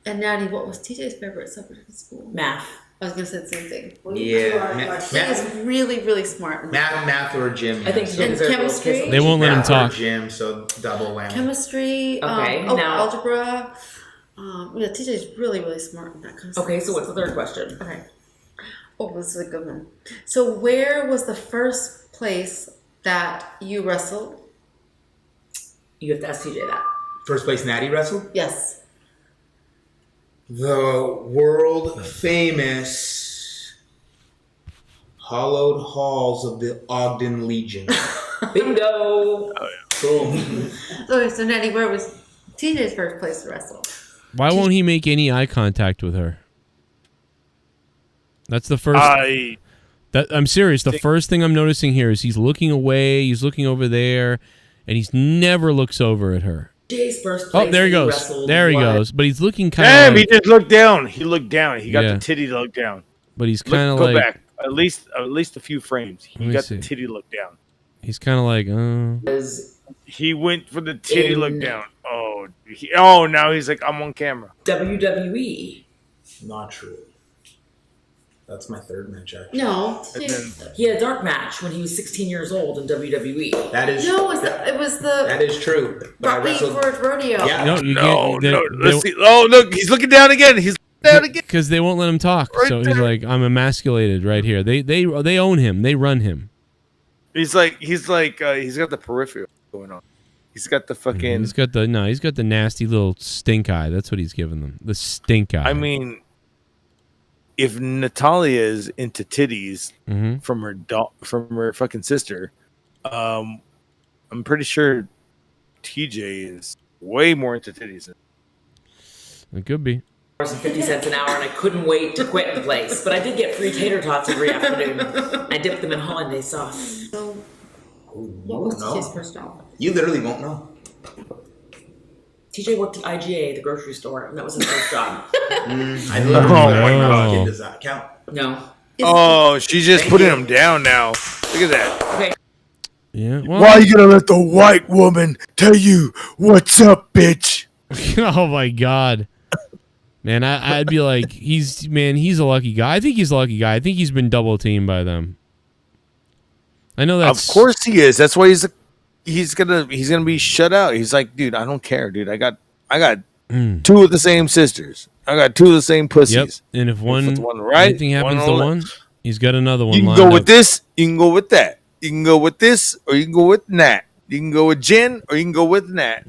And Natty, what was TJ's favorite subject in school? Math. I was gonna say the same thing. Yeah. He is really, really smart. Math or Jim. I think and chemistry. They won't let him Math talk. or Jim, so double whammy. Chemistry. Okay, now- algebra. Yeah, TJ's really, really smart in that kind of stuff. Okay, so what's the third question? Okay. Oh, this is a good one. So, where was the first place that you wrestled? You have to ask TJ that. First place Natty wrestled? Yes. The world famous Hollowed Halls of the Ogden Legion. Bingo! Cool. Okay, so Natty, where was TJ's first place to wrestle? Why won't he make any eye contact with her? That's the first. I'm serious. The first thing I'm noticing here is he's looking away. He's looking over there, and he's never looks over at her. TJ's first place. Oh, there he goes. wrestled There he what? goes. But he's looking kind Damn, of. he just looked down. He looked down. He got Yeah. the titty to look down. But he's kind of Go like. back. At least a few frames. Let He me got see. the titty look down. He's kind of like. He went for the titty look down. Now he's like, I'm on camera. WWE. Not true. That's my third match, actually. No. He had a dark match when he was 16 years old in WWE. That is No, it was the that is true. But I Rocky wrestled. Ford Rodeo. Yeah. No, you can't. Let's see. Oh, look, he's looking down again. He's looking down again. Because they won't let him talk. So he's like, I'm emasculated right here. They own him. They run him. He's got the peripheral going on. He's got the fucking. He's got the nasty little stink eye. That's what he's giving them. The stink eye. I mean, if Natalia is into titties from her fucking sister, I'm pretty sure TJ is way more into titties. It could be. And 50 cents an hour, and I couldn't wait to quit the place. But I did get free tater tots every afternoon. I dipped them in hollandaise sauce. So, what was TJ's first job? You literally won't know. TJ worked at IGA, the grocery store, and that was his first job. I literally no. Does that count? No. Oh, she's just putting him down now. Look at that. Okay. Yeah. Well, Why are you gonna let the white woman tell you what's up, bitch? Oh my God. Man, I'd be like, he's a lucky guy. I think he's a lucky guy. I think he's been double teamed by them. I know that's. Of course he is. That's why he's gonna be shut out. He's like, dude, I don't care, dude. I got two of the same sisters. I got two of the same pussies. Yep. And if anything happens to one, he's got another one. You can go with this. You can go with that. You can go with this, or you can go with Nat. You can go with Jen, or you can go with Nat.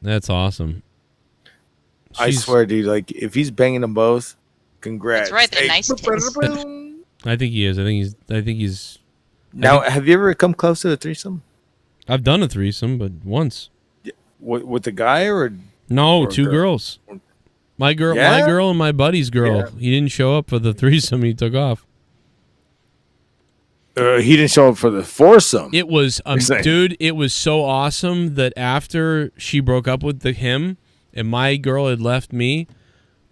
That's awesome. I swear, dude. Like, if he's banging them both, congrats. That's right. They're nice tits. I think he is. I think he's. Now, have you ever come close to a threesome? I've done a threesome, but once. With the guy or no, or two girls. My girl, and my buddy's girl. Yeah. He didn't show up for the threesome. He took off. He didn't show up for the foursome. It was, dude. It was so awesome that after she broke up with him, and my girl had left me,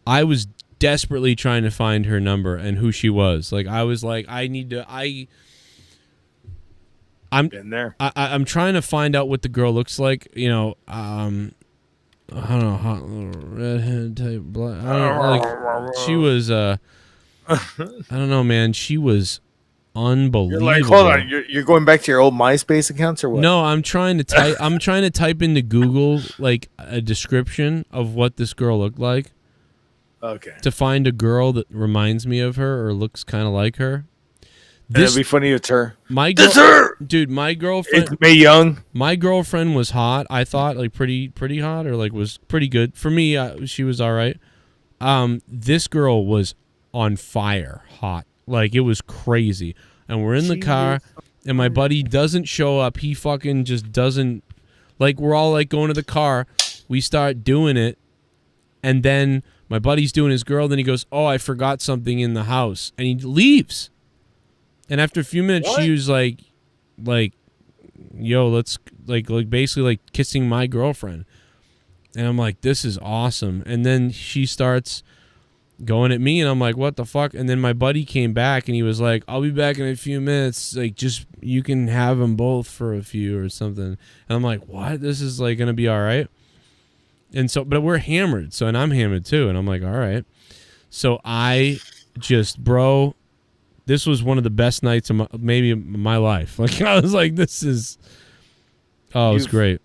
I was desperately trying to find her number and who she was. Like, I was like, I'm been there. I'm trying to find out what the girl looks like. You know, I don't know, hot little redhead type black. I don't know, like, she was. I don't know, man. She was unbelievable. You're like, hold on. You're going back to your old MySpace accounts or what? No, I'm trying to type. I'm trying to type into Google like a description of what this girl looked like. Okay. To find a girl that reminds me of her or looks kind of like her. It'd be funny if it's her. It's her! Dude, my girlfriend. It's Mae Young. My girlfriend was hot. I thought like pretty hot, or like was pretty good for me. She was all right. This girl was on fire, hot. Like, it was crazy. And we're in the car, and my buddy doesn't show up. He fucking just doesn't. Like, we're all like going to the car. We start doing it, and then my buddy's doing his girl. Then he goes, "Oh, I forgot something in the house," and he leaves. And after a few minutes, she was like, yo, let's like basically like kissing my girlfriend. And I'm like, this is awesome. And then she starts going at me, and I'm like, what the fuck? And then my buddy came back, and he was like, I'll be back in a few minutes. Like, just, you can have them both for a few or something. And I'm like, what? This is like going to be all right. And so, but we're hammered. So, and I'm hammered too. And I'm like, all right. So I just, bro, this was one of the best nights of my life. Like, I was like, this is, it was great.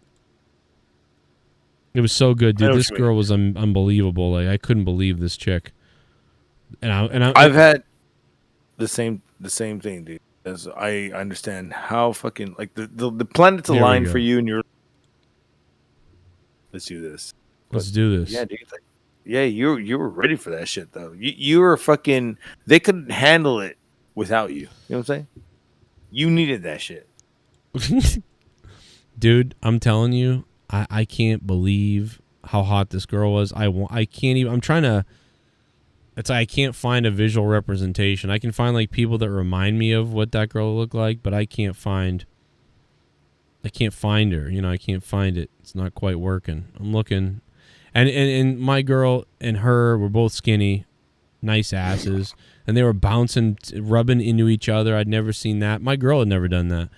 It was so good, dude. This girl was unbelievable. Like, I couldn't believe this chick. I've had the same thing, dude. As I understand how fucking like the planets aligned for you, and you're. Let's do this. Let's do this. Yeah, dude. Like, yeah, you were ready for that shit though. You were fucking. They couldn't handle it without you. You know what I'm saying? You needed that shit. Dude, I'm telling you, I can't believe how hot this girl was. I can't even. I'm trying to. It's like I can't find a visual representation. I can find like people that remind me of what that girl looked like, but I can't find her. You know, I can't find it. It's not quite working. I'm looking, and my girl and her were both skinny, nice asses, and they were bouncing, rubbing into each other. I'd never seen that. My girl had never done that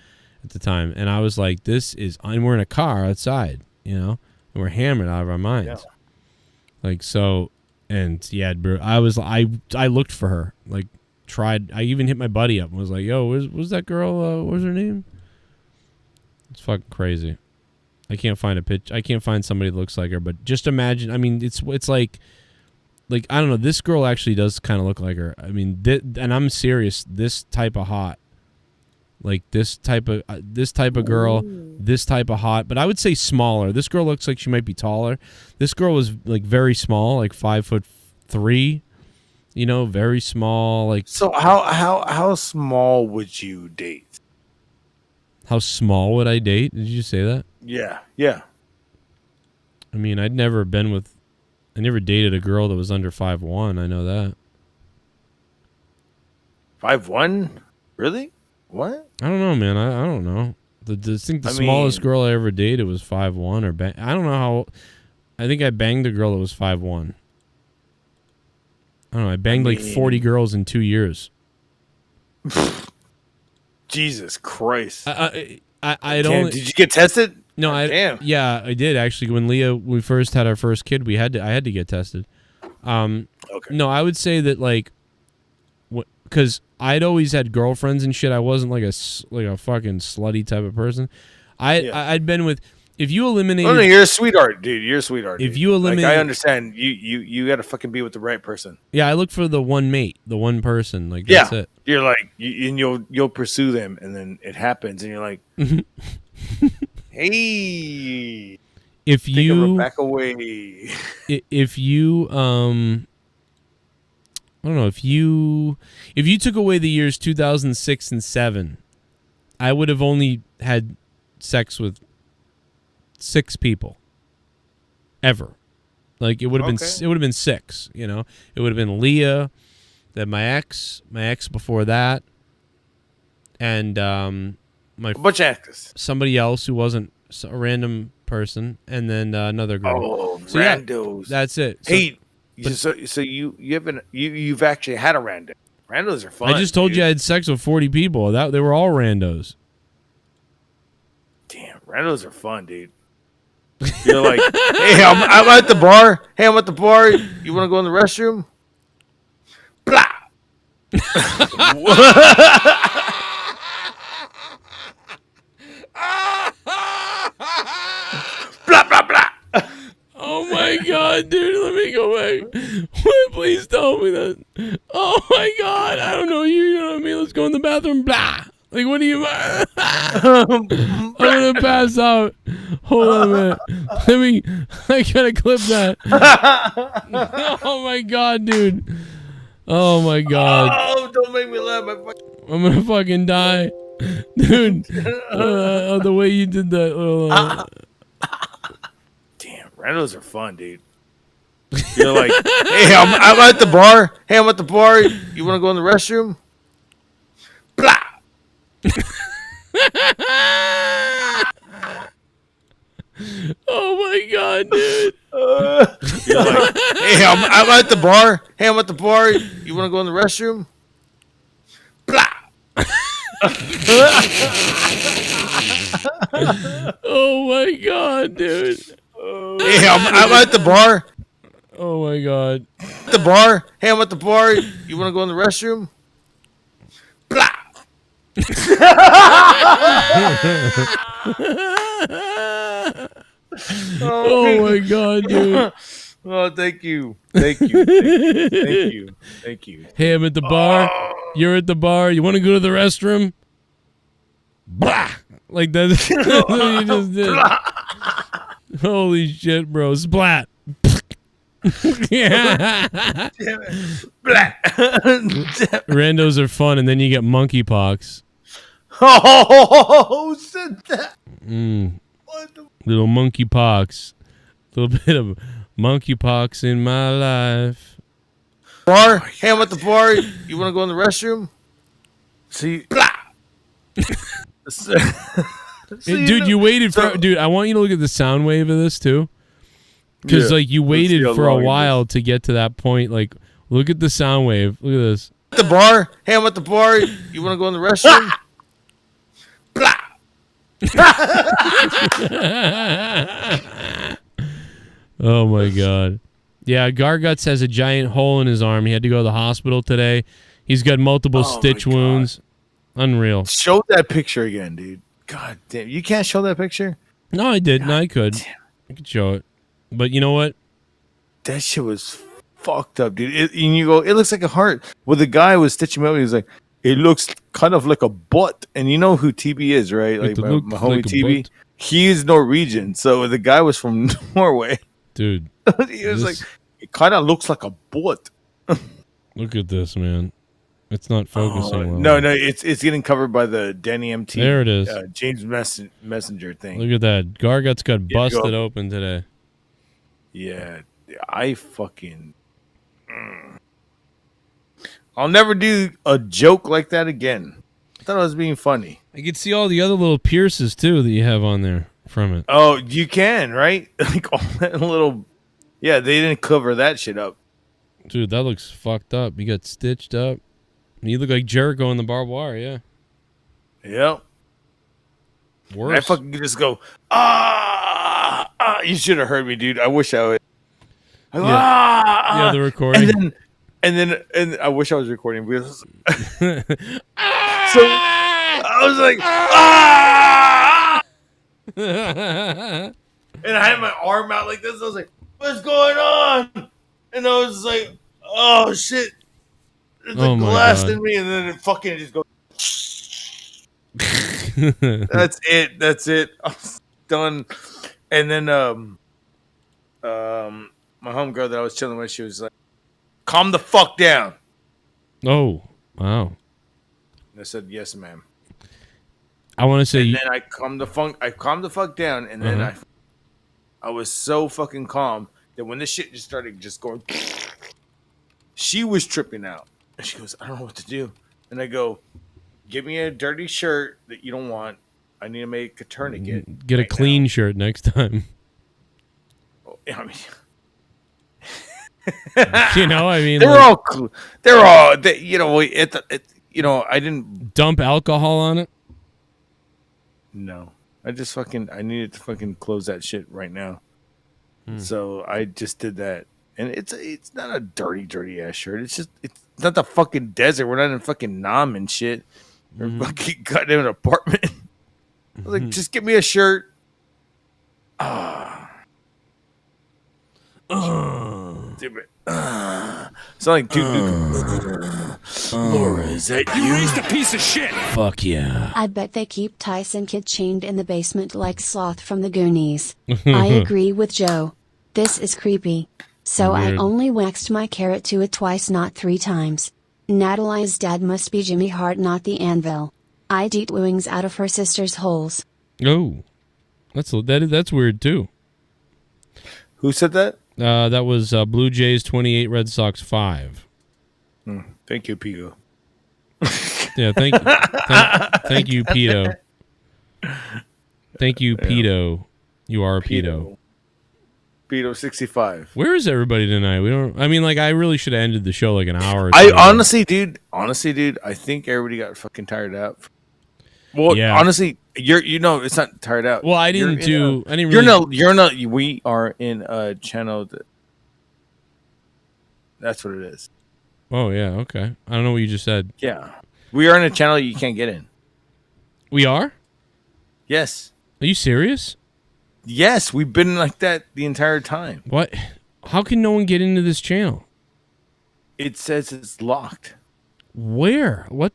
at the time, and I was like, "This is." And we're in a car outside, you know, and we're hammered out of our minds. Yeah. Like, so And yeah, bro, I looked for her. Like, I even hit my buddy up and was like, "Yo, where's that girl? What was her name?" It's fucking crazy. I can't find a pitch. I can't find somebody that looks like her. But just imagine. I mean, it's like I don't know. This girl actually does kind of look like her. I mean, and I'm serious. This type of hot, like this type of girl, this type of hot. But I would say smaller. This girl looks like she might be taller. This girl was like very small, like 5'3". You know, very small. Like, so how small would you date? How small would I date? Did you say that? Yeah, yeah. I mean, I never dated a girl that was under 5'1". I know that. 5'1"? Really? What? I don't know, man. I don't know. I think the smallest girl I ever dated was 5'1" or I don't know how. I think I banged a girl that was 5'1". I don't know. I banged like 40 girls in 2 years. Jesus Christ! I don't. Did you get tested? No, damn. Yeah, I did actually. When we first had our first kid, I had to get tested. Okay. No, I would say that like, because I'd always had girlfriends and shit. I wasn't like a fucking slutty type of person. I'd been with. If you eliminate, no, you're a sweetheart, dude. You're a sweetheart. If you eliminate, I understand. You got to fucking be with the right person. Yeah, I look for the one mate, the one person. Like that's it. You're like, and you'll pursue them, and then it happens, and you're like, hey, if you back away, if you I don't know, if you took away the years 2006 and 7, I would have only had sex with 6 people ever. Like it would have been 6, you know. It would have been Leah, then my ex before that, and a bunch of exes. Somebody else who wasn't a random person, and then another girl. Oh, so randos. Yeah, that's it. Hey, so you've actually had a rando. Randos are fun. I just told you I had sex with 40 people. They were all randos. Damn, randos are fun, dude. You're like, hey, I'm at the bar. Hey, I'm at the bar. You want to go in the restroom? Blah. Blah, blah, blah. Oh my god, dude, let me go back. Please tell me that. Oh my god, I don't know you know what I mean? Let's go in the bathroom. Blah. Like, what do you... I'm gonna pass out. Hold on a minute. I gotta clip that. Oh my god, dude. Oh my god. Oh, don't make me laugh. I'm gonna fucking die. Dude, the way you did that. Damn, randos are fun, dude. You're like, hey, I'm at the bar. Hey, I'm at the bar. You want to go in the restroom? Blah. Oh my god, dude. You're like, hey, I'm at the bar. Hey, I'm at the bar. You want to go in the restroom? Blah. Oh my god, dude. Hey, I'm at the bar. Oh my god. At the bar. Hey, I'm at the bar. You want to go in the restroom? Blah. Oh my god, dude. Oh, thank you. Hey, I'm at the bar. You're at the bar. You want to go to the restroom? Blah. Like that. That's what you just did. Holy shit, bro. Splat. Yeah. Randos are fun, and then you get monkeypox. Oh, shit. Little monkeypox. A little bit of monkeypox in my life. Bar? Hey, I'm at the bar. You want to go in the restroom? See, blah. Dude, you waited for... Dude, I want you to look at the sound wave of this, too. Because, like, you waited for a while to get to that point. Like, look at the sound wave. Look at this. At the bar? Hey, I'm at the bar. You want to go in the restroom? Blah. Oh, my God. Yeah, Garguts has a giant hole in his arm. He had to go to the hospital today. He's got multiple stitch wounds. Unreal. Show that picture again, dude. God damn. You can't show that picture? No, I did. No, I could. I could show it. But you know what? That shit was fucked up, dude. And you go, it looks like a heart. Well, the guy was stitching me up. He was like, it looks kind of like a butt. And you know who TB is, right? Like my homie like a TB. butt. He is Norwegian. So the guy was from Norway. Dude. He was like, it kind of looks like a butt. Look at this, man. It's not focusing No, well. it's getting covered by the Danny MT. There it is. James Messenger thing. Look at that. Garguts got Yeah, busted open today. Yeah, I fucking... I'll never do a joke like that again. I thought it was being funny. I could see all the other little pierces, too, that you have on there from it. Oh, you can, right? Like all that little... Yeah, they didn't cover that shit up. Dude, that looks fucked up. You got stitched up. You look like Jericho in the barbed wire, yeah. Yep. Worse. And I fucking just go, you should have heard me, dude. I wish I would. I go, Yeah, the recording. And I wish I was recording because so I was like, and I had my arm out like this. I was like, what's going on? And I was like, oh shit. There's a glass in me, and then it fucking just goes. That's it. I'm done. And then my homegirl that I was chilling with, she was like, calm the fuck down. Oh, wow. And I said, yes, ma'am. I want to say... And then I calmed the fuck down, and then I was so fucking calm that when this shit just started just going, she was tripping out. And she goes, I don't know what to do. And I go, give me a dirty shirt that you don't want. I need to make a tourniquet. Get a clean shirt next time. Oh, I mean, you know, I mean, they're all, you know, you know, I didn't dump alcohol on it. No, I needed to fucking close that shit right now. So I just did that. And it's not a dirty ass shirt. It's not the fucking desert. We're not in fucking Nam and shit. We're fucking goddamn apartment. I was like, just give me a shirt. Stupid. It's like, dude, Laura, is that you? You raised a piece of shit. Fuck yeah. I bet they keep Tyson Kidd chained in the basement like Sloth from the Goonies. I agree with Joe. This is creepy. So I only waxed my carrot to it twice, not 3 times. Natalie's dad must be Jimmy Hart, not the Anvil. I'd eat wings out of her sister's holes. Oh, that's weird too. Who said that? That was Blue Jays 28, Red Sox 5. Thank you, Pigo. Yeah, thank you, Pedo. Thank you, Pedo. You are a pedo. Pedo 65. Where is everybody tonight? I mean, like, I really should have ended the show like an hour. Honestly, dude, I think everybody got fucking tired out. Well, yeah. Honestly, it's not tired out. Well, we are in a channel that's what it is. Oh yeah, okay. I don't know what you just said. Yeah, we are in a channel you can't get in. We are? Yes. Are you serious? Yes, we've been like that the entire time. What? How can no one get into this channel? It says it's locked. Where? What?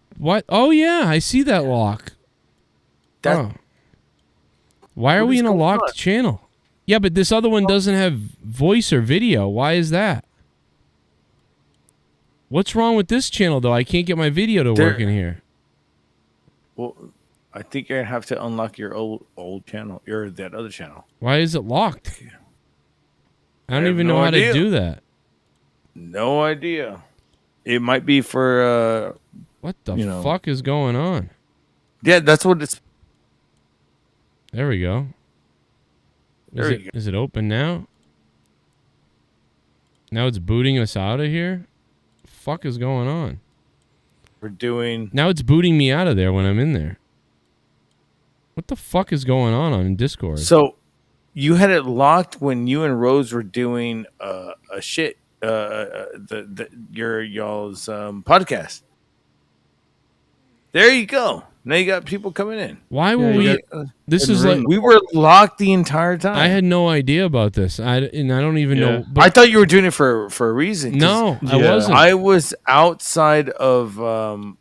Oh yeah, I see that lock. Why are we in a locked channel? Yeah, but this other one doesn't have voice or video. Why is that? What's wrong with this channel, though? I can't get my video to work in here. Well, I think you're going to have to unlock your old channel, or that other channel. Why is it locked? I don't even know how to do that. No idea. It might be for... what the fuck is going on? Yeah, that's what it's... There we go. Is it open now? Now it's booting us out of here? What the fuck is going on? We're doing... Now it's booting me out of there when I'm in there. What the fuck is going on Discord? So You had it locked when you and Rose were doing a shit y'all's podcast. There you go. Now you got people coming in. Why were we? This is like we were locked the entire time. I had no idea about this. I don't even know. But I thought you were doing it for a reason. No, I wasn't. I was outside of.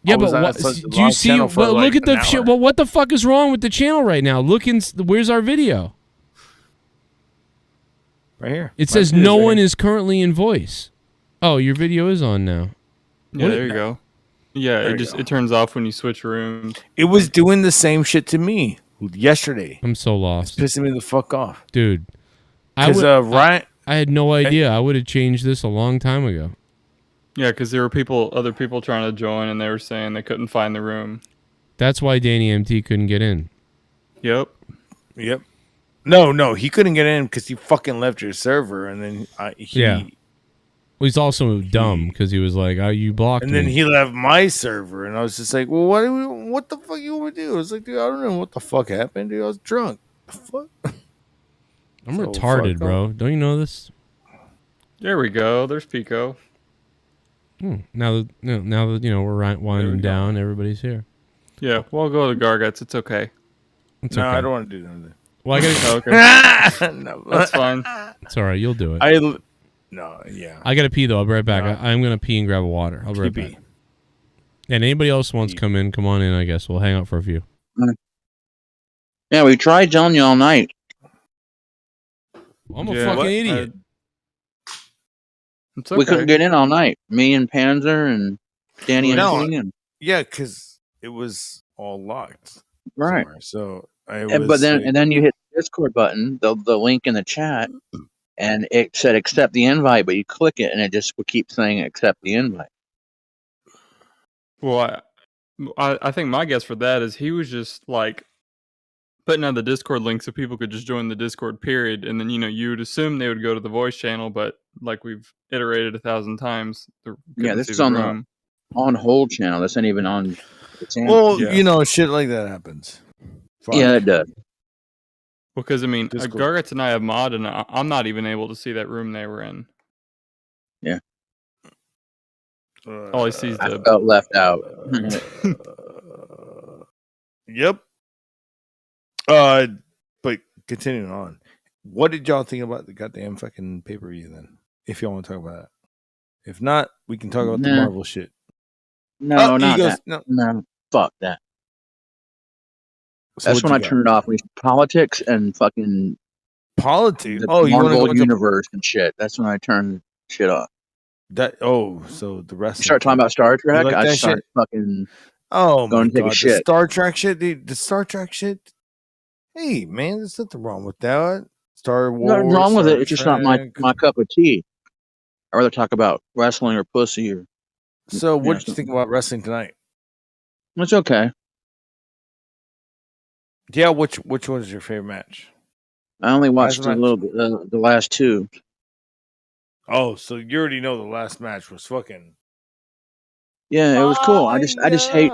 Yeah, but what, do you see? Well, look at the shit. Well, what the fuck is wrong with the channel right now? Look in. Where's our video? Right here. It says no one is currently in voice. Oh, your video is on now. Yeah, there you go. Yeah, it turns off when you switch rooms. It was doing the same shit to me yesterday. I'm so lost. It's pissing me the fuck off, dude. Because Ryan, I had no idea. I would have changed this a long time ago. Yeah, because there were other people trying to join, and they were saying they couldn't find the room. That's why Danny MT couldn't get in. Yep. No, he couldn't get in because he fucking left your server, and then yeah. Well, he's also dumb because he was like, "Oh, you blocked me." And then he left my server, and I was just like, "Well, what the fuck you want to do?" I was like, "Dude, I don't know what the fuck happened, dude. I was drunk." The fuck? I'm retarded, bro. Don't you know this? There we go. There's Pico. Now that we're winding down, everybody's here. Yeah, we'll go to Garguts. It's okay. It's no, okay. I don't want to do anything. Well, I gotta. Okay. No, that's fine. It's all right. You'll do it. I gotta pee though. I'll be right back. I'm gonna pee and grab a water. I'll be right back. And anybody else wants to come in, come on in. I guess we'll hang out for a few. Yeah, we tried telling you all night. I'm a fucking idiot. It's okay. We couldn't get in all night. Me and Panzer and Danny and King. Yeah, because it was all locked. Right. Somewhere. So But then you hit the Discord button, the link in the chat, and it said accept the invite, but you click it and it just would keep saying accept the invite. Well, I think my guess for that is he was just like putting out the Discord link so people could just join the Discord period, and then you would assume they would go to the voice channel, but like we've iterated 1,000 times. Yeah, this is on the on hold channel. This ain't even on the channel. Well, shit like that happens. Fuck. Yeah, it does. Because Garguts and I have mod, and I'm not even able to see that room they were in. Yeah. All I see is I felt left out. Yep. But continuing on, what did y'all think about the goddamn fucking pay-per-view then? If y'all want to talk about it. If not, we can talk about the Marvel shit. No, not that. No, fuck that. So that's when I turn it off. Politics and fucking politics. The Marvel universe and shit. That's when I turn shit off. So the rest. You start talking about Star Trek. Like I start fucking. Oh my going to take god! a shit. The Star Trek shit. The Star Trek shit. Hey man, there's nothing wrong with that. Star Wars. Nothing wrong with Star it. It's just not my cup of tea. I'd rather talk about wrestling or pussy or. So what did you think about wrestling tonight? It's okay. Yeah, which was your favorite match? I only watched a little bit, the last two. Oh, so you already know the last match was fucking. Yeah, it was cool. I just hate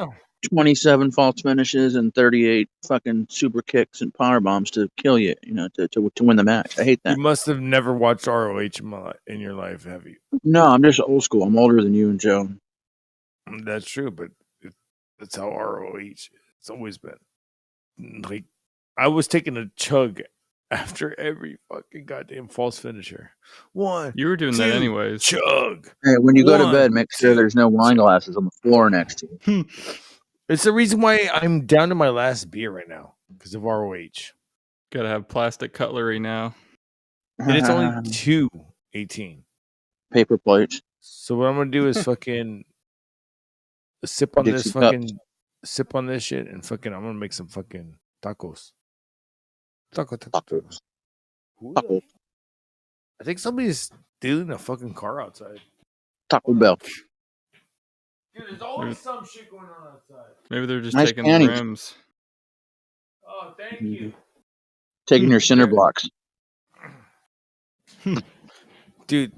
27 false finishes and 38 fucking super kicks and power bombs to kill you. To win the match. I hate that. You must have never watched ROH in your life, have you? No, I'm just old school. I'm older than you and Joe. That's true, but that's how ROH. It's always been. Like, I was taking a chug after every fucking goddamn false finisher. You were doing that anyways. Chug. Hey, when you go to bed, make sure there's no wine glasses on the floor next to you. It's the reason why I'm down to my last beer right now because of ROH. Gotta have plastic cutlery now. And it's only 2.18 paper plates. So what I'm gonna do is fucking sip on this fucking. Sip on this shit and fucking I'm gonna make some fucking tacos. Tacos. I think somebody's stealing a fucking car outside. Taco Bell. Dude, there's always some shit going on outside. Maybe they're just Nice taking panties. the rims. Oh, thank you. Taking your cinder blocks. Dude,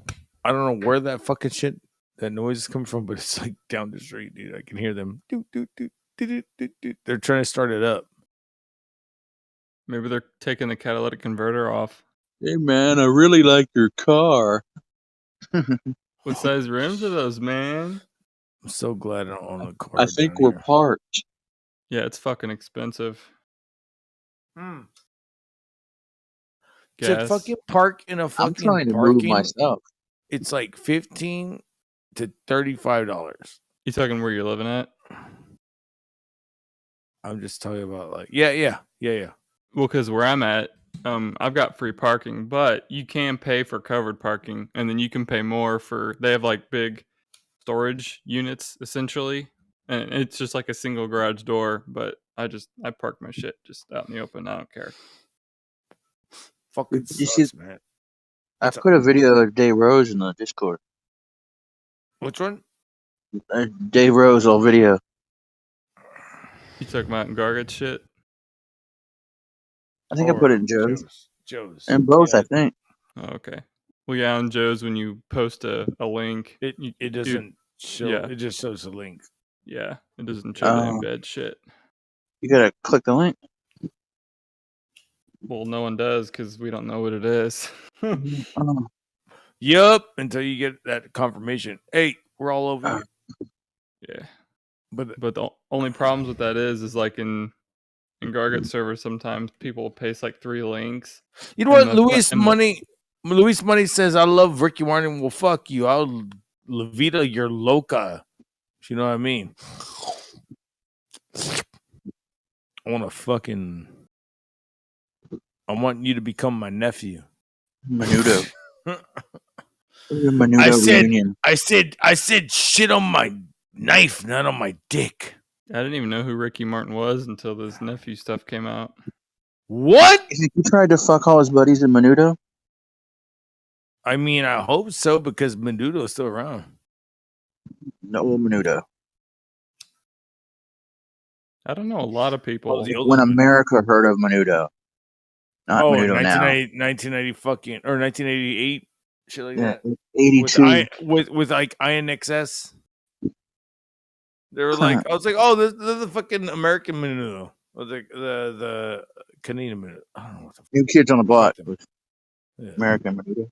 I don't know where that fucking shit, that noise is coming from, but it's like down the street, dude. I can hear them. They're trying to start it up. Maybe they're taking the catalytic converter off. Hey man, I really like your car. What size rims are those, man? I'm so glad I don't own a car. I think we're parked. Yeah, it's fucking expensive. To Gas. fucking park in a I'm fucking trying to move parking, myself. it's like $15 to $35. You talking where you're living at? I'm just telling you about like yeah. Well, because where I'm at, I've got free parking, but you can pay for covered parking, and then you can pay more for. They have like big storage units essentially, and it's just like a single garage door. But I park my shit just out in the open. I don't care. Fucking You see, sucks, man. I put a video of Dave Rose in the Discord. Which one? Dave Rose old video. You talking about Gargant shit? I think I put it in Joe's. Joe's. And both, Yeah. I think. Oh, okay. Well, yeah, on Joe's when you post a link, It doesn't show. Yeah. It just shows the link. Yeah, it doesn't show the embed shit. You gotta click the link. Well, no one does because we don't know what it is. Yup. Until you get that confirmation. Hey, we're all over you. Yeah. But the only problems with that is like in Gargant servers, sometimes people will paste like 3 links. You know what? Luis Money says, I love Ricky Martin. Well, fuck you. I'll La Vida, you're loca. You know what I mean? I want you to become my nephew. Menudo. I said shit on my knife, not on my dick. I didn't even know who Ricky Martin was until this nephew stuff came out. What? You think he tried to fuck all his buddies in Menudo? I mean, I hope so because Menudo is still around. No Menudo. I don't know a lot of people. When America heard of Menudo. Not Menudo 1990 fucking or 1988, shit like that. 82 with like INXS. They were like, I was like, oh, this is the fucking American Menudo. Or the Canadian Menudo. I don't know what the New Kids on the Block with American Menudo.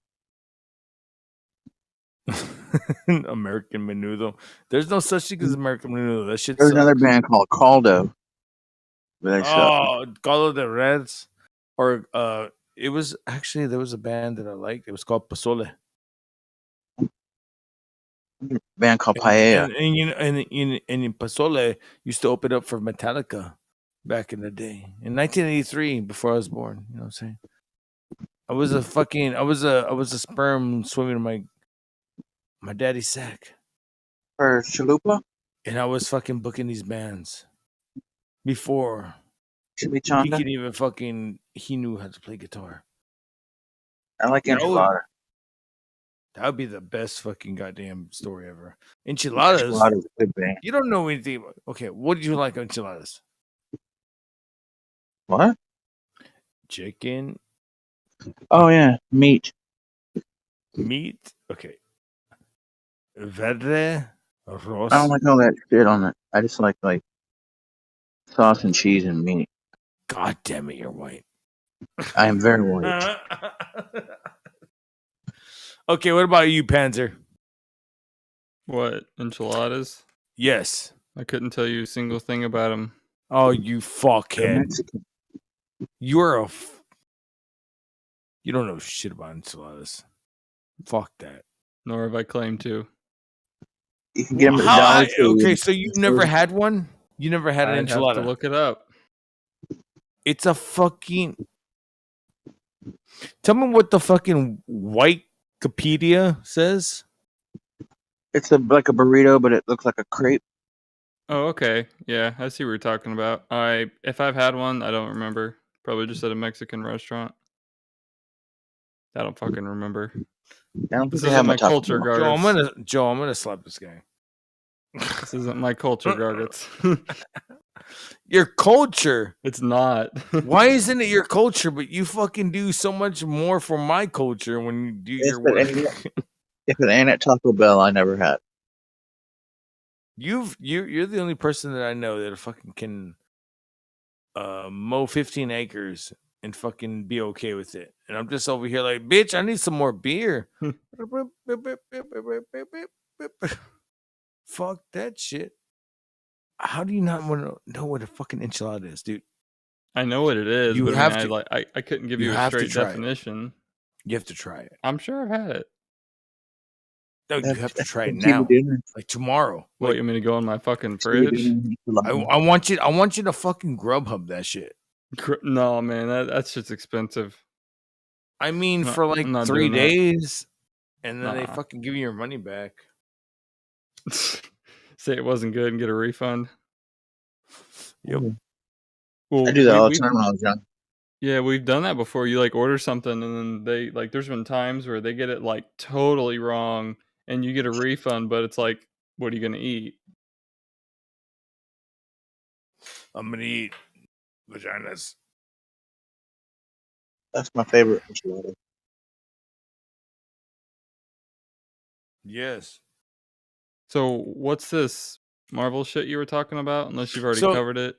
American Menudo. There's no such thing as American Menudo. That shit. There's another band called Caldo. Caldo de Reds. Or it was actually there was a band that I liked. It was called Pozole. Band called Paella. And you know, and in Pozole used to open up for Metallica back in the day. In 1983, before I was born. You know what I'm saying? I was a sperm swimming in my daddy's sack. For Chalupa? And I was fucking booking these bands before he Chimichanga? could even he knew how to play guitar. I like Enchilada. That would be the best fucking goddamn story ever. Enchiladas. Enchilada's a good band. You don't know anything about. Okay, what did you like enchiladas? What? Chicken. Oh yeah, meat. Meat. Okay. Verde. Arroz. I don't like all that shit on it. I just like sauce and cheese and meat. God damn it, you're white. I am very white. Okay, what about you, Panzer? What? Enchiladas? Yes. I couldn't tell you a single thing about them. Oh, you fuckhead. You're you don't know shit about enchiladas. Fuck that. Nor have I claimed to. You can get them at okay, so you've never had one? You never had an enchilada? Have to look it up. It's a fucking... Tell me what the fucking Wikipedia says. It's like a burrito, but it looks like a crepe. Oh, okay. Yeah, I see what you're talking about. If I've had one, I don't remember. Probably just at a Mexican restaurant. I don't fucking remember. This isn't my culture, Gargants. Joe, I'm gonna slap this guy. This isn't my culture, Gargants. Your culture? It's not. Why isn't it your culture? But you fucking do so much more for my culture when you do your work. If it ain't at Taco Bell, I never had. You're the only person that I know that fucking can mow 15 acres and fucking be okay with it. And I'm just over here like, bitch, I need some more beer. Fuck that shit. How do you not want to know what a fucking enchilada is, dude? I know what it is, You but have I mean, to- I couldn't give you you a have to straight try it. definition. You have to try it. I'm sure I've had it. No, you have to try it Keep it now, dinner. like tomorrow. What, Like, you want me to go in my fucking Keep it fridge? dinner. I want you to fucking Grubhub that shit. No, man, that's just expensive. I mean, No, for like I'm not 3 doing that. days, and then they Nah. fucking give you your money back. Say it wasn't good and get a refund. Yep. Well, I do that all the time when I was young. Yeah, we've done that before. You like order something and then they like there's been times where they get it like totally wrong and you get a refund, but it's like, what are you gonna eat? I'm gonna eat vaginas. That's my favorite enchilada. Yes. So what's this Marvel shit you were talking about? Unless you've already So- covered it.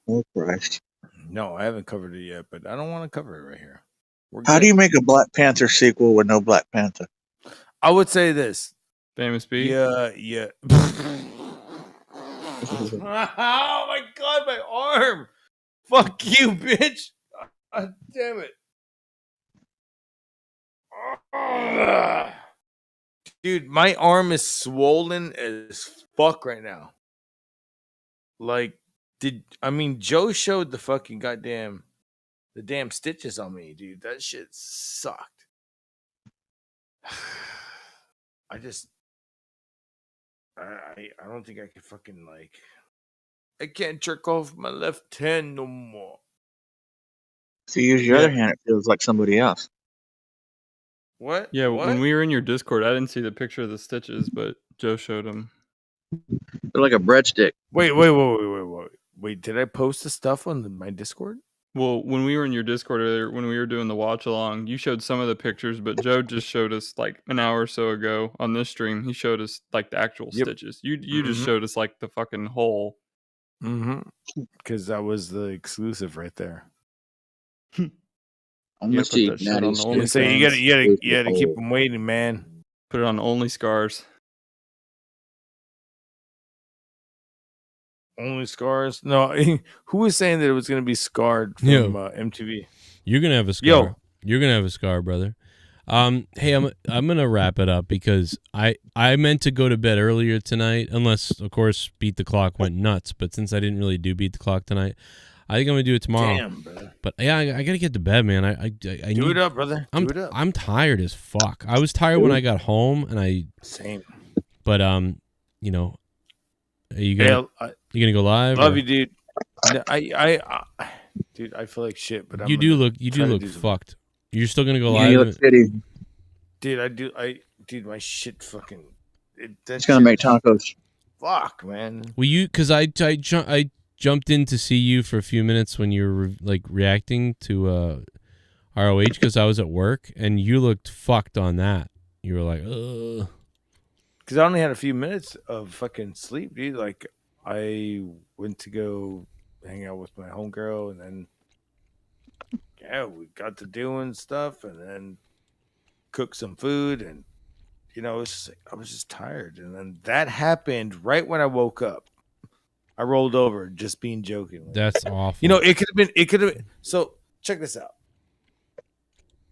Oh Christ! No, I haven't covered it yet, but I don't want to cover it right here. We're How good. do you make a Black Panther sequel with no Black Panther? I would say this. Famous B? Yeah, yeah. Oh my god, my arm! Fuck you, bitch! God damn it. Ugh. Dude, my arm is swollen as fuck right now. Like, Joe showed the fucking the damn stitches on me, dude. That shit sucked. I don't think I can fucking I can't jerk off my left hand no more. If you use your other hand, it feels like somebody else. What? Yeah, What? when we were in your Discord, I didn't see the picture of the stitches, but Joe showed them. They're like a breadstick. Wait, did I post the stuff on my Discord? Well, when we were in your Discord earlier, when we were doing the watch along, you showed some of the pictures, but Joe just showed us like an hour or so ago on this stream. He showed us like the actual stitches. You just showed us like the fucking hole. Mm-hmm. Because that was the exclusive right there. I'm Yeah, gonna put see that shit on the Natty OnlyFans. So you gotta keep them waiting, man. Put it on Only Scars. Only Scars? No, who was saying that it was gonna be scarred from MTV? You're gonna have a scar. Yo. You're gonna have a scar, brother. Hey, I'm gonna wrap it up because I meant to go to bed earlier tonight, unless of course Beat the Clock went nuts. But since I didn't really do Beat the Clock tonight, I think I'm gonna do it tomorrow. Damn, brother. But yeah, I gotta get to bed, man. I Do need, it up, brother. Do it up. I'm tired as fuck. I was tired when I got home, and Same. But you know, are you gonna you gonna go live? Love or- you, dude. No, dude, I feel like shit, but You do look fucked. You're still gonna go Yeah, live? you look shitty. Dude, my shit fucking. It's gonna make tacos. Fuck, man. Well, because I jumped in to see you for a few minutes when you were like reacting to ROH because I was at work, and you looked fucked on that. You were like, ugh. Because I only had a few minutes of fucking sleep, dude. Like, I went to go hang out with my homegirl, and then we got to doing stuff, and then cook some food, and I was just tired, and then that happened right when I woke up. I rolled over, just being joking. That's awful. It could have been. So check this out.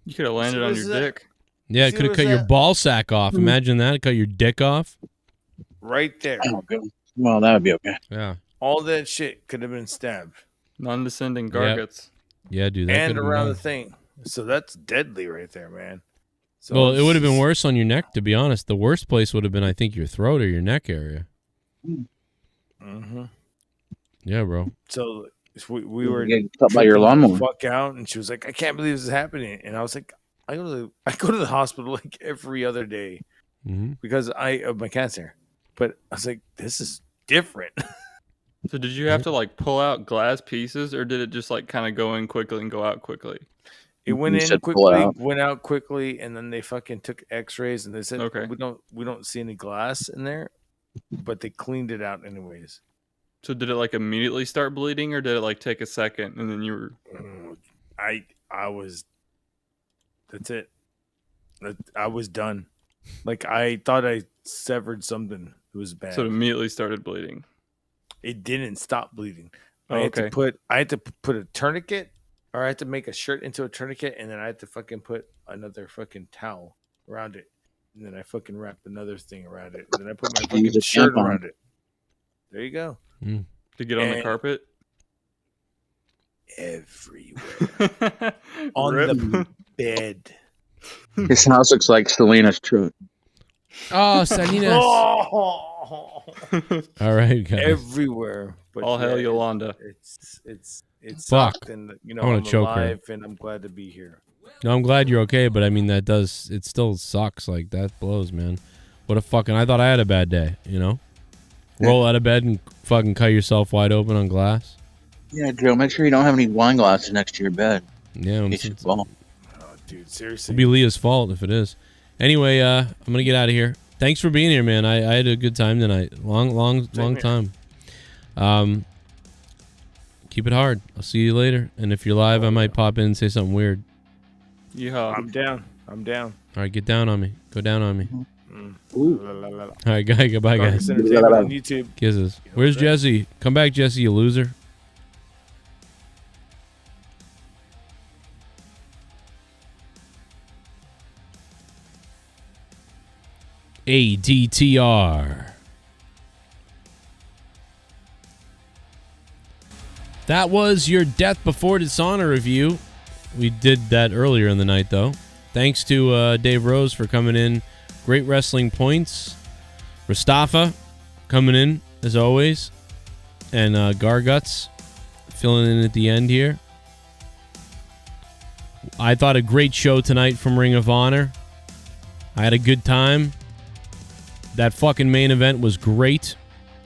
You could have landed on your dick. Yeah, it could have cut your ball sack off. Imagine that. It cut your dick off. Right there. Oh, good. Well, that would be okay. Yeah. All that shit could have been stabbed. Non-descending gargets. Yeah, dude. That And could've been around bad. the thing. So that's deadly right there, man. So Well, it would have been worse on your neck, to be honest. The worst place would have been, I think, your throat or your neck area. Mm-hmm. Yeah, bro. So we were getting cut by your lawnmower. Fuck out, and she was like, "I can't believe this is happening." And I was like, "I go to the hospital like every other day because of my cancer." But I was like, "This is different." So did you have to like pull out glass pieces, or did it just like kind of go in quickly and go out quickly? It went in quickly, went out quickly, and then they fucking took X-rays, and they said, Okay. we don't see any glass in there, but they cleaned it out anyways." So did it like immediately start bleeding, or did it like take a second and then you were? I was. That's it. I was done. Like I thought I severed something. It was bad. So it immediately started bleeding. It didn't stop bleeding. Oh, I had okay. to put a tourniquet, or I had to make a shirt into a tourniquet, and then I had to fucking put another fucking towel around it, and then I fucking wrapped another thing around it, and then I put my fucking Use a shirt tampon. around it. There you go. To get on the carpet? Everywhere. On Rip. the bed. His house looks like Selena's truck. Oh, Salinas. Oh. All right, guys. Everywhere. But All hail Yolanda. It Fuck. sucked, and I wanna I'm choke her. alive, and I'm glad to be here. No, I'm glad you're okay, but I mean it still sucks. Like that blows, man. What a fucking! I thought I had a bad day. You know, roll out of bed and fucking cut yourself wide open on glass. Yeah, Joe, make sure you don't have any wine glasses next to your bed. Yeah, Well, Dude, seriously. it'll be Leah's fault if it is. Anyway, I'm gonna get out of here. Thanks for being here, man. I had a good time tonight. Long time. Keep it hard. I'll see you later. And if you're live, I might pop in and say something weird. Yeah, I'm down. All right, get down on me. Go down on me. All All right, goodbye, guys. Carcass Entertainment on YouTube. Kisses. Where's Jesse? Come back, Jesse, you loser. ADTR. That was your Death Before Dishonor review. We did that earlier in the night, though. Thanks to Dave Rose for coming in. Great wrestling points. Mustafa coming in, as always. And Garguts filling in at the end here. I thought a great show tonight from Ring of Honor. I had a good time. That fucking main event was great.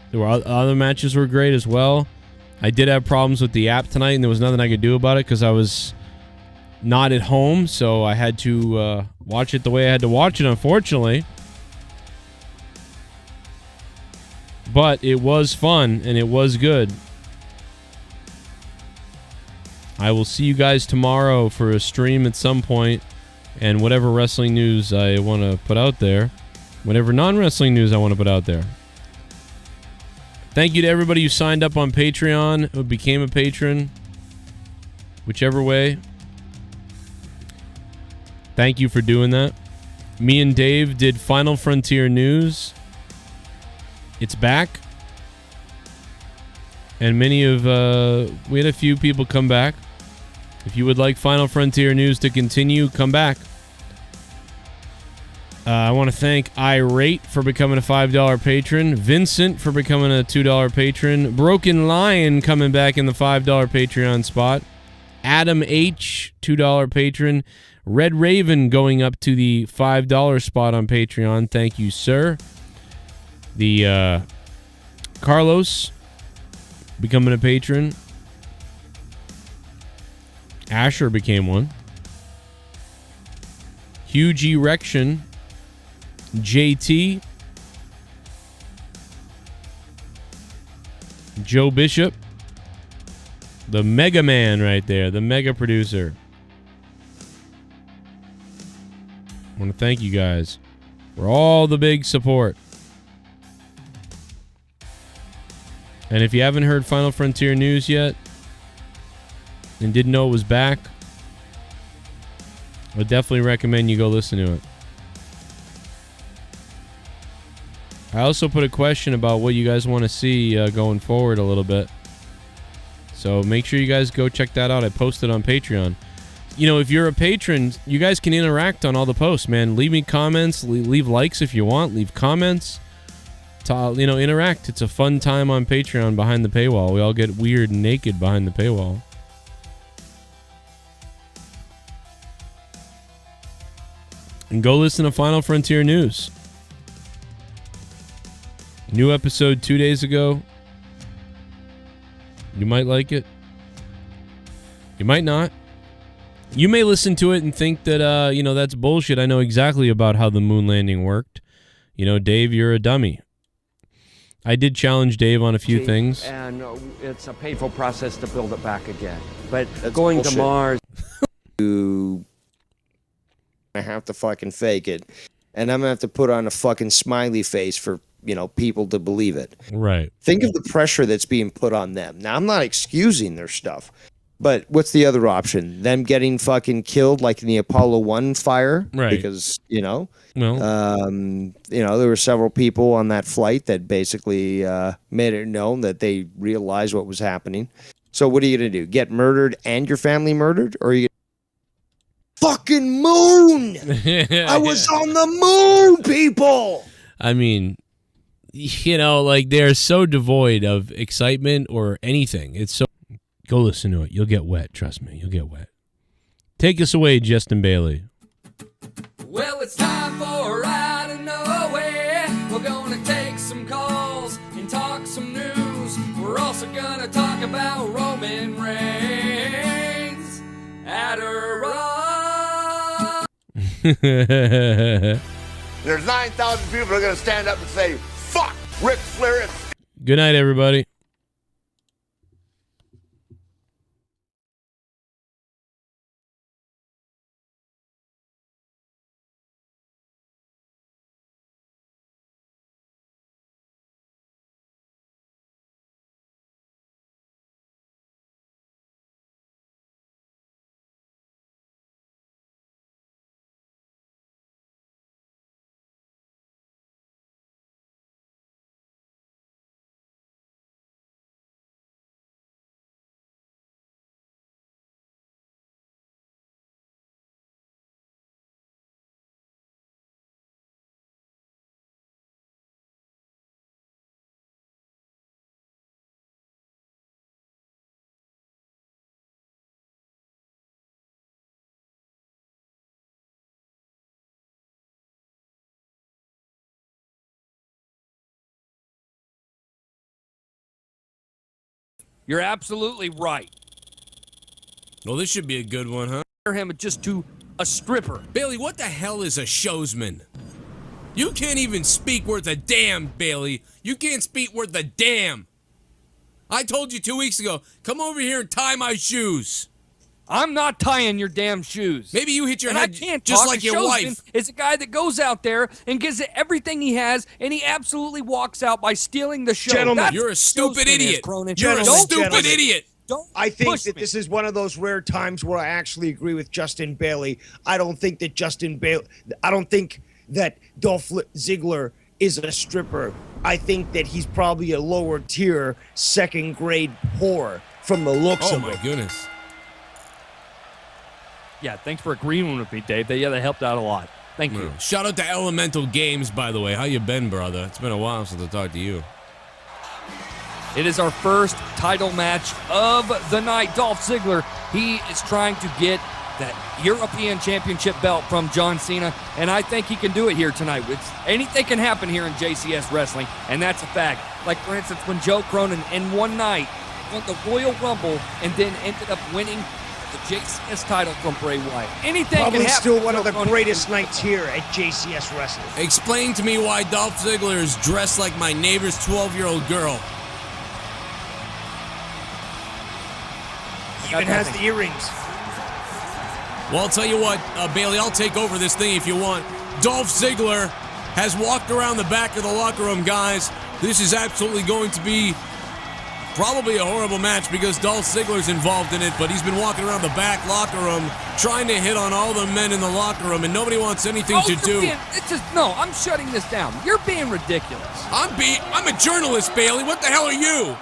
There were other matches were great as well. I did have problems with the app tonight, and there was nothing I could do about it because I was not at home, so I had to watch it the way I had to watch it, unfortunately. But it was fun, and it was good. I will see you guys tomorrow for a stream at some point, and whatever wrestling news I want to put out there. Whatever non-wrestling news I want to put out there. Thank you to everybody who signed up on Patreon, who became a patron. Whichever way. Thank you for doing that. Me and Dave did Final Frontier News. It's back. And we had a few people come back. If you would like Final Frontier News to continue, come back. I want to thank Irate for becoming a $5 patron. Vincent for becoming a $2 patron. Broken Lion coming back in the $5 Patreon spot. Adam H, $2 patron. Red Raven going up to the $5 spot on Patreon. Thank you, sir. The Carlos becoming a patron. Asher became one. Huge Erection. JT, Joe Bishop, the Mega Man right there, the Mega Producer. I want to thank you guys for all the big support. And if you haven't heard Final Frontier News yet and didn't know it was back, I would definitely recommend you go listen to it. I also put a question about what you guys want to see going forward a little bit. So make sure you guys go check that out. I posted on Patreon. You know, if you're a patron, you guys can interact on all the posts, man. Leave me comments. Leave likes if you want. Leave comments. Interact. It's a fun time on Patreon behind the paywall. We all get weird and naked behind the paywall. And go listen to Final Frontier News. New episode 2 days ago. You might like it. You might not. You may listen to it and think that, that's bullshit. I know exactly about how the moon landing worked. Dave, you're a dummy. I did challenge Dave on a few things. And it's a painful process to build it back again. But That's going bullshit. to Mars... I have to fucking fake it. And I'm going to have to put on a fucking smiley face for, people to believe it. Right. Think of the pressure that's being put on them. Now, I'm not excusing their stuff. But what's the other option? Them getting fucking killed like in the Apollo 1 fire? Right. Because, Well. there were several people on that flight that basically made it known that they realized what was happening. So what are you going to do? Get murdered and your family murdered? Or are you fucking moon? I was on the moon, people! I mean, they're so devoid of excitement or anything. It's so... Go listen to it. You'll get wet. Trust me. You'll get wet. Take us away, Justin Bailey. Well, it's time for Out of Nowhere. We're gonna take some calls and talk some news. We're also gonna talk about Roman Reigns at a Raw. There's 9,000 people who are going to stand up and say, fuck Ric Flair. Good night, everybody. You're absolutely right. Well, this should be a good one, huh? Him just to a stripper. Bailey, what the hell is a showsman? You can't even speak worth a damn, Bailey. You can't speak worth a damn. I told you 2 weeks ago, come over here and tie my shoes. I'm not tying your damn shoes. Maybe you hit your head I can't just talk. like A your showsman wife. is a guy that goes out there and gives it everything he has, and he absolutely walks out by stealing the show. Gentlemen, That's you're a stupid showsman idiot. is, Cronin. You're a Don't stupid push me. idiot. Don't I think push that me. this is one of those rare times where I actually agree with Justin Bailey. I don't think that Dolph Ziggler is a stripper. I think that he's probably a lower tier, second grade whore from the looks of it. Oh my goodness. Yeah, thanks for agreeing with me, Dave. They helped out a lot. Thank you. Shout out to Elemental Games, by the way. How you been, brother? It's been a while since I talked to you. It is our first title match of the night. Dolph Ziggler, he is trying to get that European Championship belt from John Cena, and I think he can do it here tonight. Anything can happen here in JCS Wrestling, and that's a fact. Like, for instance, when Joe Cronin in one night won the Royal Rumble and then ended up winning the JCS title from Bray Wyatt. Anything Probably can happen. still one of the greatest nights here at JCS Wrestling. Explain to me why Dolph Ziggler is dressed like my neighbor's 12-year-old girl. Even has the earrings. Well, I'll tell you what, Bailey, I'll take over this thing if you want. Dolph Ziggler has walked around the back of the locker room, guys. This is absolutely going to be probably a horrible match because Dolph Ziggler's involved in it, but he's been walking around the back locker room trying to hit on all the men in the locker room, and nobody wants anything to do. I'm shutting this down. You're being ridiculous. I'm a journalist, Bailey. What the hell are you?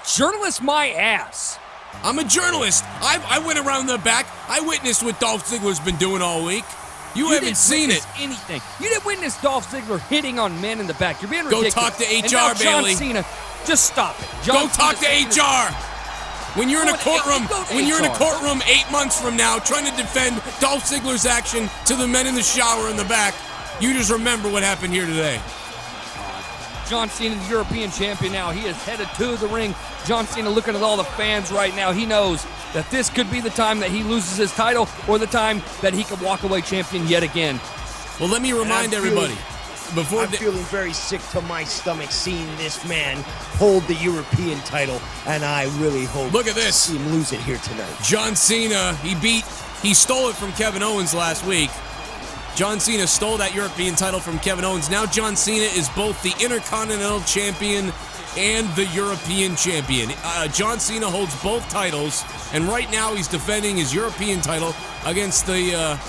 Journalist my ass. I'm a journalist. I went around the back. I witnessed what Dolph Ziggler's been doing all week. You haven't seen it. Anything. You didn't witness Dolph Ziggler hitting on men in the back. You're being ridiculous. Go talk to And HR, now Bailey. John Cena, just stop it. Go talk to HR. When you're in a courtroom, 8 months from now, trying to defend Dolph Ziggler's action to the men in the shower in the back, you just remember what happened here today. John Cena, the European champion now. He is headed to the ring. John Cena looking at all the fans right now. He knows that this could be the time that he loses his title or the time that he could walk away champion yet again. Well, let me remind everybody. I'm feeling very sick to my stomach seeing this man hold the European title, and I really hope Look at this. to see him lose it here tonight. John Cena, he stole it from Kevin Owens last week. John Cena stole that European title from Kevin Owens. Now John Cena is both the Intercontinental Champion and the European Champion. John Cena holds both titles, and right now he's defending his European title against the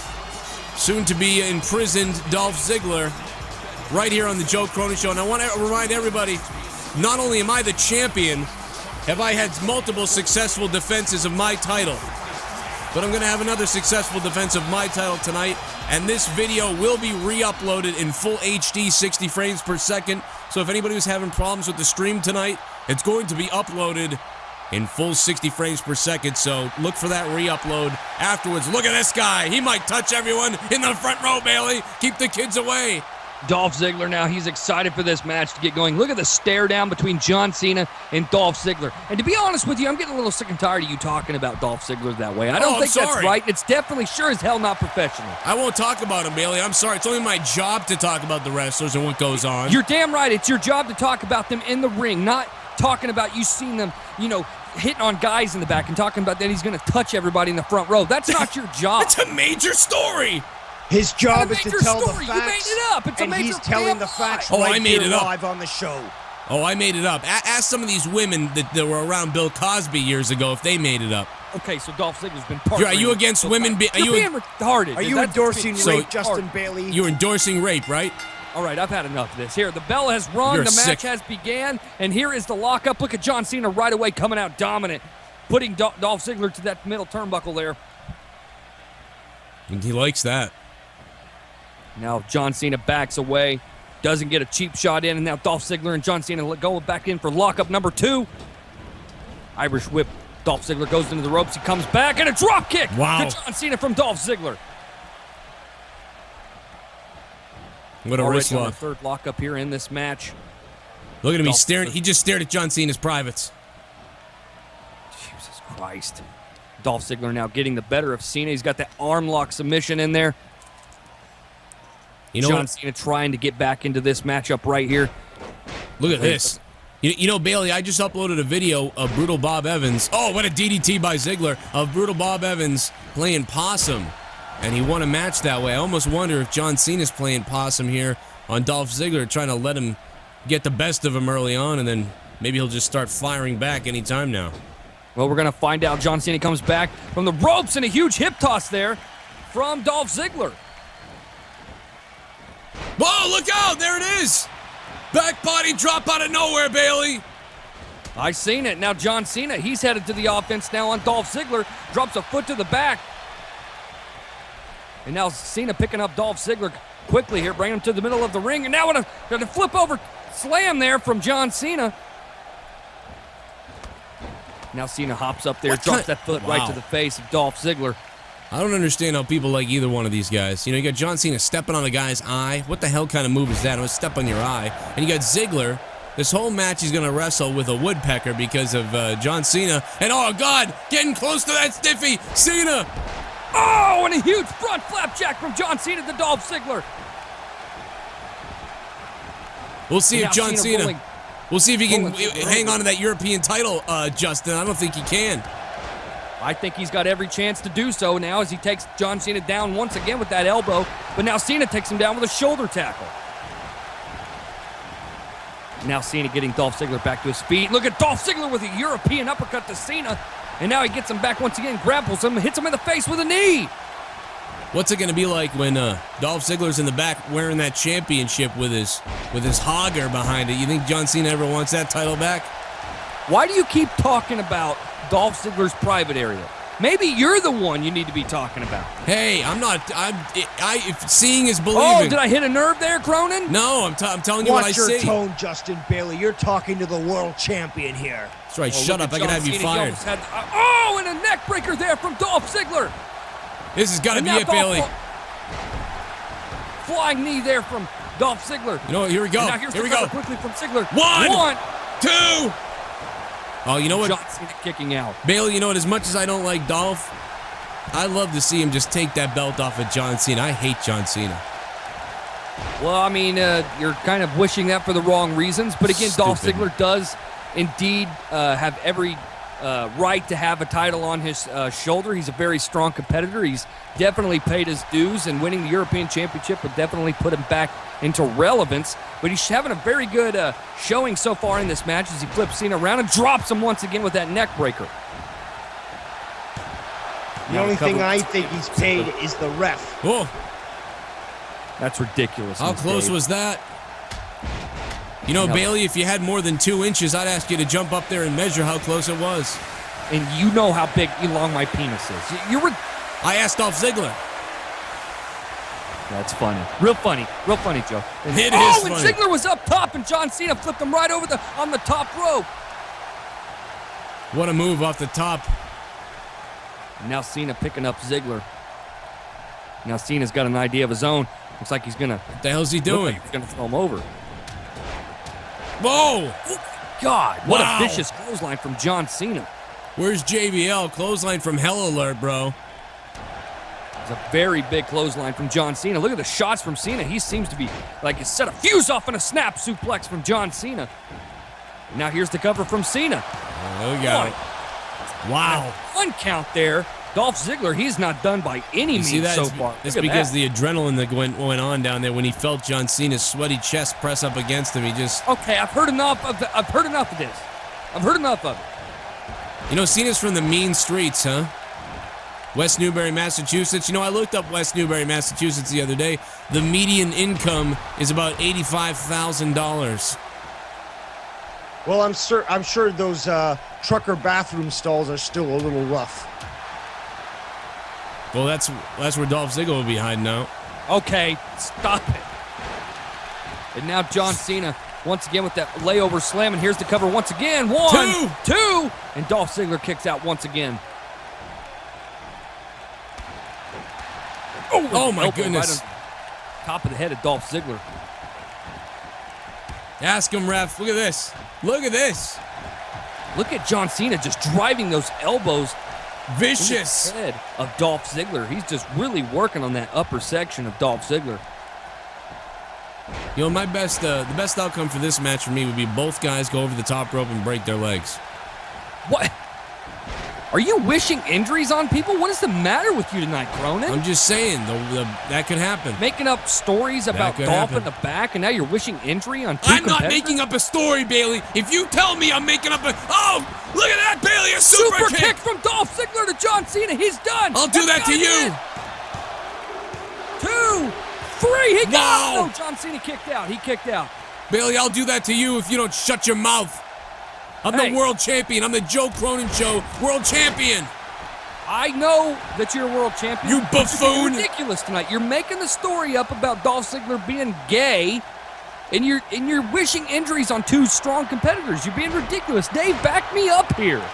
soon-to-be imprisoned Dolph Ziggler right here on the Joe Cronin Show. And I want to remind everybody, not only am I the champion, have I had multiple successful defenses of my title, but I'm going to have another successful defense of my title tonight, and this video will be re-uploaded in full HD, 60 frames per second. So if anybody was having problems with the stream tonight, it's going to be uploaded in full 60 frames per second, so look for that re-upload afterwards. Look at this guy. He might touch everyone in the front row, Bailey. Keep the kids away. Dolph Ziggler now, he's excited for this match to get going. Look at the stare down between John Cena and Dolph Ziggler. And to be honest with you, I'm getting a little sick and tired of you talking about Dolph Ziggler that way. I don't think that's right. It's definitely sure as hell not professional. I won't talk about him, Bailey. I'm sorry. It's only my job to talk about the wrestlers and what goes on. You're damn right. It's your job to talk about them in the ring, not talking about you seeing them, you know, hitting on guys in the back and talking about that he's going to touch everybody in the front row. That's not your job. It's a major story. His job is to tell the facts, you made it up. It's and a major he's telling the facts I right made here it up. live on the show. Oh, I made it up. Ask some of these women that were around Bill Cosby years ago if they made it up. Okay, so Dolph Ziggler's been part. Are you against women? You're being retarded. Are you endorsing rape, Justin Bailey? You're endorsing rape, right? All right, I've had enough of this. Here, the bell has rung, You're the match sick. has began, and here is the lockup. Look at John Cena right away coming out dominant, putting Dolph Ziggler to that middle turnbuckle there. And he likes that. Now John Cena backs away, doesn't get a cheap shot in, and now Dolph Ziggler and John Cena go back in for lockup number 2. Irish whip. Dolph Ziggler goes into the ropes. He comes back, and a drop kick to John Cena from Dolph Ziggler. What a wrist on the lock. third lockup here in this match. Look at him. He's Dolph staring. Ziggler. He just stared at John Cena's privates. Jesus Christ. Dolph Ziggler now getting the better of Cena. He's got that arm lock submission in there. You know John what? Cena trying to get back into this matchup right here. Look at this. You know, Bailey, I just uploaded a video of Brutal Bob Evans. Oh, what a DDT by Ziggler of Brutal Bob Evans playing possum. And he won a match that way. I almost wonder if John Cena's playing possum here on Dolph Ziggler, trying to let him get the best of him early on, and then maybe he'll just start firing back anytime now. Well, we're going to find out. John Cena comes back from the ropes and a huge hip toss there from Dolph Ziggler. Whoa, look out! There it is! Back body drop out of nowhere, Bailey! I seen it. Now John Cena, he's headed to the offense now on Dolph Ziggler. Drops a foot to the back. And now Cena picking up Dolph Ziggler quickly here, bringing him to the middle of the ring. And now a flip over slam there from John Cena. Now Cena hops up there, drops that foot right to the face of Dolph Ziggler. I don't understand how people like either one of these guys. You know, you got John Cena stepping on a guy's eye. What the hell kind of move is that? I'm gonna step on your eye. And you got Ziggler. This whole match he's gonna wrestle with a woodpecker because of John Cena. And oh God, getting close to that stiffy, Cena. Oh, and a huge front flapjack from John Cena to Dolph Ziggler. We'll see if John Cena. Rolling. We'll see if he can hang on to that European title, Justin. I don't think he can. I think he's got every chance to do so now as he takes John Cena down once again with that elbow. But now Cena takes him down with a shoulder tackle. Now Cena getting Dolph Ziggler back to his feet. Look at Dolph Ziggler with a European uppercut to Cena. And now he gets him back once again, grapples him, hits him in the face with a knee. What's it going to be like when Dolph Ziggler's in the back wearing that championship with his hogger behind it? You think John Cena ever wants that title back? Why do you keep talking about Dolph Ziggler's private area? Maybe you're the one you need to be talking about. Hey, I'm not. If seeing is believing. Oh, did I hit a nerve there, Cronin? No, I'm telling you what I see. Watch your tone, Justin Bailey. You're talking to the world champion here. That's right. Shut up. I can have you fired. And a neck breaker there from Dolph Ziggler. This has got to be it, Bailey. Flying knee there from Dolph Ziggler. You know what? Here we go. And now here's Here the we go. Quickly from Ziggler. One, two. Oh, you know what? John Cena kicking out. Bailey, you know what? As much as I don't like Dolph, I love to see him just take that belt off of John Cena. I hate John Cena. Well, I mean, you're kind of wishing that for the wrong reasons. But again, Dolph Ziggler does indeed have every right to have a title on his shoulder. He's a very strong competitor. He's definitely paid his dues, and winning the European Championship would definitely put him back into relevance. But he's having a very good showing so far in this match as he flips Cena around and drops him once again with that neck breaker. The only thing I think he's paid is the ref. Oh. That's ridiculous. How close was that? You know, Bailey, if you had more than 2 inches, I'd ask you to jump up there and measure how close it was. And you know how big, long my penis is. I asked Dolph Ziggler. That's funny. Real funny, Joe. And It is and funny. Ziggler was up top, and John Cena flipped him right over on the top rope. What a move off the top. Now Cena picking up Ziggler. Now Cena's got an idea of his own. Looks like he's gonna. What the hell's he doing? He's gonna throw him over. Whoa! God, what Wow. a vicious clothesline from John Cena. Where's JBL? Clothesline from Hell Alert, bro. It's a very big clothesline from John Cena. Look at the shots from Cena. He seems to be like he set a fuse off in a snap suplex from John Cena. Now here's the cover from Cena. Oh, we got it. Wow. One count there. Dolph Ziggler, he's not done by any means See that? so far. It's Look at because that. the adrenaline that went on down there when he felt John Cena's sweaty chest press up against him. He just... Okay, I've heard enough of this. I've heard enough of it. You know, Cena's from the mean streets, huh? West Newbury, Massachusetts. You know, I looked up West Newbury, Massachusetts the other day. The median income is about $85,000. Well, I'm sure those trucker bathroom stalls are still a little rough. Well, that's where Dolph Ziggler will be hiding out. Okay, stop it. And now John Cena once again with that layover slam, and here's the cover once again. 1, 2, and Dolph Ziggler kicks out once again. Oh my Elbow goodness. right on top of the head of Dolph Ziggler. Ask him, ref. Look at this. Look at this. Look at John Cena just driving those elbows vicious into the head of Dolph Ziggler. He's just really working on that upper section of Dolph Ziggler. You know, the best outcome for this match for me would be both guys go over the top rope and break their legs. What? Are you wishing injuries on people? What is the matter with you tonight, Cronin? I'm just saying, that could happen. Making up stories about Dolph in the back, and now you're wishing injury on two I'm not competitors? making up a story, Bailey. If you tell me I'm making up a... Oh, look at that, Bailey, a super kick from Dolph Ziggler to John Cena. He's done. I'll do that to you. 2, 3. He got Wow. No, John Cena kicked out. He kicked out. Bailey, I'll do that to you if you don't shut your mouth. I'm Hey. the world champion. I'm the Joe Cronin Show world champion. I know that you're a world champion. You but you're being buffoon. ridiculous tonight. You're making the story up about Dolph Ziggler being gay, and you're wishing injuries on two strong competitors. You're being ridiculous. Dave, back me up here.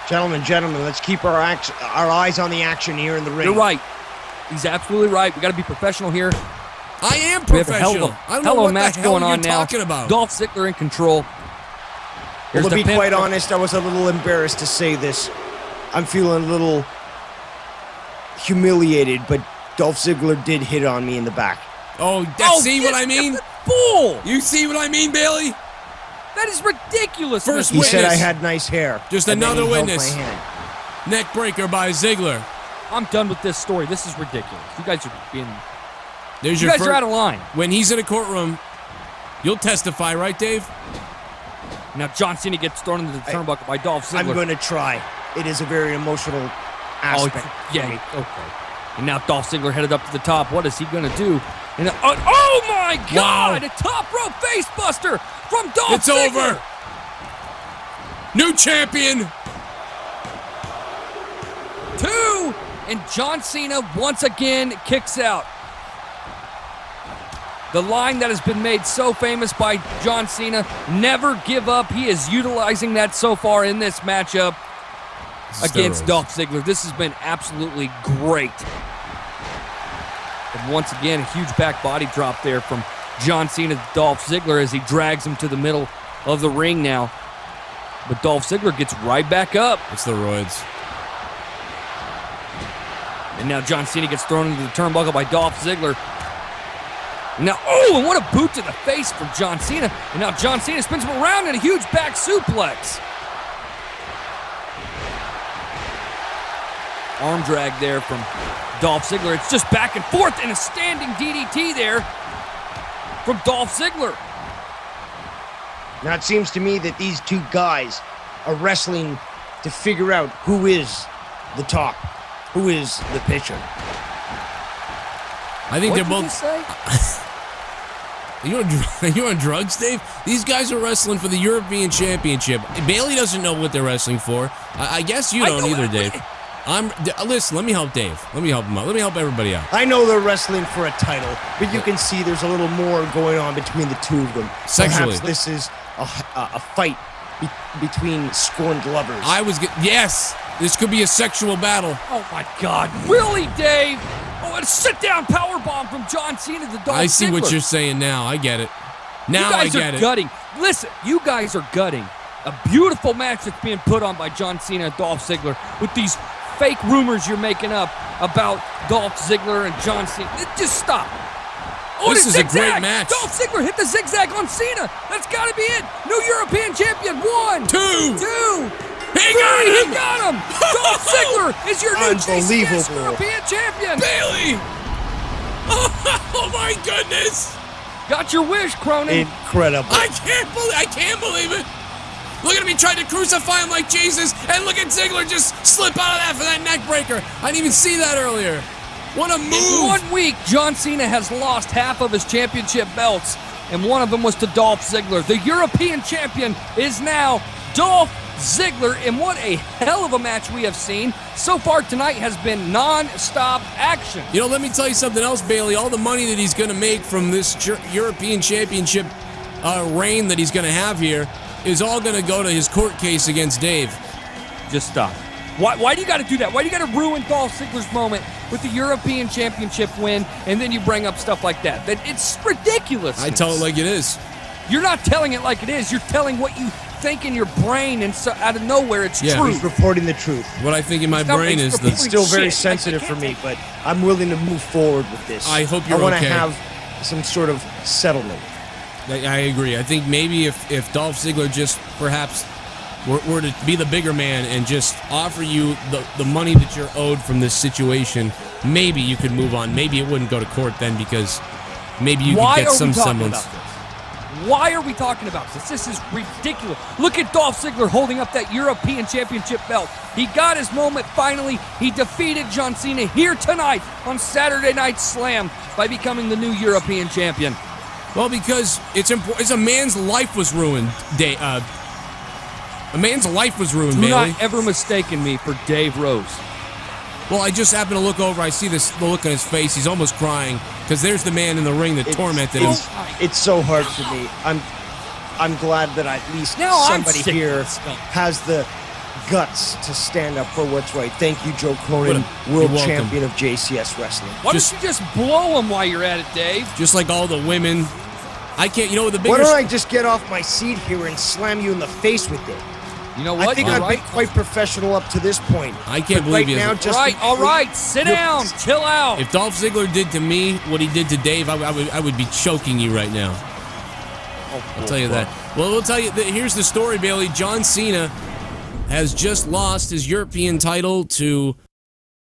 Gentlemen, let's keep our eyes on the action here in the ring. You're right. He's absolutely right. We got to be professional here. I am We have a professional. I don't know hell of what a match the hell going you're on now. talking about. Dolph Ziggler in control. Well, Here's to the be pin quite from- honest, I was a little embarrassed to say this. I'm feeling a little humiliated, but Dolph Ziggler did hit on me in the back. Oh, see what I mean? Fool! You see what I mean, Bailey? That is ridiculous. First He witness. said I had nice hair. Just and then another he held witness. my hand. Neck breaker by Ziggler. I'm done with this story. This is ridiculous. You guys are being... There's You your guys are out of line. When he's in a courtroom, you'll testify, right, Dave? Now John Cena gets thrown into the turnbuckle by Dolph Ziggler. I'm going to try. It is a very emotional aspect. Yeah, okay. And now Dolph Ziggler headed up to the top. What is he going to do? And oh my God! Wow. A top rope face buster from Dolph It's Ziggler. over. New champion. 2, and John Cena once again kicks out. The line that has been made so famous by John Cena, never give up. He is utilizing that so far in this matchup against Steroids. Dolph Ziggler. This has been absolutely great. And once again, a huge back body drop there from John Cena to Dolph Ziggler as he drags him to the middle of the ring now. But Dolph Ziggler gets right back up. It's the roids. And now John Cena gets thrown into the turnbuckle by Dolph Ziggler. Now, oh, and what a boot to the face from John Cena. And now John Cena spins him around in a huge back suplex. Arm drag there from Dolph Ziggler. It's just back and forth and a standing DDT there from Dolph Ziggler. Now it seems to me that these two guys are wrestling to figure out who is the top, who is the pitcher. I think What they're did both. you say? Are you on drugs, Dave? These guys are wrestling for the European Championship. Bailey doesn't know what they're wrestling for. I guess you don't either, Dave. Listen, let me help Dave. Let me help him out. Let me help everybody out. I know they're wrestling for a title, but you can see there's a little more going on between the two of them. Sexually. Perhaps this is a fight between scorned lovers. Yes, this could be a sexual battle. Oh my God, really, Dave? Oh, and a sit-down powerbomb from John Cena to Dolph Ziggler. I see what you're saying now. I get it. Now I get You guys are gutting. Listen, you guys are gutting a beautiful match that's being put on by John Cena and Dolph Ziggler with these fake rumors you're making up about Dolph Ziggler and John Cena. Just stop. Oh, This is a zigzag. great match. Dolph Ziggler hit the zigzag on Cena. That's got to be it. New European champion. 1, 2. He got him. He got him. Dolph Ziggler is your new Unbelievable. GCS European champion. Bailey. Oh my goodness. Got your wish, Cronin. Incredible. I can't believe it. Look at him, he tried to crucify him like Jesus, and look at Ziggler just slip out of that for that neck breaker. I didn't even see that earlier. What a move. In 1 week, John Cena has lost half of his championship belts, and one of them was to Dolph Ziggler. The European champion is now Dolph Ziggler, and what a hell of a match we have seen. So far tonight has been non-stop action. You know, let me tell you something else, Bailey. All the money that he's going to make from this European Championship reign that he's going to have here is all going to go to his court case against Dave. Just stop. Why do you got to do that? Why do you got to ruin Dolph Ziggler's moment with the European Championship win, and then you bring up stuff like that? It's ridiculous. I tell it like it is. You're not telling it like it is. You're telling what you think in your brain, and so out of nowhere, it's Yeah. true. He's reporting the truth. What I think in my It's not- brain it's is the... It's still very Shit. sensitive for me, but I'm willing to move forward with this. I hope you're I want to okay. have some sort of settlement. I agree. I think maybe if Dolph Ziggler just perhaps were to be the bigger man and just offer you the money that you're owed from this situation, maybe you could move on. Maybe it wouldn't go to court then, because maybe you could get some semblance. Why are we talking about this? This is ridiculous. Look at Dolph Ziggler holding up that European Championship belt. He got his moment finally. He defeated John Cena here tonight on Saturday Night Slam by becoming the new European champion. Well, because it's a man's life was ruined. A man's life was ruined, Do Bailey. not ever mistaken me for Dave Rose. Well, I just happened to look over. I see the look on his face. He's almost crying because there's the man in the ring that tormented him. It's so hard for me. I'm glad that at least Now I'm somebody sick of here this stuff. has the guts to stand up for what's right. Thank you, Joe Cronin, You're world welcome. champion of JCS Wrestling. Why don't you just blow him while you're at it, Dave? Just like all the women. I can't, you know, the Why biggest... don't I just get off my seat here and slam you in the face with it? You know what? I think You're I've right. been quite professional up to this point. I can't But believe right he now, hasn't- just All right, sit down, chill out. If Dolph Ziggler did to me what he did to Dave, I would be choking you right now. I'll tell you that. Well, we'll tell you, here's the story, Bailey. John Cena has just lost his European title to